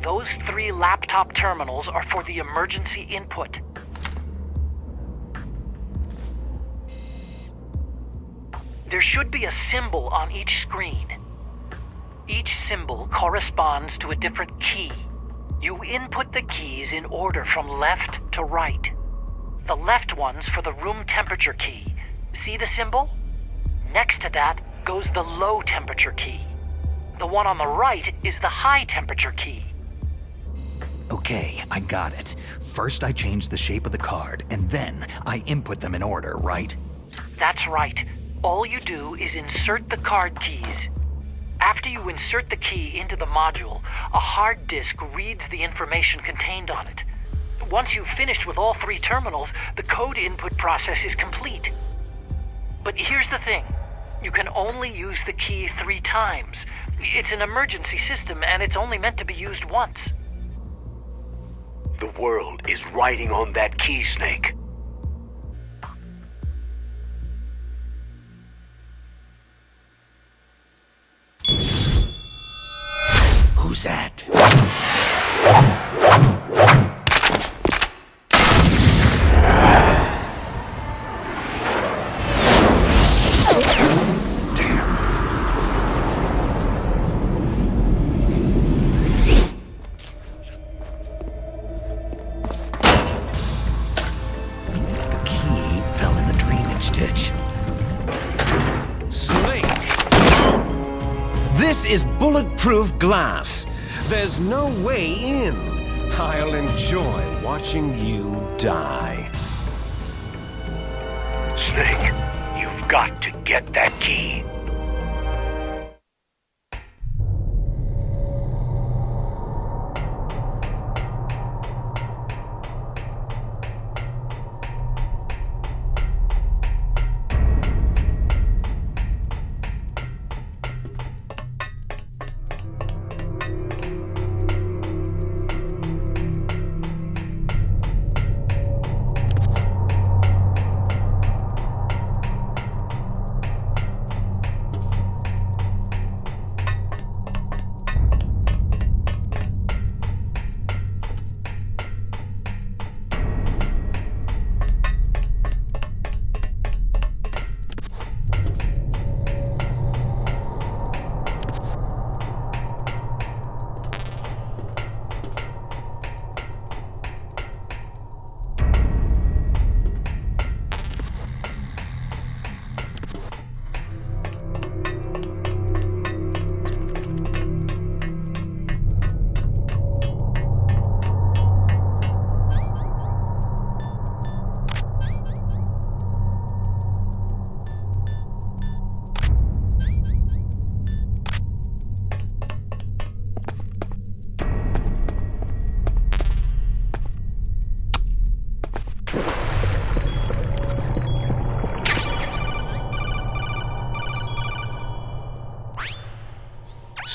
Those 3 laptop terminals are for the emergency input. There should be a symbol on each screen. Each symbol corresponds to a different key. You input the keys in order from left to right. The left one's for the room temperature key. See the symbol? Next to that goes the low temperature key. The one on the right is the high temperature key. Okay, I got it. First I change the shape of the card, and then I input them in order, right? That's right. All you do is insert the card keys. After you insert the key into the module, a hard disk reads the information contained on it. Once you've finished with all 3 terminals, the code input process is complete. But here's the thing. You can only use the key 3 times. It's an emergency system, and it's only meant to be used once. The world is riding on that key, Snake. Who's that? The key fell in the drainage ditch. Snake! This is bulletproof glass. There's no way in. I'll enjoy watching you die. Snake, you've got to get that key.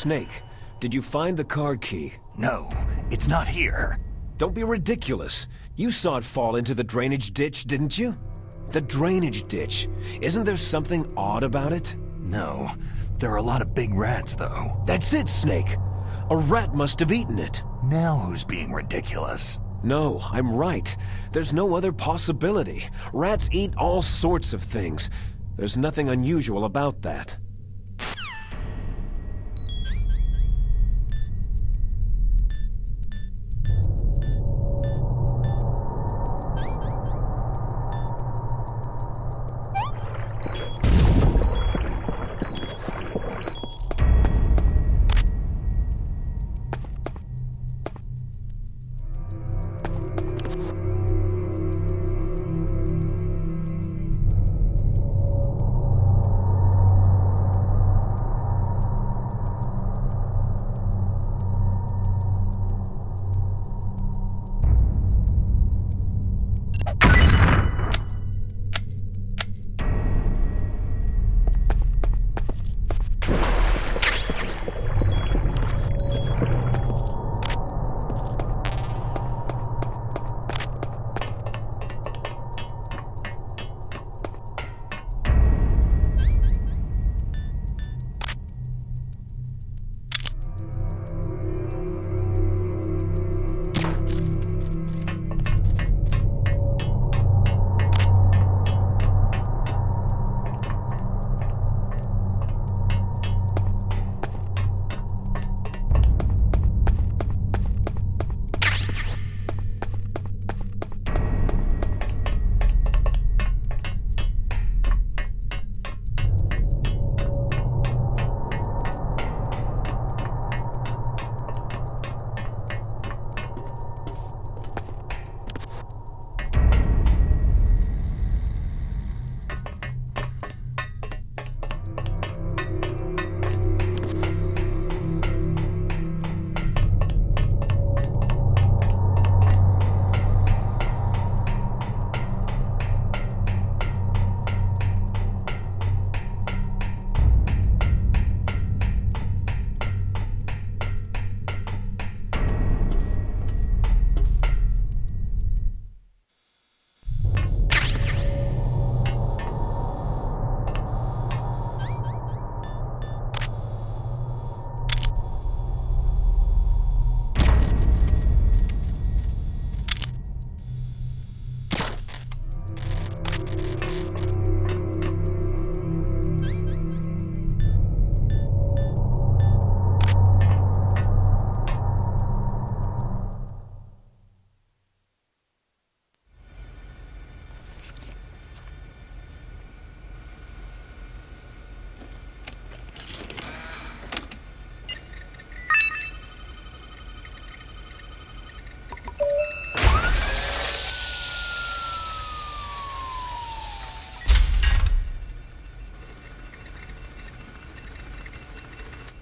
Snake, did you find the card key? No, it's not here. Don't be ridiculous. You saw it fall into the drainage ditch, didn't you? The drainage ditch. Isn't there something odd about it? No. There are a lot of big rats, though. That's it, Snake. A rat must have eaten it. Now who's being ridiculous? No, I'm right. There's no other possibility. Rats eat all sorts of things. There's nothing unusual about that.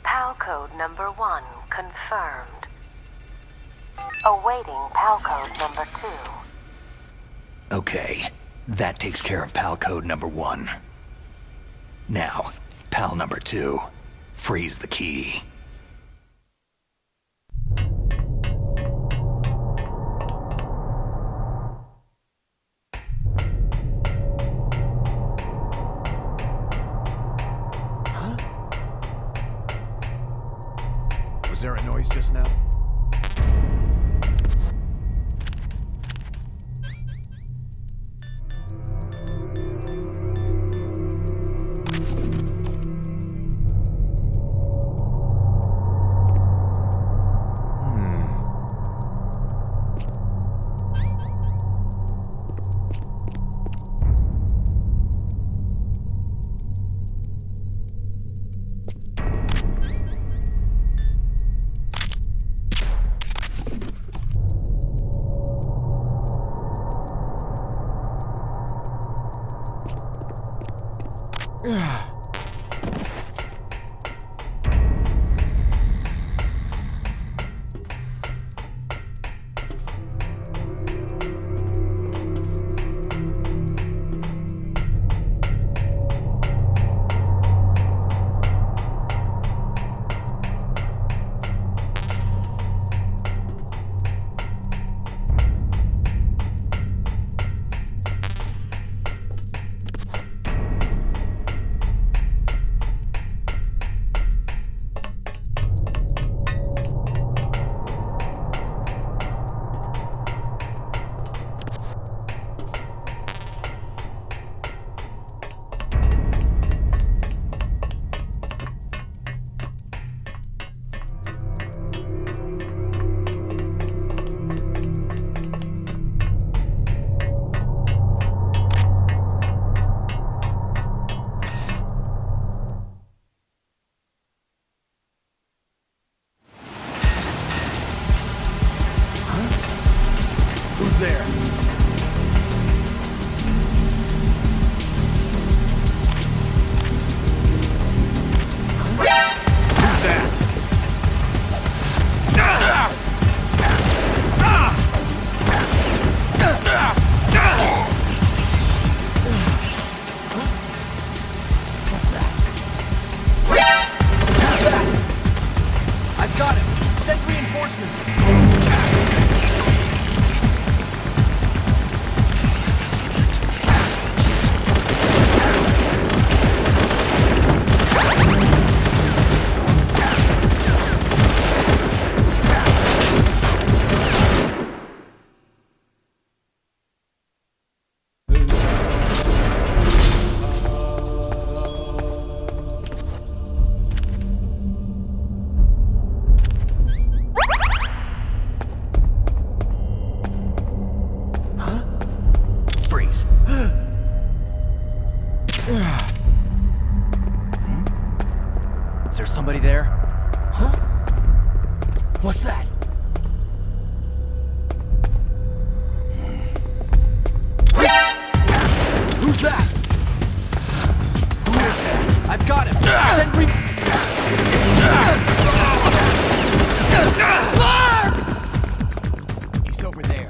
PAL code number 1 confirmed. Awaiting PAL code number 2. Okay, that takes care of PAL code number 1. Now, PAL number 2, freeze the key. Was there a noise just now? there? Who's that? What's that? Who's that? I've got him. Send reinforcements. Freeze. Is there somebody there? Huh? What's that? Who's that? Who is that? I've got him. Send He's over there.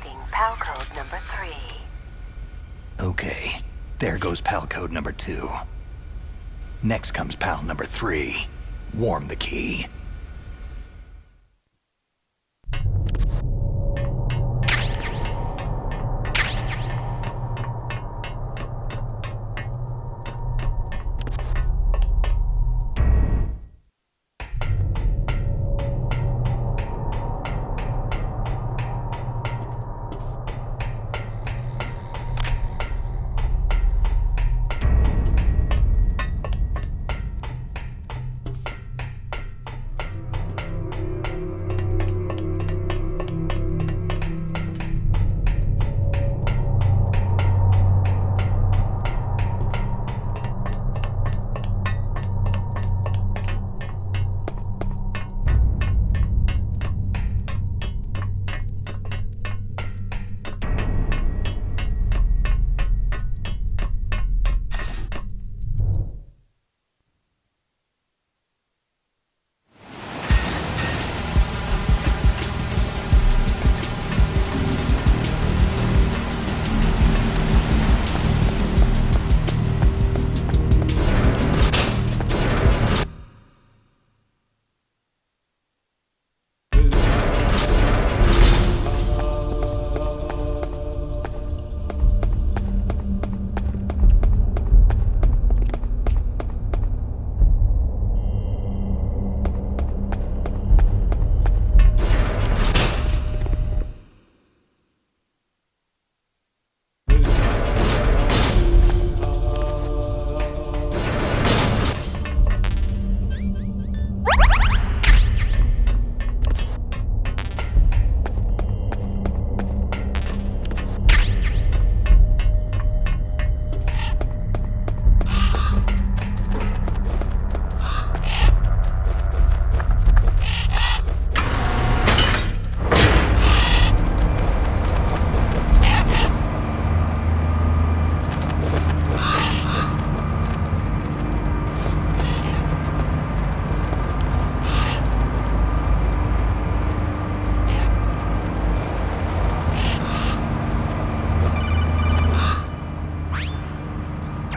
Reading PAL code number 3. Okay, there goes pal code number 2. Next comes pal number 3. Warm the key.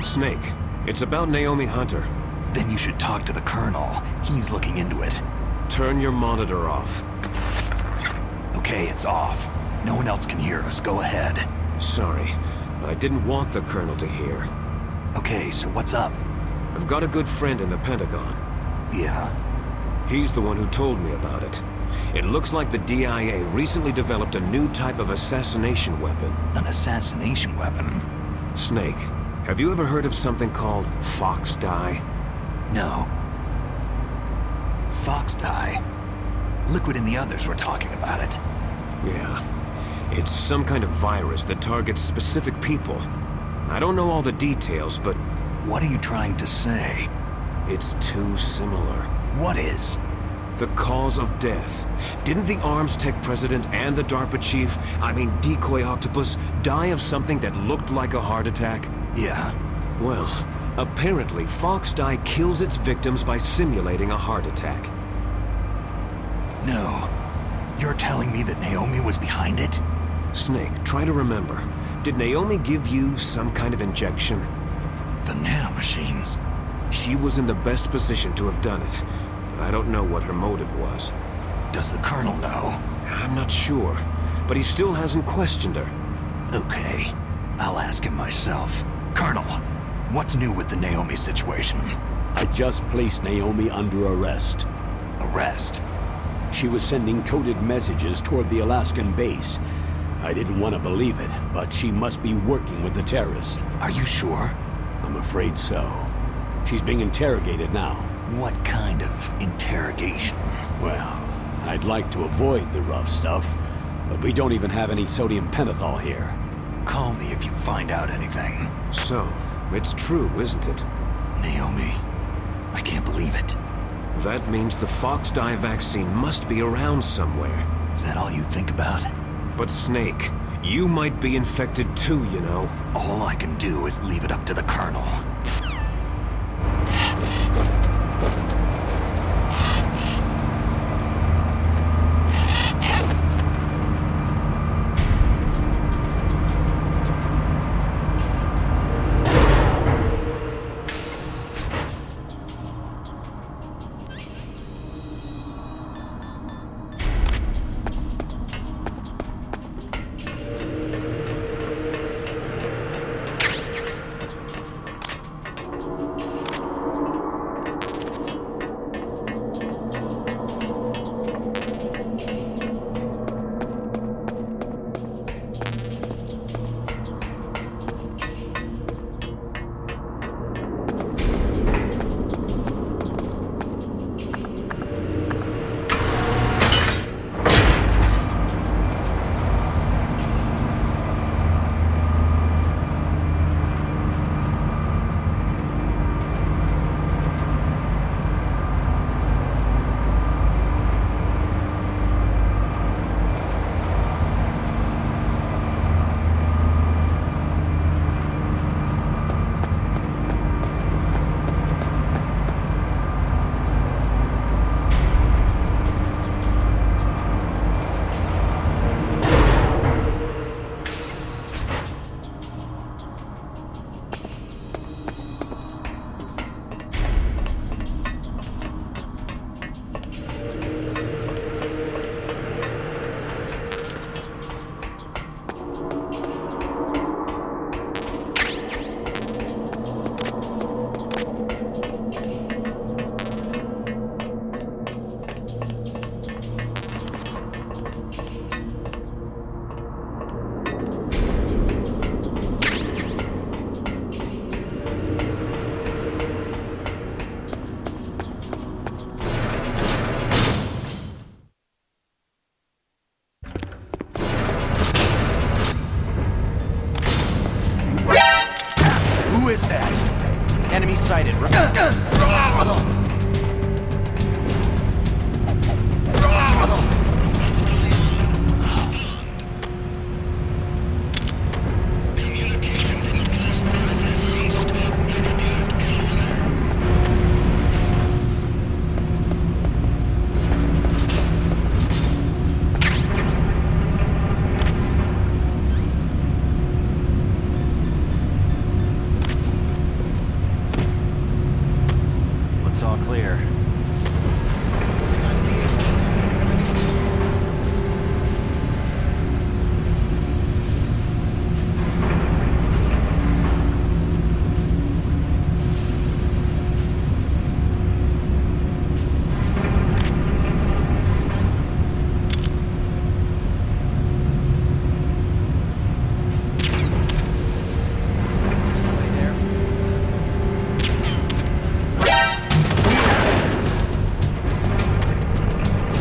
Snake, it's about Naomi Hunter. Then you should talk to the Colonel. He's looking into it. Turn your monitor off. Okay, it's off. No one else can hear us. Go ahead. Sorry, but I didn't want the Colonel to hear. Okay, so what's up? I've got a good friend in the Pentagon. Yeah? He's the one who told me about it. It looks like the DIA recently developed a new type of assassination weapon. An assassination weapon? Snake, have you ever heard of something called Fox Dye? No. Fox Dye? Liquid and the others were talking about it. Yeah. It's some kind of virus that targets specific people. I don't know all the details, but... What are you trying to say? It's too similar. What is? The cause of death. Didn't the Arms Tech president and the DARPA chief, Decoy Octopus, die of something that looked like a heart attack? Yeah. Well, apparently Fox Dye kills its victims by simulating a heart attack. No. You're telling me that Naomi was behind it? Snake, try to remember. Did Naomi give you some kind of injection? The nanomachines. She was in the best position to have done it, but I don't know what her motive was. Does the Colonel know? I'm not sure, but he still hasn't questioned her. Okay, I'll ask him myself. Colonel, what's new with the Naomi situation? I just placed Naomi under arrest. Arrest? She was sending coded messages toward the Alaskan base. I didn't want to believe it, but she must be working with the terrorists. Are you sure? I'm afraid so. She's being interrogated now. What kind of interrogation? Well, I'd like to avoid the rough stuff, but we don't even have any sodium pentothal here. Call me if you find out anything. So, it's true, isn't it? Naomi, I can't believe it. That means the Fox Dye vaccine must be around somewhere. Is that all you think about? But Snake, you might be infected too, you know. All I can do is leave it up to the Colonel. Enemy sighted. Looks all clear.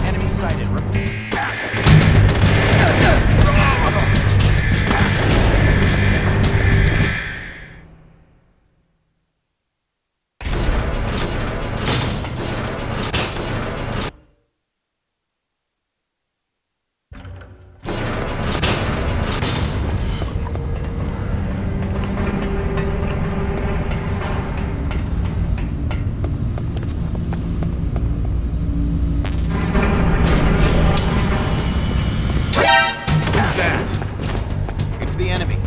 Enemy sighted. Who's that? It's the enemy.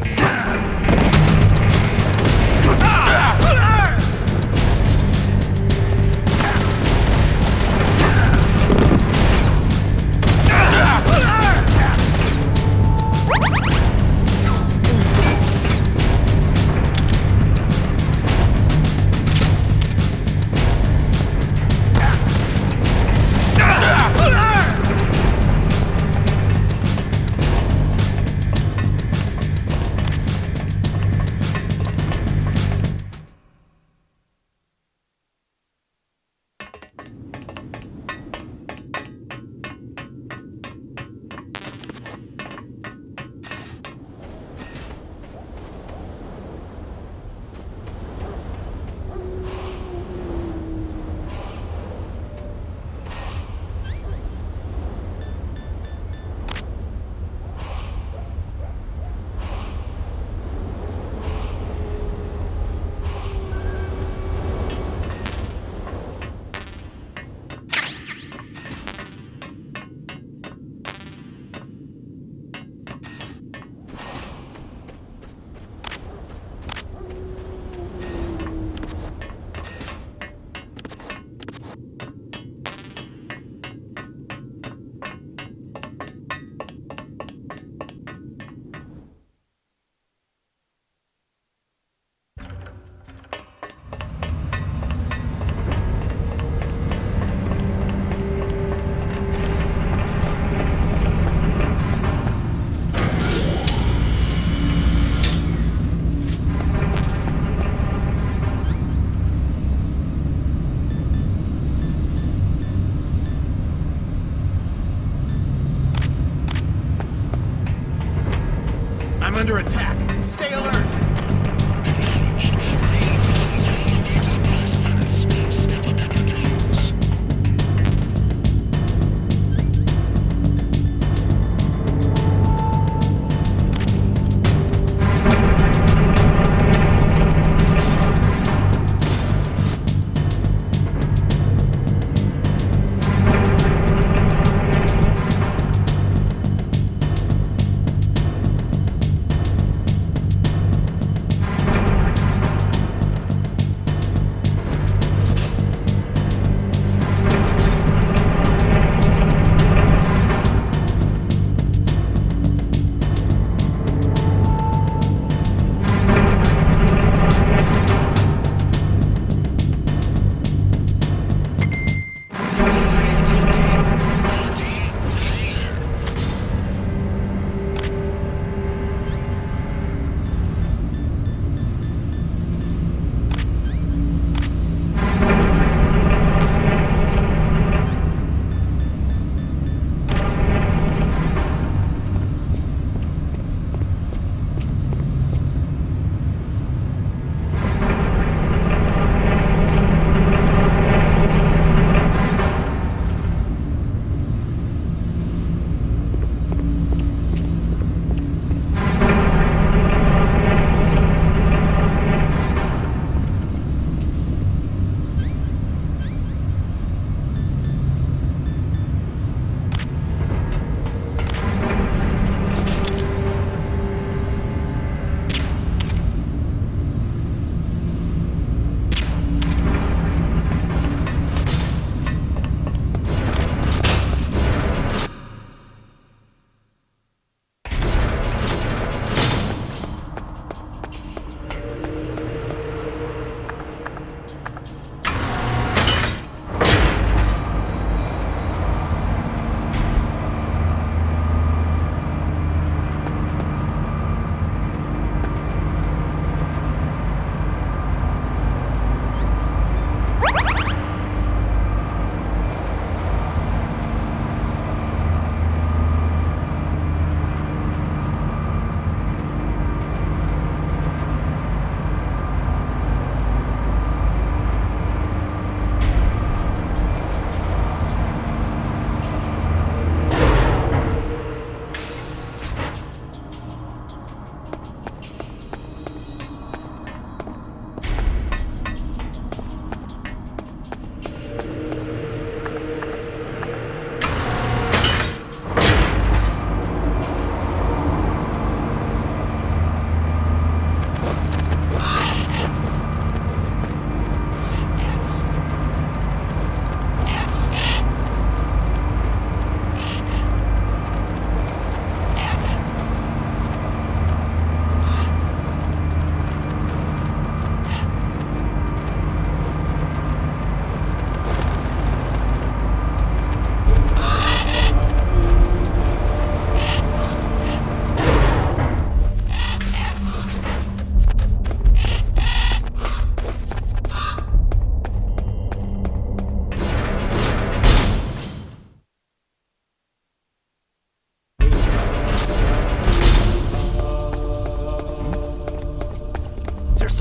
I'm under attack. Stay alert.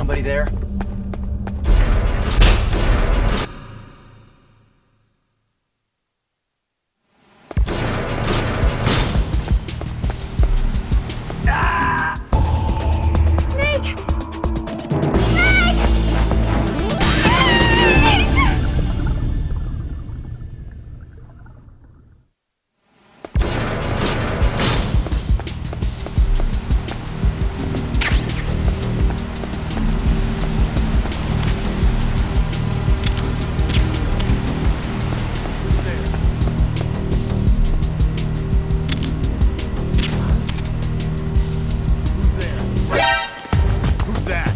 somebody there? Snake! Who's that?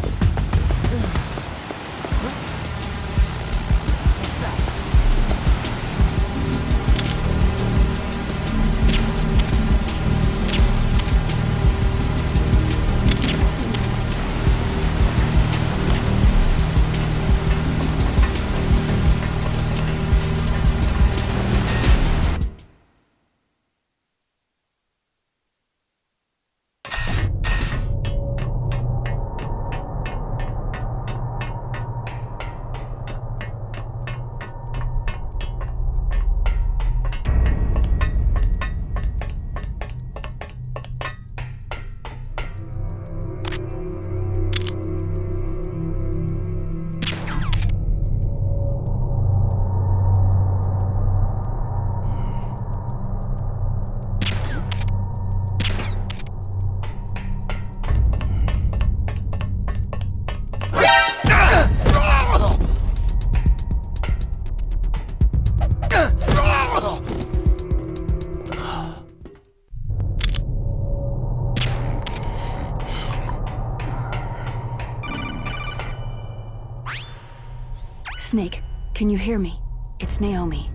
Snake, can you hear me? It's Naomi.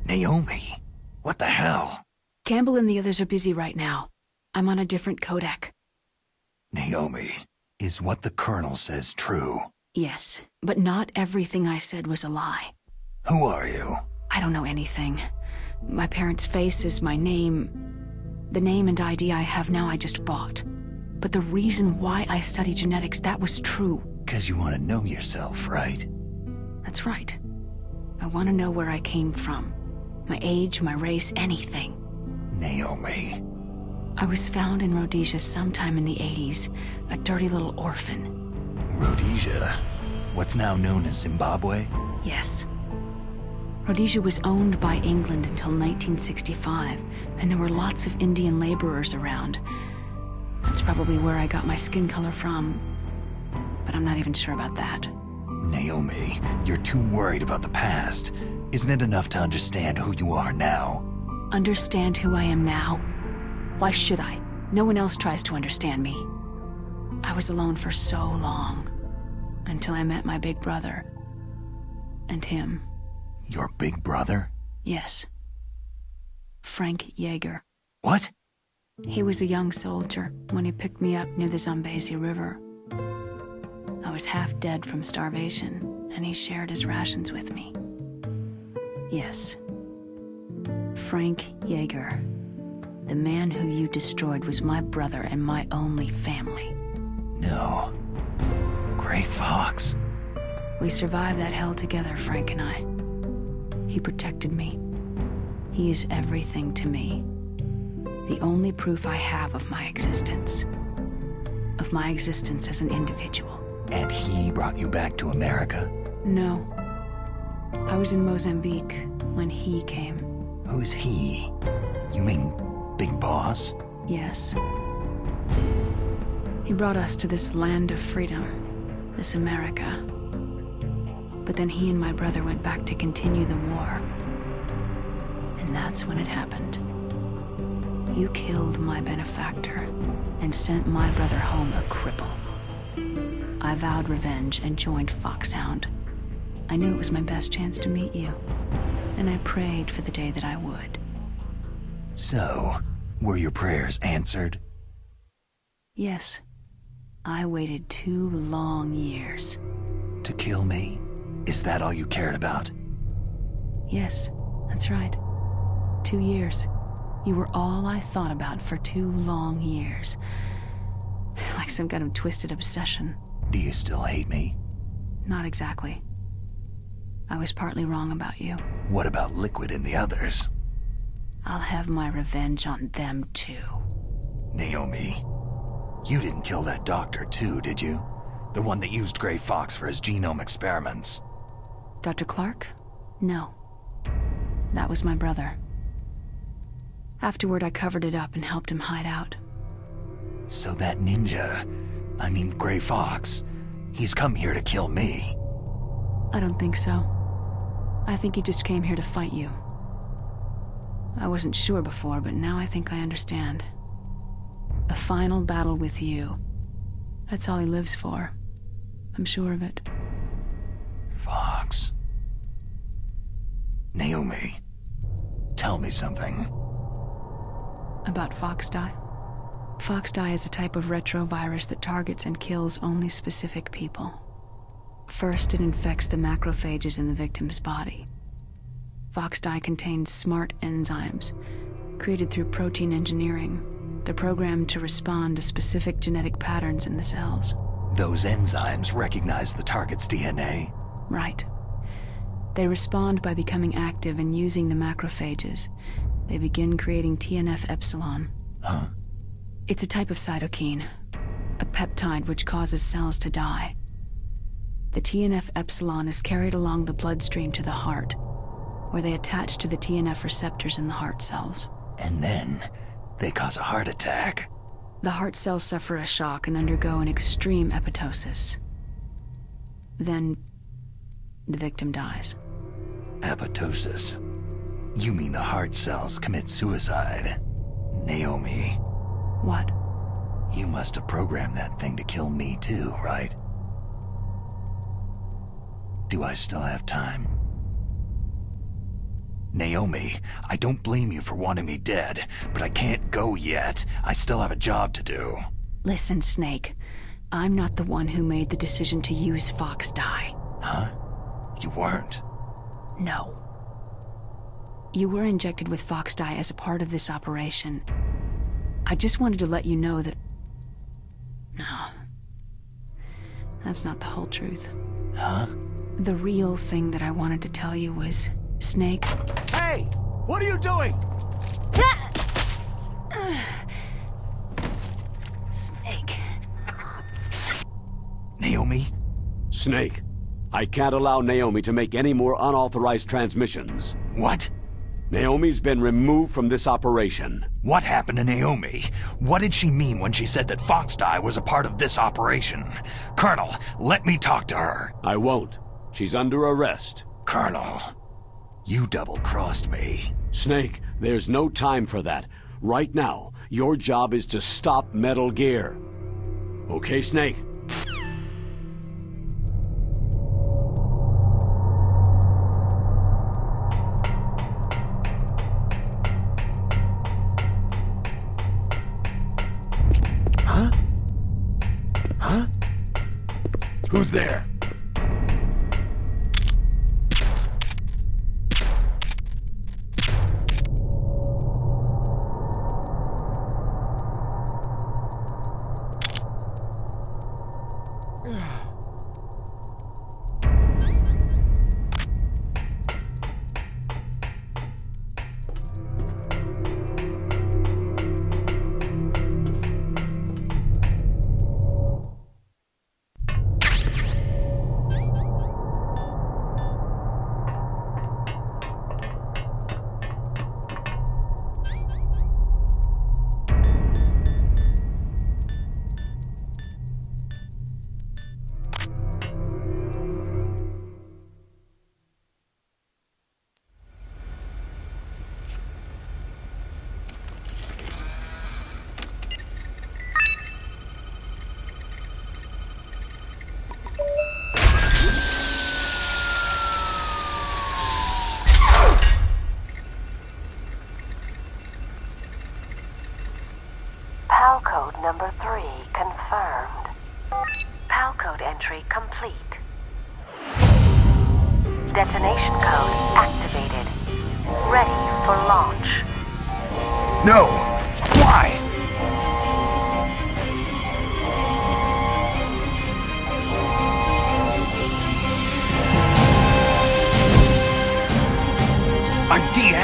Naomi? What the hell? Campbell and the others are busy right now. I'm on a different codec. Naomi, is what the Colonel says true? Yes, but not everything I said was a lie. Who are you? I don't know anything. My parents' face is my name. The name and ID I have now I just bought. But the reason why I study genetics, that was true. 'Cause you want to know yourself, right? That's right. I want to know where I came from. My age, my race, anything. Naomi. I was found in Rhodesia sometime in the 80s, a dirty little orphan. Rhodesia? What's now known as Zimbabwe? Yes. Rhodesia was owned by England until 1965, and there were lots of Indian laborers around. That's probably where I got my skin color from, but I'm not even sure about that. Naomi, you're too worried about the past. Isn't it enough to understand who you are now? Understand who I am now? Why should I? No one else tries to understand me. I was alone for so long, until I met my big brother. And him. Your big brother? Yes. Frank Yeager. What? He was a young soldier when he picked me up near the Zambezi River. I was half dead from starvation, and he shared his rations with me. Yes. Frank Yeager. The man who you destroyed was my brother and my only family. No. Gray Fox. We survived that hell together, Frank and I. He protected me. He is everything to me. The only proof I have of my existence. Of my existence as an individual. And he brought you back to America? No. I was in Mozambique when he came. Who's he? You mean Big Boss? Yes. He brought us to this land of freedom, this America. But then he and my brother went back to continue the war. And that's when it happened. You killed my benefactor and sent my brother home a cripple. I vowed revenge and joined Foxhound. I knew it was my best chance to meet you, and I prayed for the day that I would. So, were your prayers answered? Yes. I waited 2 long years. To kill me? Is that all you cared about? Yes, that's right. 2 years. You were all I thought about for 2 long years. Like some kind of twisted obsession. Do you still hate me? Not exactly. I was partly wrong about you. What about Liquid and the others? I'll have my revenge on them too. Naomi, you didn't kill that doctor too, did you? The one that used Grey Fox for his genome experiments. Dr. Clark? No. That was my brother. Afterward, I covered it up and helped him hide out. So that ninja, I mean Grey Fox, he's come here to kill me. I don't think so. I think he just came here to fight you. I wasn't sure before, but now I think I understand. A final battle with you. That's all he lives for. I'm sure of it. Fox. Naomi, tell me something. About Foxdie? Foxdie is a type of retrovirus that targets and kills only specific people. First, it infects the macrophages in the victim's body. Foxdie contains smart enzymes, created through protein engineering. They're programmed to respond to specific genetic patterns in the cells. Those enzymes recognize the target's DNA? Right. They respond by becoming active and using the macrophages. They begin creating TNF-epsilon. Huh? It's a type of cytokine, a peptide which causes cells to die. The TNF-epsilon is carried along the bloodstream to the heart, where they attach to the TNF receptors in the heart cells. And then, they cause a heart attack. The heart cells suffer a shock and undergo an extreme apoptosis. Then, the victim dies. Apoptosis? You mean the heart cells commit suicide? Naomi. What? You must have programmed that thing to kill me too, right? Do I still have time? Naomi, I don't blame you for wanting me dead, but I can't go yet. I still have a job to do. Listen, Snake. I'm not the one who made the decision to use Foxdie. Huh? You weren't? No. You were injected with Foxdie as a part of this operation. I just wanted to let you know that... No. That's not the whole truth. Huh? The real thing that I wanted to tell you was, Snake... Hey! What are you doing? Snake. Naomi? Snake, I can't allow Naomi to make any more unauthorized transmissions. What? Naomi's been removed from this operation. What happened to Naomi? What did she mean when she said that Foxdie was a part of this operation? Colonel, let me talk to her. I won't. She's under arrest. Colonel, you double-crossed me. Snake, there's no time for that. Right now, your job is to stop Metal Gear. Okay, Snake? Huh? Huh? Who's there? PAL code number 3 confirmed. PAL code entry complete. Detonation code activated. Ready for launch. No! Why?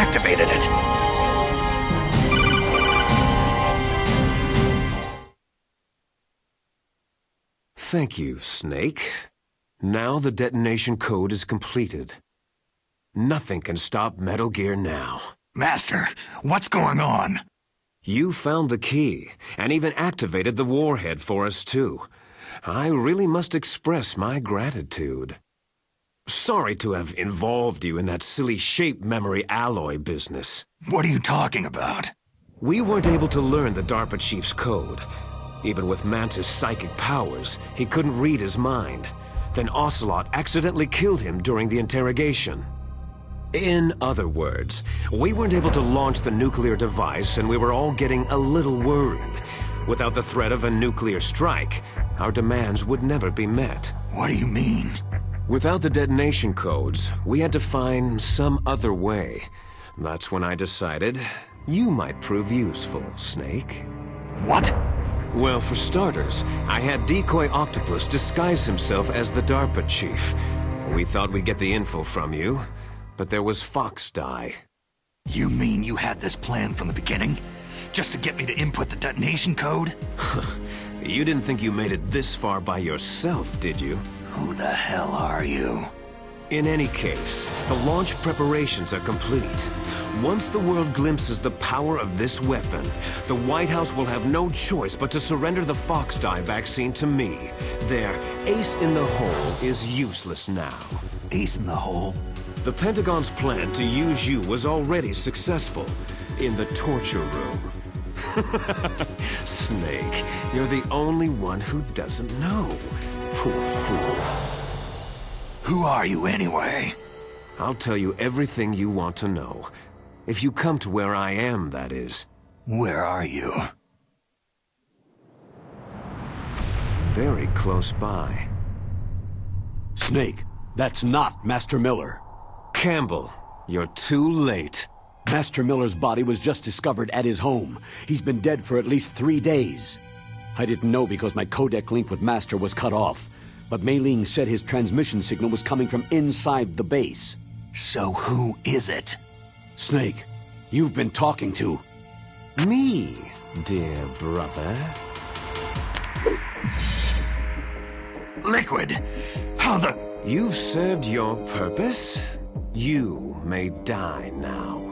activated it. Thank you, Snake. Now the detonation code is completed. Nothing can stop Metal Gear now. Master, what's going on? You found the key, and even activated the warhead for us too. I really must express my gratitude. Sorry to have involved you in that silly shape memory alloy business. What are you talking about? We weren't able to learn the DARPA chief's code. Even with Mantis' psychic powers, he couldn't read his mind. Then Ocelot accidentally killed him during the interrogation. In other words, we weren't able to launch the nuclear device, and we were all getting a little worried. Without the threat of a nuclear strike, our demands would never be met. What do you mean? Without the detonation codes, we had to find some other way. That's when I decided you might prove useful, Snake. What? Well, for starters, I had Decoy Octopus disguise himself as the DARPA chief. We thought we'd get the info from you, but there was Fox Die. You mean you had this plan from the beginning? Just to get me to input the detonation code? You didn't think you made it this far by yourself, did you? Who the hell are you? In any case, the launch preparations are complete. Once the world glimpses the power of this weapon, the White House will have no choice but to surrender the Fox Die vaccine to me. Their ace in the hole is useless now. Ace in the hole? The Pentagon's plan to use you was already successful in the torture room. Snake, you're the only one who doesn't know. Poor fool. Who are you anyway? I'll tell you everything you want to know. If you come to where I am, that is. Where are you? Very close by. Snake, that's not Master Miller. Campbell, you're too late. Master Miller's body was just discovered at his home. He's been dead for at least 3 days. I didn't know because my codec link with Master was cut off. But Mei Ling said his transmission signal was coming from inside the base. So who is it? Snake, you've been talking to... Me, dear brother. Liquid! How the... You've served your purpose. You may die now.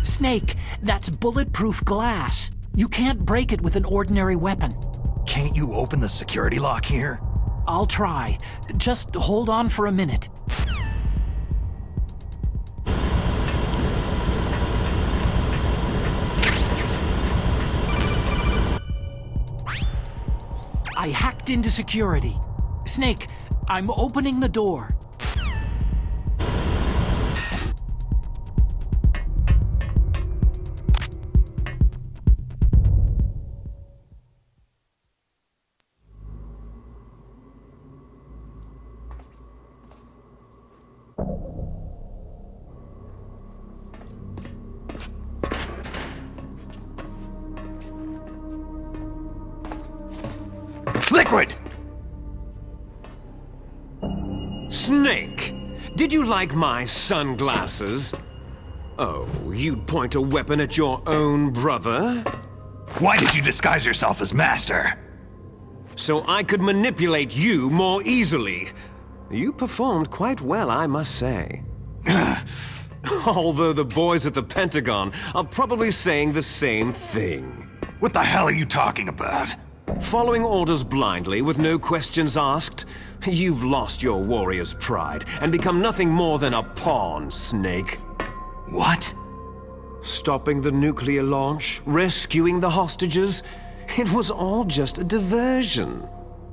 Snake, that's bulletproof glass. You can't break it with an ordinary weapon. Can't you open the security lock here? I'll try. Just hold on for a minute. I hacked into security. Snake, I'm opening the door. Liquid! Snake, did you like my sunglasses? Oh, you'd point a weapon at your own brother? Why did you disguise yourself as Master? So I could manipulate you more easily. You performed quite well, I must say. Although the boys at the Pentagon are probably saying the same thing. What the hell are you talking about? Following orders blindly with no questions asked? You've lost your warrior's pride and become nothing more than a pawn, Snake. What? Stopping the nuclear launch, rescuing the hostages, it was all just a diversion.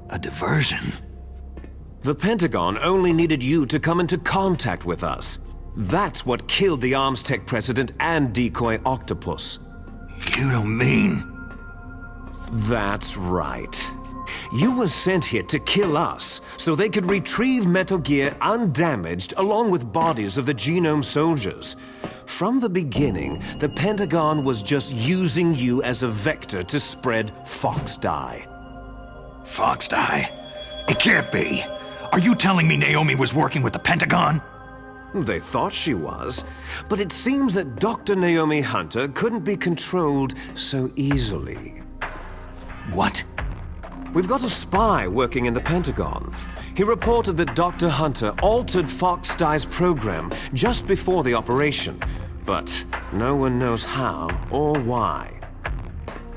A diversion? The Pentagon only needed you to come into contact with us. That's what killed the Arms Tech president and Decoy Octopus. You don't mean... That's right. You were sent here to kill us, so they could retrieve Metal Gear undamaged along with bodies of the Genome soldiers. From the beginning, the Pentagon was just using you as a vector to spread Fox Dye. Fox Dye? It can't be. Are you telling me Naomi was working with the Pentagon? They thought she was, but it seems that Dr. Naomi Hunter couldn't be controlled so easily. What? We've got a spy working in the Pentagon. He reported that Dr. Hunter altered Fox Dye's program just before the operation, but no one knows how or why.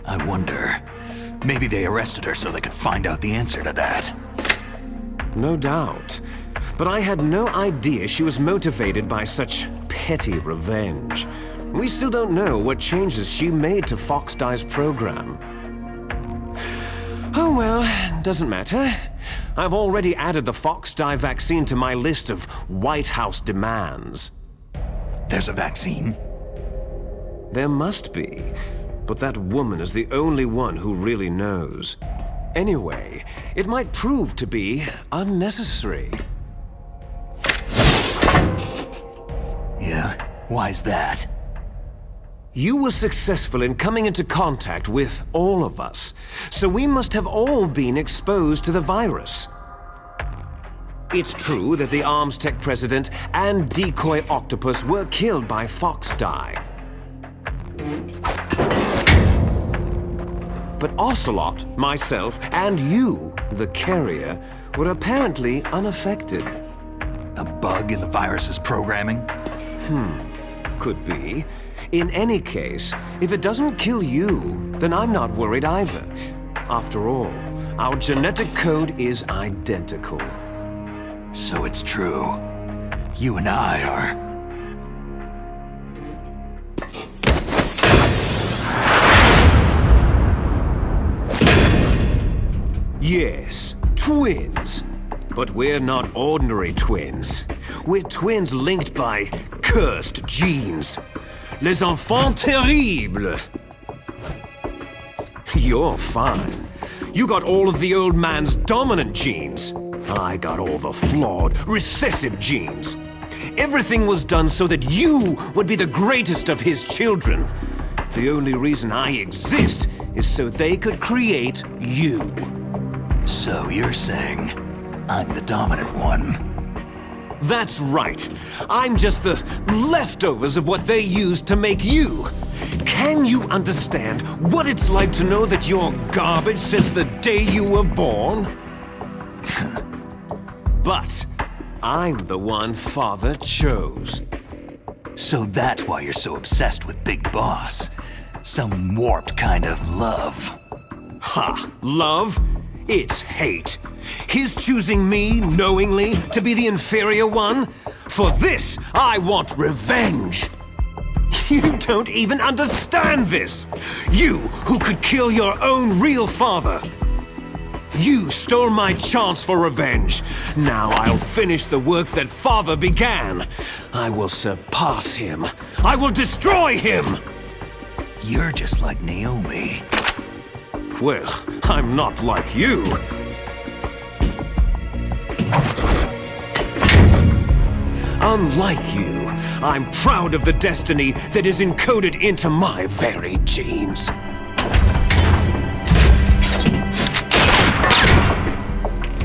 I wonder, maybe they arrested her so they could find out the answer to that. No doubt. But I had no idea she was motivated by such petty revenge. We still don't know what changes she made to Fox Dye's program. Oh well, doesn't matter. I've already added the Fox Dye vaccine to my list of White House demands. There's a vaccine? There must be, but that woman is the only one who really knows. Anyway, it might prove to be unnecessary. Yeah? Why's that? You were successful in coming into contact with all of us, so we must have all been exposed to the virus. It's true that the Arms Tech president and decoy octopus were killed by Fox Dye. But Ocelot, myself, and you, the carrier, were apparently unaffected. A bug in the virus's programming? Could be. In any case, if it doesn't kill you, then I'm not worried either. After all, our genetic code is identical. So it's true. You and I are... Yes, twins. But we're not ordinary twins. We're twins linked by cursed genes. Les enfants terribles. You're fine. You got all of the old man's dominant genes. I got all the flawed, recessive genes. Everything was done so that you would be the greatest of his children. The only reason I exist is so they could create you. So you're saying I'm the dominant one? That's right. I'm just the leftovers of what they used to make you. Can you understand what it's like to know that you're garbage since the day you were born? But I'm the one Father chose. So that's why you're so obsessed with Big Boss. Some warped kind of love. Ha! Love? It's hate. His choosing me, knowingly, to be the inferior one? For this, I want revenge. You don't even understand this. You, who could kill your own real father. You stole my chance for revenge. Now I'll finish the work that Father began. I will surpass him. I will destroy him. You're just like Naomi. Well, I'm not like you. Unlike you, I'm proud of the destiny that is encoded into my very genes.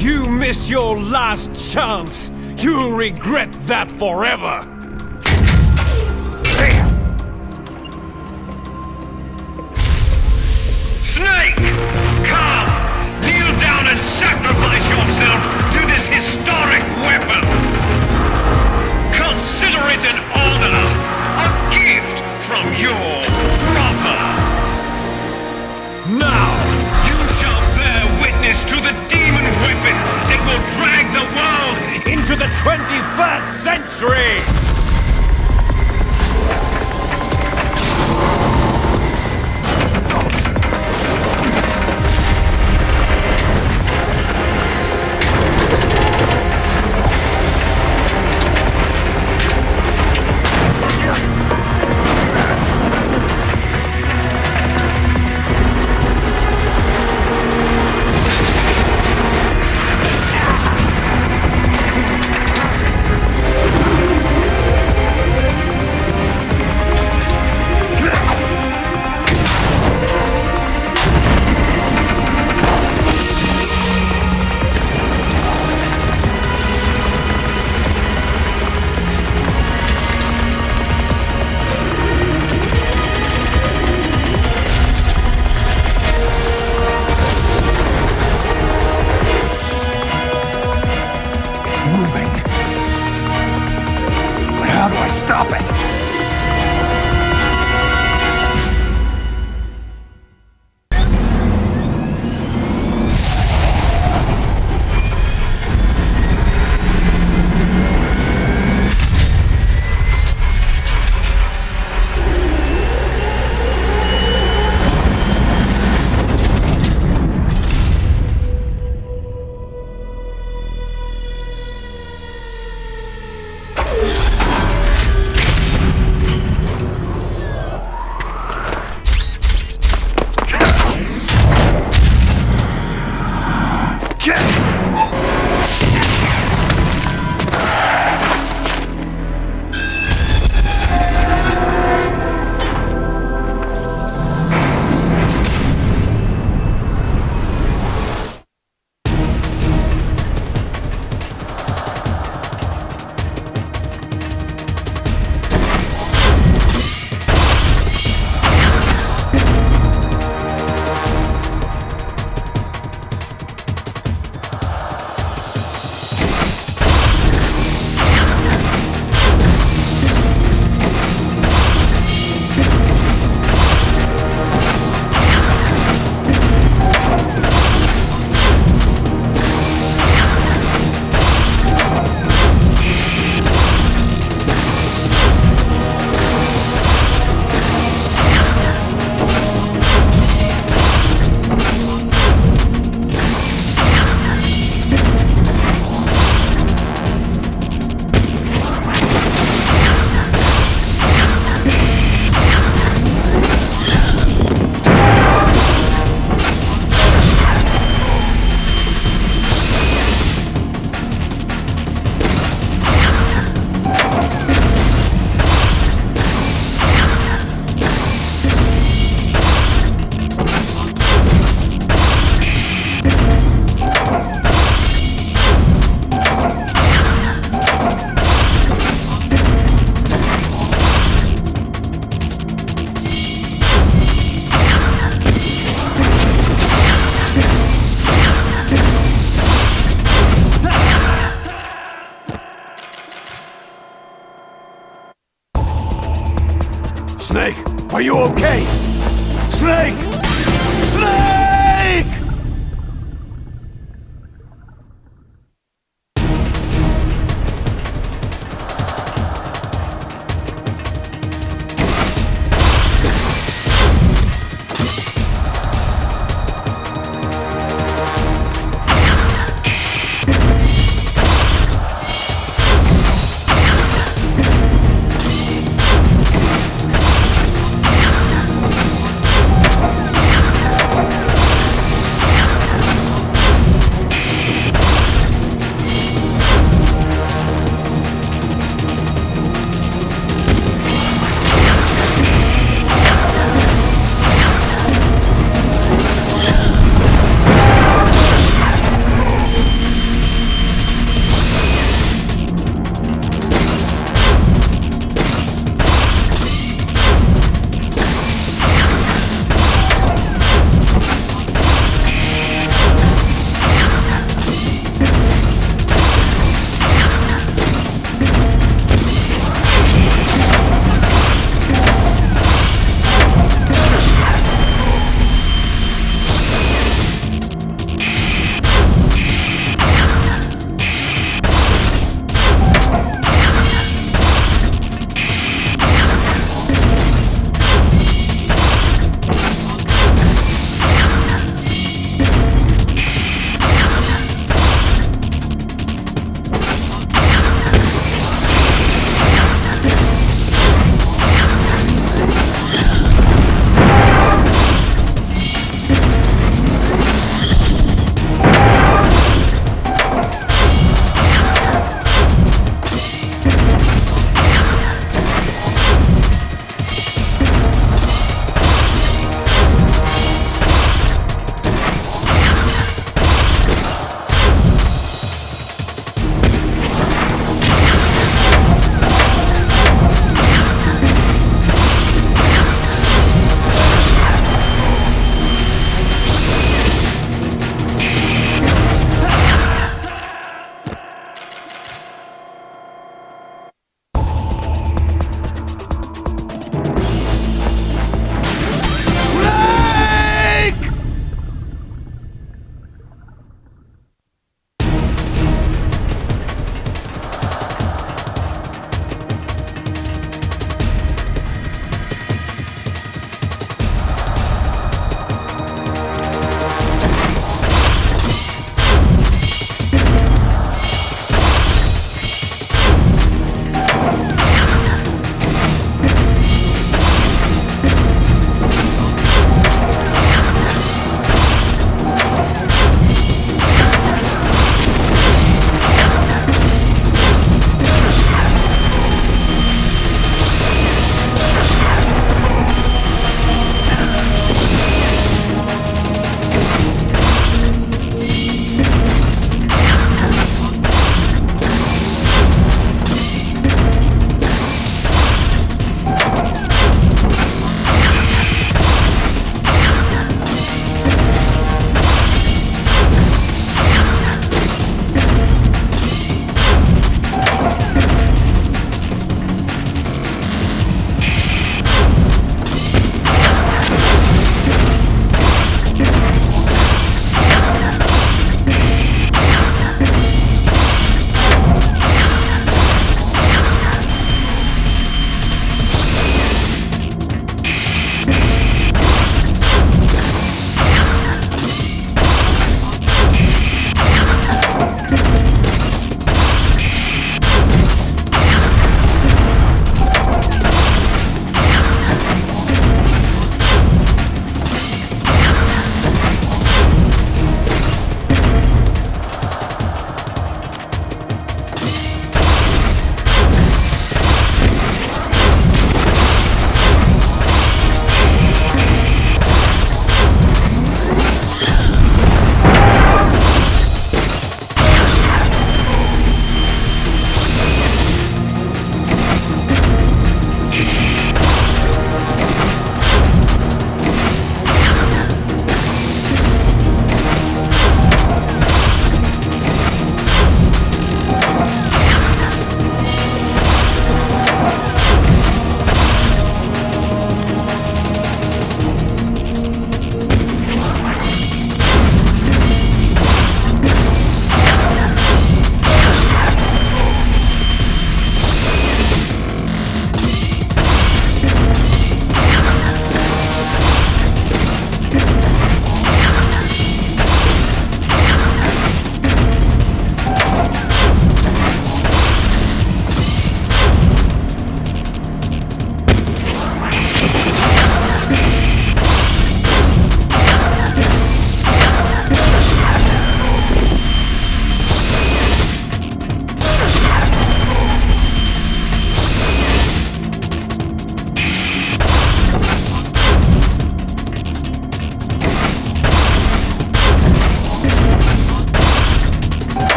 You missed your last chance. You'll regret that forever. Snake! Come! Kneel down and sacrifice yourself to this historic weapon! Consider it an honor, a gift from your brother! Now! You shall bear witness to the demon weapon that will drag the world into the 21st century! Stop it! Snake, are you okay? Snake! Snake!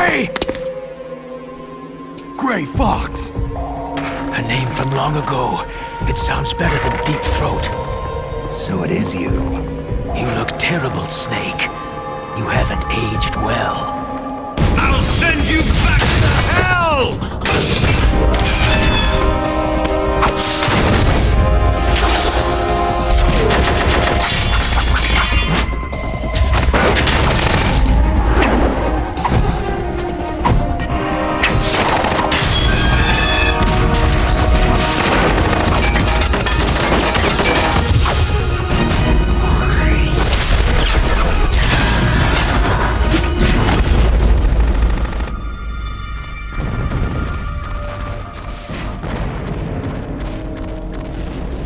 Gray! Gray Fox! A name from long ago. It sounds better than Deep Throat. So it is you. You look terrible, Snake. You haven't aged well. I'll send you back to hell!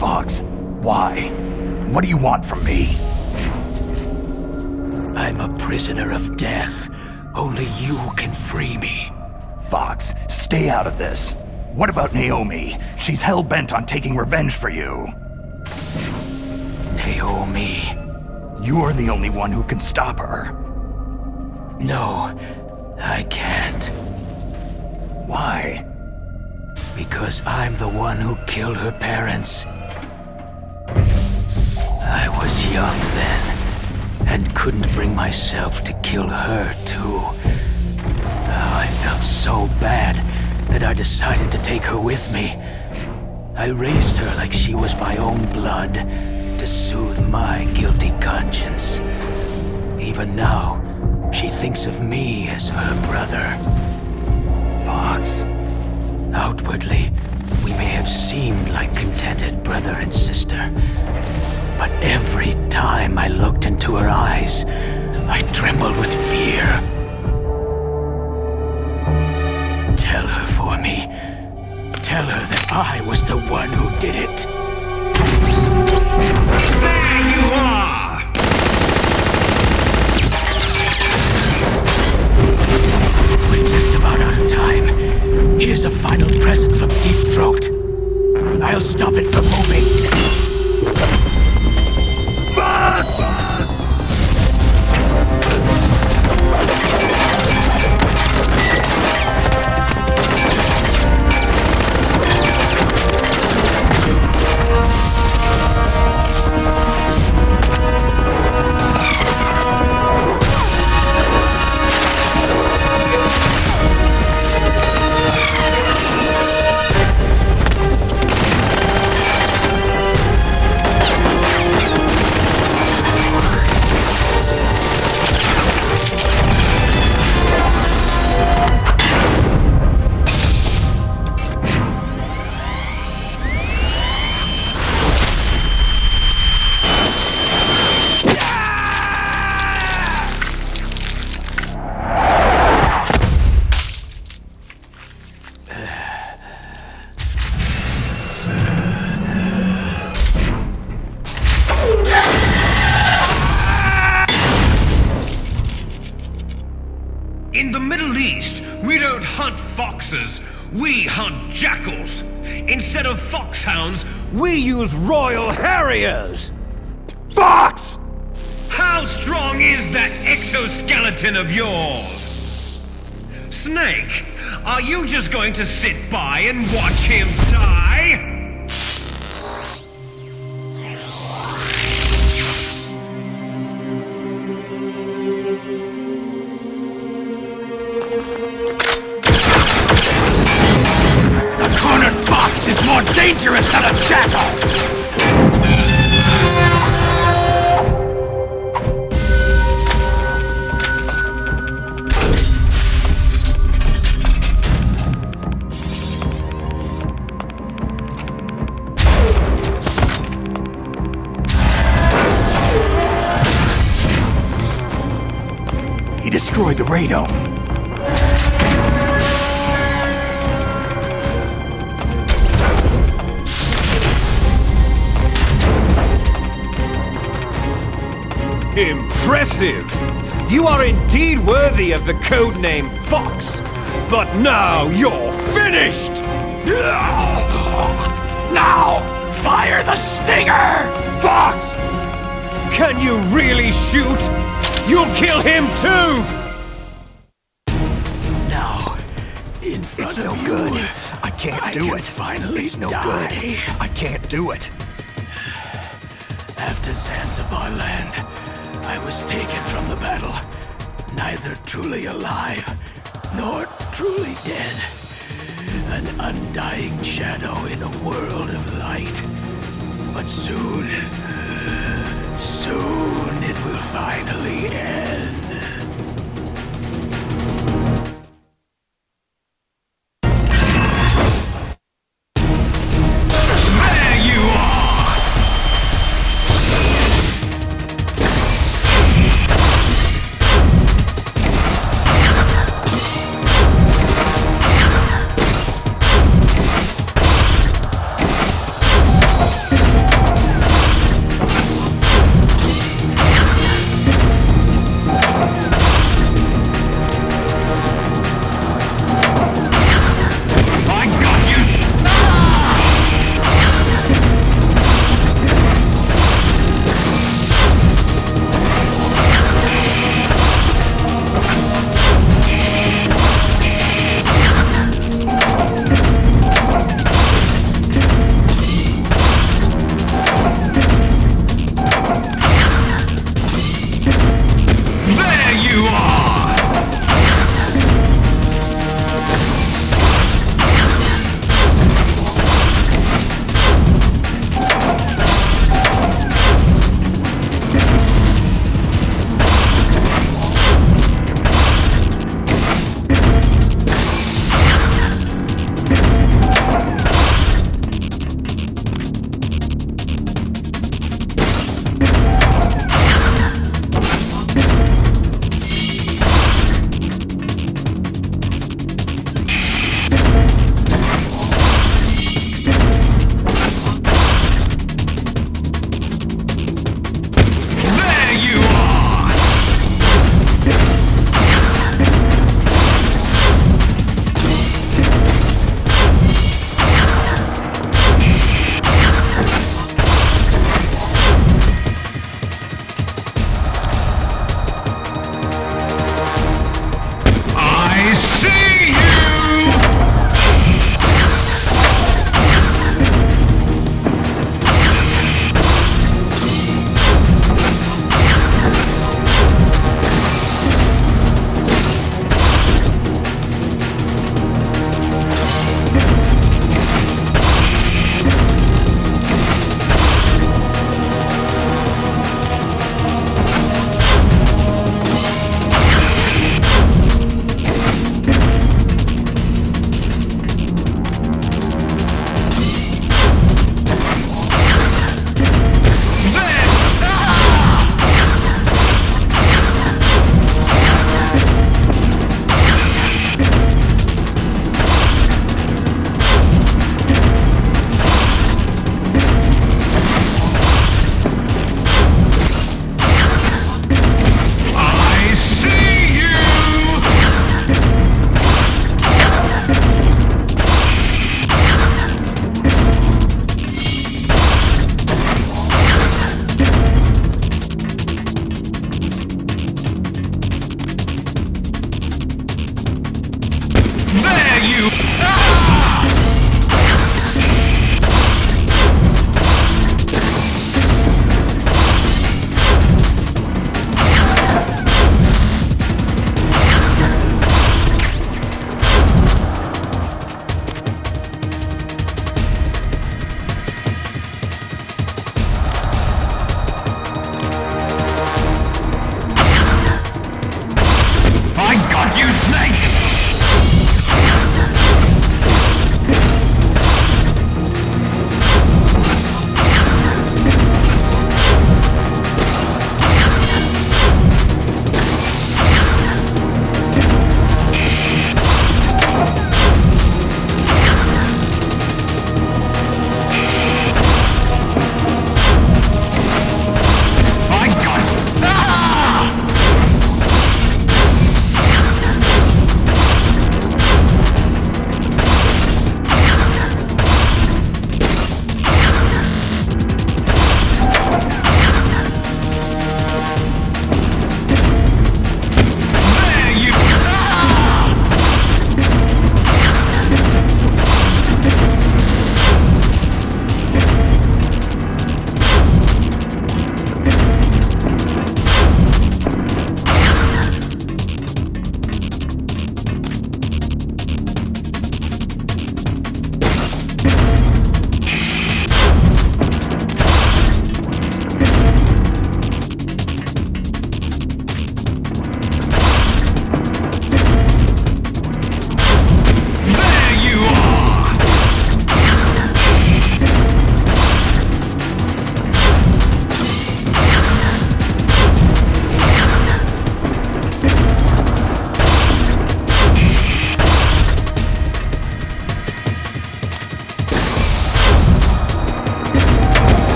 Fox, why? What do you want from me? I'm a prisoner of death. Only you can free me. Fox, stay out of this. What about Naomi? She's hell-bent on taking revenge for you. Naomi. You're the only one who can stop her. No, I can't. Why? Because I'm the one who killed her parents. I was young then, and couldn't bring myself to kill her, too. Oh, I felt so bad that I decided to take her with me. I raised her like she was my own blood, to soothe my guilty conscience. Even now, she thinks of me as her brother. Fox. Outwardly, we may have seemed like contented brother and sister. But every time I looked into her eyes, I trembled with fear. Tell her for me. Tell her that I was the one who did it. There you are! We're just about out of time. Here's a final present from Deep Throat. I'll stop it from moving. Fox! In the Middle East, we don't hunt foxes, we hunt jackals. Instead of foxhounds, We use Royal Harriers! Fox! How strong is that exoskeleton of yours? Snake, are you just going to sit by and watch him die? A cornered fox is more dangerous than a jackal! He destroyed the radome. Impressive! You are indeed worthy of the codename Fox, but now you're finished! Now, fire the stinger! Fox! Can you really shoot? You'll kill him too! in front It's of no you, good. I can't do can it. Finally It's no die. good. I can't do it. After Zanzibar land, I was taken from the battle, neither truly alive nor truly dead. An undying shadow in a world of light. But soon it will finally end.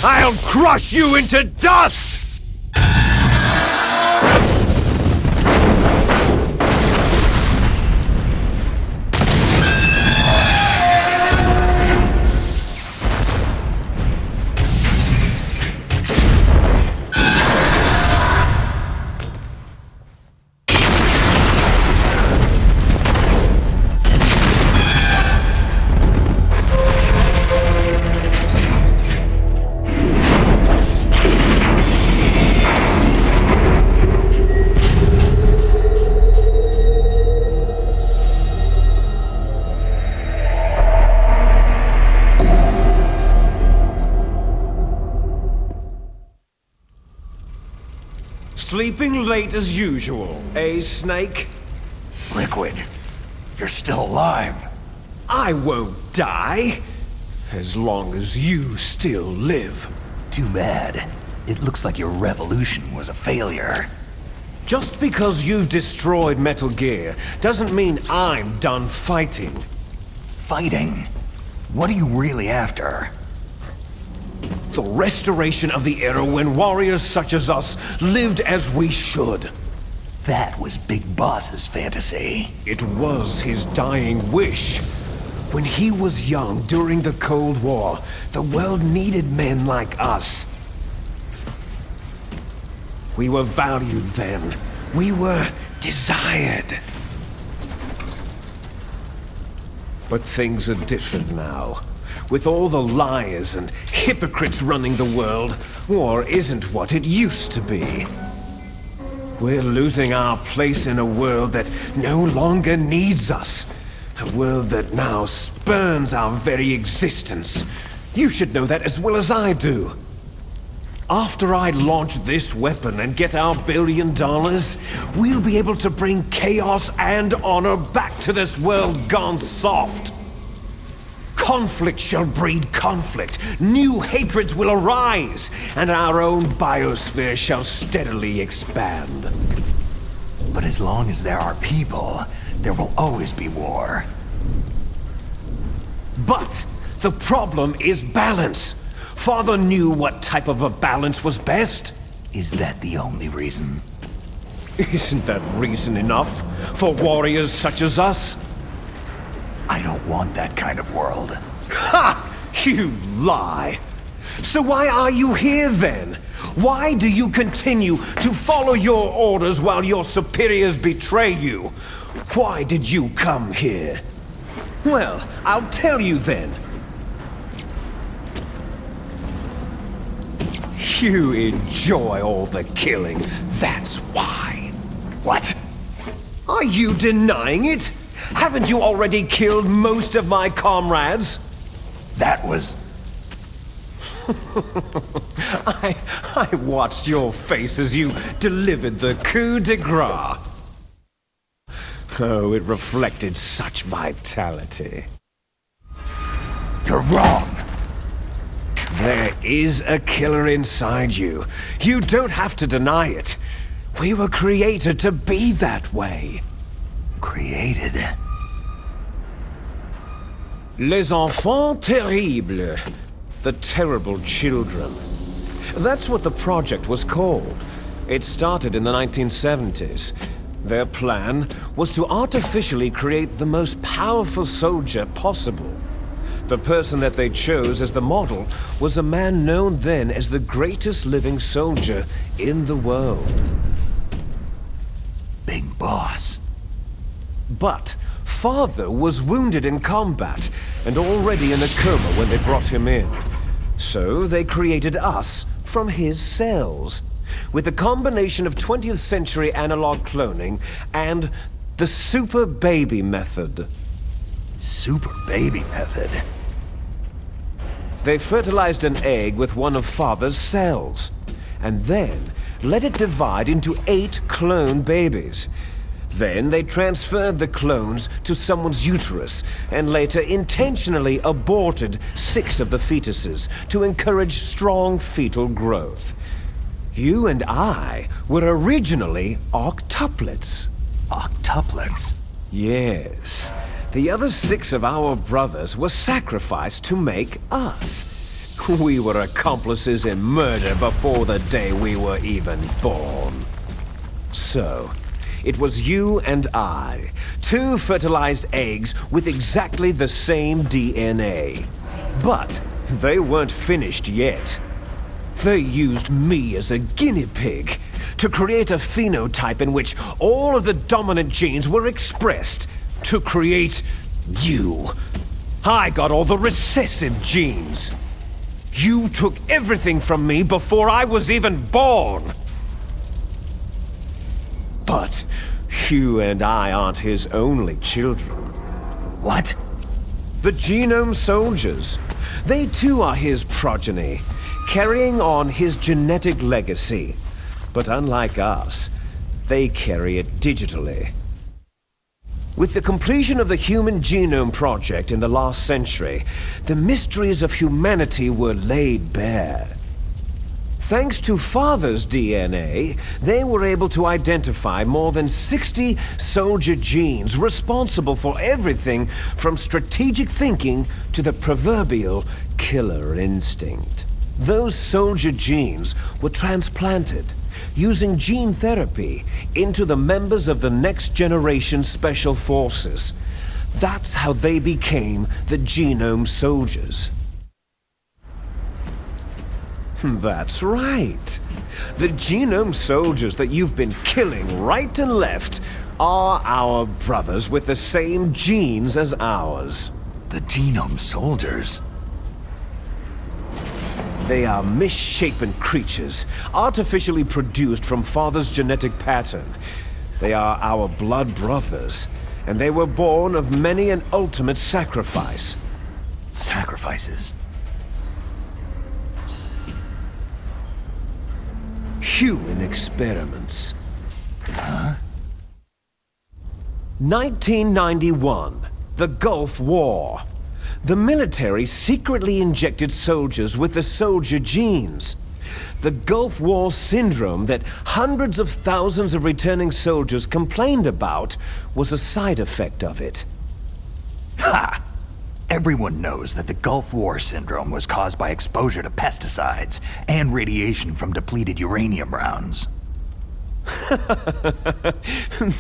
I'll crush you into dust! Sleeping late as usual, eh, Snake? Liquid, you're still alive. I won't die, as long as you still live. Too bad. It looks like your revolution was a failure. Just because you've destroyed Metal Gear doesn't mean I'm done fighting. Fighting? What are you really after? The restoration of the era when warriors such as us lived as we should. That was Big Boss's fantasy. It was his dying wish. When he was young during the Cold War, the world needed men like us. We were valued then. We were desired. But things are different now. With all the liars and hypocrites running the world, war isn't what it used to be. We're losing our place in a world that no longer needs us. A world that now spurns our very existence. You should know that as well as I do. After I launch this weapon and get our $1 billion, we'll be able to bring chaos and honor back to this world gone soft. Conflict shall breed conflict, new hatreds will arise, and our own biosphere shall steadily expand. But as long as there are people, there will always be war. But the problem is balance. Father knew what type of a balance was best. Is that the only reason? Isn't that reason enough for warriors such as us? I don't want that kind of world. Ha! You lie! So why are you here then? Why do you continue to follow your orders while your superiors betray you? Why did you come here? Well, I'll tell you then. You enjoy all the killing, that's why. What? Are you denying it? Haven't you already killed most of my comrades? That was... I watched your face as you delivered the coup de grace. Oh, it reflected such vitality. You're wrong. There is a killer inside you. You don't have to deny it. We were created to be that way. Created? Les enfants terribles. The terrible children. That's what the project was called. It started in the 1970s. Their plan was to artificially create the most powerful soldier possible. The person that they chose as the model was a man known then as the greatest living soldier in the world. Big Boss. But Father was wounded in combat and already in a coma when they brought him in. So they created us from his cells, with a combination of 20th century analog cloning and the super baby method. Super baby method? They fertilized an egg with one of Father's cells, and then let it divide into 8 clone babies. Then they transferred the clones to someone's uterus, and later intentionally aborted 6 of the fetuses to encourage strong fetal growth. You and I were originally octuplets. Octuplets? Yes. The other 6 of our brothers were sacrificed to make us. We were accomplices in murder before the day we were even born. So, it was you and I, two fertilized eggs with exactly the same DNA. But they weren't finished yet. They used me as a guinea pig to create a phenotype in which all of the dominant genes were expressed to create you. I got all the recessive genes. You took everything from me before I was even born. But you and I aren't his only children. What? The Genome Soldiers. They too are his progeny, carrying on his genetic legacy. But unlike us, they carry it digitally. With the completion of the Human Genome Project in the last century, the mysteries of humanity were laid bare. Thanks to Father's DNA, they were able to identify more than 60 soldier genes responsible for everything from strategic thinking to the proverbial killer instinct. Those soldier genes were transplanted using gene therapy into the members of the next generation special forces. That's how they became the Genome Soldiers. That's right. The Genome Soldiers that you've been killing right and left are our brothers with the same genes as ours. The Genome Soldiers? They are misshapen creatures, artificially produced from Father's genetic pattern. They are our blood brothers, and they were born of many an ultimate sacrifice. Sacrifices? Human experiments. Huh? 1991, the Gulf War. The military secretly injected soldiers with the soldier genes. The Gulf War syndrome that hundreds of thousands of returning soldiers complained about was a side effect of it. Ha! Everyone knows that the Gulf War syndrome was caused by exposure to pesticides and radiation from depleted uranium rounds.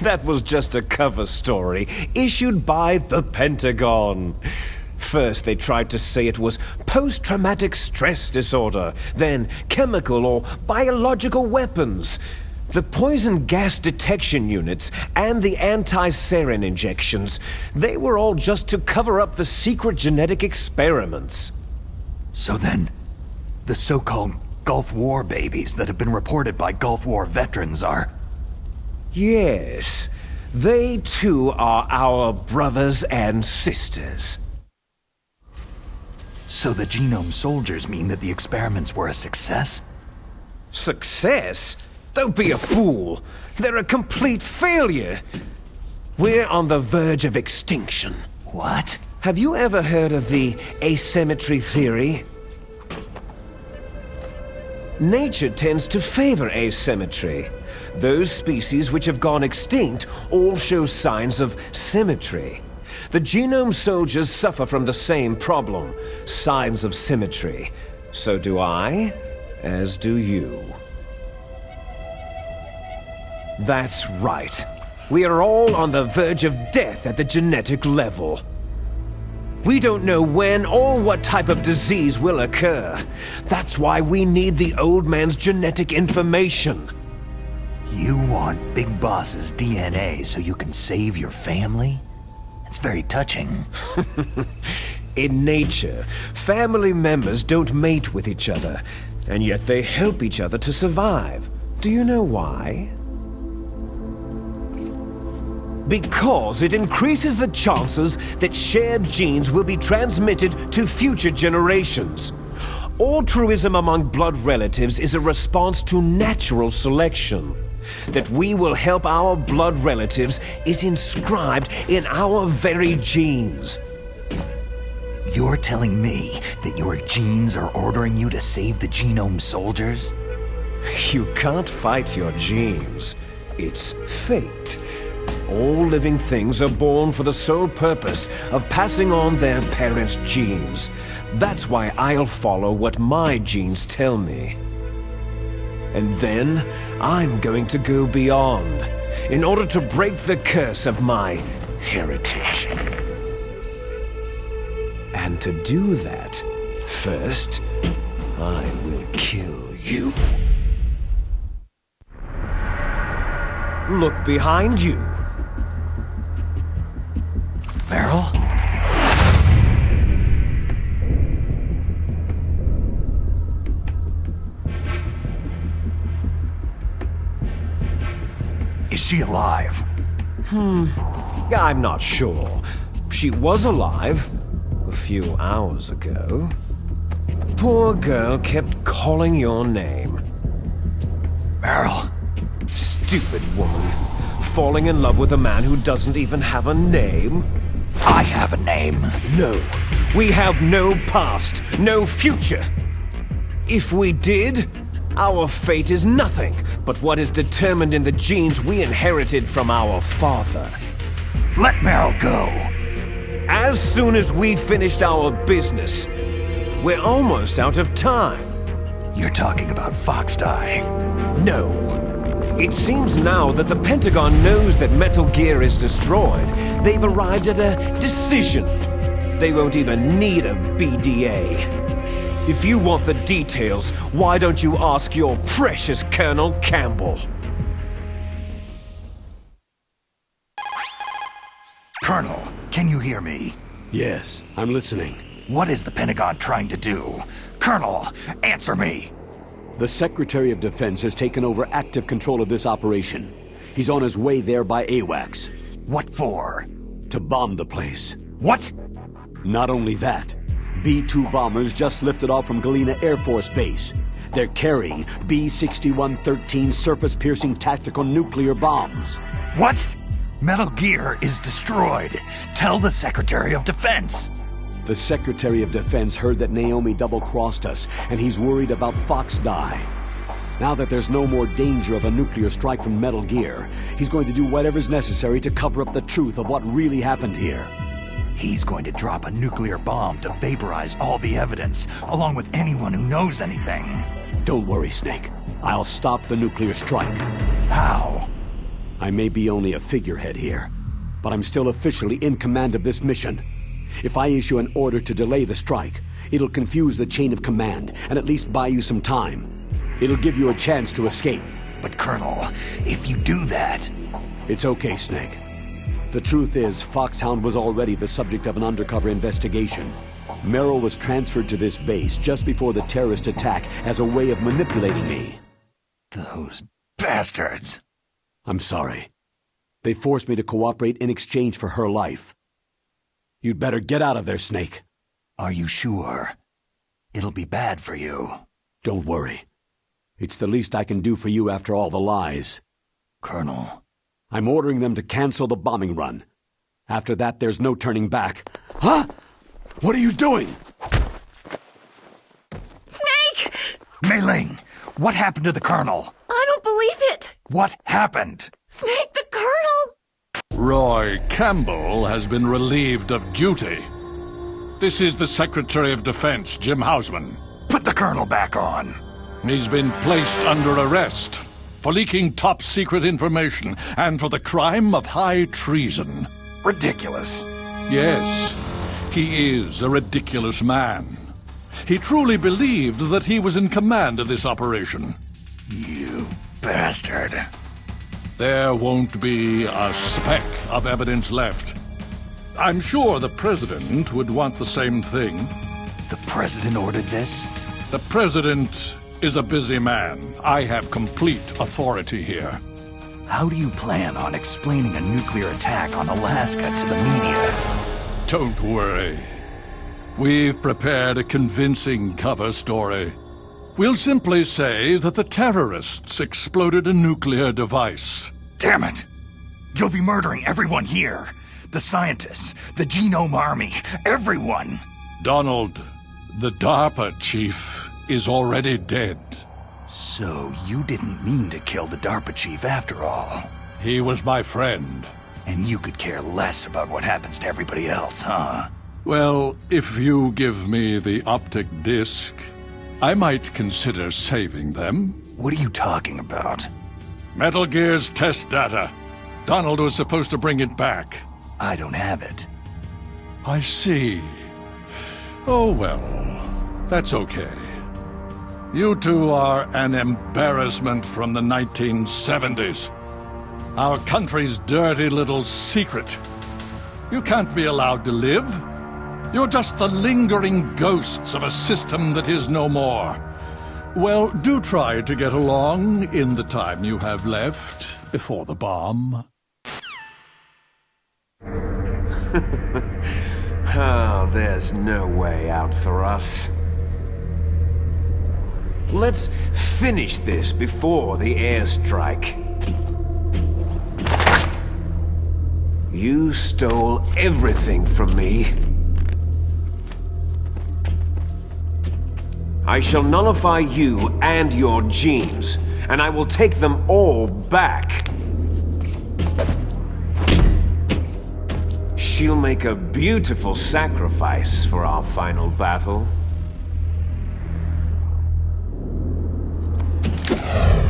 That was just a cover story issued by the Pentagon. First, they tried to say it was post-traumatic stress disorder, then chemical or biological weapons. The poison gas detection units and the anti-sarin injections, they were all just to cover up the secret genetic experiments. So then, the so-called Gulf War babies that have been reported by Gulf War veterans are... Yes, they too are our brothers and sisters. So the Genome Soldiers mean that the experiments were a success? Success? Don't be a fool. They're a complete failure. We're on the verge of extinction. What? Have you ever heard of the asymmetry theory? Nature tends to favor asymmetry. Those species which have gone extinct all show signs of symmetry. The Genome Soldiers suffer from the same problem, signs of symmetry. So do I, as do you. That's right. We are all on the verge of death at the genetic level. We don't know when or what type of disease will occur. That's why we need the old man's genetic information. You want Big Boss's DNA so you can save your family? It's very touching. In nature, family members don't mate with each other, and yet they help each other to survive. Do you know why? Because it increases the chances that shared genes will be transmitted to future generations. Altruism among blood relatives is a response to natural selection. That we will help our blood relatives is inscribed in our very genes. You're telling me that your genes are ordering you to save the Genome Soldiers? You can't fight your genes. It's fate. All living things are born for the sole purpose of passing on their parents' genes. That's why I'll follow what my genes tell me. And then, I'm going to go beyond, in order to break the curse of my heritage. And to do that, first, I will kill you. Look behind you. Meryl? Is she alive? I'm not sure. She was alive a few hours ago. Poor girl kept calling your name. Meryl? Stupid woman. Falling in love with a man who doesn't even have a name? I have a name. No. We have no past, no future. If we did, our fate is nothing but what is determined in the genes we inherited from our father. Let Meryl go. As soon as we finished our business, we're almost out of time. You're talking about Fox Die. No. It seems now that the Pentagon knows that Metal Gear is destroyed. They've arrived at a decision. They won't even need a BDA. If you want the details, why don't you ask your precious Colonel Campbell? Colonel, can you hear me? Yes, I'm listening. What is the Pentagon trying to do? Colonel, answer me! The Secretary of Defense has taken over active control of this operation. He's on his way there by AWACS. What for? To bomb the place. What? Not only that, B-2 bombers just lifted off from Galena Air Force Base. They're carrying B-6113 surface-piercing tactical nuclear bombs. What? Metal Gear is destroyed. Tell the Secretary of Defense. The Secretary of Defense heard that Naomi double-crossed us, and he's worried about Fox Die. Now that there's no more danger of a nuclear strike from Metal Gear, he's going to do whatever's necessary to cover up the truth of what really happened here. He's going to drop a nuclear bomb to vaporize all the evidence, along with anyone who knows anything. Don't worry, Snake. I'll stop the nuclear strike. How? I may be only a figurehead here, but I'm still officially in command of this mission. If I issue an order to delay the strike, it'll confuse the chain of command and at least buy you some time. It'll give you a chance to escape. But Colonel, if you do that... It's okay, Snake. The truth is, Foxhound was already the subject of an undercover investigation. Merrill was transferred to this base just before the terrorist attack as a way of manipulating me. Those bastards. I'm sorry. They forced me to cooperate in exchange for her life. You'd better get out of there, Snake. Are you sure? It'll be bad for you. Don't worry. It's the least I can do for you after all the lies. Colonel. I'm ordering them to cancel the bombing run. After that, there's no turning back. Huh? What are you doing? Snake! Mei Ling, what happened to the Colonel? I don't believe it! What happened? Snake, the Colonel! Roy Campbell has been relieved of duty. This is the Secretary of Defense, Jim Hausman. Put the Colonel back on. He's been placed under arrest for leaking top-secret information and for the crime of high treason. Ridiculous. Yes, he is a ridiculous man. He truly believed that he was in command of this operation. You bastard. There won't be a speck of evidence left. I'm sure the President would want the same thing. The President ordered this? The President is a busy man. I have complete authority here. How do you plan on explaining a nuclear attack on Alaska to the media? Don't worry. We've prepared a convincing cover story. We'll simply say that the terrorists exploded a nuclear device. Damn it! You'll be murdering everyone here. The scientists, the Genome Army, everyone. Donald, the DARPA chief is already dead. So you didn't mean to kill the DARPA chief after all? He was my friend. And you could care less about what happens to everybody else, huh? Well, if you give me the optic disc, I might consider saving them. What are you talking about? Metal Gear's test data. Donald was supposed to bring it back. I don't have it. I see. Oh well, that's okay. You two are an embarrassment from the 1970s. Our country's dirty little secret. You can't be allowed to live. You're just the lingering ghosts of a system that is no more. Well, do try to get along in the time you have left before the bomb. Oh, there's no way out for us. Let's finish this before the airstrike. You stole everything from me. I shall nullify you and your genes, and I will take them all back. She'll make a beautiful sacrifice for our final battle.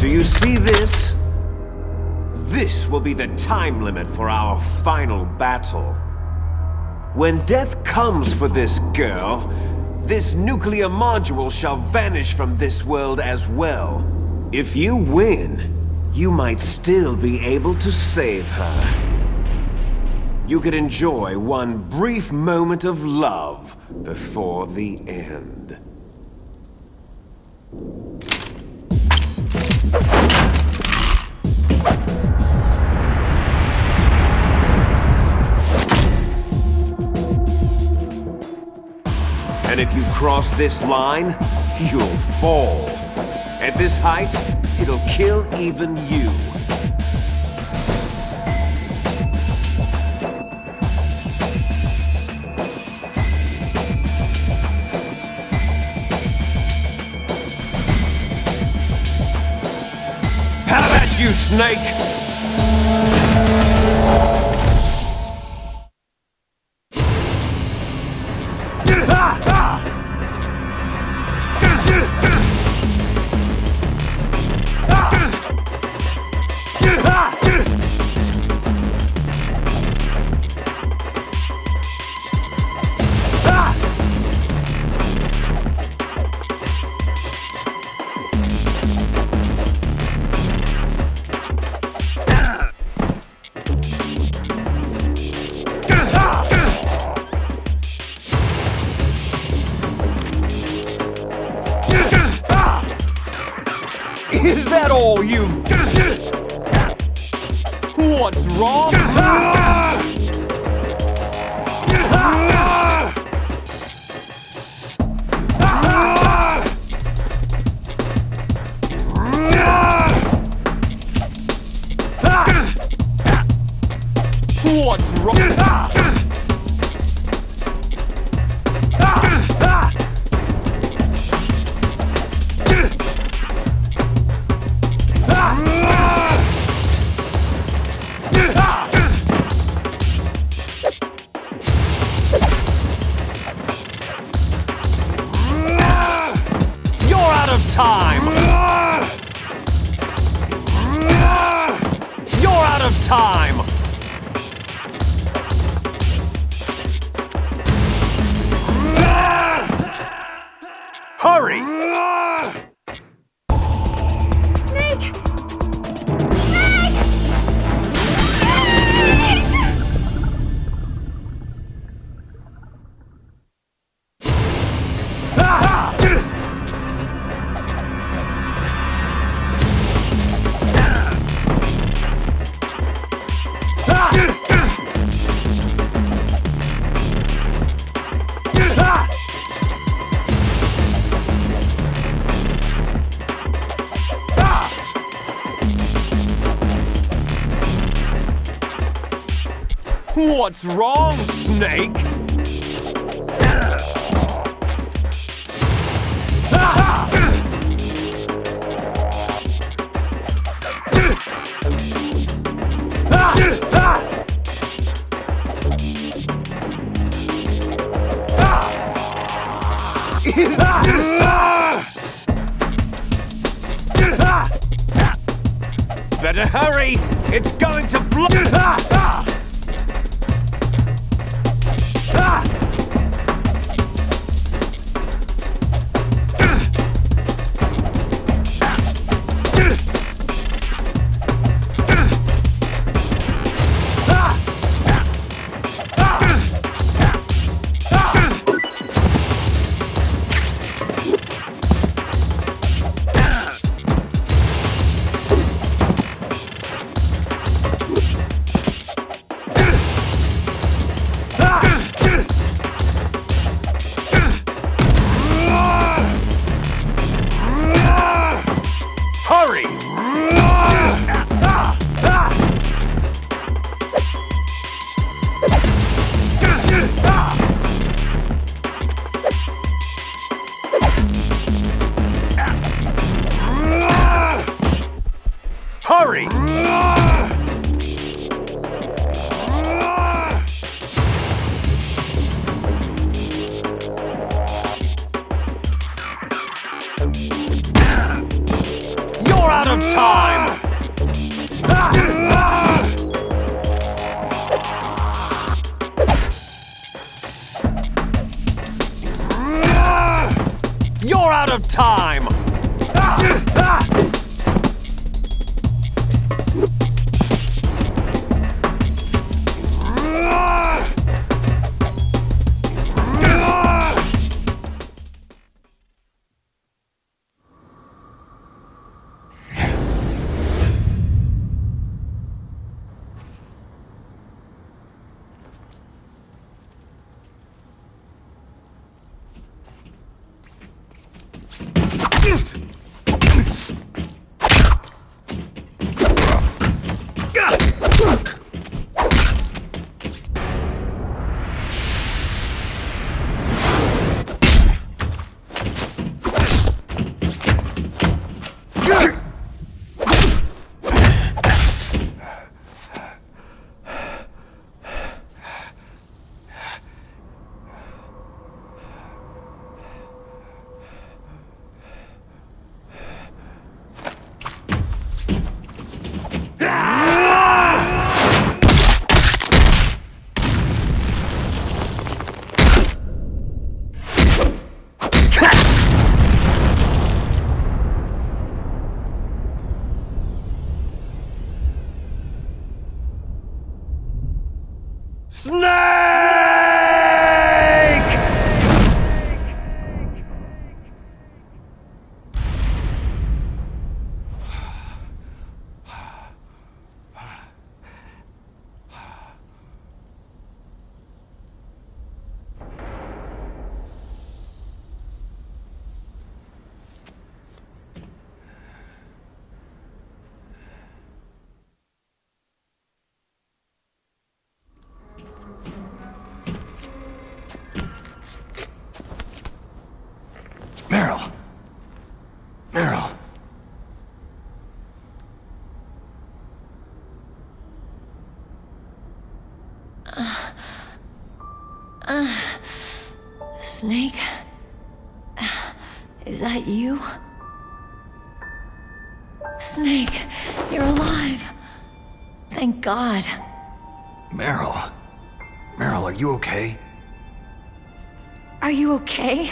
Do you see this? This will be the time limit for our final battle. When death comes for this girl, this nuclear module shall vanish from this world as well. If you win, you might still be able to save her. You could enjoy one brief moment of love before the end. And if you cross this line, you'll fall. At this height, it'll kill even you. How about you, Snake? Is that all you've got? What's wrong? What's wrong? Time! You're out of time! Hurry! Snake! What's wrong, Snake? Better hurry! It's going to blow! Hurry! You're out of time! You're out of time! Snake? Is that you? Snake, you're alive. Thank God. Meryl. Meryl, are you okay? Are you okay?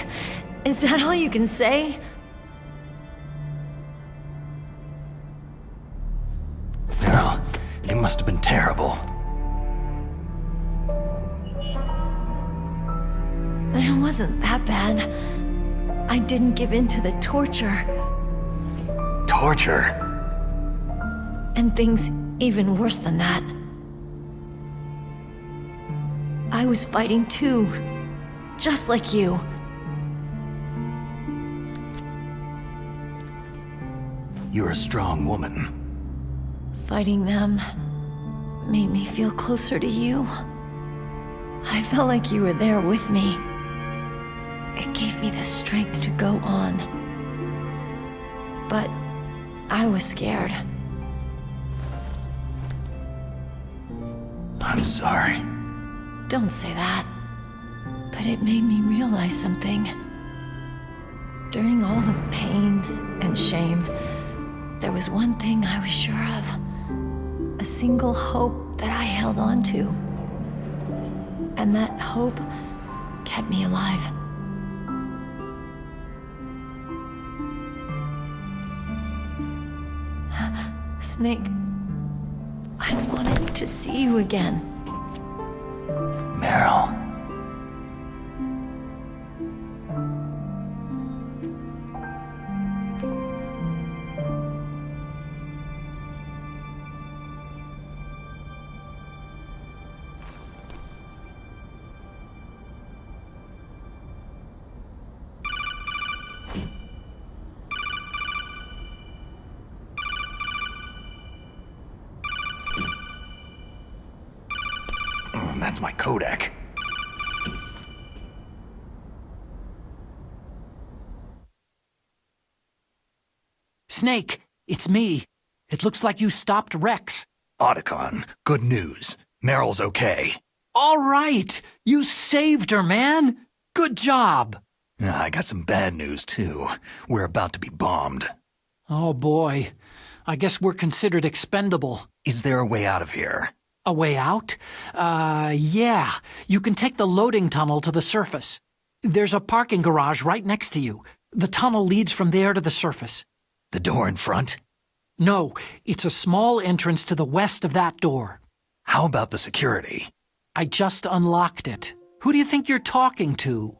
Is that all you can say? Meryl, you must have been terrible. It wasn't that bad. I didn't give in to the torture. Torture? And things even worse than that. I was fighting too. Just like you. You're a strong woman. Fighting them made me feel closer to you. I felt like you were there with me. It gave me the strength to go on. But I was scared. I'm sorry. Don't say that. But it made me realize something. During all the pain and shame, there was one thing I was sure of. A single hope that I held on to. And that hope kept me alive. Snake, I wanted to see you again. Meryl. That's my codec. Snake, it's me. It looks like you stopped Rex. Otacon, good news. Meryl's okay. All right! You saved her, man! Good job! I got some bad news, too. We're about to be bombed. Oh, boy. I guess we're considered expendable. Is there a way out of here? A way out? Yeah. You can take the loading tunnel to the surface. There's a parking garage right next to you. The tunnel leads from there to the surface. The door in front? No, it's a small entrance to the west of that door. How about the security? I just unlocked it. Who do you think you're talking to?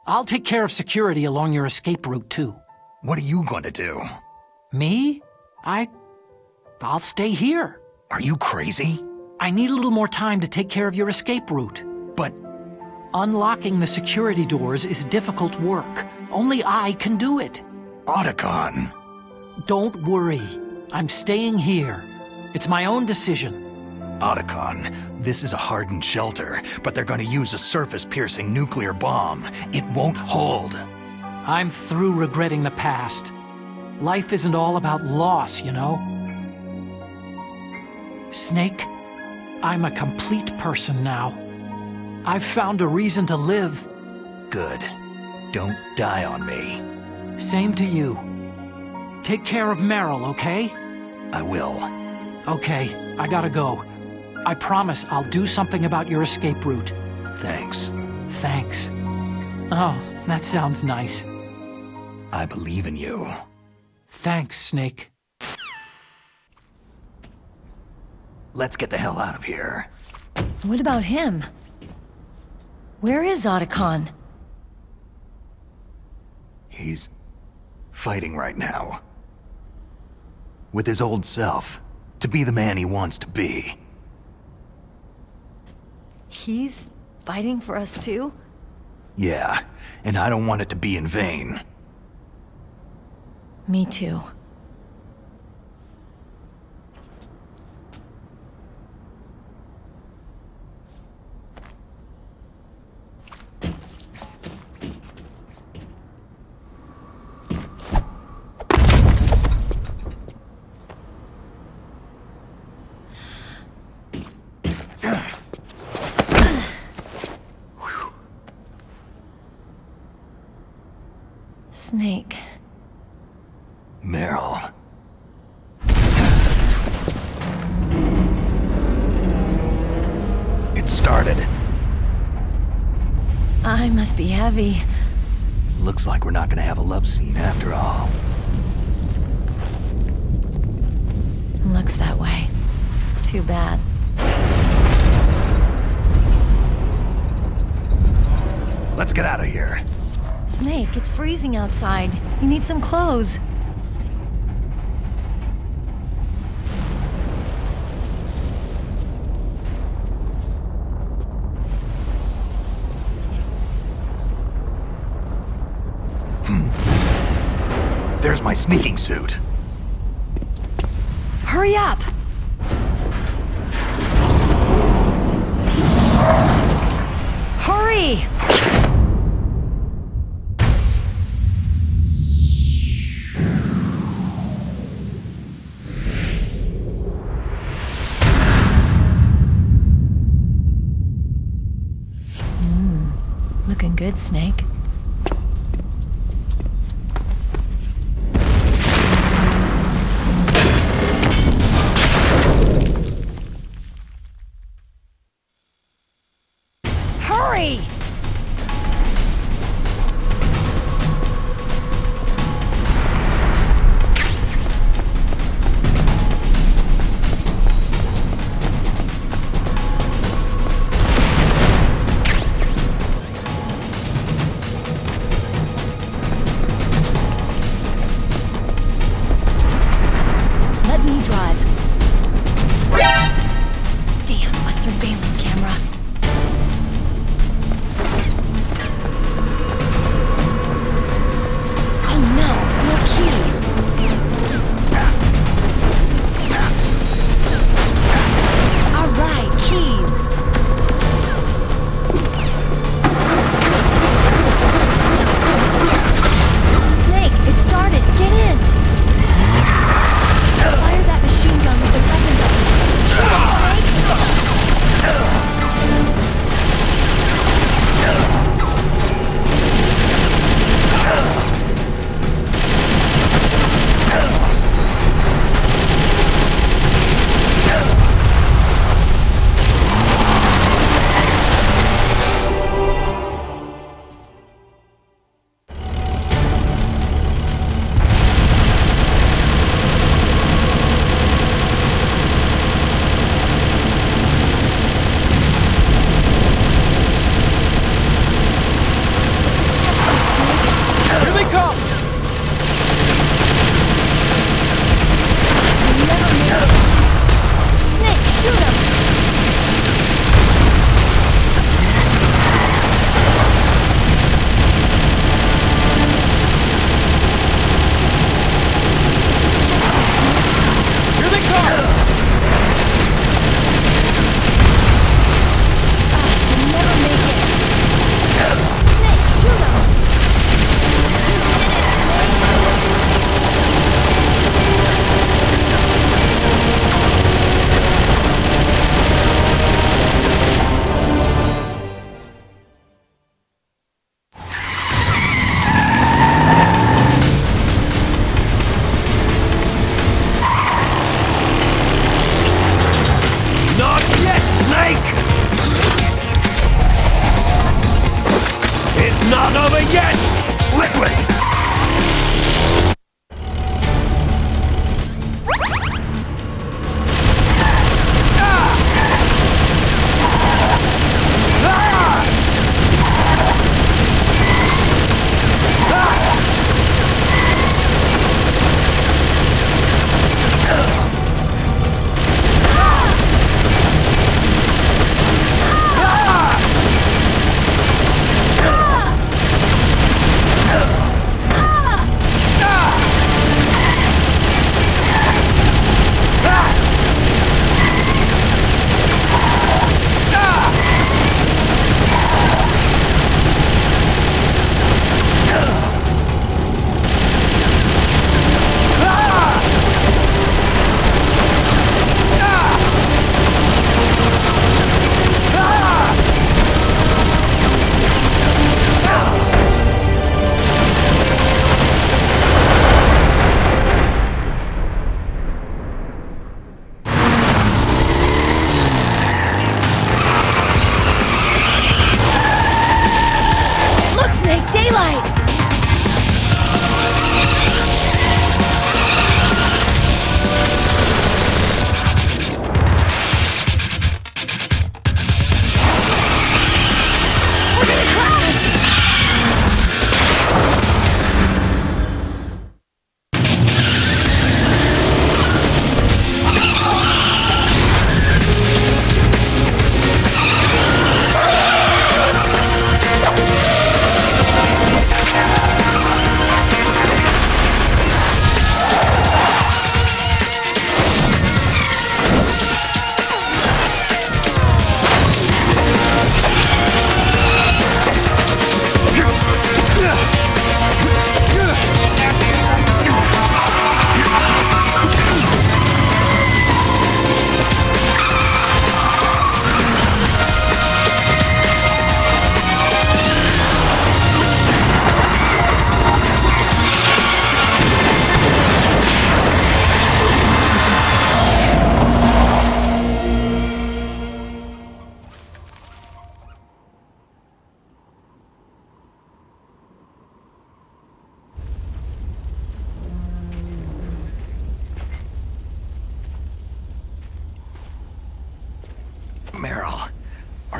I'll take care of security along your escape route, too. What are you going to do? Me? I'll stay here. Are you crazy? I need a little more time to take care of your escape route. But unlocking the security doors is difficult work. Only I can do it. Otacon. Don't worry. I'm staying here. It's my own decision. Otacon, this is a hardened shelter, but they're going to use a surface-piercing nuclear bomb. It won't hold. I'm through regretting the past. Life isn't all about loss, you know? Snake, I'm a complete person now. I've found a reason to live. Good. Don't die on me. Same to you. Take care of Meryl, okay? I will. Okay, I gotta go. I promise I'll do something about your escape route. Thanks. Thanks. Oh, that sounds nice. I believe in you. Thanks, Snake. Let's get the hell out of here. What about him? Where is Otacon? He's fighting right now. With his old self. To be the man he wants to be. He's fighting for us too? Yeah, and I don't want it to be in vain. Me too. Snake. Meryl. It started. I must be heavy. Looks like we're not gonna have a love scene after all. Looks that way. Too bad. Let's get out of here. Snake, it's freezing outside. You need some clothes. There's my sneaking suit. Hurry up! Hurry! Looking good, Snake.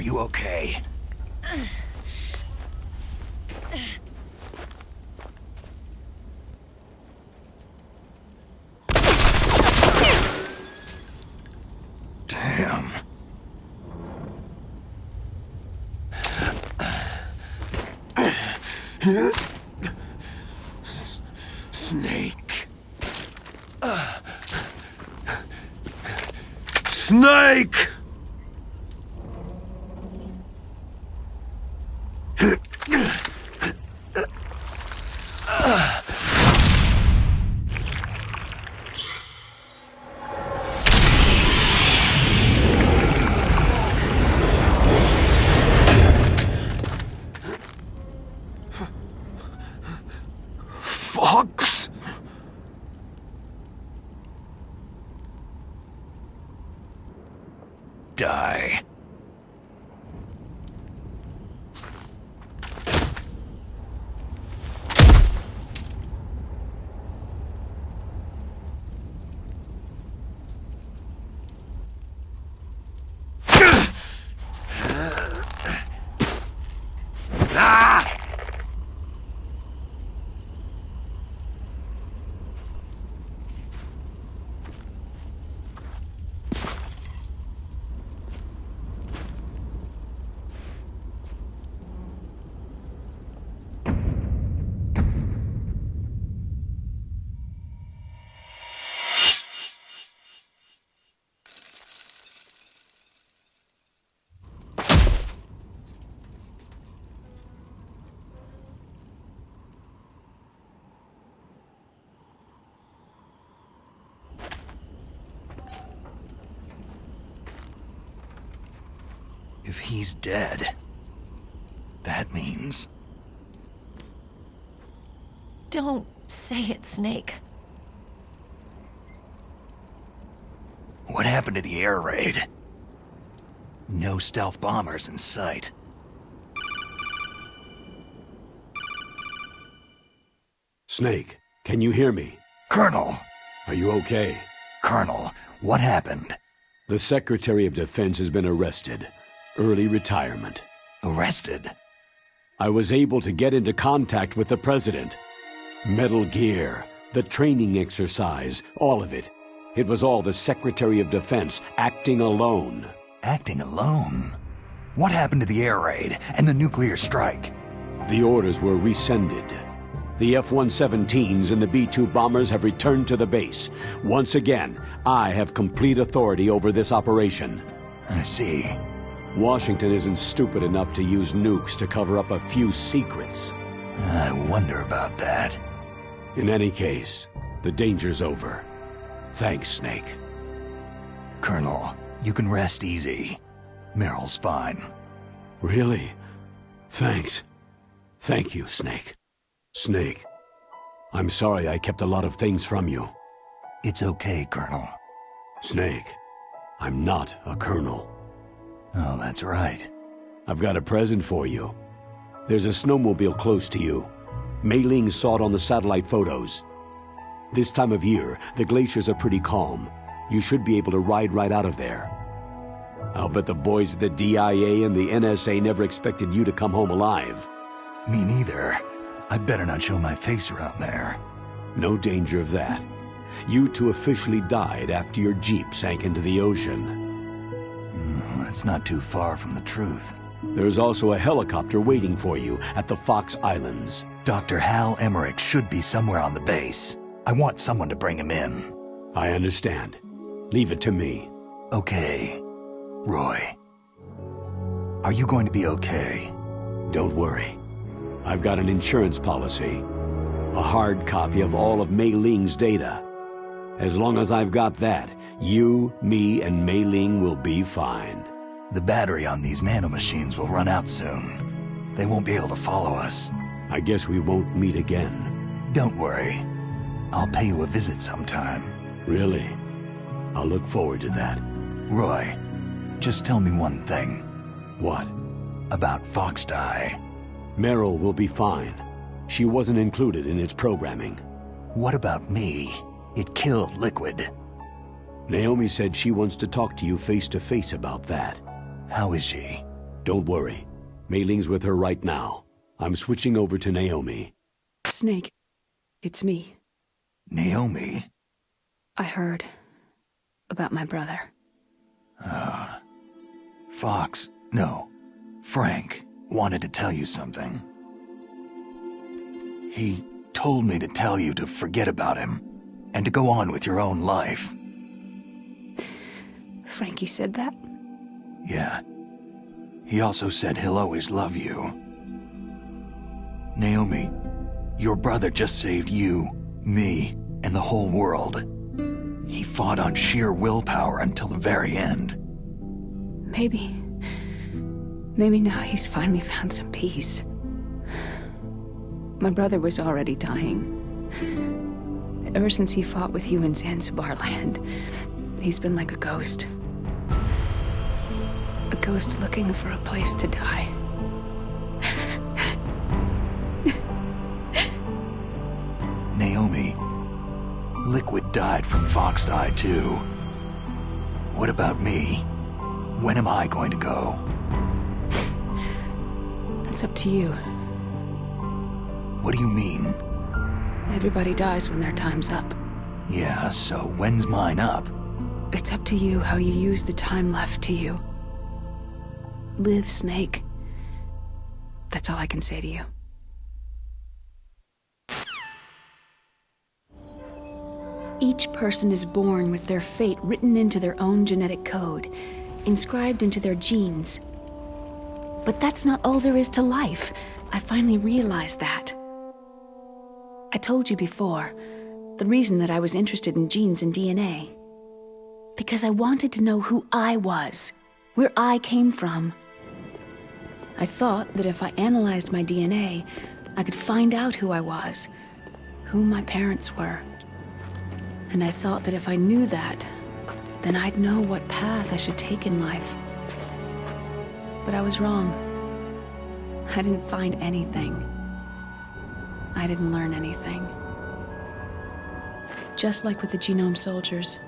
you okay? Damn. Snake. Snake! Fox? Die. If he's dead, that means... Don't say it, Snake. What happened to the air raid? No stealth bombers in sight. Snake, can you hear me? Colonel! Are you okay? Colonel, what happened? The Secretary of Defense has been arrested. Early retirement. Arrested? I was able to get into contact with the President. Metal Gear, the training exercise, all of it. It was all the Secretary of Defense acting alone. Acting alone? What happened to the air raid and the nuclear strike? The orders were rescinded. The F-117s and the B-2 bombers have returned to the base. Once again, I have complete authority over this operation. I see. Washington isn't stupid enough to use nukes to cover up a few secrets. I wonder about that. In any case, the danger's over. Thanks, Snake. Colonel, you can rest easy. Meryl's fine. Really? Thanks. Thank you, Snake. Snake, I'm sorry I kept a lot of things from you. It's okay, Colonel. Snake, I'm not a colonel. Oh, that's right. I've got a present for you. There's a snowmobile close to you. Mei Ling saw it on the satellite photos. This time of year, the glaciers are pretty calm. You should be able to ride right out of there. I'll bet the boys at the DIA and the NSA never expected you to come home alive. Me neither. I'd better not show my face around there. No danger of that. You two officially died after your Jeep sank into the ocean. That's not too far from the truth. There's also a helicopter waiting for you at the Fox Islands. Dr. Hal Emmerich should be somewhere on the base. I want someone to bring him in. I understand. Leave it to me. Okay. Roy. Are you going to be okay? Don't worry. I've got an insurance policy. A hard copy of all of Mei Ling's data. As long as I've got that, you, me, and Mei Ling will be fine. The battery on these nanomachines will run out soon. They won't be able to follow us. I guess we won't meet again. Don't worry. I'll pay you a visit sometime. Really? I'll look forward to that. Roy, just tell me one thing. What? About Fox Die. Meryl will be fine. She wasn't included in its programming. What about me? It killed Liquid. Naomi said she wants to talk to you face to face about that. How is she? Don't worry. Mei Ling's with her right now. I'm switching over to Naomi. Snake, it's me. Naomi? I heard about my brother. Fox, no, Frank wanted to tell you something. He told me to tell you to forget about him and to go on with your own life. Frankie said that? Yeah. He also said he'll always love you. Naomi, your brother just saved you, me, and the whole world. He fought on sheer willpower until the very end. Maybe now he's finally found some peace. My brother was already dying. Ever since he fought with you in Zanzibar land, he's been like a ghost. A ghost looking for a place to die. Naomi, Liquid died from Fox Die too. What about me? When am I going to go? That's up to you. What do you mean? Everybody dies when their time's up. Yeah, so when's mine up? It's up to you how you use the time left to you. Live, Snake. That's all I can say to you. Each person is born with their fate written into their own genetic code, inscribed into their genes. But that's not all there is to life. I finally realized that. I told you before, the reason that I was interested in genes and DNA. Because I wanted to know who I was, where I came from. I thought that if I analyzed my DNA, I could find out who I was, who my parents were. And I thought that if I knew that, then I'd know what path I should take in life. But I was wrong. I didn't find anything. I didn't learn anything. Just like with the genome soldiers,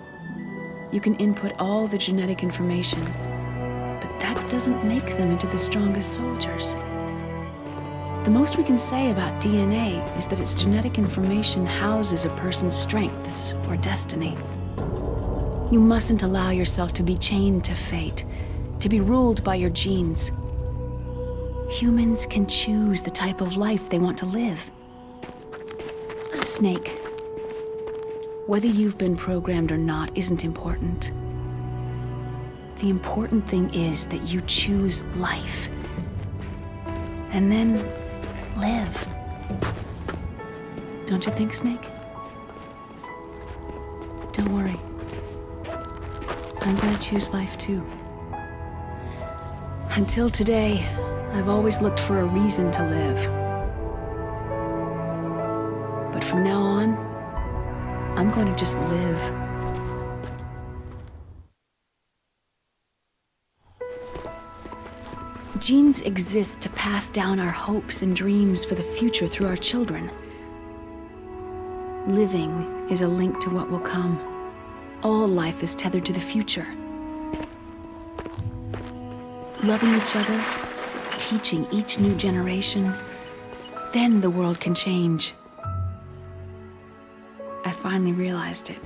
you can input all the genetic information, but that doesn't make them into the strongest soldiers. The most we can say about DNA is that its genetic information houses a person's strengths or destiny. You mustn't allow yourself to be chained to fate, to be ruled by your genes. Humans can choose the type of life they want to live. Snake, whether you've been programmed or not isn't important. The important thing is that you choose life. And then live. Don't you think, Snake? Don't worry. I'm gonna choose life too. Until today, I've always looked for a reason to live. But from now on, I'm going to just live. Genes exist to pass down our hopes and dreams for the future through our children. Living is a link to what will come. All life is tethered to the future. Loving each other, teaching each new generation, then the world can change. I finally realized it.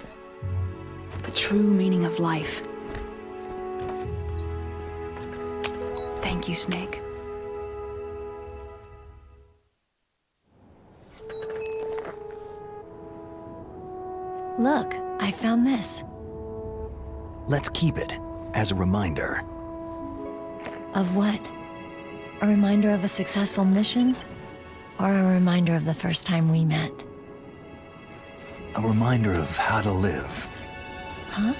The true meaning of life. Thank you, Snake. Look, I found this. Let's keep it as a reminder. Of what? A reminder of a successful mission? Or a reminder of the first time we met? A reminder of how to live. Huh?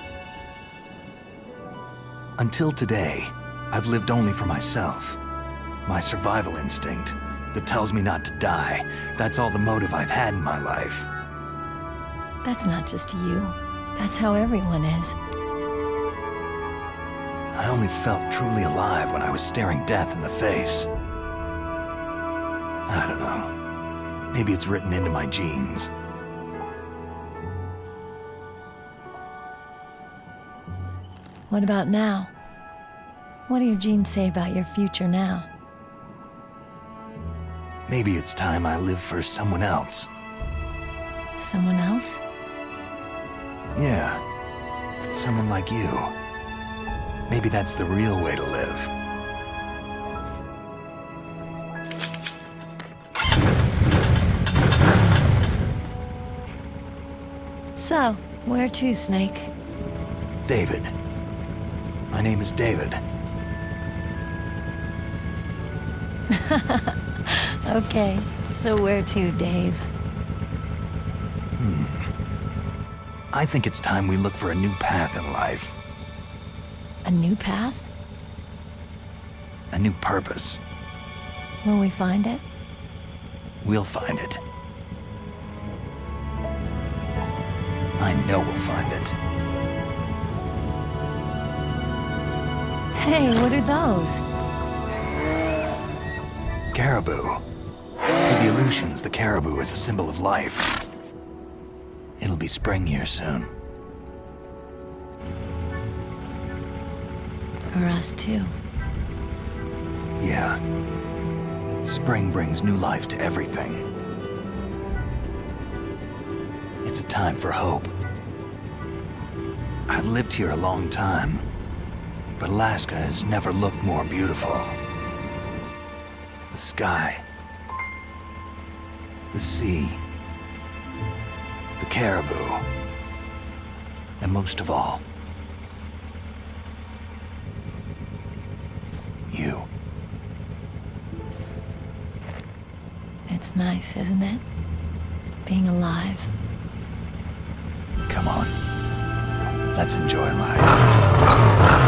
Until today, I've lived only for myself. My survival instinct that tells me not to die. That's all the motive I've had in my life. That's not just you. That's how everyone is. I only felt truly alive when I was staring death in the face. I don't know. Maybe it's written into my genes. What about now? What do your genes say about your future now? Maybe it's time I live for someone else. Someone else? Yeah. Someone like you. Maybe that's the real way to live. So, where to, Snake? David. My name is David. Okay, so where to, Dave? I think it's time we look for a new path in life. A new path? A new purpose. Will we find it? We'll find it. I know we'll find it. Hey, what are those? Caribou. To the Aleutians, the caribou is a symbol of life. It'll be spring here soon. For us, too. Yeah. Spring brings new life to everything. It's a time for hope. I've lived here a long time, but Alaska has never looked more beautiful. The sky, the sea, the caribou, and most of all, you. It's nice, isn't it? Being alive. Come on. Let's enjoy life.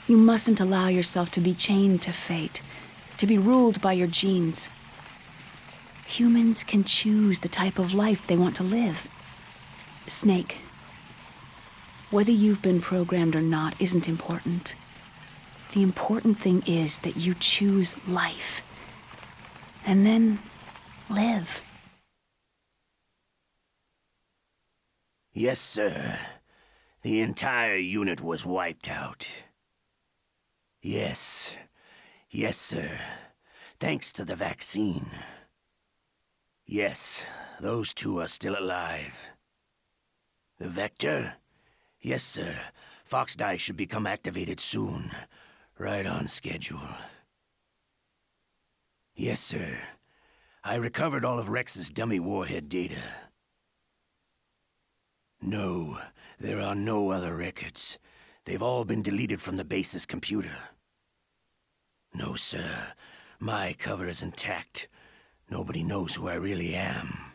You mustn't allow yourself to be chained to fate, to be ruled by your genes. Humans can choose the type of life they want to live. Snake, whether you've been programmed or not isn't important. The important thing is that you choose life. And then live. Yes, sir. The entire unit was wiped out. Yes. Yes, sir. Thanks to the vaccine. Yes, those two are still alive. The Vector? Yes, sir. Fox Die should become activated soon. Right on schedule. Yes, sir. I recovered all of Rex's dummy warhead data. No, there are no other records. They've all been deleted from the base's computer. No, sir. My cover is intact. Nobody knows who I really am.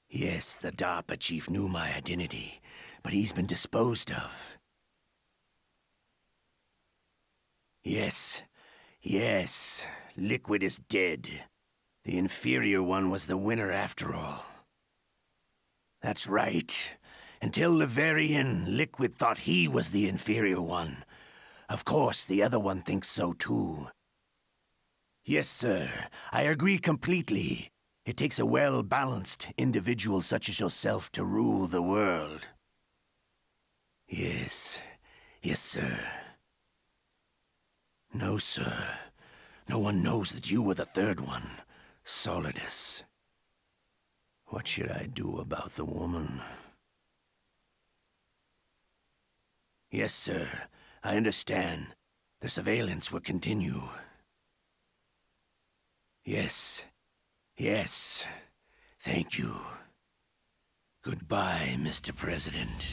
Yes, the DARPA chief knew my identity, but he's been disposed of. Yes, yes, Liquid is dead. The inferior one was the winner after all. That's right. Until the very end, Liquid thought he was the inferior one. Of course, the other one thinks so too. Yes, sir. I agree completely. It takes a well-balanced individual such as yourself to rule the world. Yes, Yes, sir. No, sir. No one knows that you were the third one, Solidus. What should I do about the woman? Yes, sir. I understand. The surveillance will continue. Yes. Yes. Thank you. Goodbye, Mr. President.